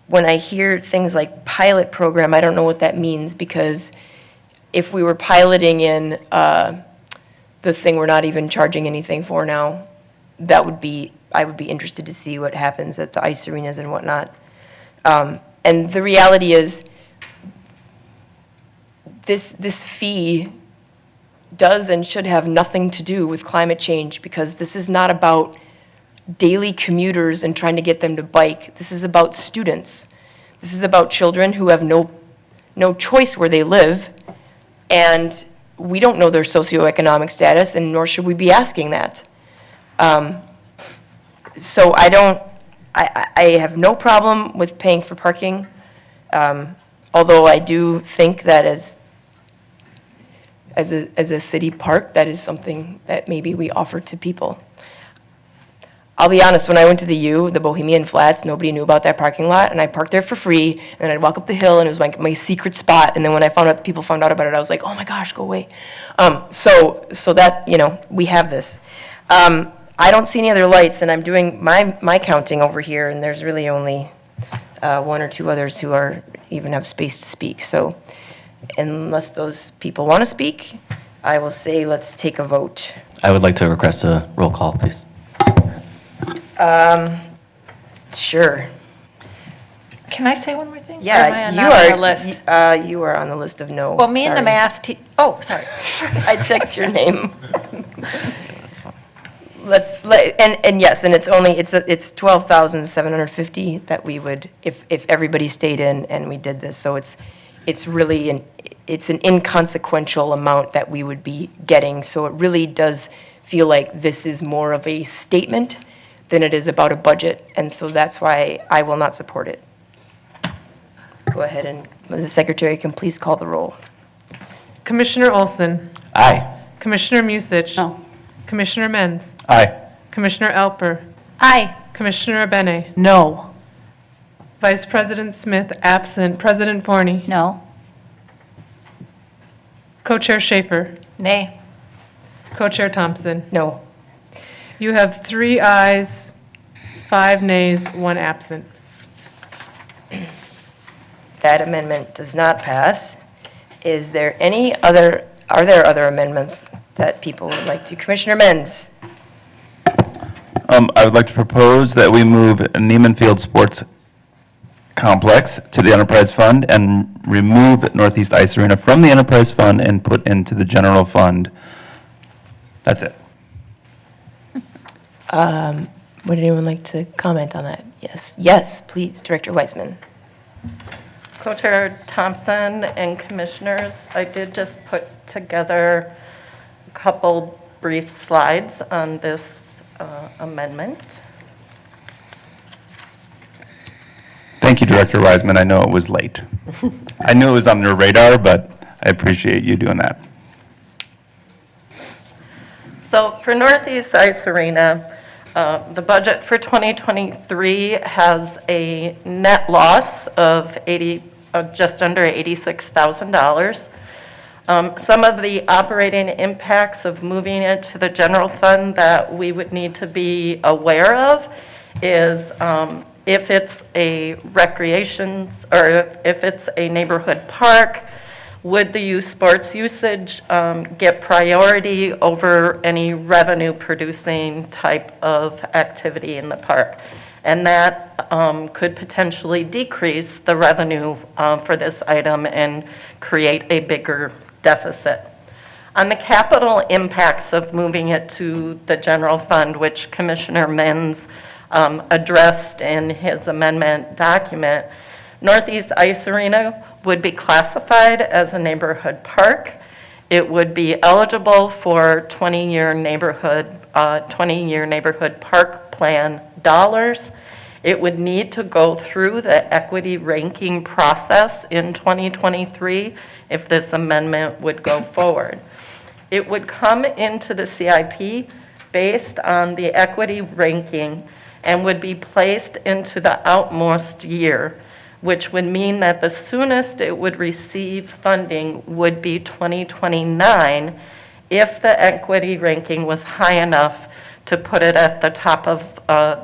When I hear things like pilot program, I don't know what that means, because if we were piloting in the thing we're not even charging anything for now, I would be interested to see what happens at the ice arenas and whatnot. And the reality is, this fee does and should have nothing to do with climate change, because this is not about daily commuters and trying to get them to bike. This is about students. This is about children who have no choice where they live, and we don't know their socioeconomic status, and nor should we be asking that. So I have no problem with paying for parking, although I do think that as a city park, that is something that maybe we offer to people. I'll be honest, when I went to the Bohemian Flats, nobody knew about that parking lot, and I parked there for free, and then I'd walk up the hill, and it was like my secret spot, and then when people found out about it, I was like, oh my gosh, go away. So that, we have this. I don't see any other lights, and I'm doing my counting over here, and there's really only one or two others who even have space to speak. So unless those people want to speak, I will say let's take a vote. I would like to request a roll call, please. Sure. Can I say one more thing? Yeah, Or am I not on the list? You are on the list of no. Well, me and the Sorry. math oh, sorry. I checked your name. And yes, and it's 12,750 that we would, if everybody stayed in and we did this. So it's really an inconsequential amount that we would be getting. So it really does feel like this is more of a statement than it is about a budget. And so that's why I will not support it. Go ahead, and the secretary can please call the roll. Commissioner Olson? Aye. Commissioner Musich? No. Commissioner Menz? Aye. Commissioner Alper? Aye. Commissioner Abene? No. Vice President Smith absent. President Forney? No. Co-Chair Schaefer? Nay. Co-Chair Thompson? No. You have 3 ayes, 5 nays, 1 absent. That amendment does not pass. Are there other amendments that people would like to? Commissioner Menz? I would like to propose that we move Neiman Field Sports Complex to the Enterprise Fund and remove Northeast Ice Arena from the Enterprise Fund and put into the general fund. That's it. Would anyone like to comment on that? Yes. Yes, please, Director Weissman. Co-Chair Thompson and Commissioners, I did just put together a couple brief slides on this amendment. Thank you, Director Wiseman. I know it was late. I knew it was on your radar, but I appreciate you doing that. So for Northeast Ice Arena, the budget for 2023 has a net loss of just under $86,000. Some of the operating impacts of moving it to the general fund that we would need to be aware of is if it's a recreation or if it's a neighborhood park, would the youth sports usage get priority over any revenue producing type of activity in the park? And that could potentially decrease the revenue for this item and create a bigger deficit. On the capital impacts of moving it to the general fund, which Commissioner Menz addressed in his amendment document, Northeast Ice Arena would be classified as a neighborhood park. It would be eligible for 20-year neighborhood park plan dollars. It would need to go through the equity ranking process in 2023 if this amendment would go forward. It would come into the CIP based on the equity ranking and would be placed into the outmost year, which would mean that the soonest it would receive funding would be 2029 if the equity ranking was high enough to put it at the top of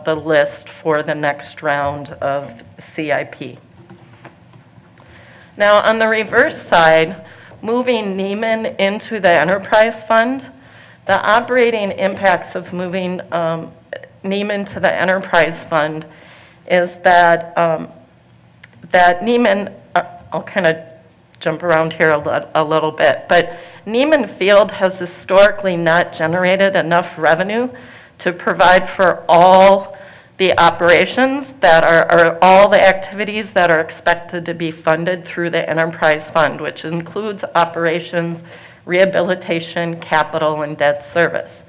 the list for the next round of CIP. Now, on the reverse side, moving Neiman into the enterprise fund, The operating impacts of moving Neiman to the enterprise fund is that that Neiman, I'll kind of jump around here a little bit, but Neiman Field has historically not generated enough revenue to provide for all the operations that are all the activities that are expected to be funded through the enterprise fund, which includes operations, rehabilitation, capital, and debt service.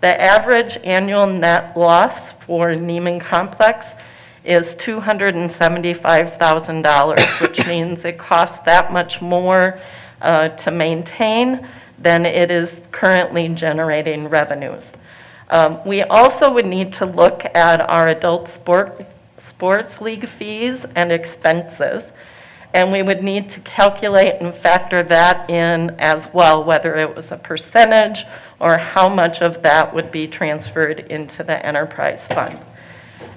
The average annual net loss for Neiman Complex is $275,000, which means it costs that much more to maintain than it is currently generating revenues. We also would need to look at our adult sports league fees and expenses, and we would need to calculate and factor that in as well, whether it was a percentage or how much of that would be transferred into the enterprise fund.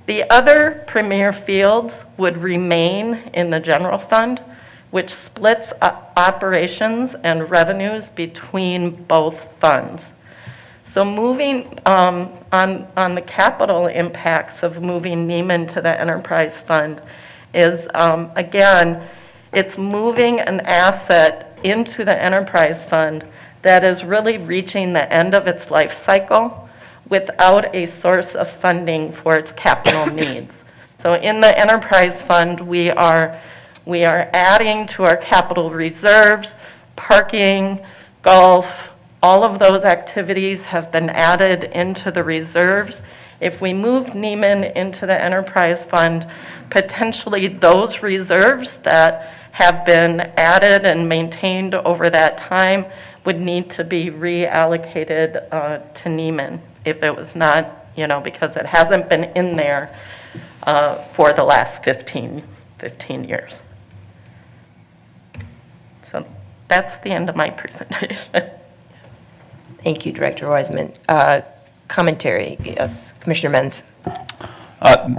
The other premier fields would remain in the general fund, which splits operations and revenues between both funds. So moving on the capital impacts of moving Neiman to the enterprise fund is, again, it's moving an asset into the enterprise fund that is really reaching the end of its life cycle without a source of funding for its capital needs. So in the enterprise fund, we are adding to our capital reserves, parking, golf, all of those activities have been added into the reserves. If we move Neiman into the enterprise fund, potentially those reserves that have been added and maintained over that time would need to be reallocated to Neiman if it was not, because it hasn't been in there for the last 15 years. So that's the end of my presentation. Thank you, Director Wiseman. Commentary, yes, Commissioner Menz.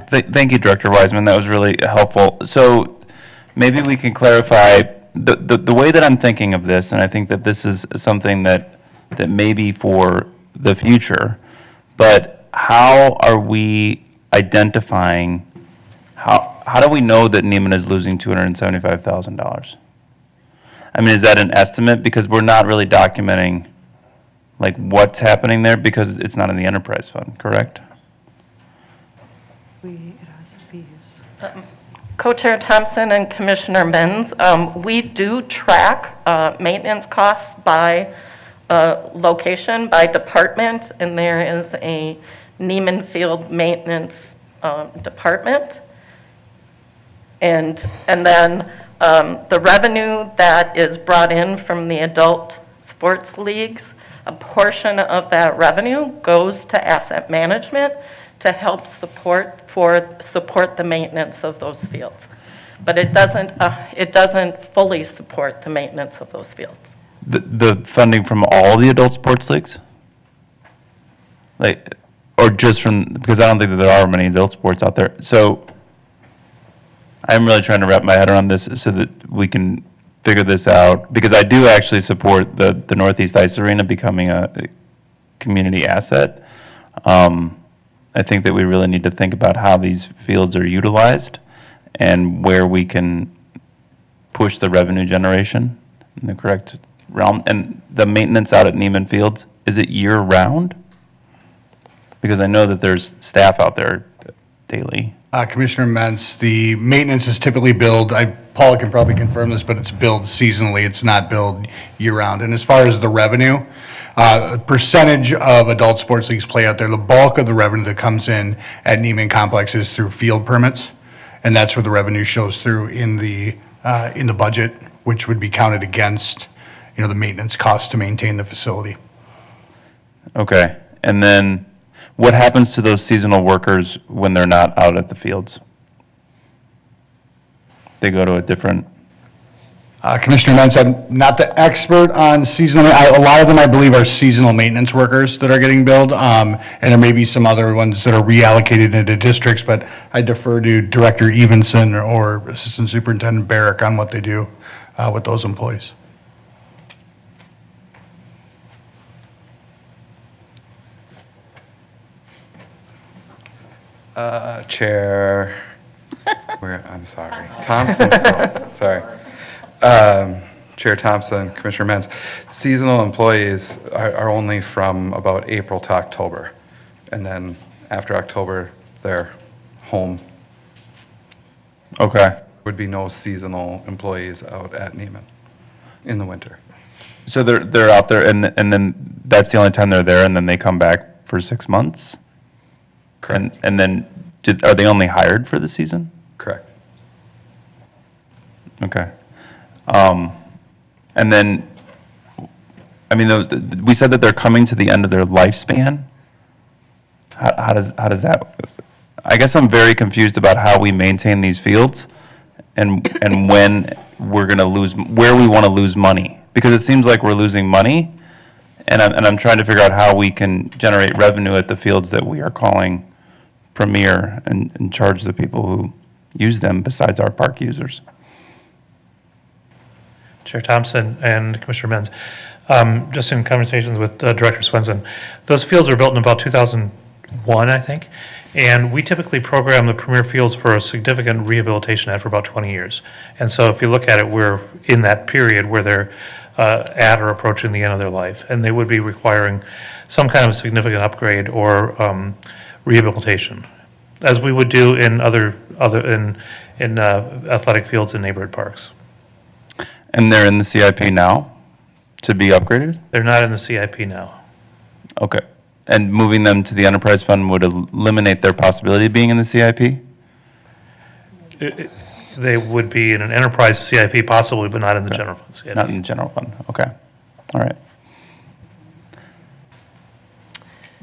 Thank you, Director Wiseman. That was really helpful. So maybe we can clarify the way that I'm thinking of this, and I think that this is something that may be for the future, but how are we identifying, how do we know that Neiman is losing $275,000? I mean, is that an estimate? Because we're not really documenting like what's happening there because it's not in the enterprise fund, correct? It has fees. Co-Chair Thompson and Commissioner Menz, we do track maintenance costs by location, by department, and there is a Neiman Field maintenance department. And then the revenue that is brought in from the adult sports leagues, a portion of that revenue goes to asset management to help support the maintenance of those fields. But it doesn't fully support the maintenance of those fields. The funding from all the adult sports leagues? Like, or just from, because I don't think that there are many adult sports out there. So I'm really trying to wrap my head around this so that we can figure this out, because I do actually support the Northeast Ice Arena becoming a community asset. I think that we really need to think about how these fields are utilized and where we can push the revenue generation in the correct realm. And the maintenance out at Neiman Fields, is it year-round? Because I know that there's staff out there daily. Commissioner Mentz, the maintenance is typically billed, Paula can probably confirm this, but it's billed seasonally, it's not billed year-round. And as far as the revenue, a percentage of adult sports leagues play out there, the bulk of the revenue that comes in at Neiman Complex is through field permits, and that's where the revenue shows through in the budget, which would be counted against, the maintenance costs to maintain the facility. Okay, and then what happens to those seasonal workers when they're not out at the fields? They go to a different... Commissioner Mentz, I'm not the expert on seasonal, a lot of them I believe are seasonal maintenance workers that are getting billed, and there may be some other ones that are reallocated into districts, but I defer to Director Evenson or Assistant Superintendent Barrick on what they do with those employees. Chair, I'm sorry, Thompson, sorry. Chair Thompson, Commissioner Menz, seasonal employees are only from about April to October. And then after October, they're home. Okay. Would be no seasonal employees out at Neiman in the winter. So they're out there, and then that's the only time they're there, and then they come back for 6 months? Correct. And then, are they only hired for the season? Correct. Okay. And then, I mean, we said that they're coming to the end of their lifespan? How does that, I guess I'm very confused about how we maintain these fields and when we're going to lose, where we want to lose money. Because it seems like we're losing money, and I'm trying to figure out how we can generate revenue at the fields that we are calling premier and charge the people who use them besides our park users. Chair Thompson and Commissioner Menz, just in conversations with Director Swenson, those fields were built in about 2001, I think, and we typically program the premier fields for a significant rehabilitation ad for about 20 years. And so if you look at it, we're in that period where they're at or approaching the end of their life, and they would be requiring some kind of significant upgrade or rehabilitation, as we would do in other athletic fields in neighborhood parks. And they're in the CIP now to be upgraded? They're not in the CIP now. Okay. And moving them to the enterprise fund would eliminate their possibility of being in the CIP? They would be in an enterprise CIP possibly, but not in the general fund CIP. Not in the general fund, okay. All right.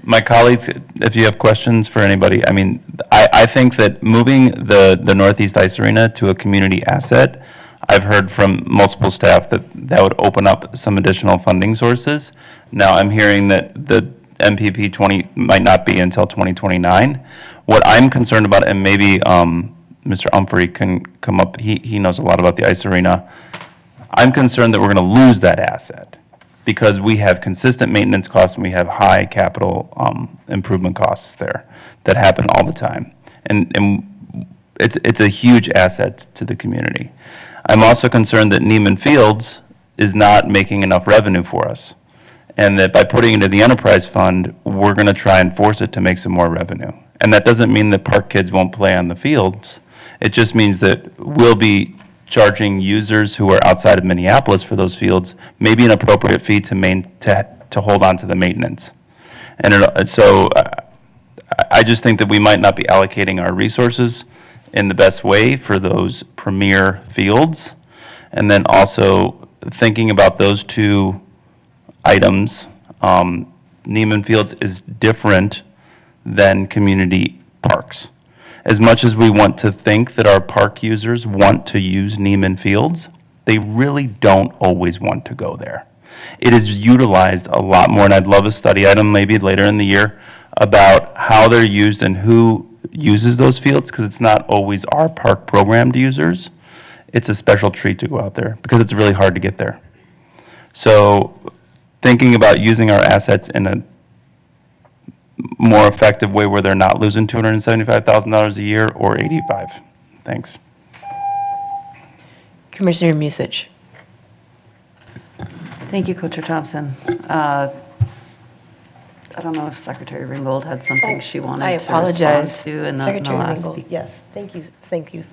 My colleagues, if you have questions for anybody, I mean, I think that moving the Northeast Ice Arena to a community asset, I've heard from multiple staff that would open up some additional funding sources. Now, I'm hearing that the MPP 20 might not be until 2029. What I'm concerned about, and maybe Mr. Humphrey can come up, he knows a lot about the ice arena. I'm concerned that we're going to lose that asset because we have consistent maintenance costs and we have high capital improvement costs there that happen all the time. And it's a huge asset to the community. I'm also concerned that Neiman Fields is not making enough revenue for us, and that by putting it into the enterprise fund, we're going to try and force it to make some more revenue. And that doesn't mean that park kids won't play on the fields. It just means that we'll be charging users who are outside of Minneapolis for those fields maybe an appropriate fee to hold on to the maintenance. And so I just think that we might not be allocating our resources in the best way for those premier fields. And then also thinking about those two items, Neiman Fields is different than community parks. As much as we want to think that our park users want to use Neiman Fields, they really don't always want to go there. It is utilized a lot more, and I'd love a study item maybe later in the year about how they're used and who uses those fields, because it's not always our park programmed users. It's a special treat to go out there because it's really hard to get there. So thinking about using our assets in a more effective way where they're not losing $275,000 a year or 85. Thanks. Commissioner Musich. Thank you, Co-Chair Thompson. I don't know if Secretary Ringgold had something she wanted I to apologize. respond to in the Secretary last Ringgold, speak. yes, thank you, thank you.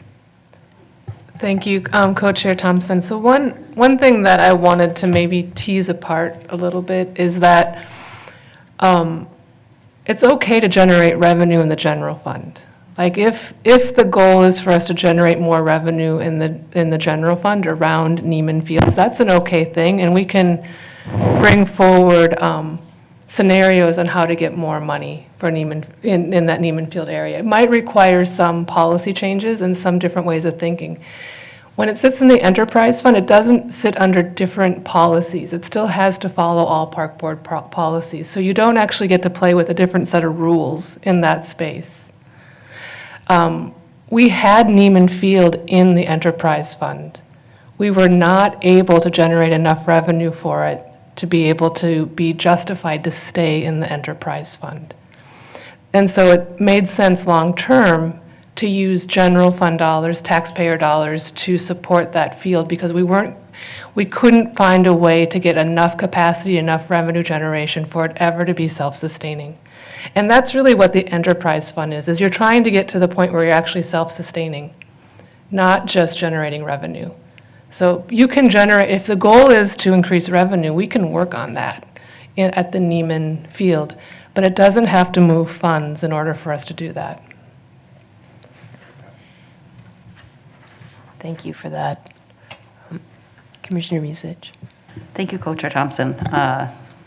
Thank you, Co-Chair Thompson. So one thing that I wanted to maybe tease apart a little bit is that it's okay to generate revenue in the general fund. Like if the goal is for us to generate more revenue in the general fund around Neiman Fields, that's an okay thing, and we can bring forward scenarios on how to get more money for Neiman in that Neiman Field area. It might require some policy changes and some different ways of thinking. When it sits in the enterprise fund, it doesn't sit under different policies. It still has to follow all park board policies. So you don't actually get to play with a different set of rules in that space. We had Neiman Field in the enterprise fund. We were not able to generate enough revenue for it to be able to be justified to stay in the enterprise fund. And so it made sense long-term to use general fund dollars, taxpayer dollars, to support that field, because we couldn't find a way to get enough capacity, enough revenue generation for it ever to be self-sustaining. And that's really what the enterprise fund is you're trying to get to the point where you're actually self-sustaining, not just generating revenue. So you can generate, if the goal is to increase revenue, we can work on that at the Neiman field, but it doesn't have to move funds in order for us to do that. Thank you for that. Commissioner Musich. Thank you, Co-Chair Thompson.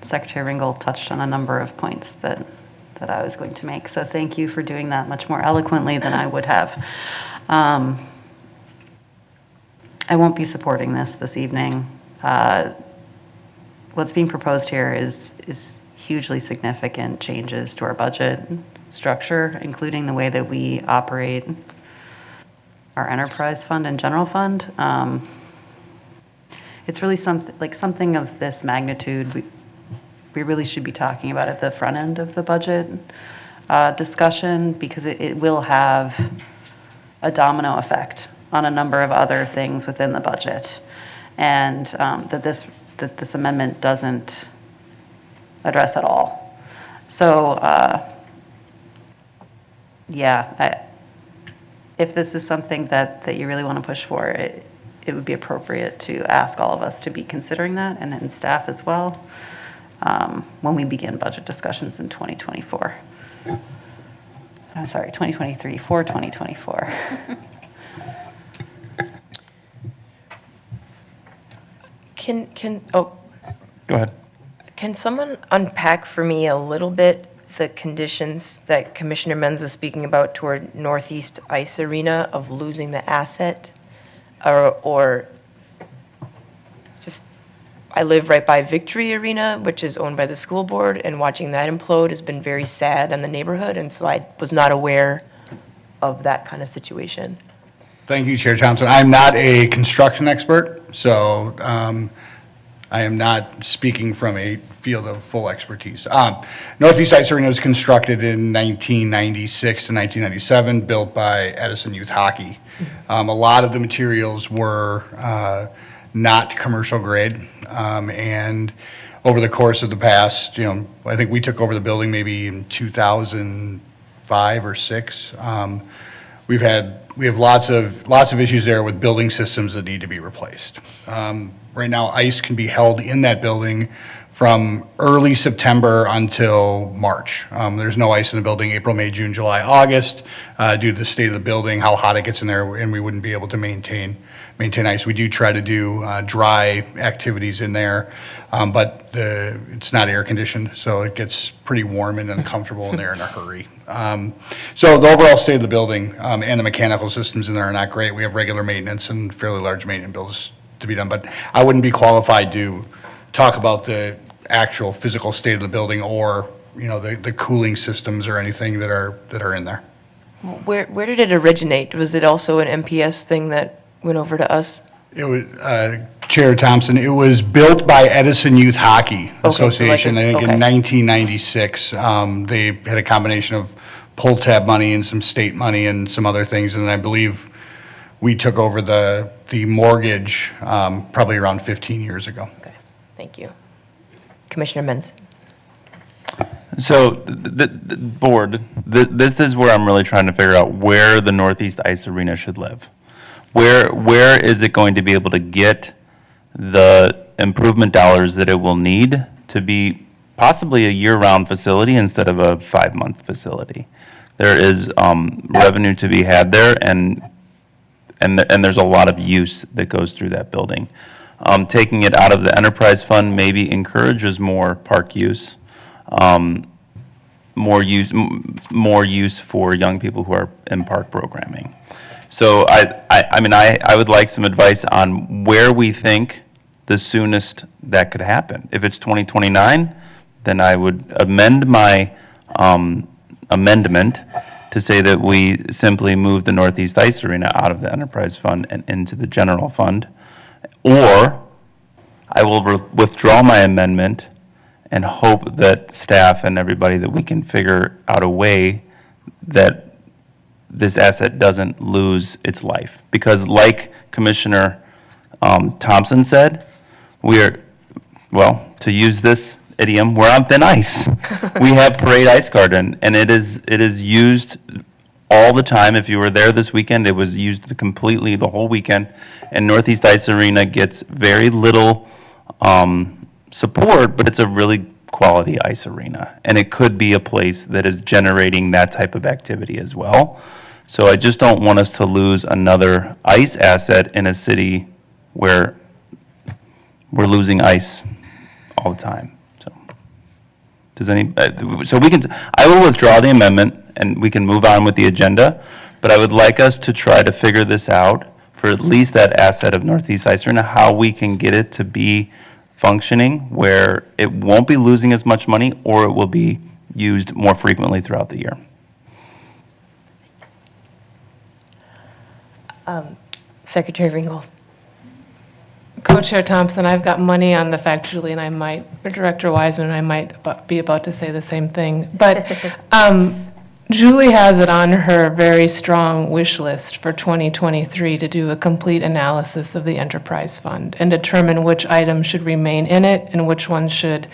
Secretary Ringgold touched on a number of points that I was going to make, so thank you for doing that much more eloquently than I would have. I won't be supporting this evening. What's being proposed here is hugely significant changes to our budget structure, including the way that we operate our enterprise fund and general fund. It's really something of this magnitude. We really should be talking about at the front end of the budget discussion, because it will have a domino effect on a number of other things within the budget, and that this amendment doesn't address at all. So, if this is something that you really want to push for, it would be appropriate to ask all of us to be considering that, and staff as well, when we begin budget discussions in 2024. I'm sorry, 2023, for 2024. Go ahead. Can someone unpack for me a little bit the conditions that Commissioner Menz was speaking about toward Northeast Ice Arena of losing the asset? Or just, I live right by Victory Arena, which is owned by the school board, and watching that implode has been very sad on the neighborhood, and so I was not aware of that kind of situation. Thank you, Chair Thompson. I'm not a construction expert, so I am not speaking from a field of full expertise. Northeast Ice Arena was constructed in 1996 to 1997, built by Edison Youth Hockey. A lot of the materials were not commercial grade, and over the course of the past, I think we took over the building maybe in 2005 or 6. We have lots of issues there with building systems that need to be replaced. Right now, ice can be held in that building from early September until March. There's no ice in the building April, May, June, July, August, due to the state of the building, how hot it gets in there, and we wouldn't be able to maintain ice. We do try to do dry activities in there, but it's not air conditioned, so it gets pretty warm and uncomfortable in there in a hurry. So the overall state of the building and the mechanical systems in there are not great. We have regular maintenance and fairly large maintenance bills to be done, but I wouldn't be qualified to talk about the actual physical state of the building or the cooling systems or anything that are in there. Where did it originate? Was it also an MPS thing that went over to us? It was Chair Thompson. It was built by Edison Youth Hockey Association. I think in 1996. They had a combination of pull tab money and some state money and some other things, and I believe we took over the mortgage probably around 15 years ago. Okay, thank you. Commissioner Menz. So the board, this is where I'm really trying to figure out where the Northeast Ice Arena should live. Where is it going to be able to get the improvement dollars that it will need to be possibly a year-round facility instead of a 5-month facility? There is revenue to be had there, and there's a lot of use that goes through that building. Taking it out of the enterprise fund maybe encourages more park use, more use for young people who are in park programming. So I would like some advice on where we think the soonest that could happen. If it's 2029, then I would amend my amendment to say that we simply move the Northeast Ice Arena out of the enterprise fund and into the general fund. Or I will withdraw my amendment and hope that staff and everybody, that we can figure out a way that this asset doesn't lose its life. Because like Commissioner Thompson said, we are, well, to use this idiom, we're on thin ice. We have Parade Ice Garden, and it is used all the time. If you were there this weekend, it was used completely the whole weekend. And Northeast Ice Arena gets very little support, but it's a really quality ice arena. And it could be a place that is generating that type of activity as well. So I just don't want us to lose another ice asset in a city where we're losing ice all the time. So does any, so we can, I will withdraw the amendment and we can move on with the agenda, but I would like us to try to figure this out for at least that asset of Northeast Ice Arena, how we can get it to be functioning where it won't be losing as much money or it will be used more frequently throughout the year. Secretary Ringgold. Co-Chair Thompson, I've got money on the fact Julie and I might, or Director Wiseman and I might be about to say the same thing. But Julie has it on her very strong wish list for 2023 to do a complete analysis of the enterprise fund and determine which items should remain in it and which ones should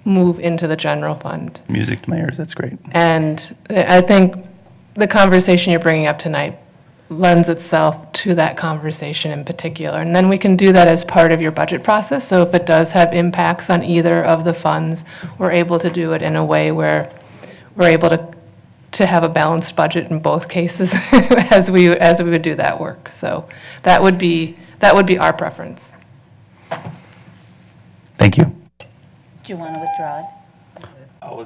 move into the general fund. Music to my ears, that's great. And I think the conversation you're bringing up tonight lends itself to that conversation in particular. And then we can do that as part of your budget process. So if it does have impacts on either of the funds, we're able to do it in a way where we're able to have a balanced budget in both cases as we would do that work. So that would be our preference. Thank you. Do you want to withdraw it? I'll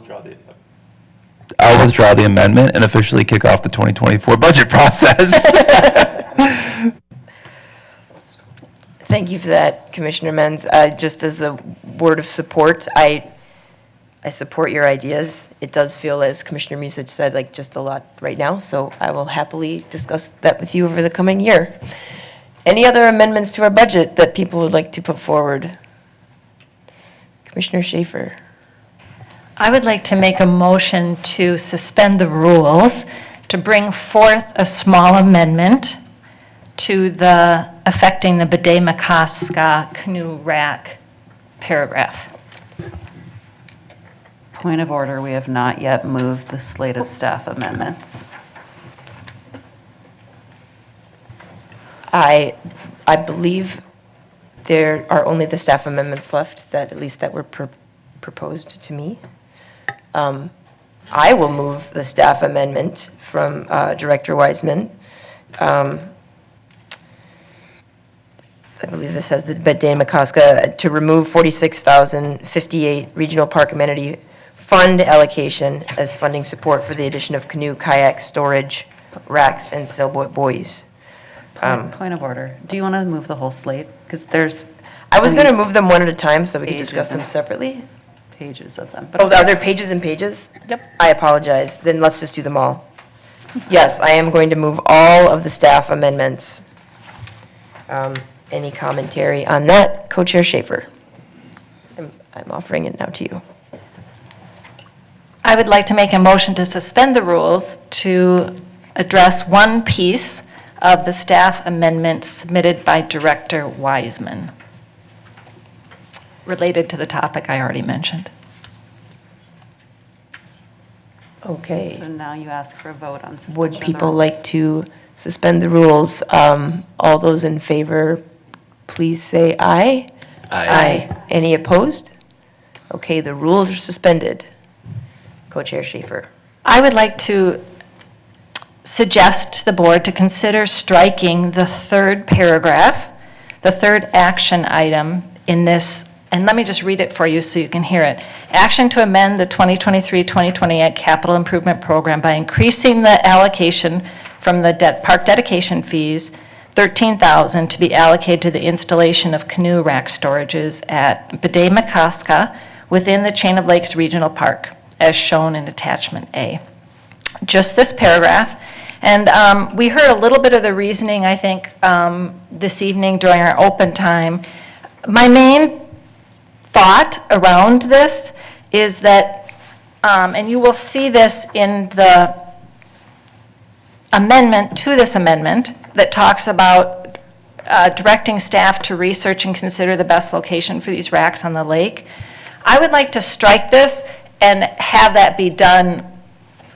withdraw the amendment and officially kick off the 2024 budget process. Thank you for that, Commissioner Menz. Just as a word of support, I support your ideas. It does feel, as Commissioner Musich said, like just a lot right now, so I will happily discuss that with you over the coming year. Any other amendments to our budget that people would like to put forward? Commissioner Schaefer. I would like to make a motion to suspend the rules to bring forth a small amendment to the affecting the Bede-Makaska canoe rack paragraph. Point of order, we have not yet moved the slate of staff amendments. I believe there are only the staff amendments left that, at least that were proposed to me. I will move the staff amendment from Director Wiseman. I believe this has the Bede-Makaska to remove 46,058 regional park amenity fund allocation as funding support for the addition of canoe, kayak, storage, racks, and sailboat buoys. Point of order. Do you want to move the whole slate? Because there's. I was going to move them one at a time so we could discuss them separately. Pages of them. Oh, are there pages and pages? Yep. I apologize. Then let's just do them all. Yes, I am going to move all of the staff amendments. Any commentary on that? Co-Chair Schaefer. I'm offering it now to you. I would like to make a motion to suspend the rules to address one piece of the staff amendment submitted by Director Wiseman, related to the topic I already mentioned. Okay. So now you ask for a vote on suspension. Would people like to suspend the rules? All those in favor, please say aye. Aye. Any opposed? Okay, the rules are suspended. Co-Chair Schaefer. I would like to suggest to the board to consider striking the third paragraph, the third action item in this, and let me just read it for you so you can hear it. Action to amend the 2023-2028 capital improvement program by increasing the allocation from the park dedication fees, $13,000 to be allocated to the installation of canoe rack storages at Bede-Makaska within the Chain of Lakes Regional Park, as shown in attachment A. Just this paragraph. And we heard a little bit of the reasoning, I think, this evening during our open time. My main thought around this is that, and you will see this in the amendment to this amendment that talks about directing staff to research and consider the best location for these racks on the lake. I would like to strike this and have that be done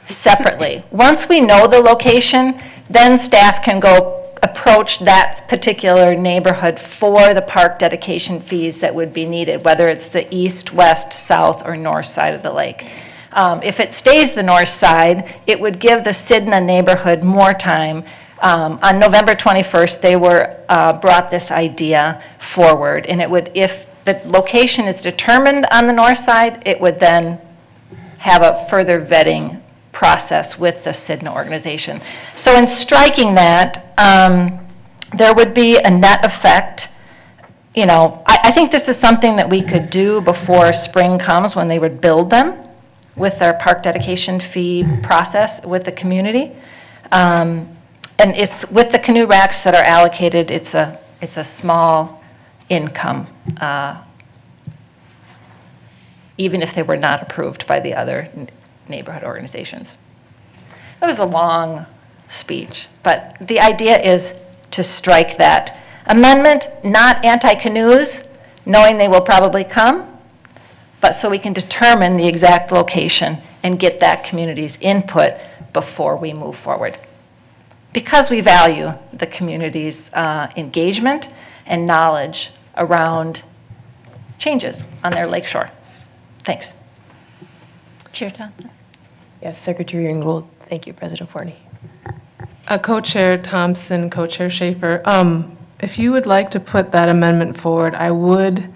separately. Once we know the location, then staff can go approach that particular neighborhood for the park dedication fees that would be needed, whether it's the east, west, south, or north side of the lake. If it stays the north side, it would give the Sidna neighborhood more time. On November 21st, they brought this idea forward, and it would, if the location is determined on the north side, it would then have a further vetting process with the Sidna organization. So in striking that, there would be a net effect. You know, I think this is something that we could do before spring comes, when they would build them with our park dedication fee process with the community. And it's with the canoe racks that are allocated, it's a small income, even if they were not approved by the other neighborhood organizations. That was a long speech, but the idea is to strike that amendment, not anti-canoes, knowing they will probably come, but so we can determine the exact location and get that community's input before we move forward. Because we value the community's engagement and knowledge around changes on their lakeshore. Thanks. Chair Thompson? Yes, Secretary Ringgold. Thank you, President Forney. Co-Chair Thompson, Co-Chair Schaefer, if you would like to put that amendment forward, I would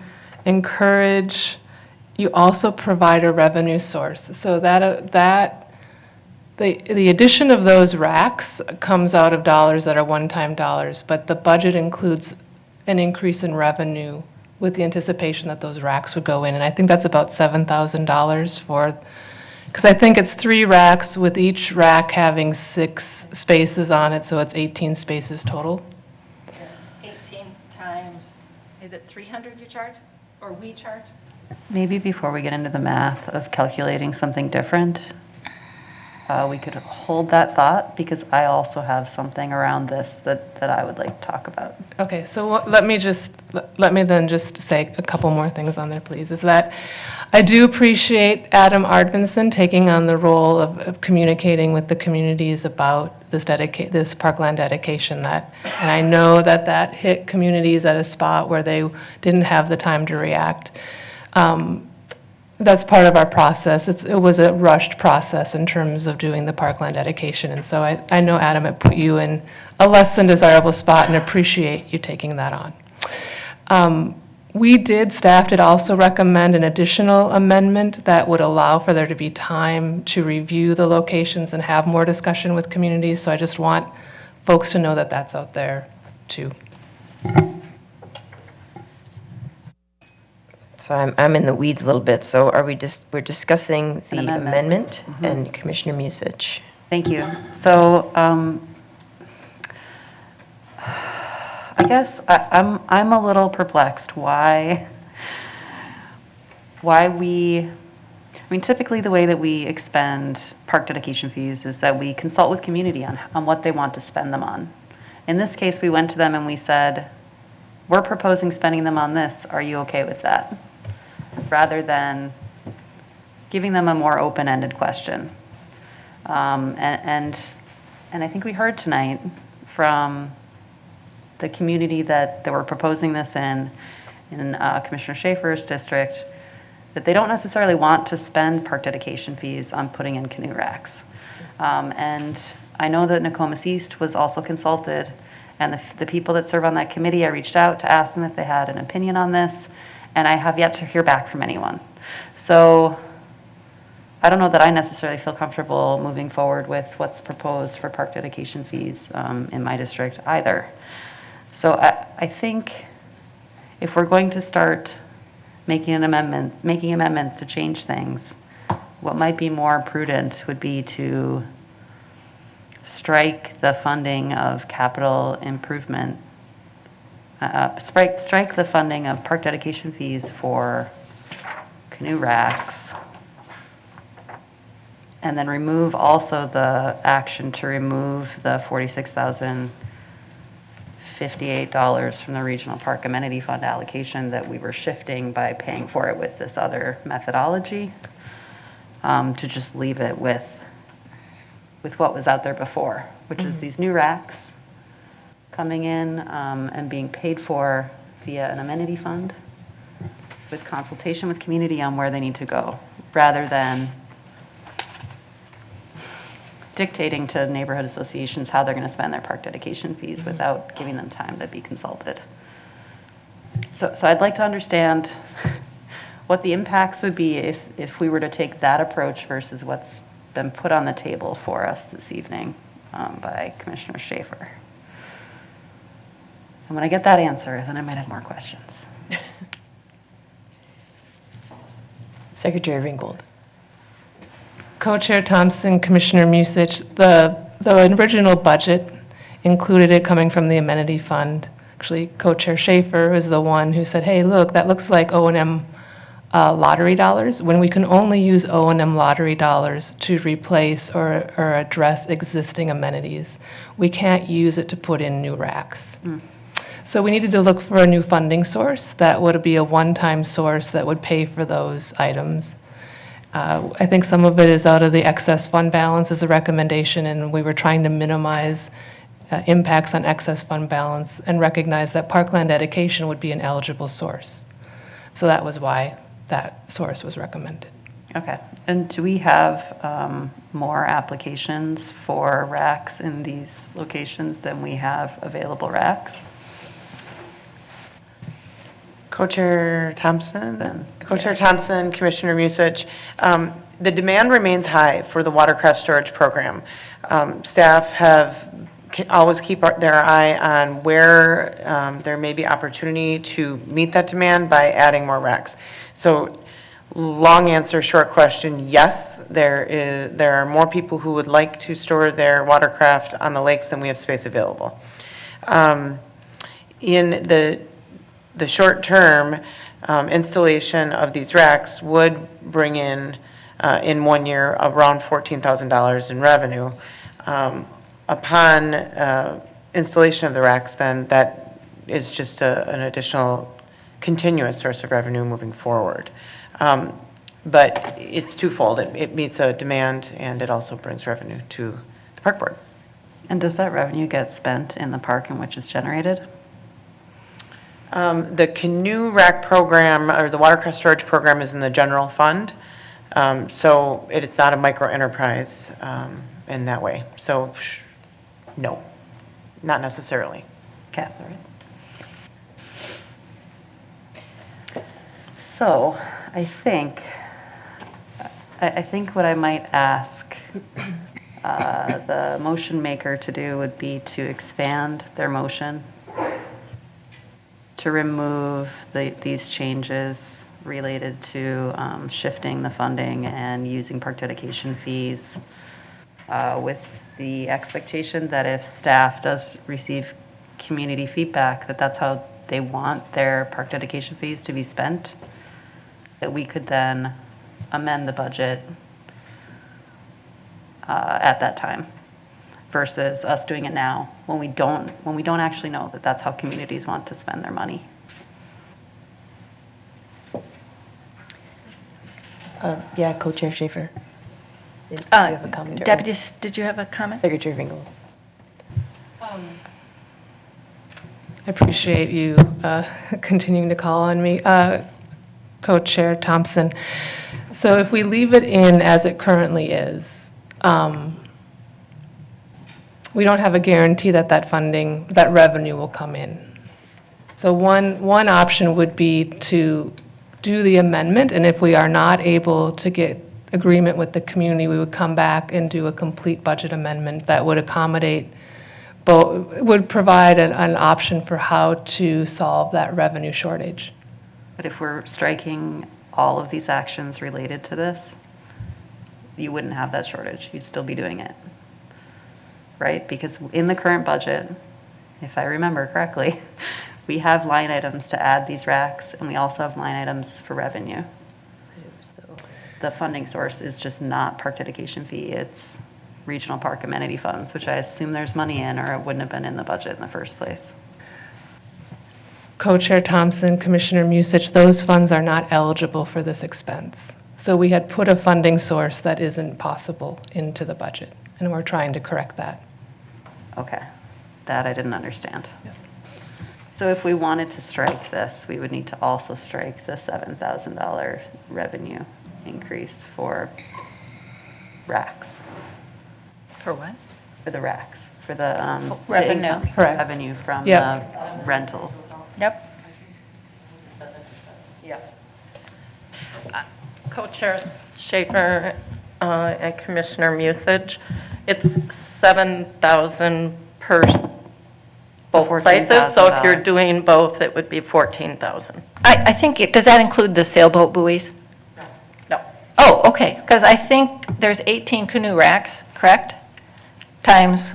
encourage you also provide a revenue source, so that the addition of those racks comes out of dollars that are one-time dollars, but the budget includes an increase in revenue with the anticipation that those racks would go in. And I think that's about $7,000 for, because I think it's 3 racks with each rack having 6 spaces on it, so it's 18 spaces total. 18 times, is it 300 you charge, or we charge? Maybe before we get into the math of calculating something different, we could hold that thought, because I also have something around this that I would like to talk about. Okay, so let me then just say a couple more things on there, please. Is that I do appreciate Adam Ardvinson taking on the role of communicating with the communities about this parkland dedication. And I know that hit communities at a spot where they didn't have the time to react. That's part of our process. It was a rushed process in terms of doing the parkland dedication. And so I know, Adam, it put you in a less than desirable spot, and appreciate you taking that on. Staff did also recommend an additional amendment that would allow for there to be time to review the locations and have more discussion with communities. So I just want folks to know that that's out there too. So I'm in the weeds a little bit. So we're discussing the amendment and Commissioner Musich. Thank you. So I guess I'm a little perplexed why typically the way that we expend park dedication fees is that we consult with community on what they want to spend them on. In this case, we went to them and we said, we're proposing spending them on this. Are you okay with that? Rather than giving them a more open-ended question. And I think we heard tonight from the community that we're proposing this in Commissioner Schaefer's district, that they don't necessarily want to spend park dedication fees on putting in canoe racks. And I know that Nokomis East was also consulted, and the people that serve on that committee, I reached out to ask them if they had an opinion on this, and I have yet to hear back from anyone. So I don't know that I necessarily feel comfortable moving forward with what's proposed for park dedication fees in my district either. So I think if we're going to start making amendments to change things, what might be more prudent would be to strike the funding of capital improvement, strike the funding of park dedication fees for canoe racks, and then remove also the action to remove the $46,058 from the Regional Park Amenity Fund allocation that we were shifting by paying for it with this other methodology, to just leave it with what was out there before, which is these new racks coming in and being paid for via an amenity fund with consultation with community on where they need to go, rather than dictating to neighborhood associations how they're going to spend their park dedication fees without giving them time to be consulted. So I'd like to understand what the impacts would be if we were to take that approach versus what's been put on the table for us this evening by Commissioner Schaefer. And when I get that answer, then I might have more questions. Secretary Ringgold. Co-Chair Thompson, Commissioner Musich, the original budget included it coming from the amenity fund. Actually, Co-Chair Schaefer was the one who said, hey, look, that looks like O&M lottery dollars, when we can only use O&M lottery dollars to replace or address existing amenities. We can't use it to put in new racks. So we needed to look for a new funding source that would be a one-time source that would pay for those items. I think some of it is out of the excess fund balance as a recommendation, and we were trying to minimize impacts on excess fund balance and recognize that parkland dedication would be an eligible source. So that was why that source was recommended. Okay. And do we have more applications for racks in these locations than we have available racks? Co-Chair Thompson, Co-Chair Thompson, Commissioner Musich, the demand remains high for the watercraft storage program. Staff always keep their eye on where there may be opportunity to meet that demand by adding more racks. So long answer, short question, yes, there are more people who would like to store their watercraft on the lakes than we have space available. In the short term, installation of these racks would bring in 1 year, around $14,000 in revenue. Upon installation of the racks, then that is just an additional continuous source of revenue moving forward. But it's twofold. It meets a demand, and it also brings revenue to the park board. And does that revenue get spent in the park in which it's generated? The canoe rack program, or the watercraft storage program, is in the general fund. So it's not a micro enterprise in that way. So no, not necessarily. Okay. So I think what I might ask the motion maker to do would be to expand their motion to remove these changes related to shifting the funding and using park dedication fees, with the expectation that if staff does receive community feedback that that's how they want their park dedication fees to be spent, that we could then amend the budget at that time, versus us doing it now when we don't actually know that that's how communities want to spend their money. Yeah, Co-Chair Schaefer. Did you have a comment? Deputies, did you have a comment? Secretary Ringgold. I appreciate you continuing to call on me. Co-Chair Thompson. So if we leave it in as it currently is, we don't have a guarantee that that revenue will come in. So one option would be to do the amendment, and if we are not able to get agreement with the community, we would come back and do a complete budget amendment that would accommodate would provide an option for how to solve that revenue shortage. But if we're striking all of these actions related to this, you wouldn't have that shortage. You'd still be doing it, right? Because in the current budget, if I remember correctly, we have line items to add these racks, and we also have line items for revenue the funding source is just not park dedication fee, it's regional park amenity funds, which I assume there's money in, or it wouldn't have been in the budget in the first place. Co-Chair Thompson, Commissioner Musich, those funds are not eligible for this expense. So we had put a funding source that isn't possible into the budget, and we're trying to correct that. Okay, that I didn't understand. So if we wanted to strike this, we would need to also strike the $7,000 revenue increase for racks. For what? For the racks, for the Revenue. income, Correct. revenue from Yep. the rentals. Yep. Co-Chair Schaefer and Commissioner Musich, it's 7,000 per both places, so if you're doing both, it would be 14,000. I think, does that include the sailboat buoys? No. Oh, okay, because I think there's 18 canoe racks, correct? Times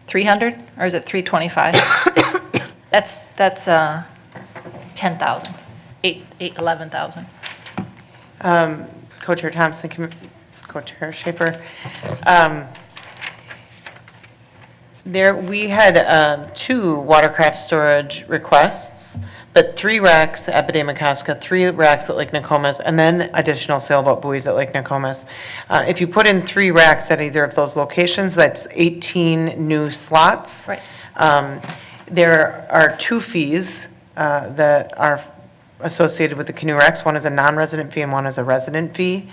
300, or is it 325? That's 10,000, 11,000. Co-Chair Thompson, Co-Chair Schaefer. We had 2 watercraft storage requests, but 3 racks at Bedeh-McCoska, 3 racks at Lake Nokomis, and then additional sailboat buoys at Lake Nokomis. If you put in 3 racks at either of those locations, that's 18 new slots. Right. There are 2 fees that are associated with the canoe racks. One is a non-resident fee and one is a resident fee.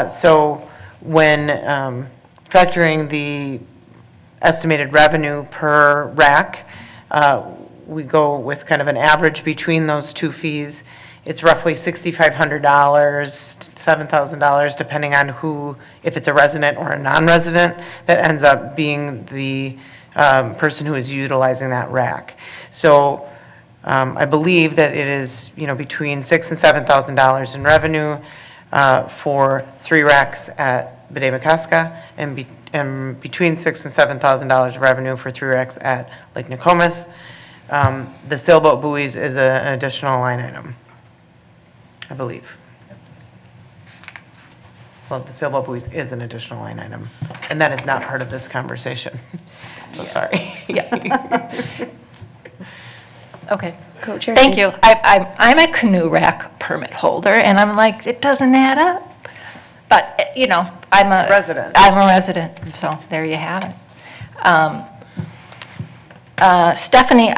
So when factoring the estimated revenue per rack, we go with kind of an average between those 2 fees. It's roughly $6,500, $7,000, depending on if it's a resident or a non-resident, that ends up being the person who is utilizing that rack. So I believe that it is, between $6,000 and $7,000 in revenue for 3 racks at Bedeh-McCoska, and between $6,000 and $7,000 of revenue for 3 racks at Lake Nokomis. The sailboat buoys is an additional line item, I believe. Well, the sailboat buoys is an additional line item, and that is not part of this conversation. So sorry. Okay. Co-Chair Thank you. I'm a canoe rack permit holder, and I'm like, it doesn't add up. But, I'm a resident. I'm a resident, so there you have it. Stephanie,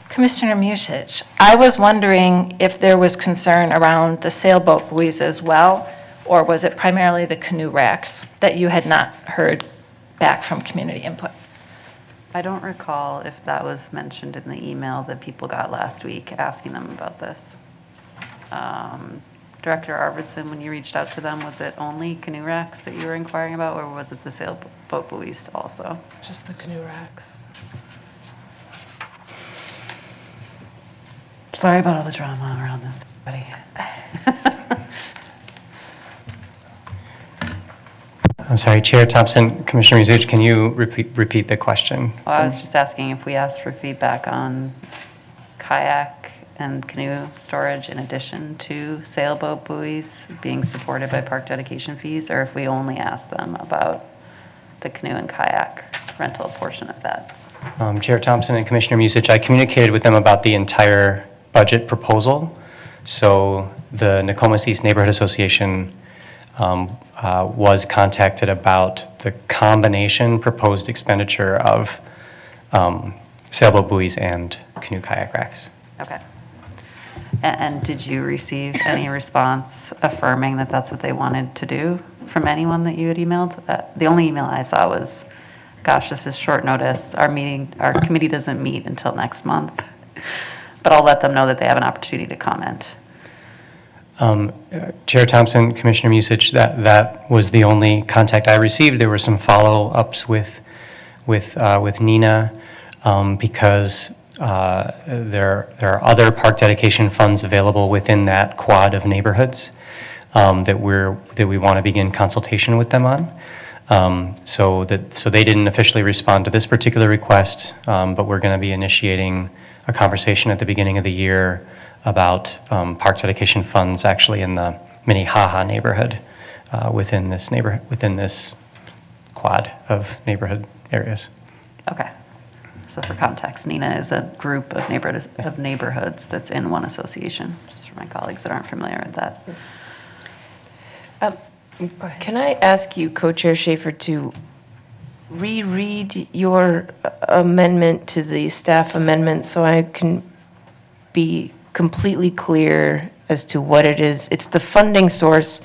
Commissioner Musich, I was wondering if there was concern around the sailboat buoys as well, or was it primarily the canoe racks that you had not heard back from community input? I don't recall if that was mentioned in the email that people got last week asking them about this. Director Arvidsson, when you reached out to them, was it only canoe racks that you were inquiring about, or was it the sailboat buoys also? Just the canoe racks. Sorry about all the drama around this, buddy. I'm sorry, Chair Thompson, Commissioner Musich, can you repeat the question? Well, I was just asking if we asked for feedback on kayak and canoe storage in addition to sailboat buoys being supported by park dedication fees, or if we only asked them about the canoe and kayak rental portion of that. Chair Thompson and Commissioner Musich, I communicated with them about the entire budget proposal. So the Nokomis East Neighborhood Association was contacted about the combination proposed expenditure of sailboat buoys and canoe kayak racks. Okay. And did you receive any response affirming that that's what they wanted to do from anyone that you had emailed? The only email I saw was, gosh, this is short notice. Our committee doesn't meet until next month. But I'll let them know that they have an opportunity to comment. Chair Thompson, Commissioner Musich, that was the only contact I received. There were some follow-ups with Nina because there are other park dedication funds available within that quad of neighborhoods that we want to begin consultation with them on. So they didn't officially respond to this particular request, but we're going to be initiating a conversation at the beginning of the year about park dedication funds actually in the Minnehaha neighborhood within this quad of neighborhood areas. Okay. So for context, NINA is a group of neighborhoods that's in one association, just for my colleagues that aren't familiar with that. Can I ask you, Co-Chair Schaefer, to reread your amendment to the staff amendment so I can be completely clear as to what it is? It's the funding source,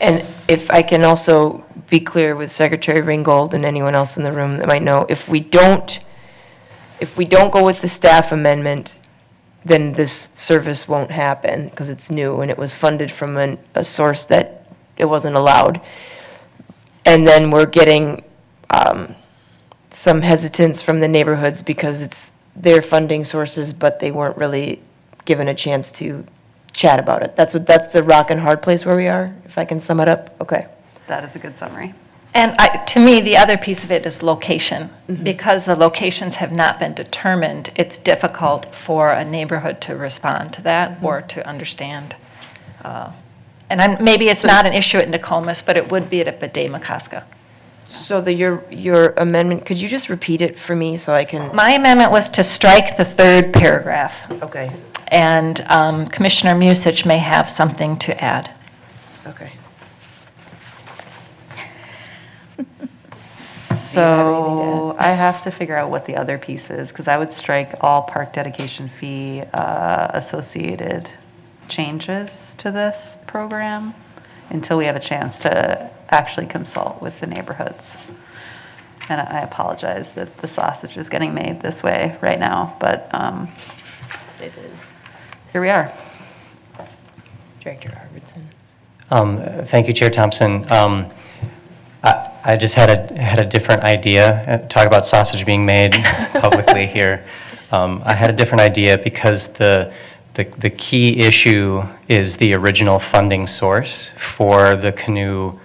and if I can also be clear with Secretary Ringgold and anyone else in the room that might know, if we don't go with the staff amendment, then this service won't happen because it's new and it was funded from a source that it wasn't allowed. And then we're getting some hesitance from the neighborhoods because it's their funding sources, but they weren't really given a chance to chat about it. That's the rock and hard place where we are, if I can sum it up. Okay. That is a good summary. And to me, the other piece of it is location. Because the locations have not been determined, it's difficult for a neighborhood to respond to that or to understand. And maybe it's not an issue at Nokomis, but it would be at Damacoska. So your amendment, could you just repeat it for me so I can? My amendment was to strike the third paragraph. Okay. And Commissioner Musich may have something to add. Okay. So I have to figure out what the other piece is, because I would strike all park dedication fee associated changes to this program until we have a chance to actually consult with the neighborhoods. And I apologize that the sausage is getting made this way right now, but it is. Here we are. Director Arvidsson. Thank you, Chair Thompson. I just had a different idea. Talk about sausage being made publicly here. I had a different idea because the key issue is the original funding source for the canoe,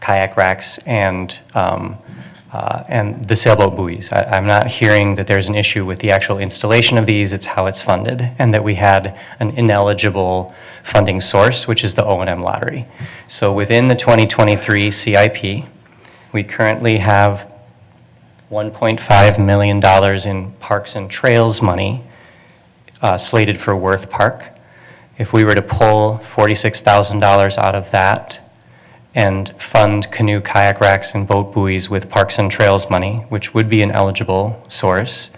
kayak racks, and the sailboat buoys. I'm not hearing that there's an issue with the actual installation of these. It's how it's funded, and that we had an ineligible funding source, which is the O&M lottery. So within the 2023 CIP, we currently have $1.5 million in Parks and Trails money slated for Worth Park. If we were to pull $46,000 out of that and fund canoe, kayak racks, and boat buoys with Parks and Trails money, which would be an eligible source,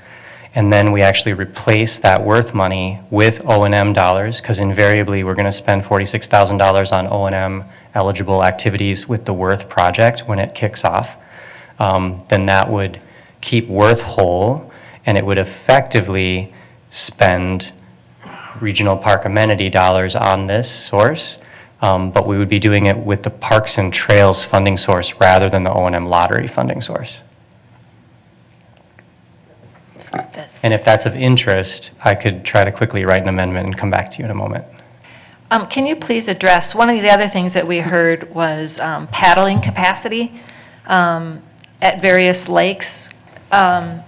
and then we actually replace that Worth money with O&M dollars, because invariably we're going to spend $46,000 on O&M eligible activities with the Worth project when it kicks off, then that would keep Worth whole, and it would effectively spend regional park amenity dollars on this source, but we would be doing it with the Parks and Trails funding source rather than the O&M lottery funding source. And if that's of interest, I could try to quickly write an amendment and come back to you in a moment. Can you please address, one of the other things that we heard was paddling capacity at various lakes. Can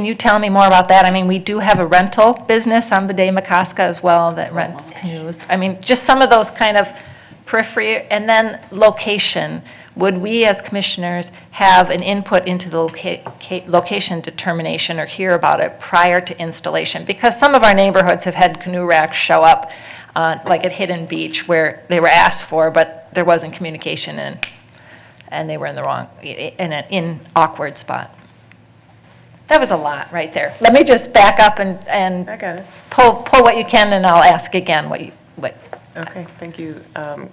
you tell me more about that? I mean, we do have a rental business on Damacoska as well that rents canoes. I mean, just some of those kind of periphery, and then location. Would we as commissioners have an input into the location determination or hear about it prior to installation? Because some of our neighborhoods have had canoe racks show up like at Hidden Beach where they were asked for, but there wasn't communication and they were in the wrong, in an awkward spot. That was a lot right there. Let me just back up and I got it. Pull what you can, and I'll ask again what. Okay, thank you,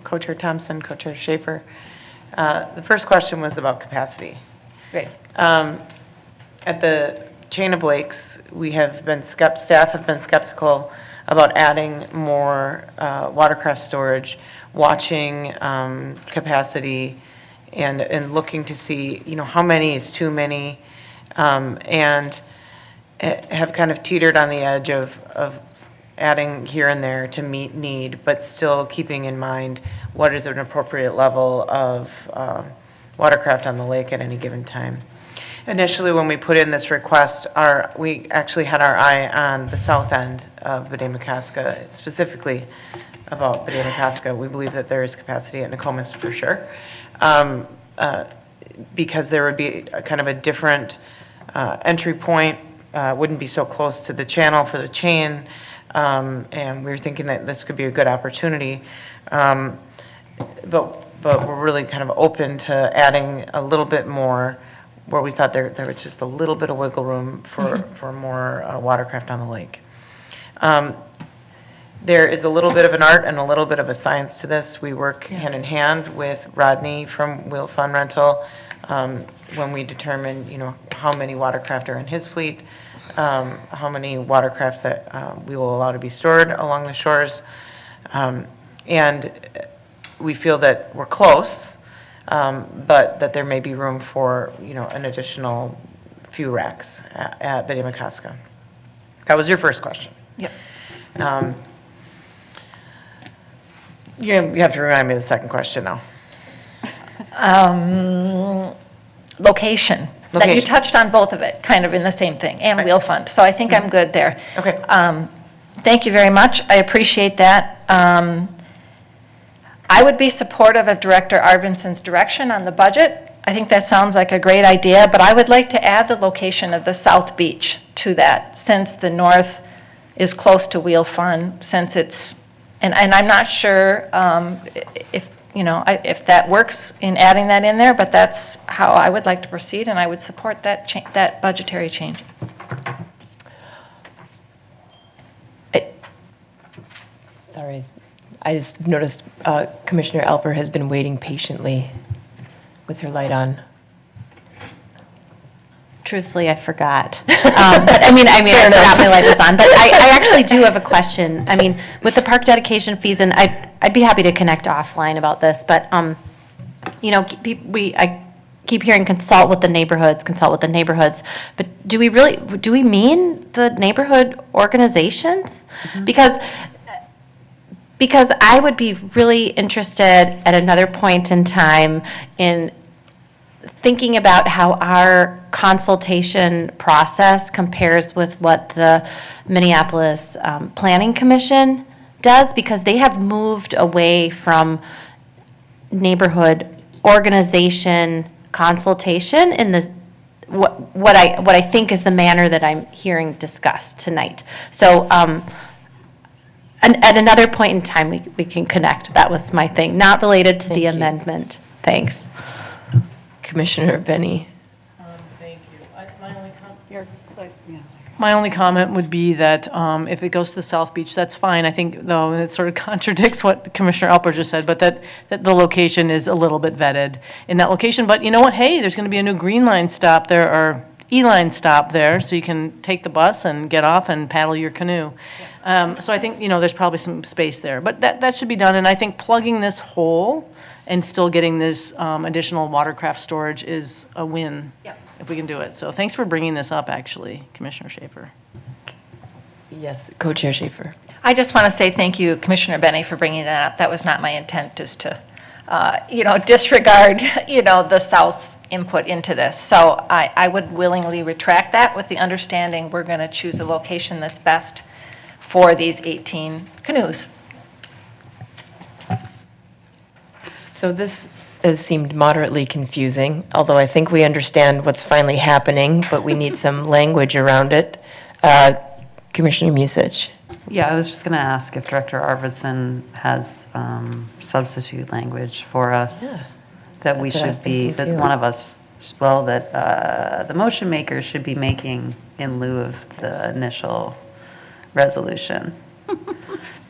Co-Chair Thompson, Co-Chair Schaefer. The first question was about capacity. Great. At the chain of lakes, staff have been skeptical about adding more watercraft storage, watching capacity, and looking to see, how many is too many, and have kind of teetered on the edge of adding here and there to meet need, but still keeping in mind what is an appropriate level of watercraft on the lake at any given time. Initially, when we put in this request, we actually had our eye on the south end of Bedé-McCaska, specifically about Bedé-McCaska. We believe that there is capacity at Nokomis for sure, because there would be a kind of a different entry point, wouldn't be so close to the channel for the chain, and we were thinking that this could be a good opportunity. But we're really kind of open to adding a little bit more where we thought there was just a little bit of wiggle room for more watercraft on the lake. There is a little bit of an art and a little bit of a science to this. We work hand in hand with Rodney from Wheel Fun Rental when we determine, how many watercraft are in his fleet, how many watercraft that we will allow to be stored along the shores, and we feel that we're close, but that there may be room for, an additional few racks at Bedé-McCaska. That was your first question. Yep. You have to remind me of the second question now. Location. That you Location. touched on both of it, kind of in the same thing, and Wheel Fund. So I think I'm good there. Okay. Thank you very much. I appreciate that. I would be supportive of Director Arvinsson's direction on the budget. I think that sounds like a great idea, but I would like to add the location of the South Beach to that, since the north is close to Wheel Fun, since it's, and I'm not sure if that works in adding that in there, but that's how I would like to proceed, and I would support that budgetary change. Sorry, I just noticed Commissioner Alper has been waiting patiently with her light on. Truthfully, I forgot. I forgot my light was on. But I actually do have a question. With the park dedication fees, and I'd be happy to connect offline about this, but, I keep hearing consult with the neighborhoods, but do we mean the neighborhood organizations? Because I would be really interested at another point in time in thinking about how our consultation process compares with what the Minneapolis Planning Commission does, because they have moved away from neighborhood organization consultation in this what I think is the manner that I'm hearing discussed tonight. So at another point in time, we can connect. That was my thing, not related to the amendment. Thanks. Commissioner Benny. Thank you. My only comment would be that if it goes to the South Beach, that's fine. I think, though, it sort of contradicts what Commissioner Alper just said, but that the location is a little bit vetted in that location. But you know what? Hey, there's going to be a new Green Line stop there, or E-Line stop there, so you can take the bus and get off and paddle your canoe. So I think, there's probably some space there. But that should be done, and I think plugging this hole and still getting this additional watercraft storage is a win. Yep. If we can do it. So thanks for bringing this up, actually, Commissioner Schaefer. Yes, Co-Chair Schaefer. I just want to say thank you, Commissioner Benny, for bringing that up. That was not my intent, just to, disregard, the South's input into this. So I would willingly retract that with the understanding we're going to choose a location that's best for these 18 canoes. So this has seemed moderately confusing, although I think we understand what's finally happening, but we need some language around it. Commissioner Musich. Yeah, I was just going to ask if Director Arvidsson has substitute language for us that we That's what I was should be, thinking that too. one of us, that the motion maker should be making in lieu of the initial resolution.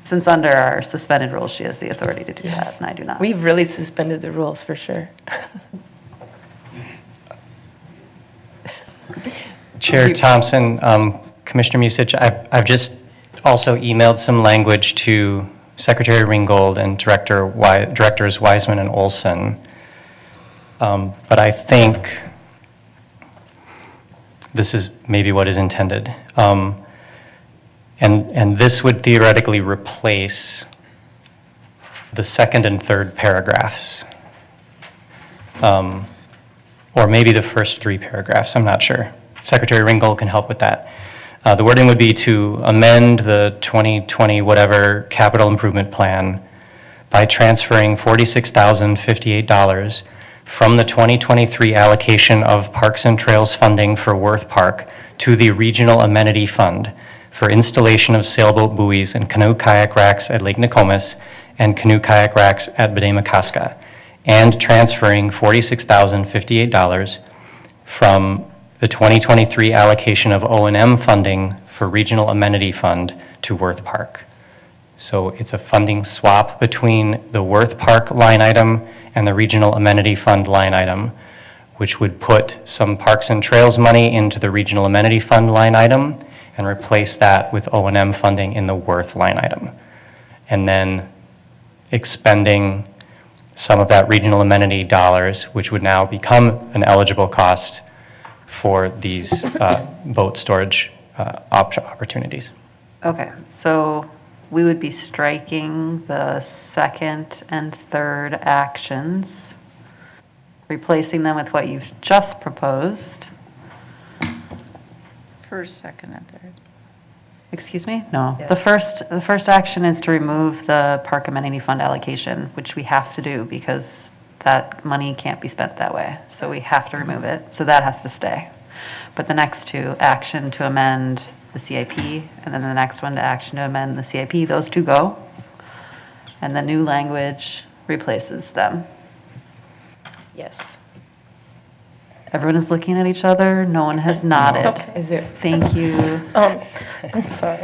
Since under our suspended rules, she has the authority to do that, and I do not. We've really suspended the rules for sure. Chair Thompson, Commissioner Musich, I've just also emailed some language to Secretary Ringgold and Directors Wiseman and Olson. But I think this is maybe what is intended. And this would theoretically replace the second and third paragraphs. or maybe the first 3 paragraphs, I'm not sure. Secretary Ringgold can help with that. The wording would be to amend the 2020 whatever capital improvement plan by transferring $46,058 from the 2023 allocation of Parks and Trails funding for Worth Park to the Regional Amenity Fund for installation of sailboat buoys and canoe kayak racks at Lake Nokomis and canoe kayak racks at Bedema-Casca, and transferring $46,058 from the 2023 allocation of O&M funding for Regional Amenity Fund to Worth Park. So it's a funding swap between the Worth Park line item and the Regional Amenity Fund line item, which would put some Parks and Trails money into the Regional Amenity Fund line item and replace that with O&M funding in the Worth line item. And then expending some of that regional amenity dollars, which would now become an eligible cost for these boat storage opportunities. Okay, so we would be striking the second and third actions, replacing them with what you've just proposed. First, second, and third. Excuse me? No. The first action is to remove the park amenity fund allocation, which we have to do because that money can't be spent that way. So we have to remove it. So that has to stay. But the next 2, action to amend the CIP, and then the next one to action to amend the CIP, those 2 go. And the new language replaces them. Yes. Everyone is looking at each other. No one has nodded. okay. Is there? Thank you. I'm sorry.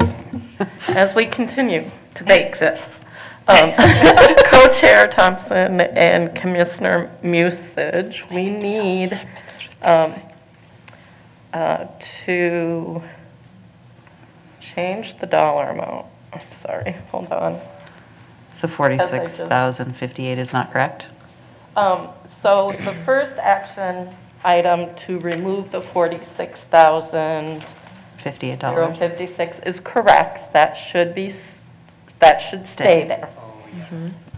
As we continue to bake this, Co-Chair Thompson and Commissioner Musich, we need to change the dollar amount. I'm sorry, hold on. So 46,058 is not correct? So the first action item to remove the $46,056 is correct. That should stay there.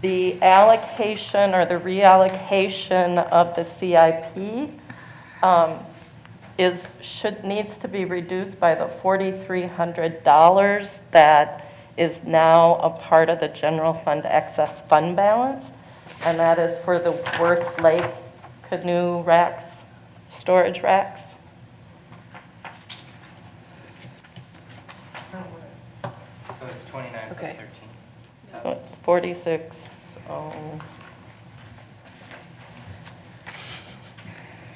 The allocation or the reallocation of the CIP needs to be reduced by the $4,300 that is now a part of the general fund excess fund balance, and that is for the Worth Lake canoe racks, storage racks. So it's 29 Okay. plus 13. So it's 46.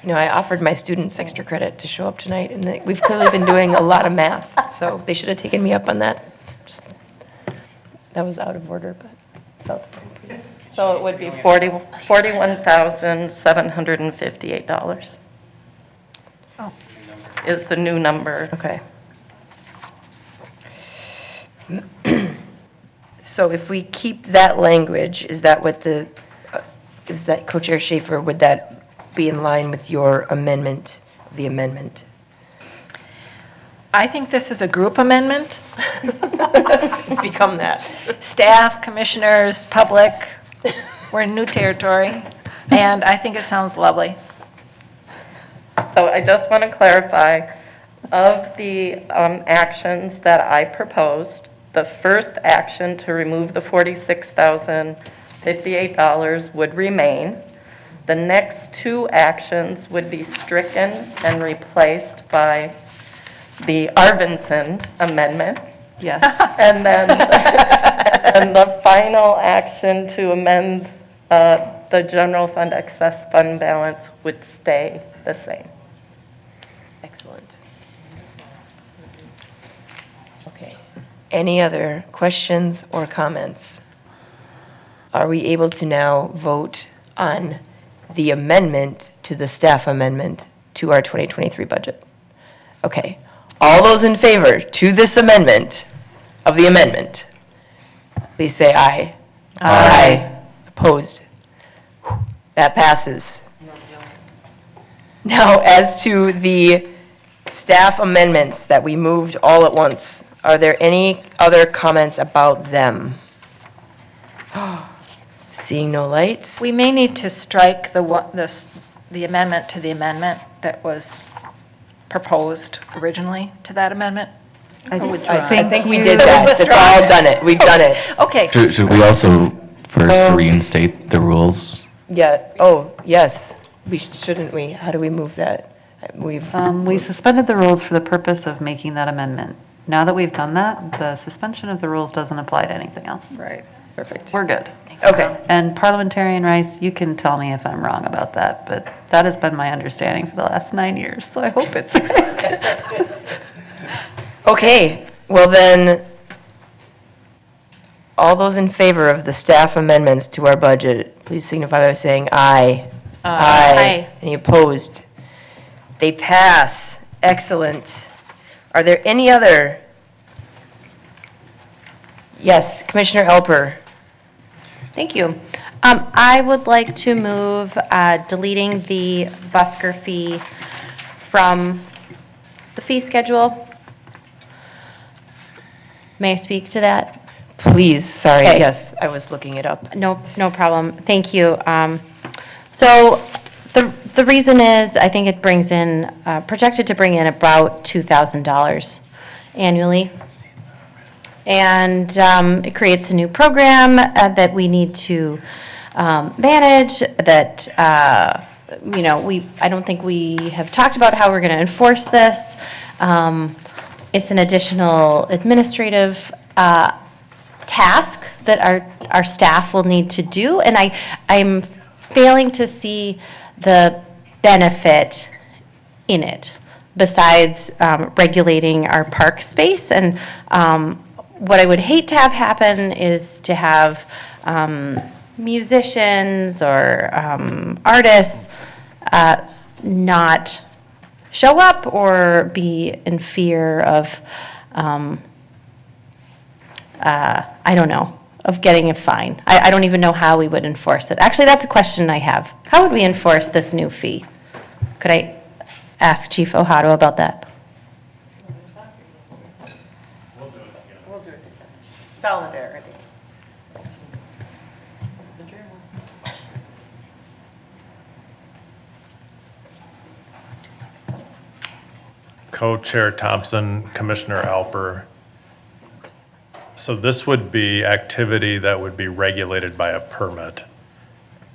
You know, I offered my students extra credit to show up tonight, and we've clearly been doing a lot of math, so they should have taken me up on that. That was out of order, but felt appropriate. So it would be $41,758. Oh. Is the new number. Okay. So if we keep that language, is that what is that Co-Chair Schaefer, would that be in line with your amendment, the amendment? I think this is a group amendment. It's become that. Staff, commissioners, public, we're in new territory, and I think it sounds lovely. So I just want to clarify, of the actions that I proposed, the first action to remove the $46,058 would remain. The next 2 actions would be stricken and replaced by the Arvinson amendment. Yes. And then and the final action to amend the general fund excess fund balance would stay the same. Excellent. Okay. Any other questions or comments? Are we able to now vote on the amendment to the staff amendment to our 2023 budget? Okay. All those in favor to this amendment, of the amendment, please say aye. Aye. Opposed? That passes. Now, as to the staff amendments that we moved all at once, are there any other comments about them? Seeing no lights? We may need to strike the the amendment to the amendment that was proposed originally to that amendment? I think we did that. That's all done it. We've done it. Okay. Should we also first reinstate the rules? Yeah, oh, yes. Shouldn't we? How do we move that? We suspended the rules for the purpose of making that amendment. Now that we've done that, the suspension of the rules doesn't apply to anything else. Right. Perfect. We're good. Okay. And Parliamentarian Rice, you can tell me if I'm wrong about that, but that has been my understanding for the last 9 years, so I hope it's right. Okay, well then, all those in favor of the staff amendments to our budget, please signify by saying aye. Aye. Any opposed? They pass. Excellent. Are there any other? Yes, Commissioner Alper. Thank you. I would like to move deleting the busker fee from the fee schedule. May I speak to that? Please, sorry, Okay. yes, I was looking it up. No problem. Thank you. So the reason is, I think it brings in, projected to bring in about $2,000 annually. And it creates a new program that we need to manage, that, I don't think we have talked about how we're going to enforce this. It's an additional administrative task that our staff will need to do, and I'm failing to see the benefit in it, besides regulating our park space. And what I would hate to have happen is to have musicians or artists not show up or be in fear of, I don't know, of getting a fine. I don't even know how we would enforce it. Actually, that's a question I have. How would we enforce this new fee? Could I ask Chief Ohado about that? We'll do it together. Solidarity. Co-Chair Thompson, Commissioner Alper. So this would be activity that would be regulated by a permit.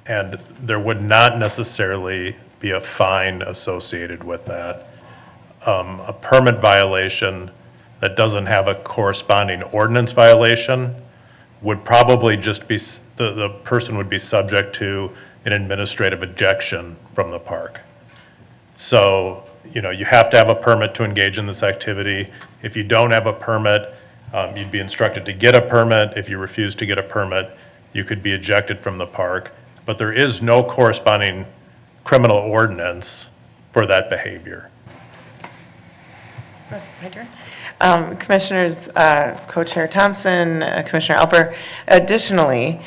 And there would not necessarily be a fine associated with that. A permit violation that doesn't have a corresponding ordinance violation would probably just be, the person would be subject to an administrative ejection from the park. So, you have to have a permit to engage in this activity. If you don't have a permit, you'd be instructed to get a permit. If you refuse to get a permit, you could be ejected from the park. But there is no corresponding criminal ordinance for that behavior. Commissioners, Co-Chair Thompson, Commissioner Alper, additionally,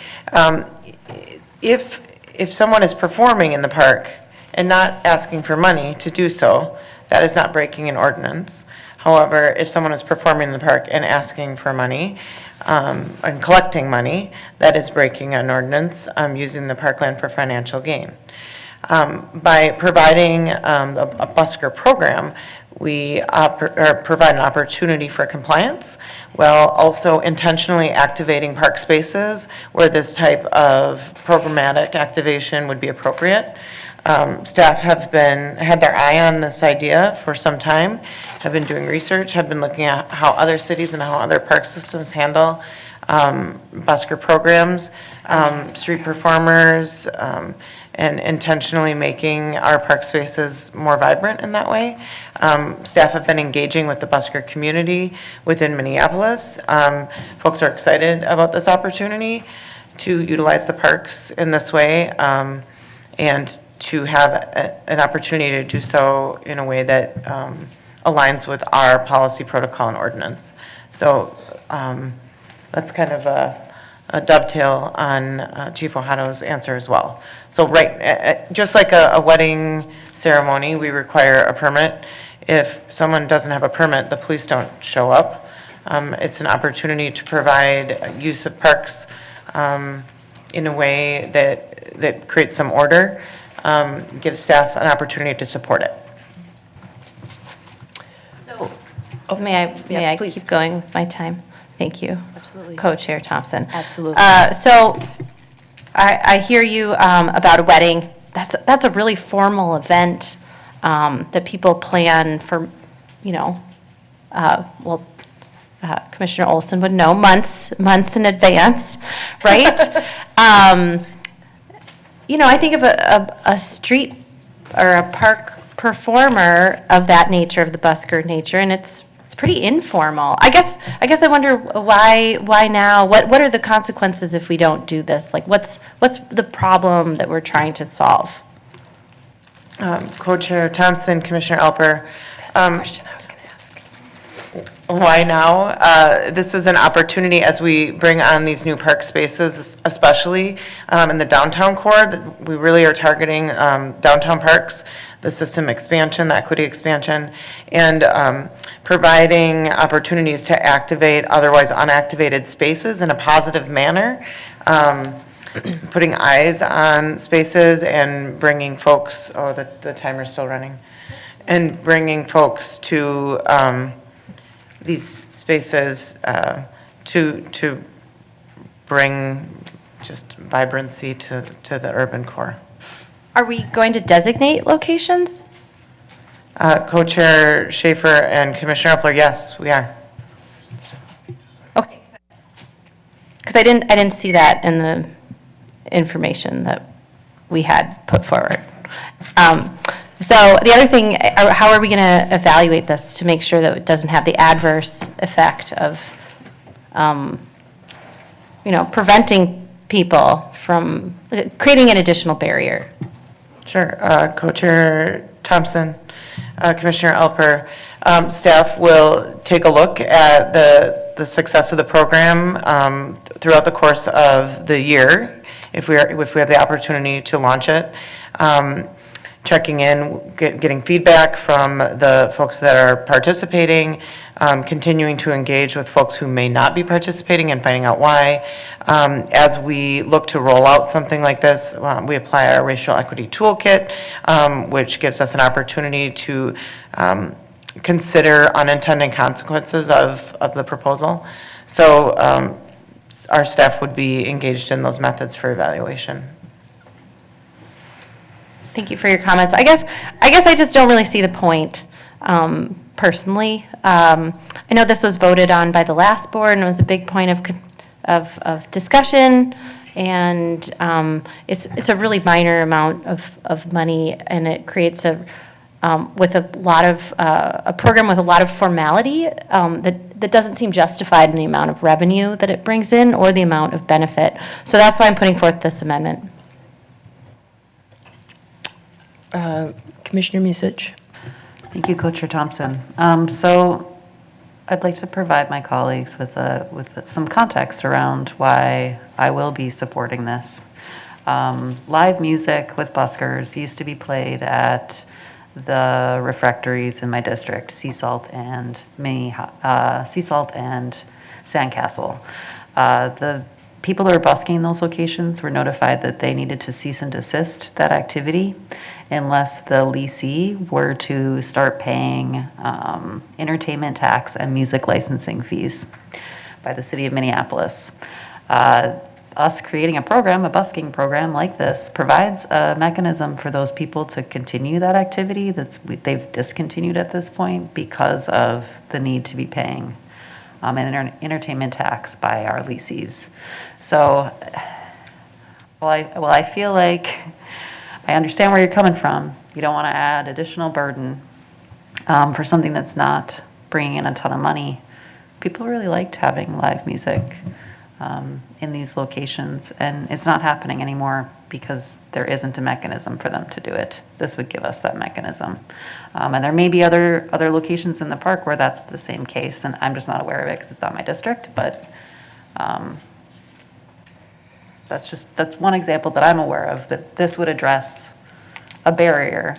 if someone is performing in the park and not asking for money to do so, that is not breaking an ordinance. However, if someone is performing in the park and asking for money and collecting money, that is breaking an ordinance, using the parkland for financial gain. By providing a busker program, we provide an opportunity for compliance while also intentionally activating park spaces where this type of programmatic activation would be appropriate. Staff have had their eye on this idea for some time, have been doing research, have been looking at how other cities and how other park systems handle busker programs, street performers, and intentionally making our park spaces more vibrant in that way. Staff have been engaging with the busker community within Minneapolis. Folks are excited about this opportunity to utilize the parks in this way, and to have an opportunity to do so in a way that aligns with our policy, protocol, and ordinance. So that's kind of a dovetail on Chief Ohado's answer as well. So just like a wedding ceremony, we require a permit. If someone doesn't have a permit, the police don't show up. It's an opportunity to provide use of parks in a way that creates some order. give staff an opportunity to support it. May I keep going with my time? Thank you. Absolutely. Co-Chair Thompson. Absolutely. So I hear you about a wedding. That's a really formal event that people plan for, Commissioner Olson would know, months in advance, right? I think of a street or a park performer of that nature, of the busker nature, and it's pretty informal. I guess I wonder why now? What are the consequences if we don't do this? Like, what's the problem that we're trying to solve? Co-Chair Thompson, Commissioner Alper. Question I was going to ask. Why now? This is an opportunity as we bring on these new park spaces, especially in the downtown core. We really are targeting downtown parks, the system expansion, the equity expansion, and providing opportunities to activate otherwise unactivated spaces in a positive manner. Putting eyes on spaces and bringing folks, the timer's still running, and bringing folks to these spaces to bring just vibrancy to the urban core. Are we going to designate locations? Co-Chair Schaefer and Commissioner Epler, yes, we are. Okay. Because I didn't see that in the information that we had put forward. So the other thing, how are we going to evaluate this to make sure that it doesn't have the adverse effect of, preventing people from creating an additional barrier? Sure. Co-Chair Thompson, Commissioner Alper, staff will take a look at the success of the program throughout the course of the year, if we have the opportunity to launch it. Checking in, getting feedback from the folks that are participating, continuing to engage with folks who may not be participating and finding out why. As we look to roll out something like this, we apply our racial equity toolkit, which gives us an opportunity to consider unintended consequences of the proposal. So our staff would be engaged in those methods for evaluation. Thank you for your comments. I guess I just don't really see the point, personally. I know this was voted on by the last board, and it was a big point of discussion, and it's a really minor amount of money, and it creates a program with a lot of formality that doesn't seem justified in the amount of revenue that it brings in or the amount of benefit. So that's why I'm putting forth this amendment. Commissioner Musich. Thank you, Co-Chair Thompson. So I'd like to provide my colleagues with some context around why I will be supporting this. Live music with buskers used to be played at the refectories in my district, Sea Salt and Sandcastle. The people who are busking those locations were notified that they needed to cease and desist that activity unless the leasee were to start paying entertainment tax and music licensing fees by the city of Minneapolis. Us creating a program, a busking program like this, provides a mechanism for those people to continue that activity they've discontinued at this point because of the need to be paying an entertainment tax by our leasees. So, I feel like I understand where you're coming from. You don't want to add additional burden for something that's not bringing in a ton of money. People really liked having live music in these locations, and it's not happening anymore because there isn't a mechanism for them to do it. This would give us that mechanism. And there may be other locations in the park where that's the same case, and I'm just not aware of it because it's not my district, but that's one example that I'm aware of, that this would address a barrier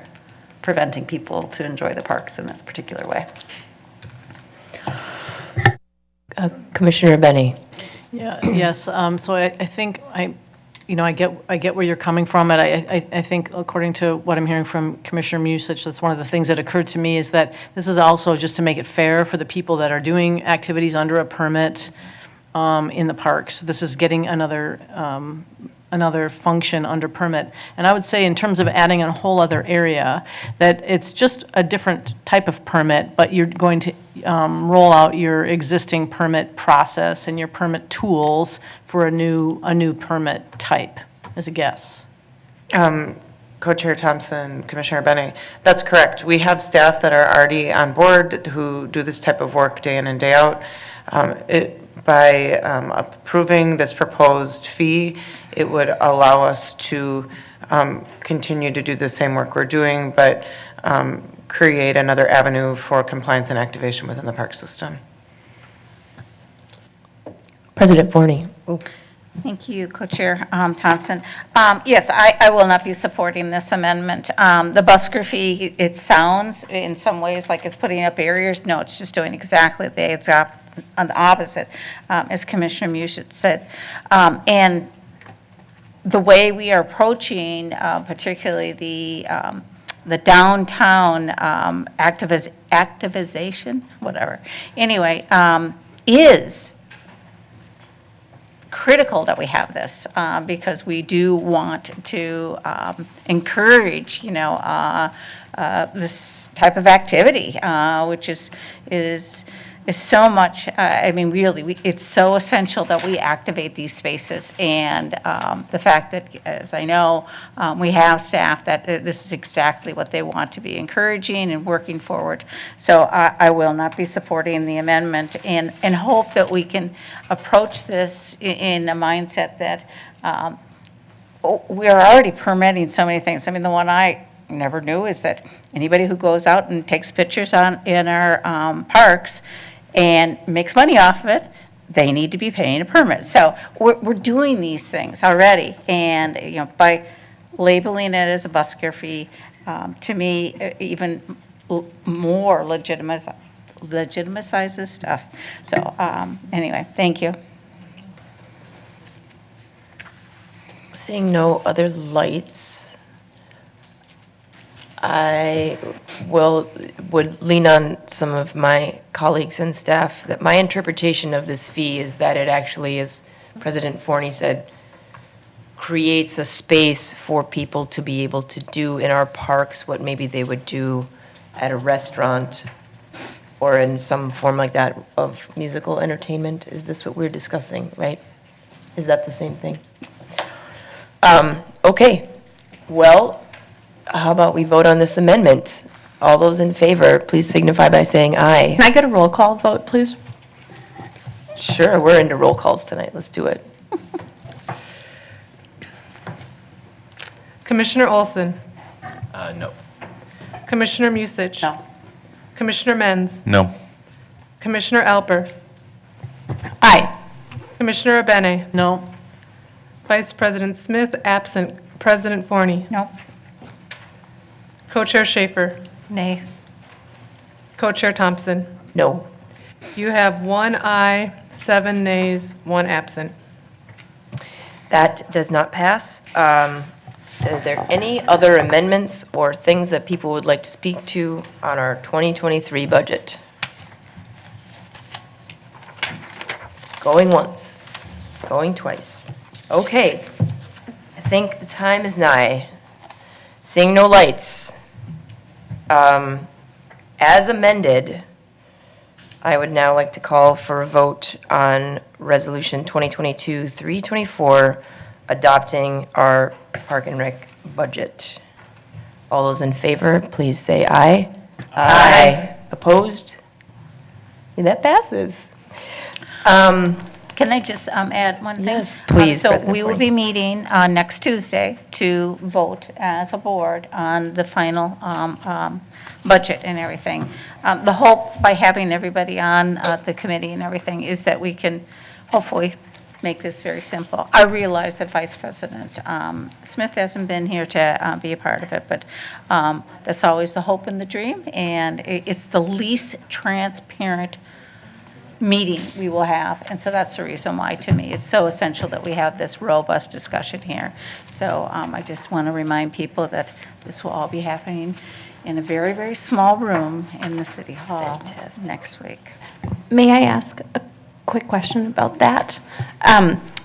preventing people to enjoy the parks in this particular way. Commissioner Benny. Yeah, yes, so I think I get where you're coming from, and I think according to what I'm hearing from Commissioner Musich, that's one of the things that occurred to me is that this is also just to make it fair for the people that are doing activities under a permit in the parks. This is getting another function under permit. And I would say in terms of adding a whole other area, that it's just a different type of permit, but you're going to roll out your existing permit process and your permit tools for a new permit type, as a guess. Co-Chair Thompson, Commissioner Benning, that's correct. We have staff that are already on board who do this type of work day in and day out. By approving this proposed fee, it would allow us to continue to do the same work we're doing, but create another avenue for compliance and activation within the park system. President Forney. Thank you, Co-Chair Thompson. Yes, I will not be supporting this amendment. The busker fee, it sounds in some ways like it's putting up barriers. No, it's just doing exactly the opposite, as Commissioner Musich said. And the way we are approaching, particularly the downtown activization, whatever, anyway, is critical that we have this because we do want to encourage, this type of activity, which is so much, really, it's so essential that we activate these spaces. And the fact that, as I know, we have staff that this is exactly what they want to be encouraging and working forward. So I will not be supporting the amendment and hope that we can approach this in a mindset that we are already permitting so many things. The one I never knew is that anybody who goes out and takes pictures in our parks and makes money off of it, they need to be paying a permit. So we're doing these things already, and by labeling it as a busker fee, to me, even more legitimizes stuff. So anyway, thank you. Seeing no other lights, I would lean on some of my colleagues and staff that my interpretation of this fee is that it actually, as President Forney said, creates a space for people to be able to do in our parks what maybe they would do at a restaurant or in some form like that of musical entertainment. Is this what we're discussing, right? Is that the same thing? Okay, well, how about we vote on this amendment? All those in favor, please signify by saying aye. Can I get a roll call vote, please? Sure, we're into roll calls tonight. Let's do it. Commissioner Olson? No. Commissioner Musich? No. Commissioner Menz? No. Commissioner Alper? Aye. Commissioner Abene? No. Vice President Smith, absent. President Forney? No. Co-Chair Schaefer? Nay. Co-Chair Thompson? No. You have 1 aye, 7 nays, 1 absent. That does not pass. Are there any other amendments or things that people would like to speak to on our 2023 budget? Going once, going twice. Okay, I think the time is nigh. Seeing no lights. As amended, I would now like to call for a vote on Resolution 2022-324, adopting our Park and Rec budget. All those in favor, please say aye. Aye. Opposed? And that passes. Can I just add one thing? Yes, please, So President we will Forney. be meeting next Tuesday to vote as a board on the final budget and everything. The hope by having everybody on the committee and everything is that we can hopefully make this very simple. I realize that Vice President Smith hasn't been here to be a part of it, but that's always the hope and the dream, and it's the least transparent meeting we will have. And so that's the reason why, to me, it's so essential that we have this robust discussion here. So I just want to remind people that this will all be happening in a very, very small room in the City Hall next week. May I ask a quick question about that?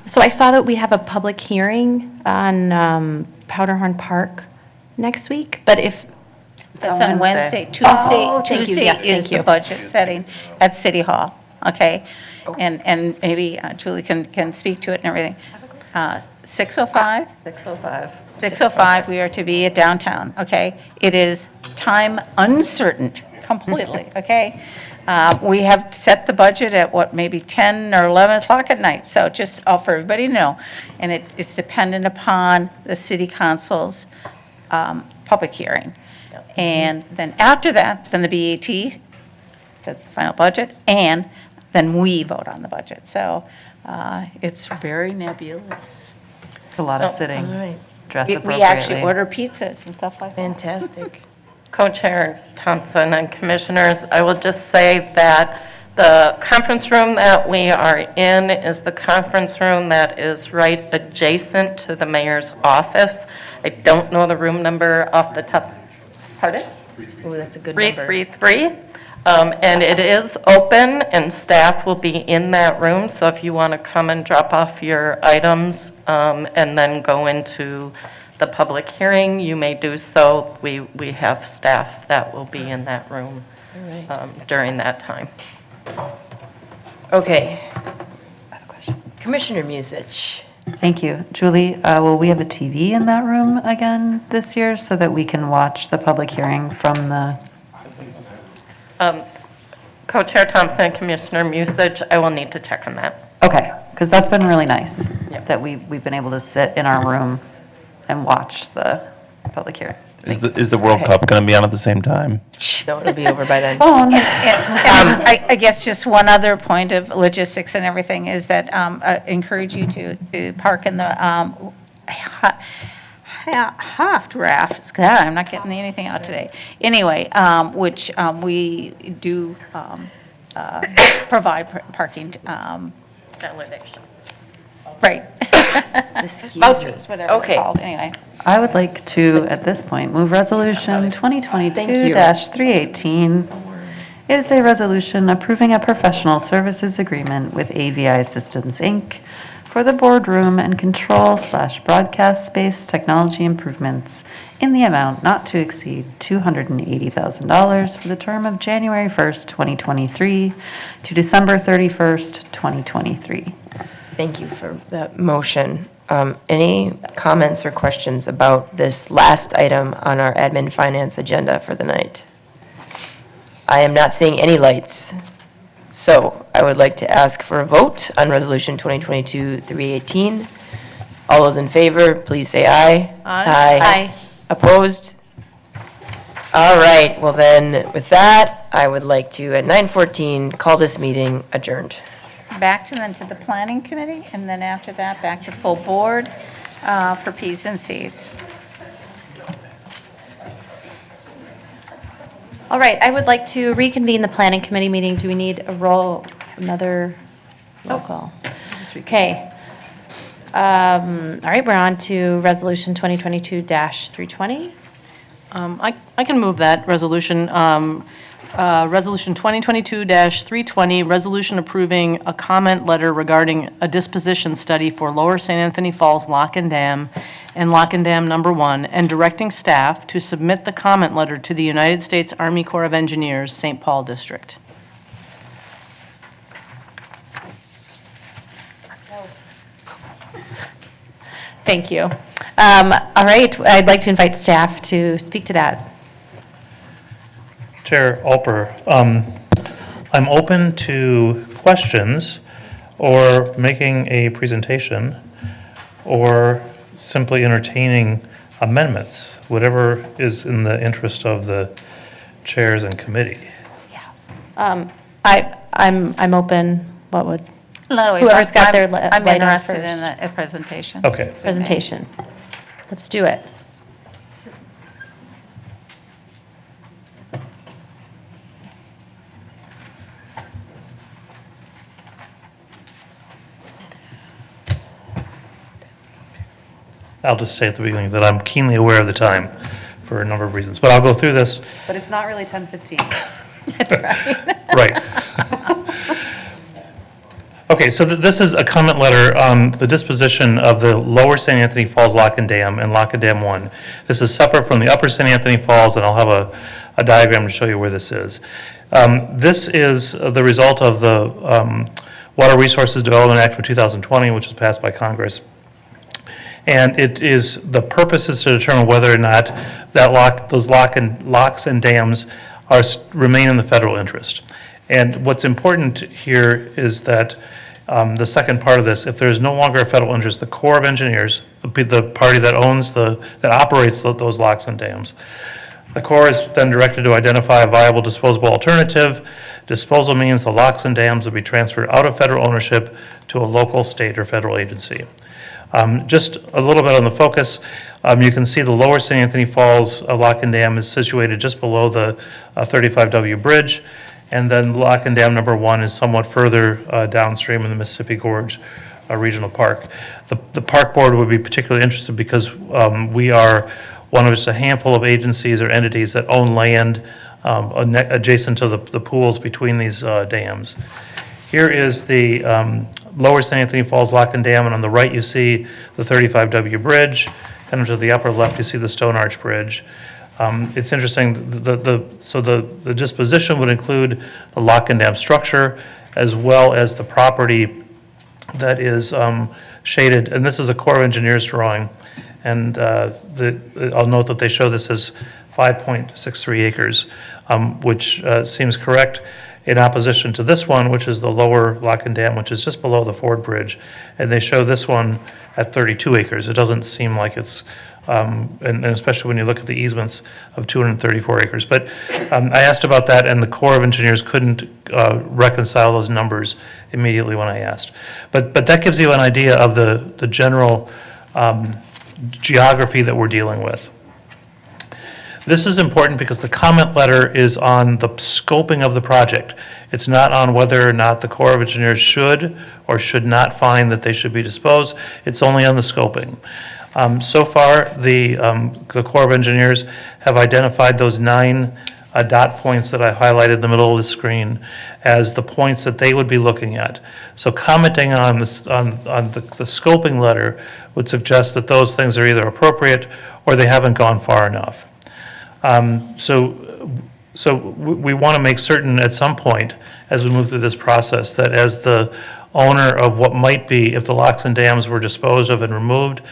So I saw that we have a public hearing on Powderhorn Park next week, but if... That's on Wednesday. Tuesday is the budget setting at City Hall, okay? And maybe Julie can speak to it and everything. 6:05? 6:05. 6:05, we are to be at downtown, okay? It is time uncertain, completely, okay? We have set the budget at what, maybe 10 or 11 o'clock at night, so just for everybody to know. And it's dependent upon the city council's public hearing. And then after that, then the BAT, that's the final budget, and then we vote on the budget. So it's very nebulous. A lot of sitting. All right. Dress We appropriately. actually order pizzas and stuff like that. Fantastic. Co-Chair Thompson and Commissioners, I will just say that the conference room that we are in is the conference room that is right adjacent to the mayor's office. I don't know the room number off the top. Pardon? Ooh, that's a good number. 333. And it is open, and staff will be in that room, so if you want to come and drop off your items and then go into the public hearing, you may do so. We have staff that will be in that room during that time. Okay. Commissioner Musich. Thank you. Julie, will we have a TV in that room again this year so that we can watch the public hearing from the... Co-Chair Thompson, Commissioner Musich, I will need to check on that. Okay, because that's been really nice, that we've been able to sit in our room and watch the public hearing. Is the World Cup going to be on at the same time? No, it'll be over by then. I guess just one other point of logistics and everything is that I encourage you to park in the Haft rafts. God, I'm not getting anything out today. Anyway, which we do provide parking. Right. Vouchers, whatever Okay. they're called, anyway. I would like to, at this point, move Resolution 2022-318. It is a resolution approving a professional services agreement with AVI Systems, Inc. for the boardroom and control/broadcast space technology improvements in the amount not to exceed $280,000 for the term of January 1st, 2023 to December 31st, 2023. Thank you for that motion. Any comments or questions about this last item on our admin finance agenda for the night? I am not seeing any lights. So I would like to ask for a vote on Resolution 2022-318. All those in favor, please say aye. Aye. Opposed? All right, well then, with that, I would like to, at 9:14, call this meeting adjourned. Back to then to the planning committee, and then after that, back to full board for Ps and Cs. All right, I would like to reconvene the planning committee meeting. Do we need another roll call? Okay. All right, we're on to resolution 2022-320. I can move that resolution. Resolution 2022-320, resolution approving a comment letter regarding a disposition study for Lower St. Anthony Falls Lock and Dam and Lock and Dam Number 1, and directing staff to submit the comment letter to the United States Army Corps of Engineers, St. Paul District. Thank you. All right, I'd like to invite staff to speak to that. Chair Alper, I'm open to questions or making a presentation or simply entertaining amendments, whatever is in the interest of the chairs and committee. I'm open. What would? Whoever's got their I'm light on interested first. in a presentation. Okay. Presentation. Let's do it. I'll just say at the beginning that I'm keenly aware of the time for a number of reasons, but I'll go through this. But it's not really 10:15. Right. Okay, so this is a comment letter on the disposition of the Lower St. Anthony Falls Lock and Dam and Lock and Dam 1. This is separate from the Upper St. Anthony Falls, and I'll have a diagram to show you where this is. This is the result of the Water Resources Development Act of 2020, which was passed by Congress. And the purpose is to determine whether or not those locks and dams remain in the federal interest. And what's important here is that the second part of this, if there's no longer a federal interest, the Corps of Engineers, the party that operates those locks and dams, the Corps is then directed to identify a viable disposable alternative. Disposal means the locks and dams will be transferred out of federal ownership to a local, state, or federal agency. Just a little bit on the focus, you can see the Lower St. Anthony Falls Lock and Dam is situated just below the 35W bridge, and then Lock and Dam number 1 is somewhat further downstream in the Mississippi Gorge Regional Park. The Park Board would be particularly interested because we are one of just a handful of agencies or entities that own land adjacent to the pools between these dams. Here is the Lower St. Anthony Falls Lock and Dam, and on the right you see the 35W bridge, and to the upper left you see the Stone Arch Bridge. It's interesting, so the disposition would include the lock and dam structure as well as the property that is shaded, and this is a Corps of Engineers drawing, and I'll note that they show this as 5.63 acres, which seems correct in opposition to this one, which is the lower lock and dam, which is just below the Ford Bridge, and they show this one at 32 acres. It doesn't seem like it's, and especially when you look at the easements of 234 acres. But I asked about that, and the Corps of Engineers couldn't reconcile those numbers immediately when I asked. But that gives you an idea of the general geography that we're dealing with. This is important because the comment letter is on the scoping of the project. It's not on whether or not the Corps of Engineers should or should not find that they should be disposed. It's only on the scoping. So far, the Corps of Engineers have identified those 9 dot points that I highlighted in the middle of the screen as the points that they would be looking at. So commenting on the scoping letter would suggest that those things are either appropriate or they haven't gone far enough. So we want to make certain at some point as we move through this process that as the owner of what might be, if the locks and dams were disposed of and removed,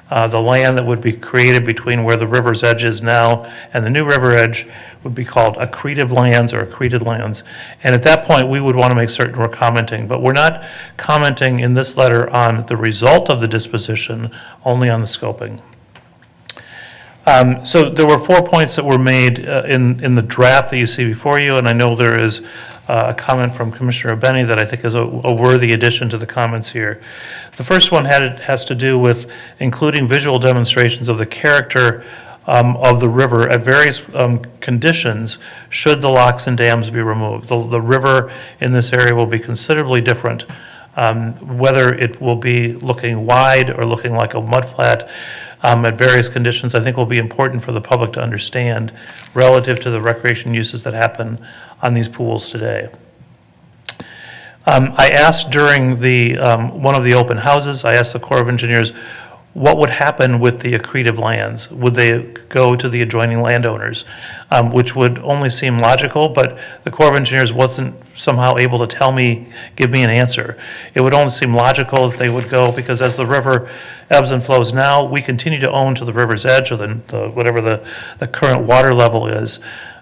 the land that would be created between where the river's edge is now and the new river edge would be called accretive lands or accreted lands. And at that point, we would want to make certain we're commenting, but we're not commenting in this letter on the result of the disposition, only on the scoping. So there were 4 points that were made in the draft that you see before you, and I know there is a comment from Commissioner Benny that I think is a worthy addition to the comments here. The first one has to do with including visual demonstrations of the character of the river at various conditions should the locks and dams be removed. The river in this area will be considerably different, whether it will be looking wide or looking like a mudflat. At various conditions, I think will be important for the public to understand relative to the recreation uses that happen on these pools today. I asked during one of the open houses, I asked the Corps of Engineers what would happen with the accretive lands. Would they go to the adjoining landowners, which would only seem logical, but the Corps of Engineers wasn't somehow able to give me an answer. It would only seem logical that they would go, because as the river ebbs and flows now, we continue to own to the river's edge, or whatever the current water level is.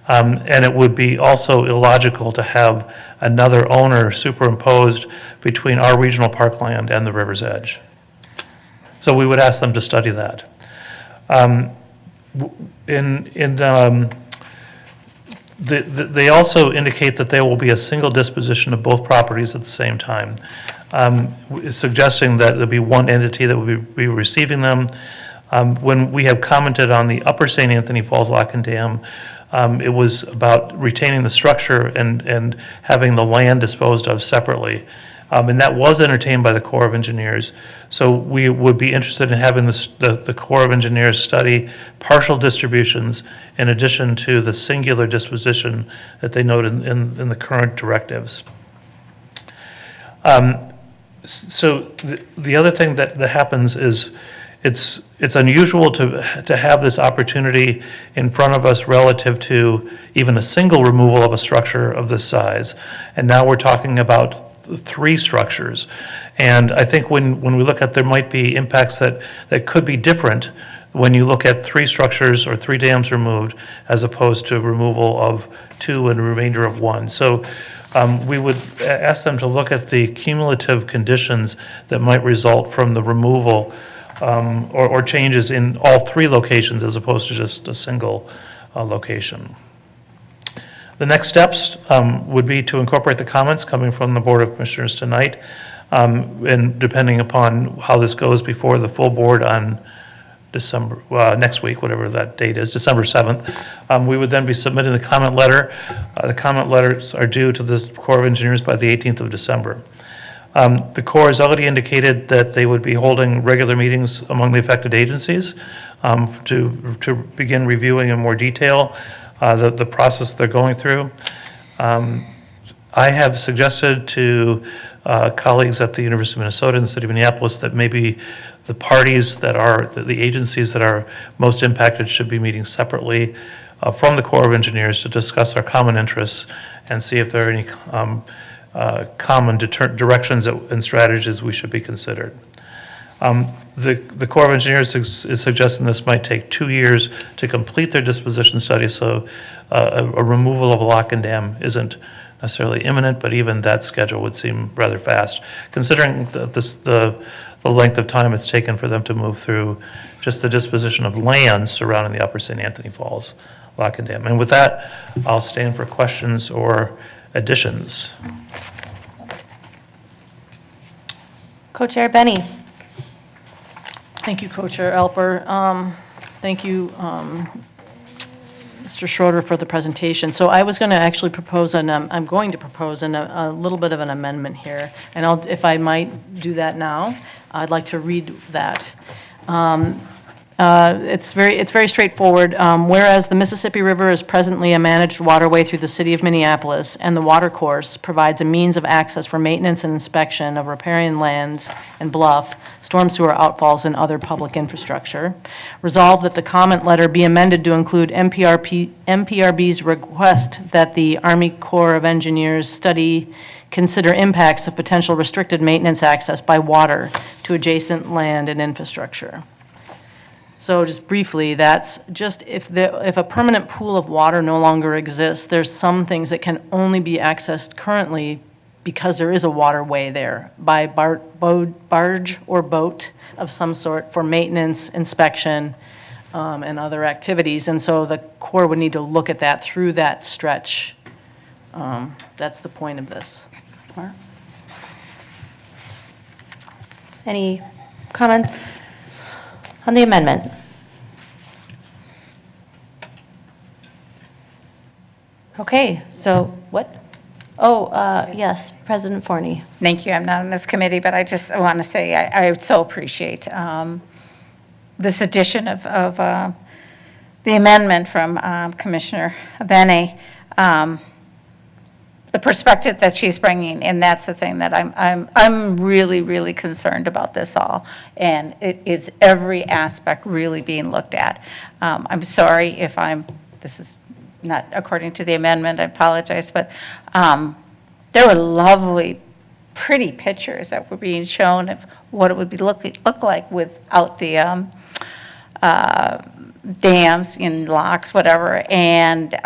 And it would be also illogical to have another owner superimposed between our regional parkland and the river's edge. So we would ask them to study that. They also indicate that there will be a single disposition of both properties at the same time, suggesting that there'll be one entity that will be receiving them. When we have commented on the Upper St. Anthony Falls Lock and Dam, it was about retaining the structure and having the land disposed of separately. And that was entertained by the Corps of Engineers. So we would be interested in having the Corps of Engineers study partial distributions in addition to the singular disposition that they note in the current directives. So the other thing that happens is it's unusual to have this opportunity in front of us relative to even a single removal of a structure of this size. And now we're talking about 3 structures. And I think when we look at, there might be impacts that could be different when you look at 3 structures or 3 dams removed as opposed to removal of 2 and a remainder of 1. So we would ask them to look at the cumulative conditions that might result from the removal or changes in all 3 locations as opposed to just a single location. The next steps would be to incorporate the comments coming from the Board of Commissioners tonight, and depending upon how this goes before the full board on December, next week, whatever that date is, December 7th, we would then be submitting the comment letter. The comment letters are due to the Corps of Engineers by the 18th of December. The Corps has already indicated that they would be holding regular meetings among the affected agencies to begin reviewing in more detail the process they're going through. I have suggested to colleagues at the University of Minnesota and the City of Minneapolis that maybe the parties that are, the agencies that are most impacted should be meeting separately from the Corps of Engineers to discuss our common interests and see if there are any common directions and strategies we should be considered. The Corps of Engineers is suggesting this might take 2 years to complete their disposition study, so a removal of a lock and dam isn't necessarily imminent, but even that schedule would seem rather fast, considering the length of time it's taken for them to move through just the disposition of lands surrounding the Upper St. Anthony Falls lock and dam. And with that, I'll stand for questions or additions. Co-Chair Benny. Thank you, Co-Chair Alper. Thank you, Mr. Schroeder, for the presentation. So I was going to actually propose, I'm going to propose a little bit of an amendment here, and if I might do that now, I'd like to read that. It's very straightforward. Whereas the Mississippi River is presently a managed waterway through the city of Minneapolis, and the water course provides a means of access for maintenance and inspection of riparian lands and bluff, storm sewer outfalls, and other public infrastructure. Resolved that the comment letter be amended to include MPRB's request that the Army Corps of Engineers consider impacts of potential restricted maintenance access by water to adjacent land and infrastructure. So just briefly, that's just if a permanent pool of water no longer exists, there's some things that can only be accessed currently because there is a waterway there by barge or boat of some sort for maintenance, inspection, and other activities. And so the Corps would need to look at that through that stretch. That's the point of this. Any comments on the amendment? Okay, so what? Oh, yes, President Forney. Thank you. I'm not on this committee, but I just want to say I so appreciate this addition of the amendment from Commissioner Benny. The perspective that she's bringing, and that's the thing that I'm really, really concerned about this all, and it is every aspect really being looked at. I'm sorry if this is not according to the amendment, I apologize, but there were lovely, pretty pictures that were being shown of what it would look like without the dams and locks, whatever. And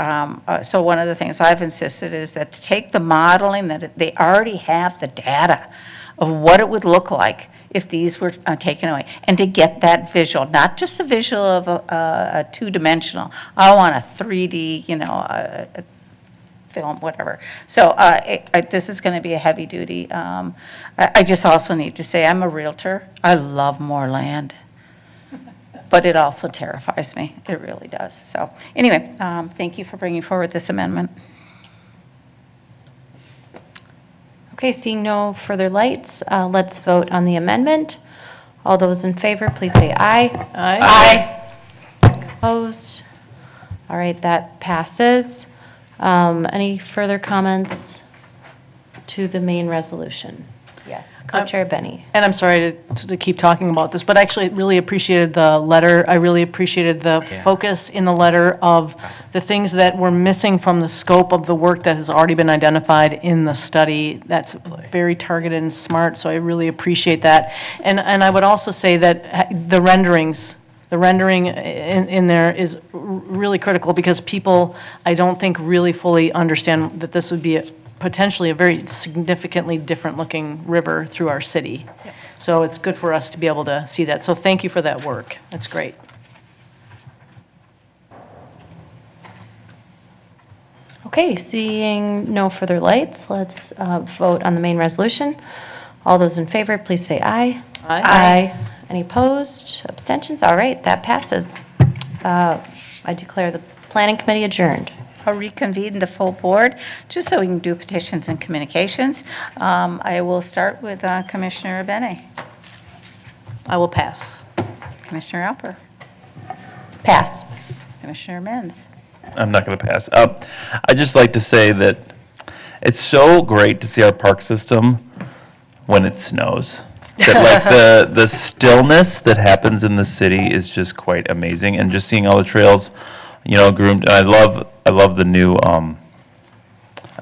so one of the things I've insisted is that to take the modeling, that they already have the data of what it would look like if these were taken away, and to get that visual, not just a visual of a two-dimensional. I want a 3D, a film, whatever. So this is going to be a heavy duty. I just also need to say I'm a realtor. I love more land. But it also terrifies me. It really does. So anyway, thank you for bringing forward this amendment. Okay, seeing no further lights, let's vote on the amendment. All those in favor, please say aye. Aye. Opposed? All right, that passes. Any further comments to the main resolution? Yes, Co-Chair Benny. And I'm sorry to keep talking about this, but I actually really appreciated the letter. I really appreciated the focus in the letter of the things that were missing from the scope of the work that has already been identified in the study. That's very targeted and smart, so I really appreciate that. And I would also say that the rendering in there is really critical because people, I don't think, really fully understand that this would be potentially a very significantly different looking river through our city. Yep. So it's good for us to be able to see that. So thank you for that work. That's great. Okay, seeing no further lights, let's vote on the main resolution. All those in favor, please say aye. Aye. Any opposed? Abstentions? All right, that passes. I declare the Planning Committee adjourned. I'll reconvene the full board, just so we can do petitions and communications. I will start with Commissioner Bene. I will pass. Commissioner Alper. Pass. Commissioner Menz. I'm not going to pass. I'd just like to say that it's so great to see our park system when it snows. That like the stillness that happens in the city is just quite amazing, and just seeing all the trails, groomed. I love the new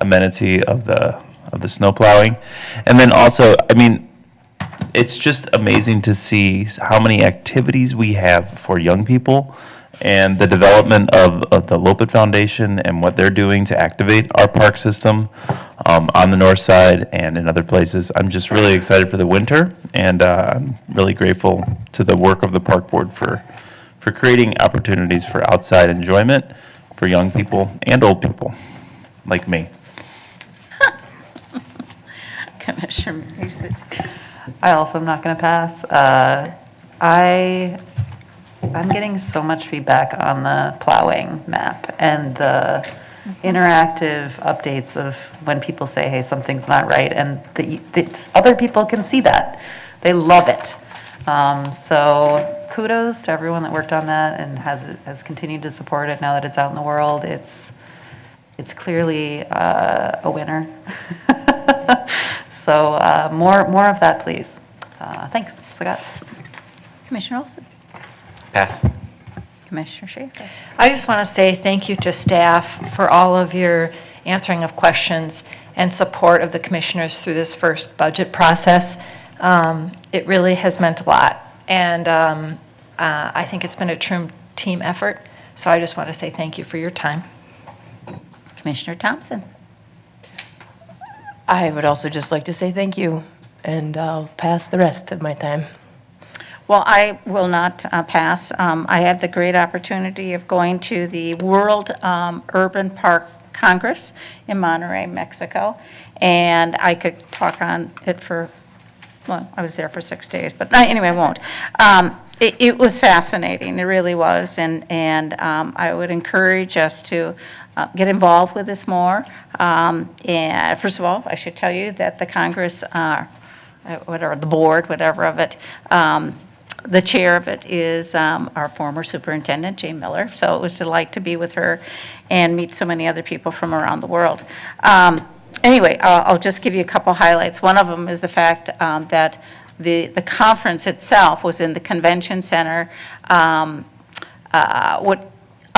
amenity of the snow plowing, and then also, it's just amazing to see how many activities we have for young people, and the development of the Lopet Foundation and what they're doing to activate our park system on the north side and in other places. I'm just really excited for the winter, and I'm really grateful to the work of the park board for creating opportunities for outside enjoyment for young people and old people like me. Commissioner Mason. I also am not going to pass. I'm getting so much feedback on the plowing map and the interactive updates of when people say, hey, something's not right, and other people can see that. They love it. So kudos to everyone that worked on that and has continued to support it now that it's out in the world. It's clearly a winner. So more of that, please. Thanks. Sagat. Commissioner Olson. Pass. Commissioner Schaefer. I just want to say thank you to staff for all of your answering of questions and support of the commissioners through this first budget process. It really has meant a lot, and I think it's been a true team effort, so I just want to say thank you for your time. Commissioner Thompson. I would also just like to say thank you, and I'll pass the rest of my time. Well, I will not pass. I had the great opportunity of going to the World Urban Park Congress in Monterrey, Mexico, and I could talk on it for, well, I was there for 6 days, but anyway, I won't. It was fascinating, it really was, and I would encourage us to get involved with this more. And first of all, I should tell you that the Congress, the board, whatever of it, the chair of it is our former superintendent, Jane Miller, so it was a delight to be with her and meet so many other people from around the world. Anyway, I'll just give you a couple highlights. One of them is the fact that the conference itself was in the convention center,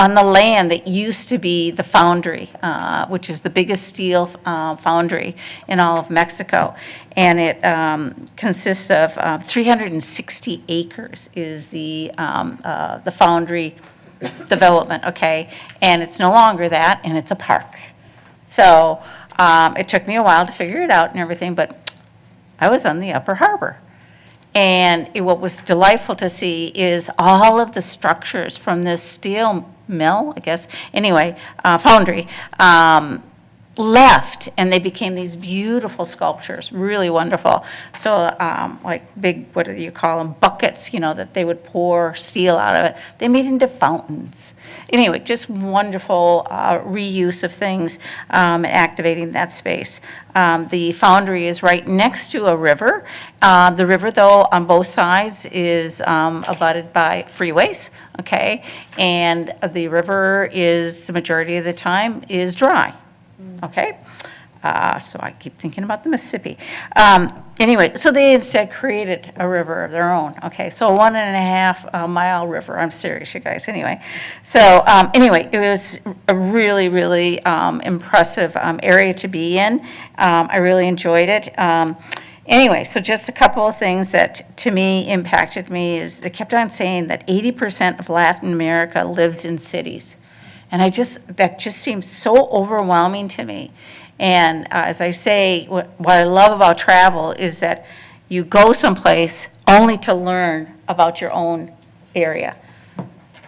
on the land that used to be the foundry, which is the biggest steel foundry in all of Mexico. And it consists of 360 acres is the foundry development, okay? And it's no longer that, and it's a park. So it took me a while to figure it out and everything, but I was on the Upper Harbor. And what was delightful to see is all of the structures from this steel mill, I guess, anyway, foundry, left, and they became these beautiful sculptures, really wonderful. So like big, what do you call them, buckets, that they would pour steel out of it. They made into fountains. Anyway, just wonderful reuse of things, activating that space. The foundry is right next to a river. The river, though, on both sides is abutted by freeways, okay? And the river is, the majority of the time, is dry. Okay, so I keep thinking about the Mississippi. Anyway, so they instead created a river of their own. Okay, so a 1.5 mile river. I'm serious, you guys. Anyway, so anyway, it was a really, really impressive area to be in. I really enjoyed it. Anyway, so just a couple of things that to me impacted me is they kept on saying that 80% of Latin America lives in cities. And that just seems so overwhelming to me. And as I say, what I love about travel is that you go someplace only to learn about your own area.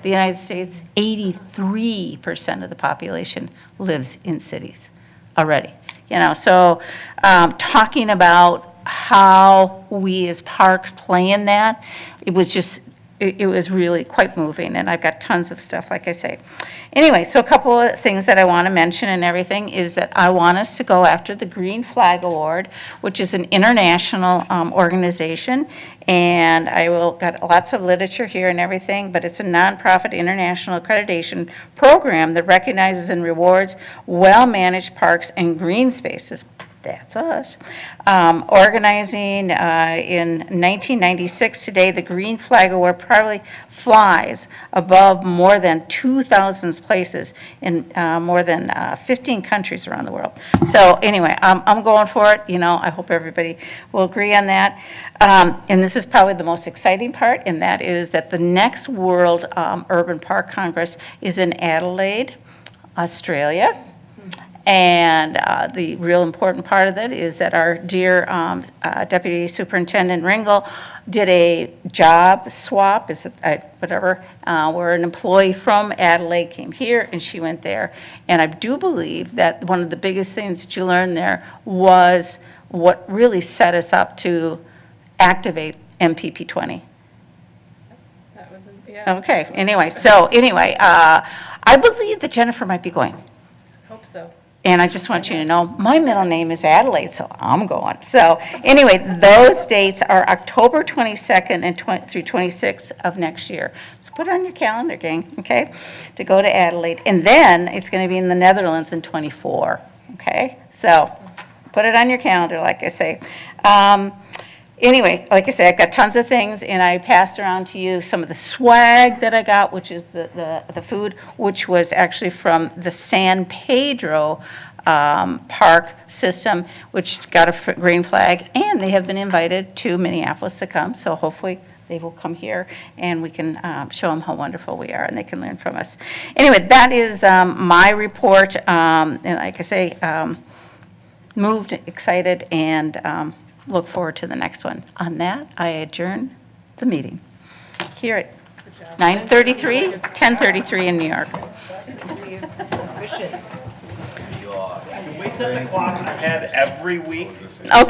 The United States, 83% of the population lives in cities already. So talking about how we as parks play in that, it was really quite moving, and I've got tons of stuff, like I say. Anyway, so a couple of things that I want to mention and everything is that I want us to go after the Green Flag Award, which is an international organization, and I will got lots of literature here and everything, but it's a nonprofit international accreditation program that recognizes and rewards well-managed parks and green spaces. That's us. Organizing in 1996, today the Green Flag Award probably flies above more than 2,000 places in more than 15 countries around the world. So anyway, I'm going for it. I hope everybody will agree on that. And this is probably the most exciting part, and that is that the next World Urban Park Congress is in Adelaide, Australia. And the real important part of it is that our dear Deputy Superintendent Ringel did a job swap, whatever, where an employee from Adelaide came here and she went there. And I do believe that one of the biggest things that you learned there was what really set us up to activate MPP 20. That was, yeah. Okay, anyway, I believe that Jennifer might be going. Hope so. And I just want you to know, my middle name is Adelaide, so I'm going. So anyway, those dates are October 22nd and through 26th of next year. So put it on your calendar, gang, okay, to go to Adelaide. And then it's going to be in the Netherlands in 24, okay? So put it on your calendar, like I say. Anyway, like I say, I've got tons of things, and I passed around to you some of the swag that I got, which is the food, which was actually from the San Pedro park system, which got a green flag, and they have been invited to Minneapolis to come, so hopefully they will come here, and we can show them how wonderful we are, and they can learn from us. Anyway, that is my report, and like I say, moved, excited, and look forward to the next one. On that, I adjourn the meeting here at 9:33, 10:33 in New York. Efficient. We set the clock ahead every week. Okay.